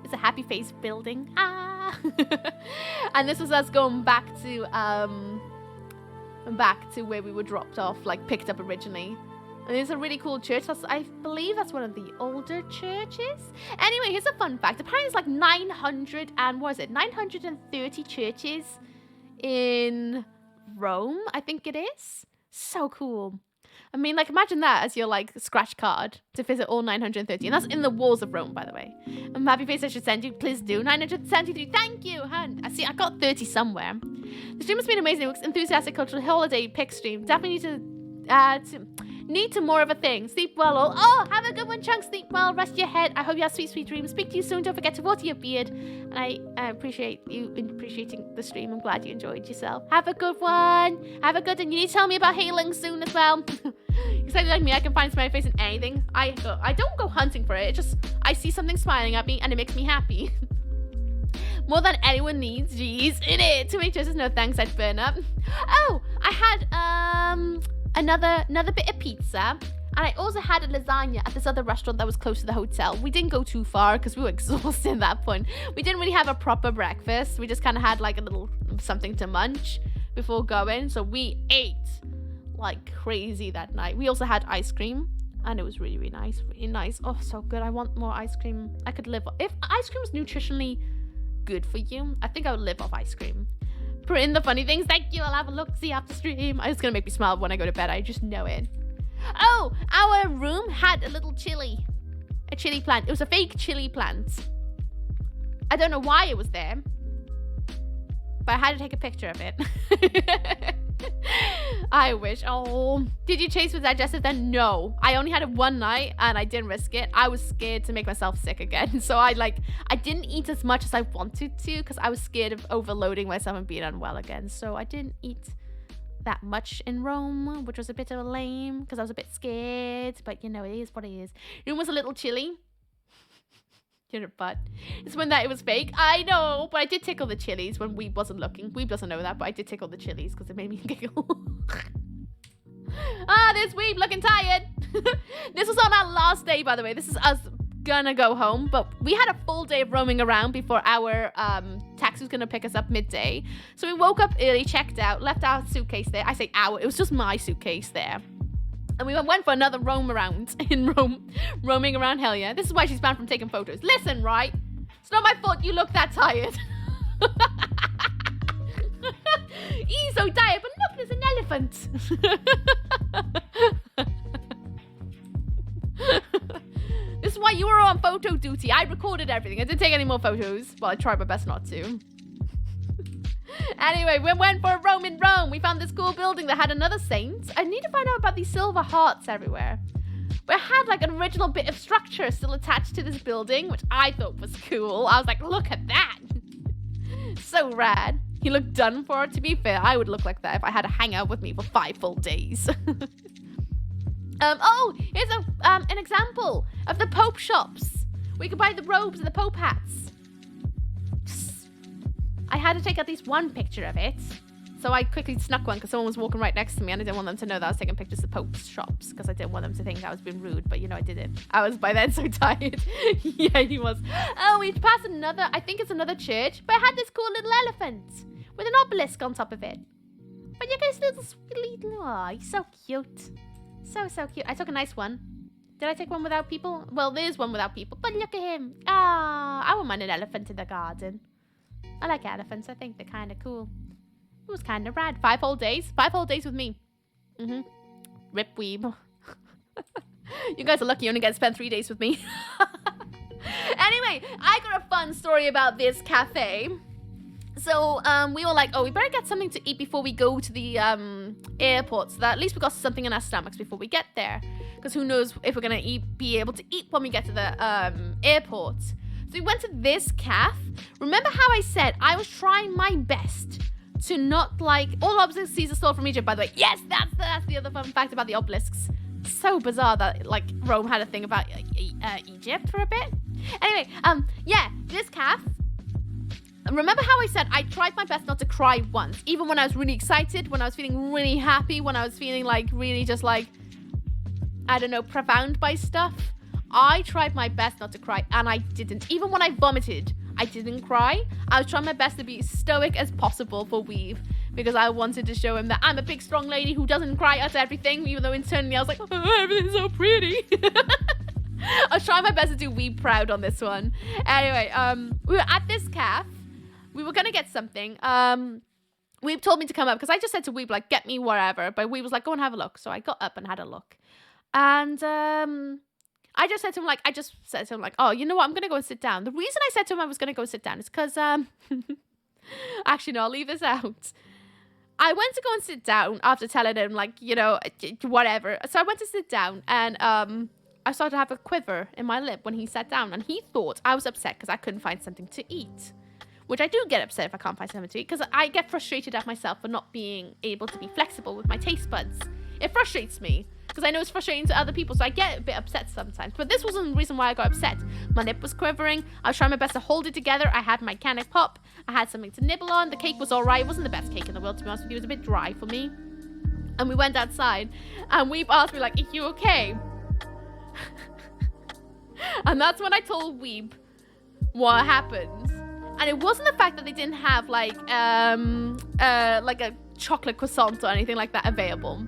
It's a happy face building. Ah. And this was us going back to where we were dropped off, like picked up originally. And it's a really cool church. I believe that's one of the older churches. Anyway, here's a fun fact. Apparently it's like 930 churches in Rome, I think it is. So cool. I mean, like, imagine that as your, like, scratch card to visit all 930. And that's in the walls of Rome, by the way. Happy face I should send you. Please do. 973. Thank you. I see, I got 30 somewhere. The stream has been amazing. It was enthusiastic cultural holiday pick stream. Definitely need to more of a thing. Sleep well all. Oh, have a good one, Chunk. Sleep well. Rest your head. I hope you have sweet, sweet dreams. Speak to you soon. Don't forget to water your beard. And I appreciate you appreciating the stream. I'm glad you enjoyed yourself. Have a good one. Have a good one. You need to tell me about hailing soon as well. Exactly like me, I can find a smiley face in anything. I don't go hunting for it. It's just I see something smiling at me and it makes me happy. More than anyone needs. Jeez, in it. Too many choices. No thanks. I'd burn up. Oh, I had another bit of pizza, and I also had a lasagna at this other restaurant that was close to the hotel. We didn't go too far because we were exhausted at that point. We didn't really have a proper breakfast. We just kind of had like a little something to munch before going. So we ate like crazy that night. We also had ice cream, and it was really, really nice. Really nice. Oh, so good. I want more ice cream. I could live if ice cream was nutritionally good for you. I think I would live off ice cream. Put in the funny things. Thank you. I'll have a look-see after stream. It's gonna make me smile when I go to bed. I just know it. Oh, our room had a little chili. A chili plant. It was a fake chili plant. I don't know why it was there, but I had to take a picture of it. I wish. Oh, did you chase with digestive then? No, I only had it one night and I didn't risk it. I was scared to make myself sick again, so I didn't eat as much as I wanted to because I was scared of overloading myself and being unwell again. So I didn't eat that much in Rome, which was a bit of a lame because I was a bit scared, but you know, it is what it is. Room was a little chilly. Your butt. It's when that it was fake. I know, but I did tickle the chilies when Weeb wasn't looking. Weeb doesn't know that, but I did tickle the chilies because it made me giggle. There's Weeb looking tired. This was on our last day, by the way. This is us gonna go home, but we had a full day of roaming around before our taxi was gonna pick us up midday. So we woke up early, checked out, left our suitcase there. I say our, it was just my suitcase there. And we went for another roam around in Rome. Roaming around, hell yeah. This is why she's banned from taking photos. Listen, right? It's not my fault you look that tired. He's so tired, but look, there's an elephant. This is why you were on photo duty. I recorded everything. I didn't take any more photos. Well, I tried my best not to. Anyway, we went for a roam in Rome. We found this cool building that had another saint. I need to find out about these silver hearts everywhere. We had like an original bit of structure still attached to this building, which I thought was cool. I was like, look at that. So rad. He looked done for. To be fair, I would look like that if I had to hang out with me for 5 full days. Oh, here's an example of the Pope shops. We could buy the robes and the Pope hats. I had to take at least one picture of it. So I quickly snuck one because someone was walking right next to me and I didn't want them to know that I was taking pictures of Pope's shops because I didn't want them to think I was being rude. But, you know, I did it. I was by then so tired. Yeah, he was. Oh, we passed another, I think it's another church. But it had this cool little elephant with an obelisk on top of it. But you guys little sweet little, oh, he's so cute. So cute. I took a nice one. Did I take one without people? Well, there's one without people. But look at him. Ah, I wouldn't mind an elephant in the garden. I like elephants. I think they're kind of cool. It was kind of rad. 5 whole days. 5 whole days with me. Rip weeb. You guys are lucky you only get to spend 3 days with me. Anyway, I got a fun story about this cafe. So, we were like, oh, we better get something to eat before we go to the airport. So that at least we got something in our stomachs before we get there. Because who knows if we're going to be able to eat when we get to the airport. So we went to this cafe. Remember how I said I was trying my best to not like all obelisks are stolen from Egypt, by the way. Yes, that's the other fun fact about the obelisks. So bizarre that like Rome had a thing about Egypt for a bit. Anyway, yeah, this cafe. Remember how I said I tried my best not to cry once, even when I was really excited, when I was feeling really happy, when I was feeling like really just like, I don't know, profound by stuff. I tried my best not to cry, and I didn't. Even when I vomited, I didn't cry. I was trying my best to be stoic as possible for Weave, because I wanted to show him that I'm a big, strong lady who doesn't cry at everything, even though internally I was like, oh, everything's so pretty. I was trying my best to do Weave proud on this one. Anyway, we were at this cafe. We were going to get something. Weeb told me to come up because I just said to Weeb, like, get me wherever. But Weeb was like, go and have a look. So I got up and had a look. And I just said to him, like, oh, you know what? I'm going to go and sit down. The reason I said to him I was going to go sit down is because, actually, no, I'll leave this out. I went to go and sit down after telling him, like, you know, whatever. So I went to sit down and I started to have a quiver in my lip when he sat down. And he thought I was upset because I couldn't find something to eat. Which I do get upset if I can't find something to eat, because I get frustrated at myself for not being able to be flexible with my taste buds. It frustrates me, because I know it's frustrating to other people, so I get a bit upset sometimes. But this wasn't the reason why I got upset. My lip was quivering, I was trying my best to hold it together, I had my canic pop, I had something to nibble on, the cake was alright, it wasn't the best cake in the world, to be honest with you, it was a bit dry for me. And we went outside, and Weeb asked me, like, are you okay? And that's when I told Weeb what happened. And it wasn't the fact that they didn't have like a chocolate croissant or anything like that available.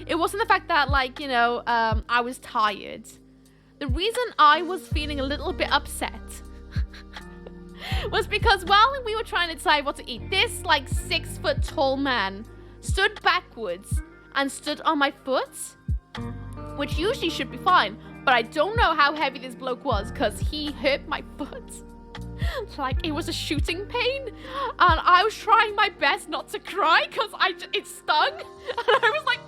It wasn't the fact that like, you know, I was tired. The reason I was feeling a little bit upset was because while we were trying to decide what to eat, this like 6 foot tall man stood backwards and stood on my foot, which usually should be fine. But I don't know how heavy this bloke was because he hurt my foot. Like it was a shooting pain, and I was trying my best not to cry because it stung, and I was like,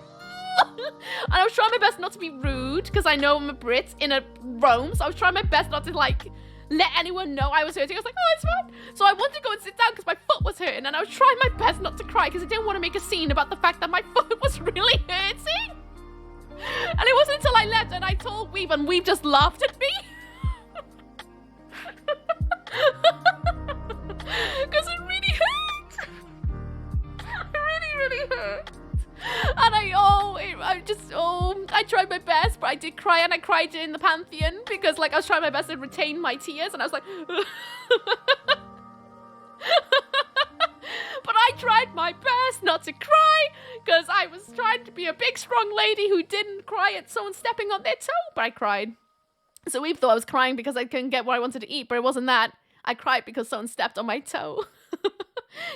and I was trying my best not to be rude because I know I'm a Brit in a Rome, so I was trying my best not to like let anyone know I was hurting. I was like, oh, it's fine. So I wanted to go and sit down because my foot was hurting, and I was trying my best not to cry because I didn't want to make a scene about the fact that my foot was really hurting. And it wasn't until I left and I told Weeb, and Weeb just laughed at me. Because it really hurt. It really hurt. And I tried my best, but I did cry, and I cried in the Pantheon because like I was trying my best to retain my tears, and I was like but I tried my best not to cry because I was trying to be a big strong lady who didn't cry at someone stepping on their toe, but I cried. So Weeb thought I was crying because I couldn't get what I wanted to eat, but it wasn't that. I cried because someone stepped on my toe.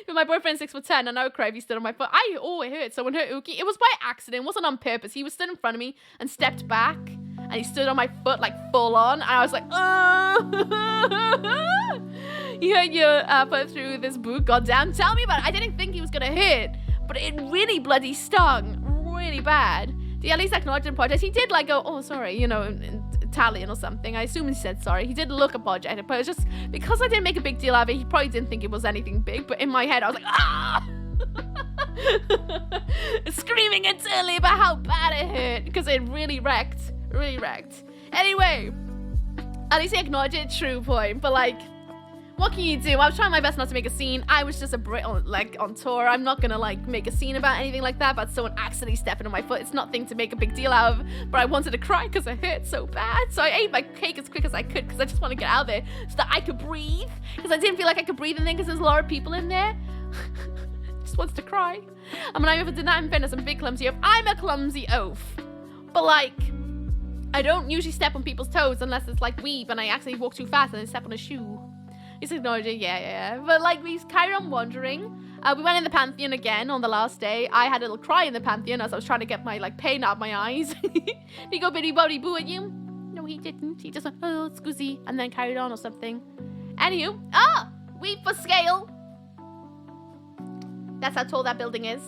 But my boyfriend's 6'10", and I would cry if he stood on my foot. It hurt. Someone hurt Uki. It was by accident. It wasn't on purpose. He was stood in front of me and stepped back, and he stood on my foot like full on, and I was like, You hurt your foot through this boot. Goddamn, tell me about it. I didn't think he was gonna hurt, but it really bloody stung, really bad. Did he at least acknowledge and apologize? He did like go, oh sorry, you know, in Italian or something. I assume he said sorry. He did look apologetic, but it's just because I didn't make a big deal out of it. He probably didn't think it was anything big, but in my head I was like, screaming internally about how bad it hurt because it really wrecked. Anyway, at least he acknowledged it, true point, but like, what can you do? I was trying my best not to make a scene. I was just a Brit on tour. I'm not gonna like make a scene about anything like that, but someone accidentally stepping on my foot. It's nothing to make a big deal out of, but I wanted to cry because it hurt so bad. So I ate my cake as quick as I could because I just want to get out of there so that I could breathe, because I didn't feel like I could breathe in there because there's a lot of people in there. Just wanted to cry. I mean, I ever did that in fitness. I'm a big clumsy oaf. I'm a clumsy oaf, but like, I don't usually step on people's toes unless it's like weave and I accidentally walk too fast and I step on a shoe. He's acknowledged it, yeah. But like, we carried on wandering. We went in the Pantheon again on the last day. I had a little cry in the Pantheon as I was trying to get my like pain out of my eyes. Did he go biddy boddy boo at you? No, he didn't. He just went, oh, excusey, and then carried on or something. Anywho, weep for scale. That's how tall that building is.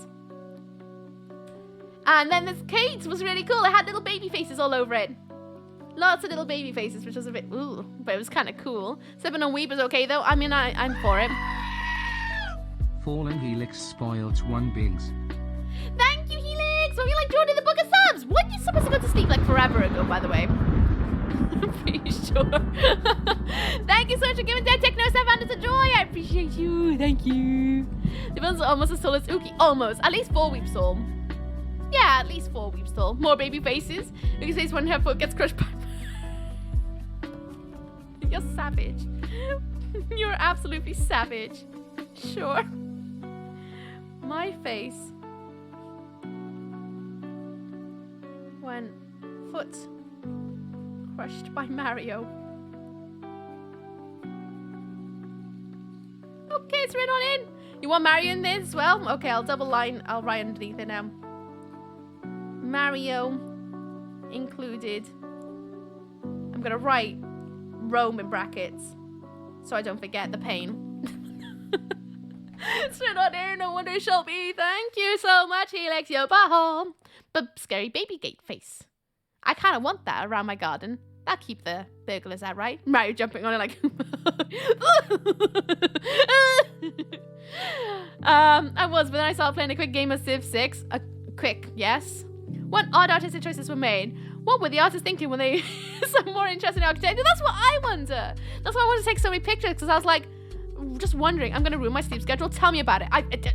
And then this Kate was really cool. It had little baby faces all over it. Lots of little baby faces, which was a bit, ooh, but it was kind of cool. Stepping on Weep is okay, though. I mean, I'm for it. Fallen Helix spoiled one beings. Thank you, Helix! Well, you like joining the Book of Subs? When you supposed to go to sleep like forever ago, by the way? Pretty sure. Thank you so much for giving Dead Techno 700 a joy. I appreciate you. Thank you. The ones are almost as tall as Uki. Almost. At least 4 weeps tall. Yeah, at least 4 weeps tall. More baby faces. Uki says when her foot gets crushed by... You're savage. You're absolutely savage. Sure. My face. When foot crushed by Mario. Okay, it's written on in. You want Mario in this as well? Okay, I'll double line. I'll write underneath it now. Mario included. I'm gonna write Rome in brackets so I don't forget the pain. It's written on here. No wonder it shall be. Thank you so much, Helix. Yo, bahom. But scary baby gate face. I kind of want that around my garden. That'll keep the burglars out, right? Mario jumping on it like... I was, but then I started playing a quick game of Civ 6. A quick, yes. What odd artistic choices were made? What were the artists thinking when they... some more interesting architecture? That's what I wonder. That's why I wanted to take so many pictures, because I was like, just wondering, I'm going to ruin my sleep schedule. Tell me about it.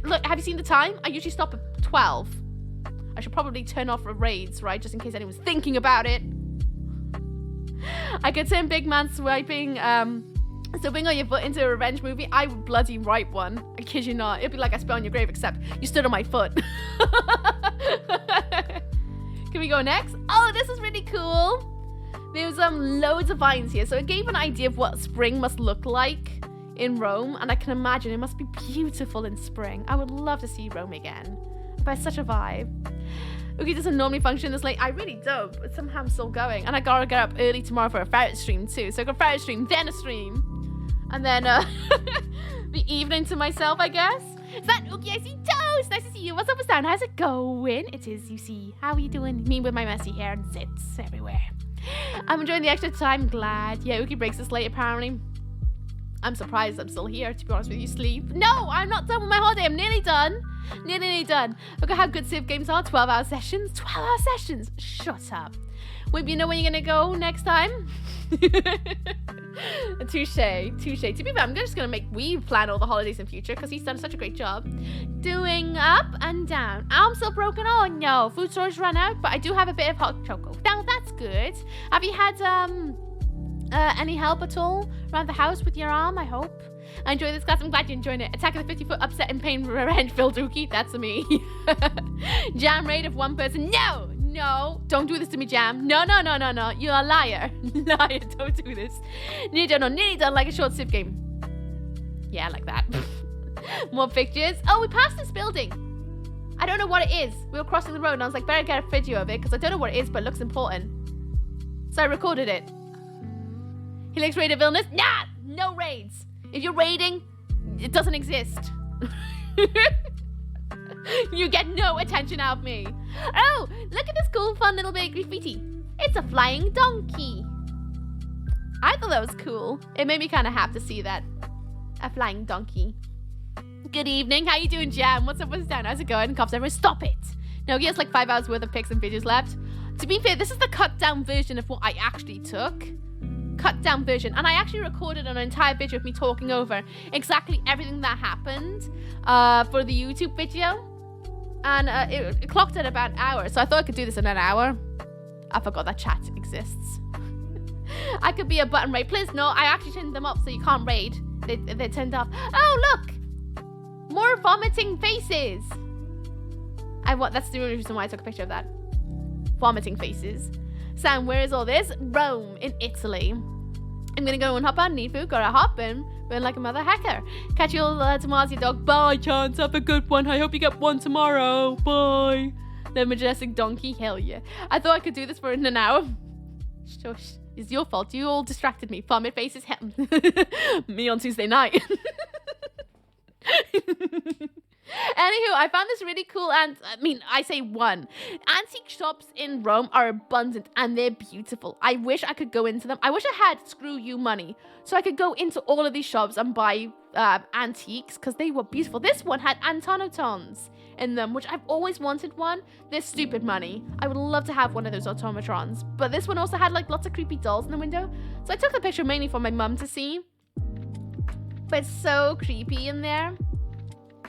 Look, have you seen the time? I usually stop at 12. I should probably turn off raids, right? Just in case anyone's thinking about it. I could turn big man swiping, slipping on your foot into a revenge movie. I would bloody write one. I kid you not. It'd be like I spit on your grave, except you stood on my foot. Can we go next? Oh, this is really cool. There's loads of vines here. So it gave an idea of what spring must look like in Rome. And I can imagine it must be beautiful in spring. I would love to see Rome again. But it's such a vibe. Uki doesn't normally function this late. I really don't, but somehow I'm still going. And I gotta get up early tomorrow for a ferret stream too. So I got a ferret stream, then a stream. And then the evening to myself, I guess. Is that Uki? I see Toast. Nice to see you. What's up, what's down? How's it going? It is, you see. How are you doing? Me with my messy hair and zits everywhere. I'm enjoying the extra time. Glad. Yeah, Uki breaks this late apparently. I'm surprised I'm still here, to be honest with you. Sleep. No, I'm not done with my holiday. I'm nearly done. Nearly done. Look at how good Civ games are. 12-hour sessions. 12-hour sessions. Shut up. Wait, you know when you're going to go next time? Touche. To be fair, I'm just going to make Weave plan all the holidays in future because he's done such a great job. Doing up and down. I'm still broken. Oh, no. Food storage run out, but I do have a bit of hot choco. Now, that's good. Have you had any help at all around the house with your arm, I hope? I enjoy this class. I'm glad you're enjoying it. Attack of the 50-foot upset and pain revenge Phil Dookie. That's me. Jam raid of one person. No, don't do this to me, Jam. No. You're a liar. Liar, don't do this. Nearly done like a short Civ game. Yeah, like that. More pictures. Oh, we passed this building. I don't know what it is. We were crossing the road and I was like, better get a video of it because I don't know what it is, but it looks important. So I recorded it. Helix raid of illness? Nah, no raids. If you're raiding, it doesn't exist. You get no attention out of me. Oh, look at this cool, fun little bit of graffiti. It's a flying donkey. I thought that was cool. It made me kind of happy to see that. A flying donkey. Good evening. How you doing, Jam? What's up? What's down? How's it going? Cops everyone, stop it. No, he has like 5 hours worth of pics and videos left. To be fair, this is the cut down version of what I actually took. Cut down version. And I actually recorded an entire video of me talking over exactly everything that happened for the YouTube video. And it clocked at about an hour. So I thought I could do this in an hour. I forgot that chat exists. I could be a button raid. Please, no, I actually turned them up so you can't raid. They turned off. Oh, look! More vomiting faces. That's the only reason why I took a picture of that. Vomiting faces. Sam, where is all this? Rome, in Italy. I'm gonna go and hop on, need food, gotta hop and burn like a mother hacker. Catch you all tomorrow, your dog. Bye, Chance. Have a good one. I hope you get one tomorrow. Bye. The majestic donkey. Hell yeah. I thought I could do this for an hour. Shush. It's your fault. You all distracted me. Vomit faces. Me on Tuesday night. Anywho, I found this really cool, and I say one. Antique shops in Rome are abundant and they're beautiful. I wish I could go into them. I wish I had screw you money so I could go into all of these shops and buy antiques because they were beautiful. This one had automatons in them, which I've always wanted one. They're stupid money. I would love to have one of those automatons. But this one also had like lots of creepy dolls in the window. So I took the picture mainly for my mum to see. But it's so creepy in there.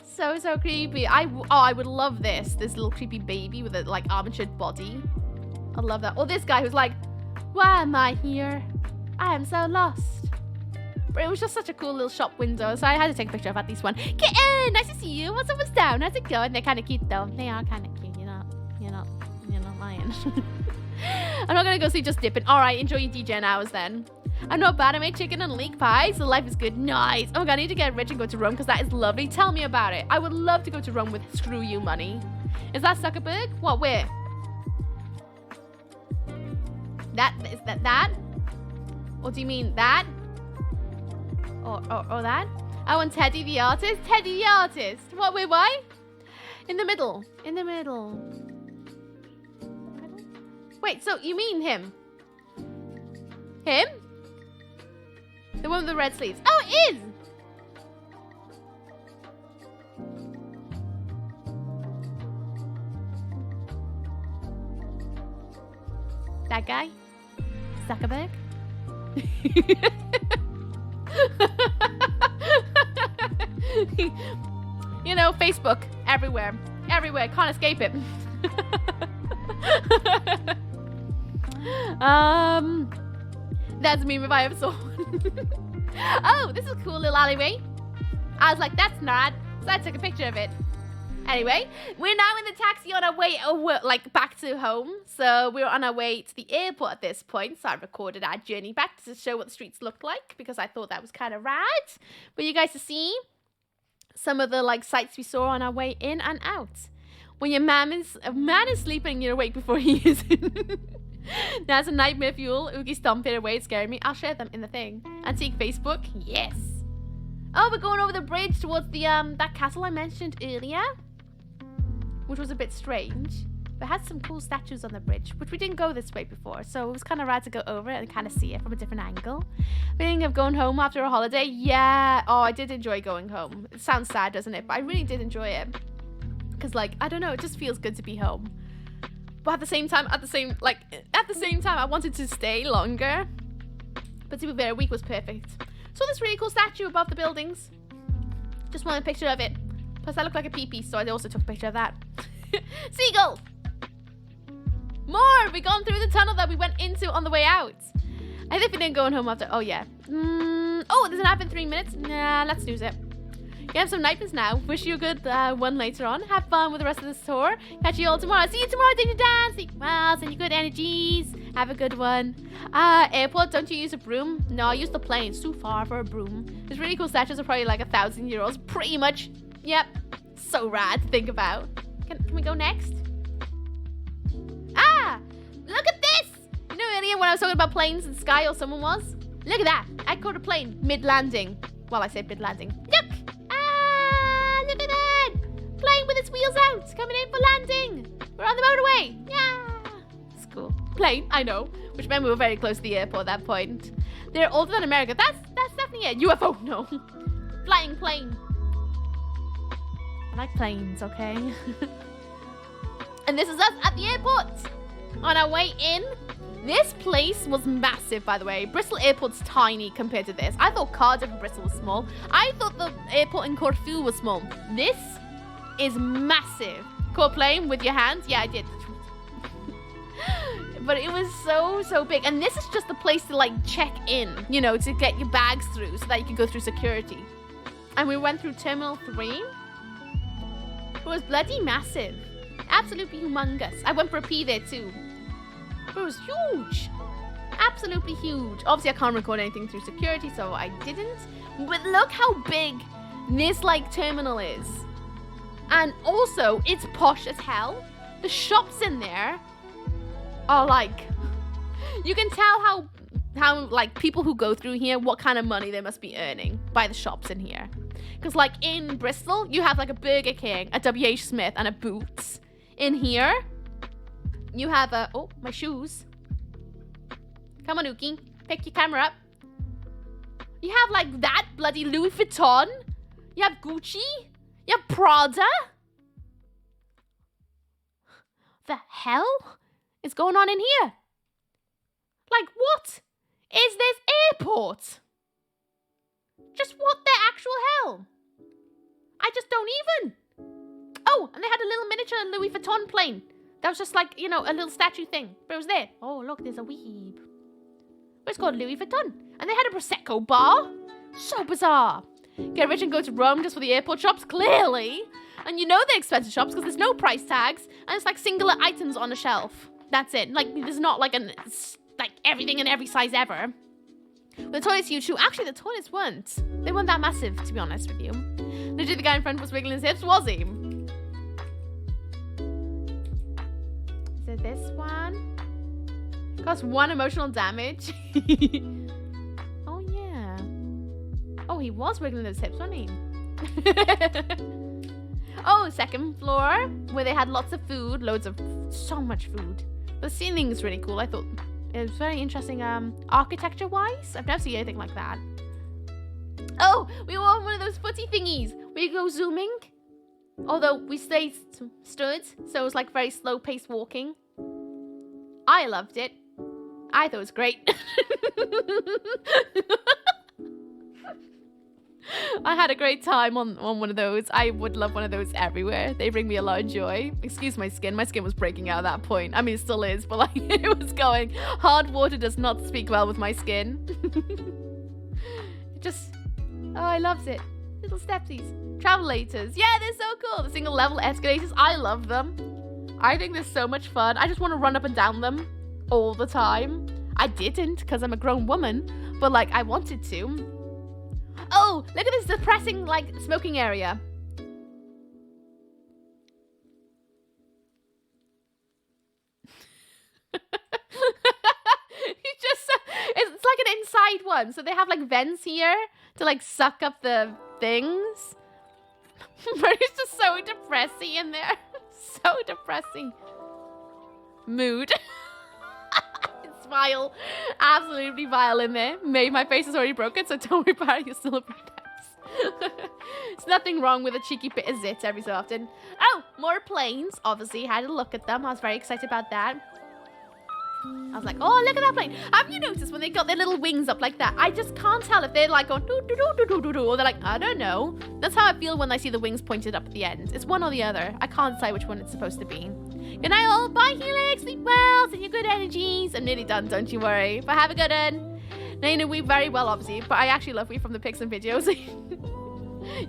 So creepy. I would love this little creepy baby with a like armatured body. I love that. Or this guy who's like, why am I here? I am so lost. But it was just such a cool little shop window, so I had to take a picture of at least one. Kitten, nice to see you. What's up, what's down? How's it going? They're kind of cute though. They are kind of cute. You're not lying. I'm not gonna go see Just Dipping. All right, enjoy your DJ hours then. I'm not bad. I made chicken and leek pie, so life is good. Nice. Oh my god, I need to get rich and go to Rome because that is lovely. Tell me about it. I would love to go to Rome with screw you money. Is that Zuckerberg? What, where? Is that? Or do you mean that? Or that? I want Teddy the artist. Teddy the artist. What, wait, why? In the middle. In the middle. Wait, so you mean him? Him? The one with the red sleeves. Oh, it is! That guy? Zuckerberg? You know, Facebook. Everywhere. Everywhere. Can't escape it. That's a meme if I ever saw one. Oh, this is a cool little alleyway. I was like, that's not. So I took a picture of it. Anyway, we're now in the taxi on our way back to home. So we're on our way to the airport at this point. So I recorded our journey back to show what the streets looked like because I thought that was kind of rad. For you guys to see some of the sights we saw on our way in and out. When a man is sleeping, you're awake before he is. That's a nightmare fuel. Oogie stomp it away. It's scaring me. I'll share them in the thing. Antique Facebook. Yes. Oh, we're going over the bridge towards the that castle I mentioned earlier, which was a bit strange. But it had some cool statues on the bridge, which we didn't go this way before. So it was kind of rad to go over it and kind of see it from a different angle. Thinking of going home after a holiday? Yeah. Oh, I did enjoy going home. It sounds sad, doesn't it? But I really did enjoy it. Because, I don't know, it just feels good to be home. But at the same time, I wanted to stay longer. But to be fair, a week was perfect. Saw this really cool statue above the buildings. Just wanted a picture of it. Plus, that looked like a pee-pee, so I also took a picture of that. Seagull! More! We've gone through the tunnel that we went into on the way out. I think we didn't go home after. Oh, yeah. Oh, there's an app in 3 minutes. Nah, let's snooze it. You have some nightmares now. Wish you a good one later on. Have fun with the rest of this tour. Catch you all tomorrow. See you tomorrow, Danger Dan. Sleep well. Send you good energies. Have a good one. Airport, don't you use a broom? No, I use the plane. It's too far for a broom. There's really cool statues are probably like 1,000 euros. Pretty much. Yep. So rad to think about. Can we go next? Ah! Look at this! You know earlier when I was talking about planes and sky, or someone was? Look at that. I caught a plane mid-landing. Well, I said mid-landing. Look! Ah! Look at that! Plane with its wheels out. Coming in for landing. We're on the motorway. Yeah! It's cool. Plane, I know. Which meant we were very close to the airport at that point. They're older than America. That's definitely a UFO. No. Flying plane. I like planes, okay? And this is us at the airport. On our way in. This place was massive, by the way. Bristol Airport's tiny compared to this. I thought Cardiff and Bristol was small. I thought the airport in Corfu was small. This is massive. Caught plane with your hands? Yeah, I did. But it was so big. And this is just the place to like check in, you know, to get your bags through so that you can go through security. And we went through Terminal 3. It was bloody massive. Absolutely humongous. I went for a pee there too. But it was huge. Absolutely huge. Obviously, I can't record anything through security, so I didn't. But look how big this like terminal is. And also, it's posh as hell. The shops in there are like, you can tell how like people who go through here, what kind of money they must be earning by the shops in here. Because like in Bristol, you have like a Burger King, a WH Smith, and a Boots. In here, you have a, oh, my shoes. Come on, Uki, pick your camera up. You have like that bloody Louis Vuitton. You have Gucci. You have Prada. The hell is going on in here? Like, what is this airport? Just what the actual hell? I just don't even. Oh, and they had a little miniature Louis Vuitton plane. That was just like, you know, a little statue thing. But it was there. Oh, look, there's a weeb. It's called Louis Vuitton. And they had a Prosecco bar. So bizarre. Get rich and go to Rome just for the airport shops? Clearly. And you know they're expensive shops because there's no price tags. And it's like singular items on a shelf. That's it. Like, there's not like like everything in every size ever. The toilets huge too. Actually, the toilets weren't. They weren't that massive, to be honest with you. Literally, the guy in front was wiggling his hips, was he? Is it this one? Cost 1 emotional damage. Oh, yeah. Oh, he was wiggling his hips, wasn't he? Oh, second floor, where they had lots of food. So much food. The ceiling is really cool. I thought it was very interesting architecture-wise. I've never seen anything like that. Oh, we were on one of those footy thingies where you go zooming. Although we stayed stood, so it was like very slow-paced walking. I loved it. I thought it was great. I had a great time on one of those. I would love one of those everywhere. They bring me a lot of joy. Excuse my skin. My skin was breaking out at that point. I mean, it still is, but like, it was going. Hard water does not speak well with my skin. Oh, I loved it. Little stepsies. Travelators. Yeah, they're so cool. The single level escalators. I love them. I think they're so much fun. I just want to run up and down them all the time. I didn't because I'm a grown woman, but like, I wanted to. Oh, look at this depressing, like, smoking area. It's like an inside one. So they have, like, vents here to, like, suck up the things. But it's just so depressing in there. So depressing. Mood. Vile, absolutely vile in there. Maybe my face is already broken, so don't worry about it. You're still a princess. There's nothing wrong with a cheeky bit of zit every so often. Oh, more planes. Obviously, had a look at them. I was very excited about that. I was like, oh, look at that plane. Have you noticed when they got their little wings up like that? I just can't tell if they're like going doo doo doo doo doo doo, or they're like, I don't know. That's how I feel when I see the wings pointed up at the end. It's one or the other. I can't decide which one it's supposed to be. Good night all. Bye, Helix. Sleep well. Send you good energies. I'm nearly done, don't you worry. But have a good one. Now, you know we very well, obviously, but I actually love we from the pics and videos.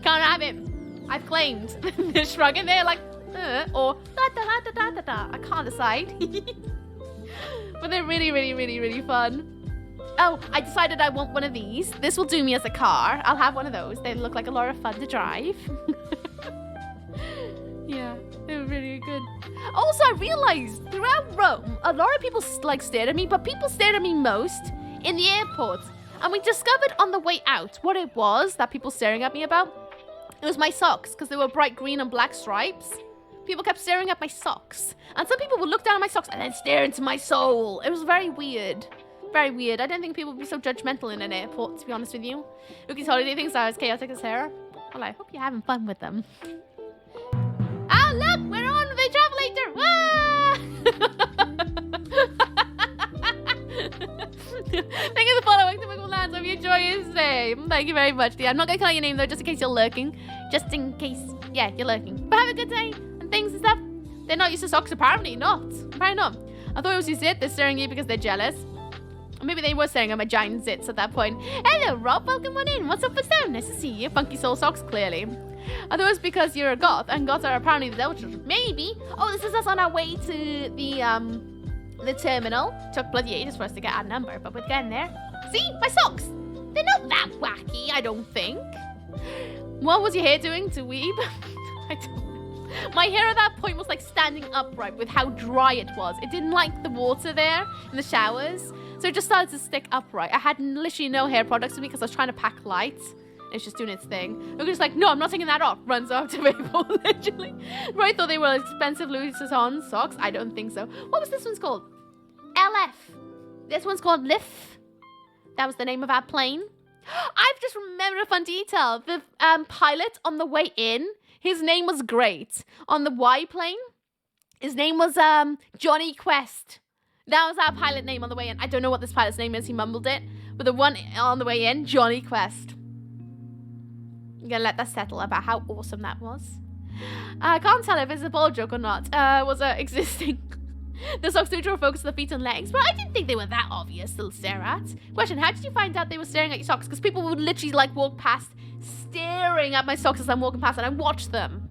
Can't have him. I've claimed. They're shrugging there like, or da da da da da da. I can't decide. But they're really, really, really, really fun. Oh, I decided I want one of these. This will do me as a car. I'll have one of those. They look like a lot of fun to drive. Yeah, they were really good. Also, I realized throughout Rome, a lot of people like stared at me, but people stared at me most in the airport. And we discovered on the way out what it was that people staring at me about. It was my socks, because they were bright green and black stripes. People kept staring at my socks. And some people would look down at my socks and then stare into my soul. It was very weird. Very weird. I don't think people would be so judgmental in an airport, to be honest with you. Uki's holiday thinks I was chaotic as Sarah. Well, I hope you're having fun with them. Oh, look! We're on the travelator! Thank you for following Typical Lands. Hope you enjoy your stay. Thank you very much, dear. I'm not going to call your name, though, just in case you're lurking. Just in case. Yeah, you're lurking. But have a good day and things and stuff. They're not used to socks. Apparently not. Apparently not. I thought it was your zit. They're staring at you because they're jealous. Or maybe they were staring at my giant zits at that point. Hello, Rob. Welcome on in. What's up with them? Nice to see you. Funky soul socks, clearly. I thought it was because you're a goth, and goths are apparently the devil children. Maybe. Oh, this is us on our way to the terminal. Took bloody ages for us to get our number, but we're getting there. See? My socks. They're not that wacky, I don't think. What was your hair doing to weeb? I don't. My hair at that point was like standing upright with how dry it was. It didn't like the water there in the showers. So it just started to stick upright. I had literally no hair products with me because I was trying to pack light. It's just doing its thing. It was just like, no, I'm not taking that off. Runs off to people, literally. Roy thought they were expensive Louis Vuitton socks. I don't think so. What was this one's called? LF. This one's called Lif. That was the name of our plane. I've just remembered a fun detail. The pilot on the way in, his name was great. On the Y plane, his name was Johnny Quest. That was our pilot name on the way in. I don't know what this pilot's name is. He mumbled it. But the one on the way in, Johnny Quest. I'm gonna let that settle about how awesome that was. I can't tell if it's a ball joke or not. Was existing. The socks do draw focus on the feet and legs, but I didn't think they were that obvious to stare at. Question, how did you find out they were staring at your socks? Because people would literally like walk past staring at my socks as I'm walking past, and I watched them.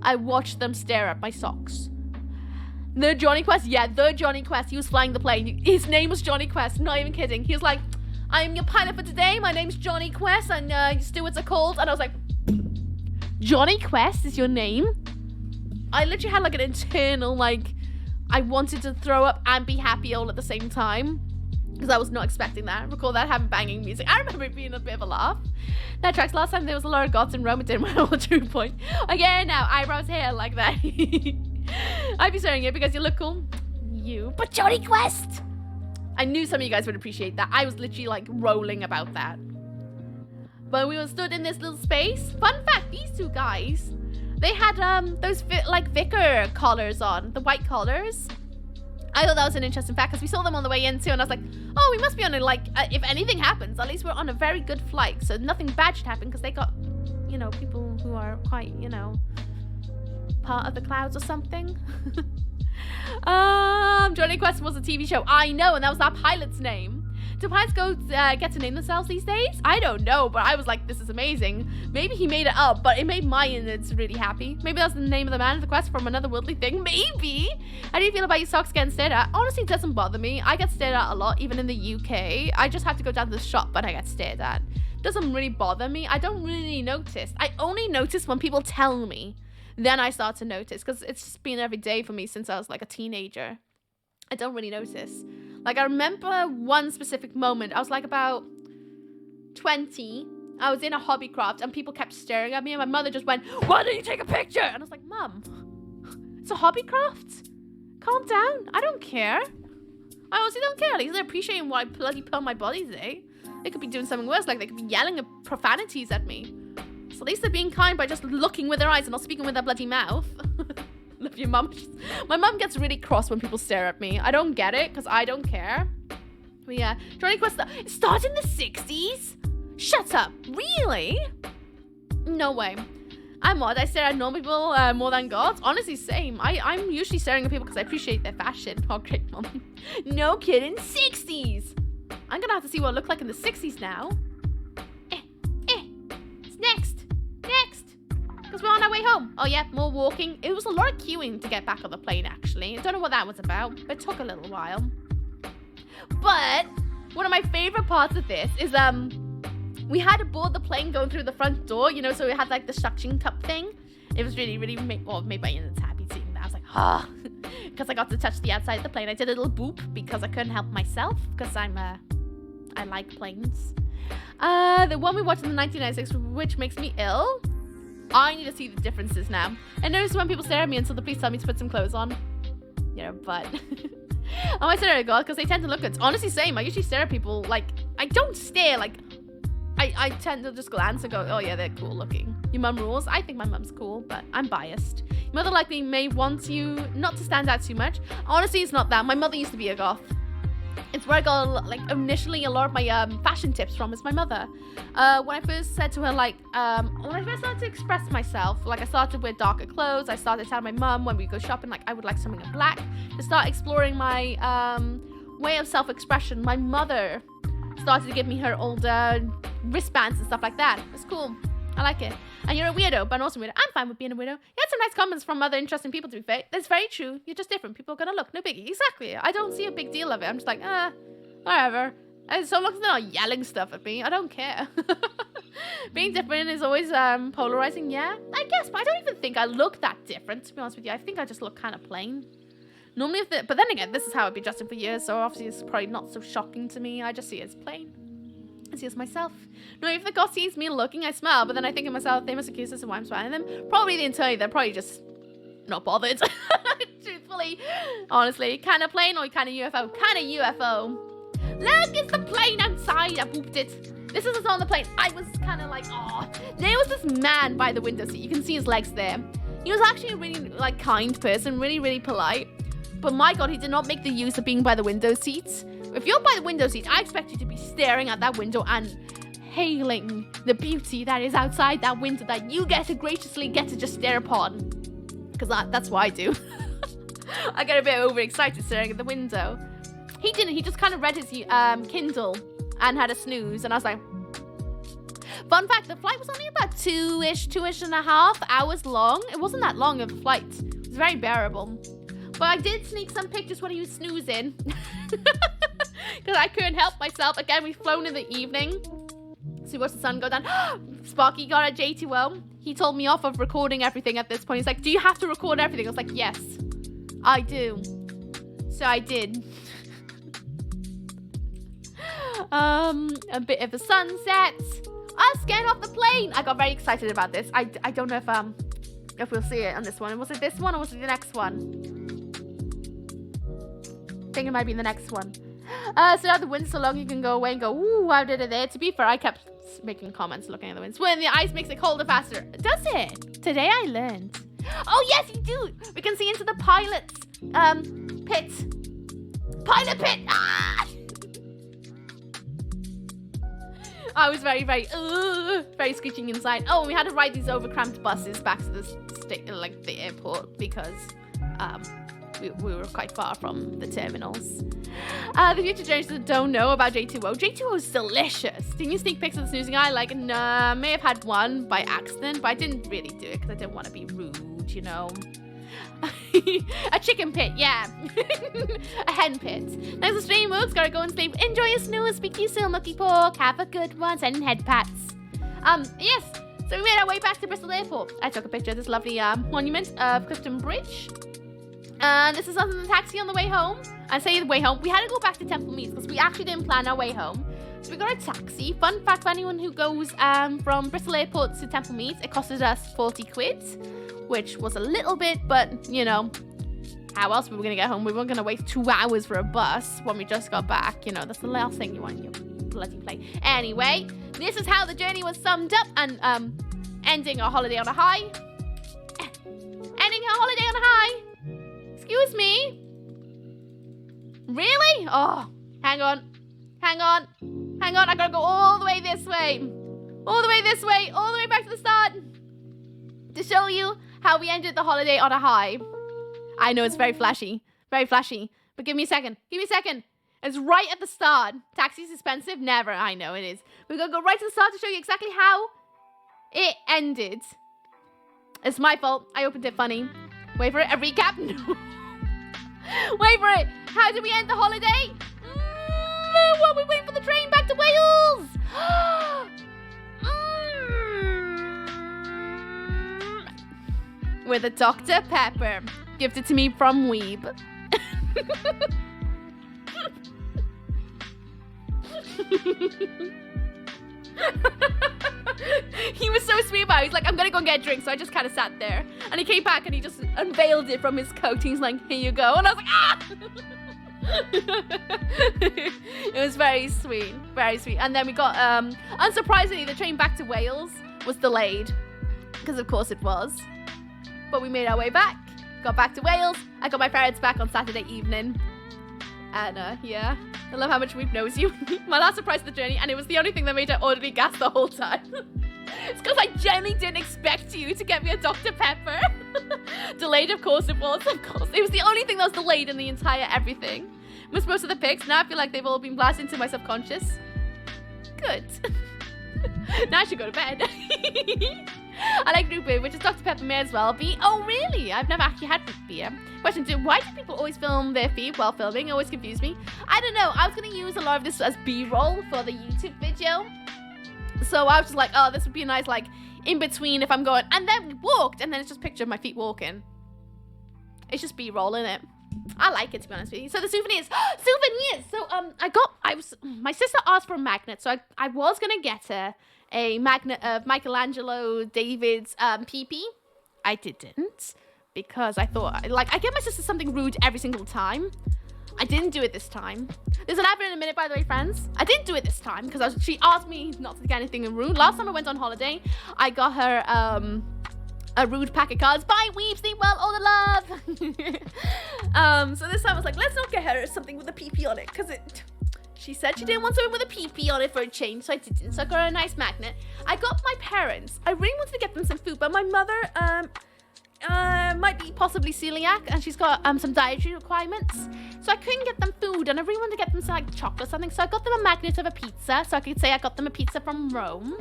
I watched them stare at my socks. The Johnny Quest? Yeah, the Johnny Quest. He was flying the plane. His name was Johnny Quest, not even kidding. He was like, I am your pilot for today. My name's Johnny Quest, and your stewards are called. And I was like, Johnny Quest is your name? I literally had like an internal, like, I wanted to throw up and be happy all at the same time. Because I was not expecting that. Recall that having banging music. I remember it being a bit of a laugh. That tracks. Last time there was a lot of gods in Rome. It didn't matter what true point. Again now, eyebrows, hair like that. I'd be staring at you because you look cool. You. But Johnny Quest! I knew some of you guys would appreciate that. I was literally like rolling about that. But we were stood in this little space. Fun fact, these two guys, they had those like vicar collars on, the white collars. I thought that was an interesting fact because we saw them on the way in too, and I was like, oh, we must be on a like, if anything happens, at least we're on a very good flight, so nothing bad should happen because they got, you know, people who are quite, you know, part of the clouds or something. Johnny Quest was a TV show. I know, and that was our pilot's name. Do pilots get to name themselves these days? I don't know, but I was like, this is amazing. Maybe he made it up, but it made my innards really happy. Maybe that's the name of the man of the quest from another worldly thing. Maybe. How do you feel about your socks getting stared at? Honestly, it doesn't bother me. I get stared at a lot, even in the UK. I just have to go down to the shop, but I get stared at. It doesn't really bother me. I don't really notice. I only notice when people tell me. Then I start to notice, because it's just been every day for me since I was like a teenager. I don't really notice. Like, I remember one specific moment. I was like about 20. I was in a hobbycraft and people kept staring at me and my mother just went, why don't you take a picture? And I was like, Mum, it's a hobbycraft. Calm down. I don't care. I honestly don't care. At least they're appreciating what I bloody put on my body today. They could be doing something worse. Like, they could be yelling profanities at me. So at least they're being kind by just looking with their eyes and not speaking with their bloody mouth. Love your mum. My mum gets really cross when people stare at me. I don't get it because I don't care. But yeah, Johnny Quest started in the 60s? Shut up. Really? No way. I'm odd. I stare at normal people more than gods. Honestly, same. I'm usually staring at people because I appreciate their fashion. Oh, great, mum. No kidding. 60s. I'm gonna have to see what it looked like in the 60s now. It's next. Because we're on our way home. Oh yeah, more walking. It was a lot of queuing to get back on the plane, actually. I don't know what that was about, but it took a little while. But one of my favorite parts of this is we had to board the plane going through the front door, you know, so we had like the suction cup thing. It was really, really made my Ian's happy seeing that. I was like, ah, because I got to touch the outside of the plane. I did a little boop because I couldn't help myself because I like planes. The one we watched in the 1996, which makes me ill. I need to see the differences now. I notice when people stare at me until the police tell me to put some clothes on. You know, but I might stare at God because they tend to look good. Honestly, same. I usually stare at people like I don't stare like. I tend to just glance and go, oh yeah, they're cool looking. Your mum rules. I think my mum's cool, but I'm biased. Your mother likely may want you not to stand out too much. Honestly, it's not that. My mother used to be a goth. It's where I got like initially a lot of my fashion tips from is my mother. When I first said to her like when I first started to express myself, like I started to wear darker clothes. I started telling my mum when we go shopping like I would like something in black to start exploring my way of self-expression. My mother started to give me her older wristbands and stuff like that. It's cool. I like it. And you're a weirdo, but I'm also a weirdo. I'm fine with being a weirdo. You had some nice comments from other interesting people, to be fair. That's very true. You're just different. People are gonna look. No biggie. Exactly. I don't see a big deal of it. I'm just like, whatever. And so long as they're not yelling stuff at me, I don't care. Being different is always polarizing, yeah? I guess, but I don't even think I look that different, to be honest with you. I think I just look kind of plain. Normally, but then again, this is how I've been dressing for years, so obviously it's probably not so shocking to me. I just see it as plain. I see it as myself. No, if the goth sees me looking, I smile, but then I think of myself, they must accuse us of why I'm smiling them. Probably the entire, they're probably just not bothered. Truthfully, honestly. Kind of plane or kind of UFO? Kind of UFO. Look, it's the plane outside. I pooped it. This is on the plane. I was kind of like, oh. There was this man by the window seat. You can see his legs there. He was actually a really like kind person, really, really polite. But my God, he did not make the use of being by the window seats. If you're by the window seat, I expect you to be staring at that window and hailing the beauty that is outside that window that you get to graciously get to just stare upon. Because that's what I do. I get a bit overexcited staring at the window. He didn't. He just kind of read his Kindle and had a snooze. And I was like... Fun fact, the flight was only about two-ish and a half hours long. It wasn't that long of a flight. It was very bearable. But I did sneak some pictures when he was snoozing. Because I couldn't help myself. Again, we've flown in the evening. So we watched the sun go down. Sparky got a J2O. He told me off of recording everything at this point. He's like, do you have to record everything? I was like, yes, I do. So I did. A bit of a sunset. Us getting off the plane. I got very excited about this. I don't know if we'll see it on this one. Was it this one or was it the next one? I think it might be the next one. So now the wind's so long you can go away and go, ooh, how did it there? To be fair, I kept making comments looking at the wind. When the ice makes it colder faster. Does it? Today I learned. Oh, yes, you do. We can see into the pilot's pit. Pilot pit. Ah! I was very, very screeching inside. Oh, and we had to ride these overcramped buses back to the airport because we were quite far from the terminals. The future generations don't know about J2O. J2O is delicious. Didn't you sneak pics of the snoozing eye? Like, nah, may have had one by accident, but I didn't really do it because I didn't want to be rude, you know. A chicken pit, yeah. A hen pit. Thanks for stream, folks. Gotta go and sleep. Enjoy your snooze. Speak to you soon, Lucky Pork. Have a good one. Sending head pats. Yes. So we made our way back to Bristol Airport. I took a picture of this lovely monument of Clifton Bridge. This is us in the taxi on the way home. I say the way home. We had to go back to Temple Meads because we actually didn't plan our way home. So we got a taxi. Fun fact for anyone who goes from Bristol Airport to Temple Meads, it costed us 40 quid, which was a little bit, but you know, how else were we going to get home? We weren't going to wait 2 hours for a bus when we just got back. You know, that's the last thing you want in your bloody plane. Anyway, this is how the journey was summed up and ending our holiday on a high. Ending our holiday on a high. Excuse me? Really? Oh, hang on. I gotta go all the way this way. All the way back to the start. To show you how we ended the holiday on a high. I know it's very flashy. But give me a second. It's right at the start. Taxi's expensive? Never. I know it is. We're gonna go right to the start to show you exactly how it ended. It's my fault. I opened it funny. Wait for it. A recap? No. Wait for it. How did we end the holiday? Pepper while we wait for the train back to Wales. With a Dr. Pepper. Gifted to me from Weeb. He was so sweet about it. He's like, I'm gonna go and get a drink. So I just kind of sat there. And he came back and he just unveiled it from his coat. He's like, here you go. And I was like, ah! It was very sweet. Very sweet. And then we got, unsurprisingly, the train back to Wales was delayed. Because of course it was. But we made our way back. Got back to Wales. I got my parents back on Saturday evening. And, yeah. I love how much Weep knows you. My last surprise of the journey, and it was the only thing that made her orderly gas the whole time. It's because I genuinely didn't expect you to get me a Dr. Pepper. Delayed, of course it was, of course. It was the only thing that was delayed in the entire everything. Missed most of the pics. Now I feel like they've all been blasted into my subconscious. Good. Now I should go to bed. I like root beer, which is Dr. Pepper may as well be. Oh, really? I've never actually had root beer. Question 2. Why do people always film their feet while filming? It always confused me. I don't know. I was going to use a lot of this as B-roll for the YouTube video. So I was just like, oh, this would be a nice, like, in-between if I'm going. And then we walked, and then it's just a picture of my feet walking. It's just B-roll, innit? I like it, to be honest with you. So the souvenirs. Souvenirs! So, my sister asked for a magnet, so I was going to get her a magnet of Michelangelo David's PP. I didn't, because I thought, like, I get my sister something rude every single time. I didn't do it this time. There's an advert in a minute, by the way, friends. I didn't do it this time, because she asked me not to get anything rude. Last time I went on holiday, I got her a rude pack of cards. Bye, Weeb, sleep well, all the love. So this time I was like, let's not get her something with a PP on it, because she said she didn't want something with a PP on it for a change, so I didn't. So I got her a nice magnet. I got my parents. I really wanted to get them some food, but my mother might be possibly celiac, and she's got some dietary requirements. So I couldn't get them food, and I really wanted to get them some like chocolate or something. So I got them a magnet of a pizza, so I could say I got them a pizza from Rome.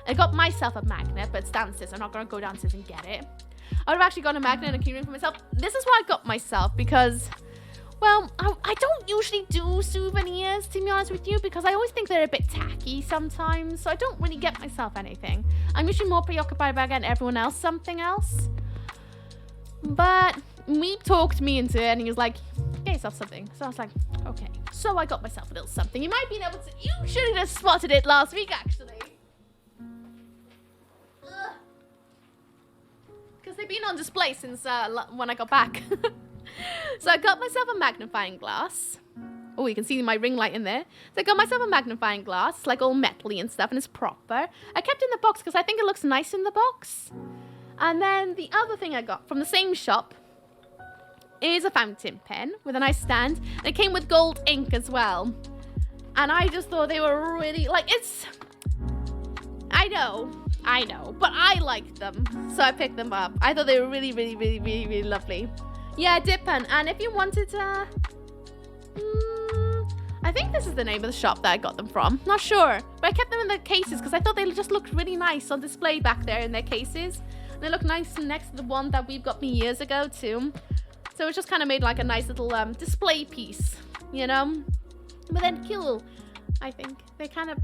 I got myself a magnet, but it's downstairs. I'm not gonna go downstairs and get it. I would have actually got a magnet and a keyring for myself. This is what I got myself because, well, I don't usually do souvenirs, to be honest with you, because I always think they're a bit tacky sometimes. So I don't really get myself anything. I'm usually more preoccupied by getting everyone else something else. But Meep talked me into it, and he was like, get yourself something. So I was like, okay. So I got myself a little something. You might be able to, you should have spotted it last week, actually. Because they've been on display since when I got back. So I got myself a magnifying glass. Oh, you can see my ring light in there. So I got myself a magnifying glass, like all metally and stuff, and it's proper. I kept it in the box because I think it looks nice in the box. And then the other thing I got from the same shop is a fountain pen with a nice stand. And it came with gold ink as well. And I just thought they were really, like, it's... I know, but I liked them. So I picked them up. I thought they were really, really, really, really, really lovely. Yeah, dip pen. And if you wanted to... I think this is the name of the shop that I got them from. Not sure. But I kept them in the cases because I thought they just looked really nice on display back there in their cases. And they look nice next to the one that We've got me years ago too. So it just kind of made like a nice little display piece, you know? But then cool, I think. They kind of,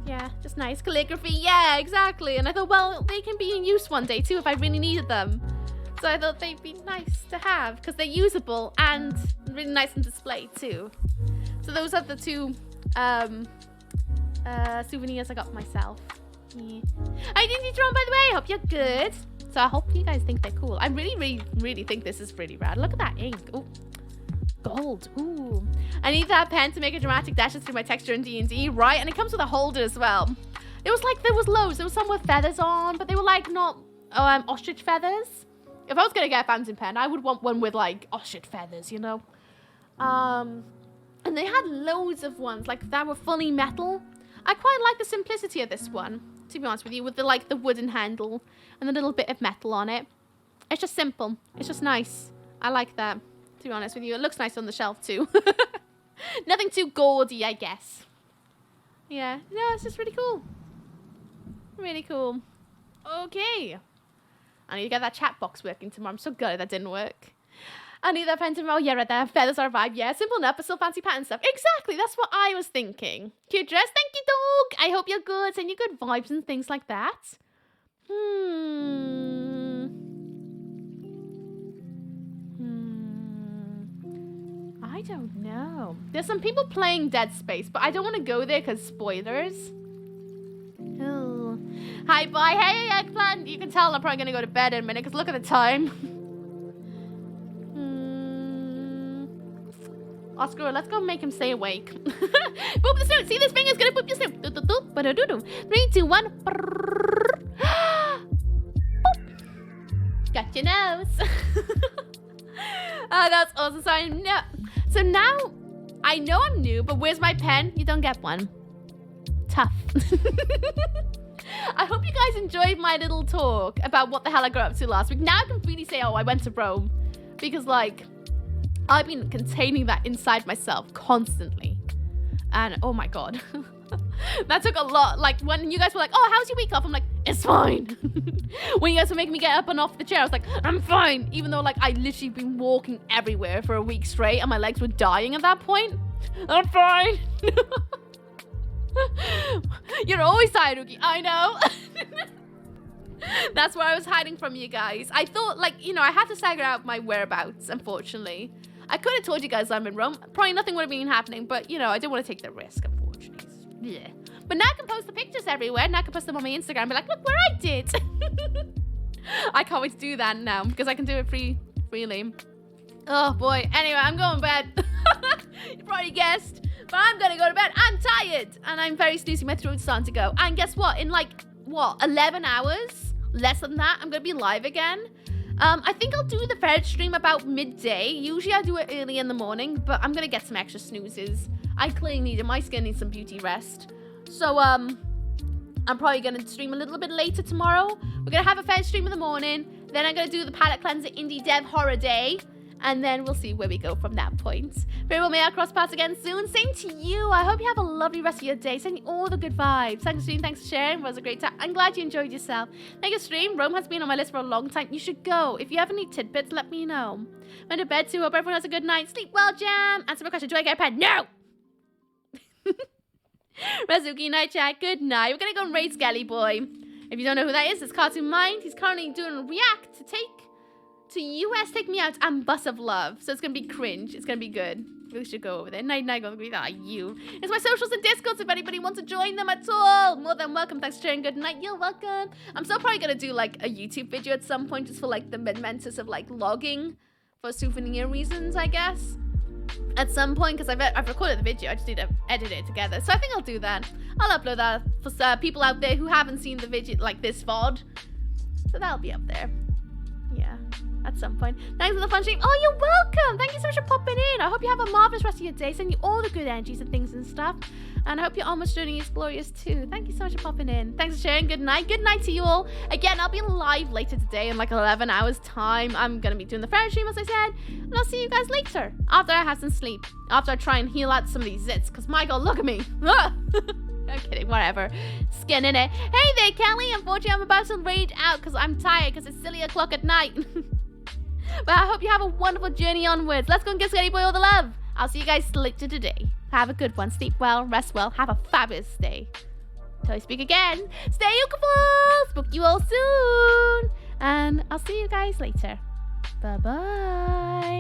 yeah, just nice calligraphy. Yeah, exactly. And I thought, well, they can be in use one day too if I really needed them. So I thought they'd be nice to have because they're usable and really nice on display too. So those are the two souvenirs I got for myself. Yeah. Hi, Dindy Tron, by the way. I hope you're good. So I hope you guys think they're cool. I really, really, really think this is pretty rad. Look at that ink. Ooh. Gold. Ooh. I need that pen to make a dramatic dashes through my texture in D&D, right? And it comes with a holder as well. It was like, there was loads. There was some with feathers on, but they were like not ostrich feathers. If I was going to get a fountain pen, I would want one with like ostrich feathers, you know? And they had loads of ones like that were fully metal. I quite like the simplicity of this one, to be honest with you, with the like the wooden handle and the little bit of metal on it. It's just simple. It's just nice. I like that, to be honest with you. It looks nice on the shelf too. Nothing too gaudy, I guess. Yeah, no, it's just really cool. Really cool. Okay. I need to get that chat box working tomorrow. I'm so glad that didn't work. I need that pendant. Oh, yeah, right there. Feathers are a vibe. Yeah, simple enough, but still fancy pattern stuff. Exactly. That's what I was thinking. Cute dress. Thank you, dog. I hope you're good. Send you good vibes and things like that. I don't know. There's some people playing Dead Space, but I don't want to go there because spoilers. Oh. Hi, bye. Hey, Eggplant. You can tell I'm probably going to go to bed in a minute because look at the time. Oscar, let's go make him stay awake. Boop the snoot. See, this finger's going to boop your snoot. 3, 2, 1. Got your nose. Oh, that's awesome. Sorry. No. So now, I know I'm new, but where's my pen? You don't get one. Tough. I hope you guys enjoyed my little talk about what the hell I got up to last week. Now I can really say, oh, I went to Rome. Because, like, I've been containing that inside myself constantly. And, oh my God. That took a lot. Like, when you guys were like, oh, how's your week off? I'm like, it's fine. When you guys were making me get up and off the chair, I was like, I'm fine. Even though, like, I literally been walking everywhere for a week straight and my legs were dying at that point. I'm fine. You're always tired, Oogie. I know. That's where I was hiding from you guys. I thought, like, you know, I had to stagger out my whereabouts, unfortunately. I could have told you guys I'm in Rome. Probably nothing would have been happening, but, you know, I didn't want to take the risk, unfortunately. Yeah. But now I can post the pictures everywhere. Now I can post them on my Instagram and be like, look where I did. I can't wait to do that now because I can do it freely. Oh, boy. Anyway, I'm going to bed. You probably guessed. But I'm going to go to bed. I'm tired. And I'm very snoozy. My throat's starting to go. And guess what? In, like, 11 hours? Less than that, I'm going to be live again. I think I'll do the third stream about midday. Usually I do it early in the morning, but I'm going to get some extra snoozes. I clearly need it. My skin needs some beauty rest. So, I'm probably going to stream a little bit later tomorrow. We're going to have a third stream in the morning. Then I'm going to do the palette cleanser indie dev horror day. And then we'll see where we go from that point. Very well, may I cross paths again soon. Same to you. I hope you have a lovely rest of your day. Sending you all the good vibes. Thanks for streaming. Thanks for sharing. It was a great time. I'm glad you enjoyed yourself. Thank you, stream. Rome has been on my list for a long time. You should go. If you have any tidbits, let me know. Went to bed too. Hope everyone has a good night. Sleep well, Jam. Answer my question. Do I get a pen? No! Razuki, night chat. Good night. We're going to go and raid Skelly Boy. If you don't know who that is, it's Cartoon Mind. He's currently doing a react to US Take Me Out and Bus of Love. So it's going to be cringe. It's going to be good. Really should go over there. Night, going to be that. You. It's my socials and Discords if anybody wants to join them at all. More than welcome. Thanks for sharing. Good night. You're welcome. I'm still probably going to do like a YouTube video at some point just for like the momentous of like logging for souvenir reasons, I guess. At some point, because I've recorded the video. I just need to edit it together. So I think I'll do that. I'll upload that for people out there who haven't seen the video, like this VOD. So that'll be up there. Yeah. At some point. Thanks for the fun stream. Oh, you're welcome. Thank you so much for popping in. I hope you have a marvelous rest of your day. Send you all the good energies and things and stuff. And I hope your almost journey is glorious too. Thank you so much for popping in. Thanks for sharing. Good night. Good night to you all. Again, I'll be live later today in like 11 hours time. I'm going to be doing the Friday stream as I said. And I'll see you guys later. After I have some sleep. After I try and heal out some of these zits. Because my God, look at me. I'm kidding, whatever. Skin in it. Hey there, Kelly. Unfortunately, I'm about to raid out because I'm tired because it's silly o'clock at night. But I hope you have a wonderful journey onwards. Let's go and give Skelly Boy all the love. I'll see you guys later today. Have a good one. Sleep well, rest well. Have a fabulous day. Till I speak again, stay beautiful. Spook you all soon. And I'll see you guys later. Bye-bye.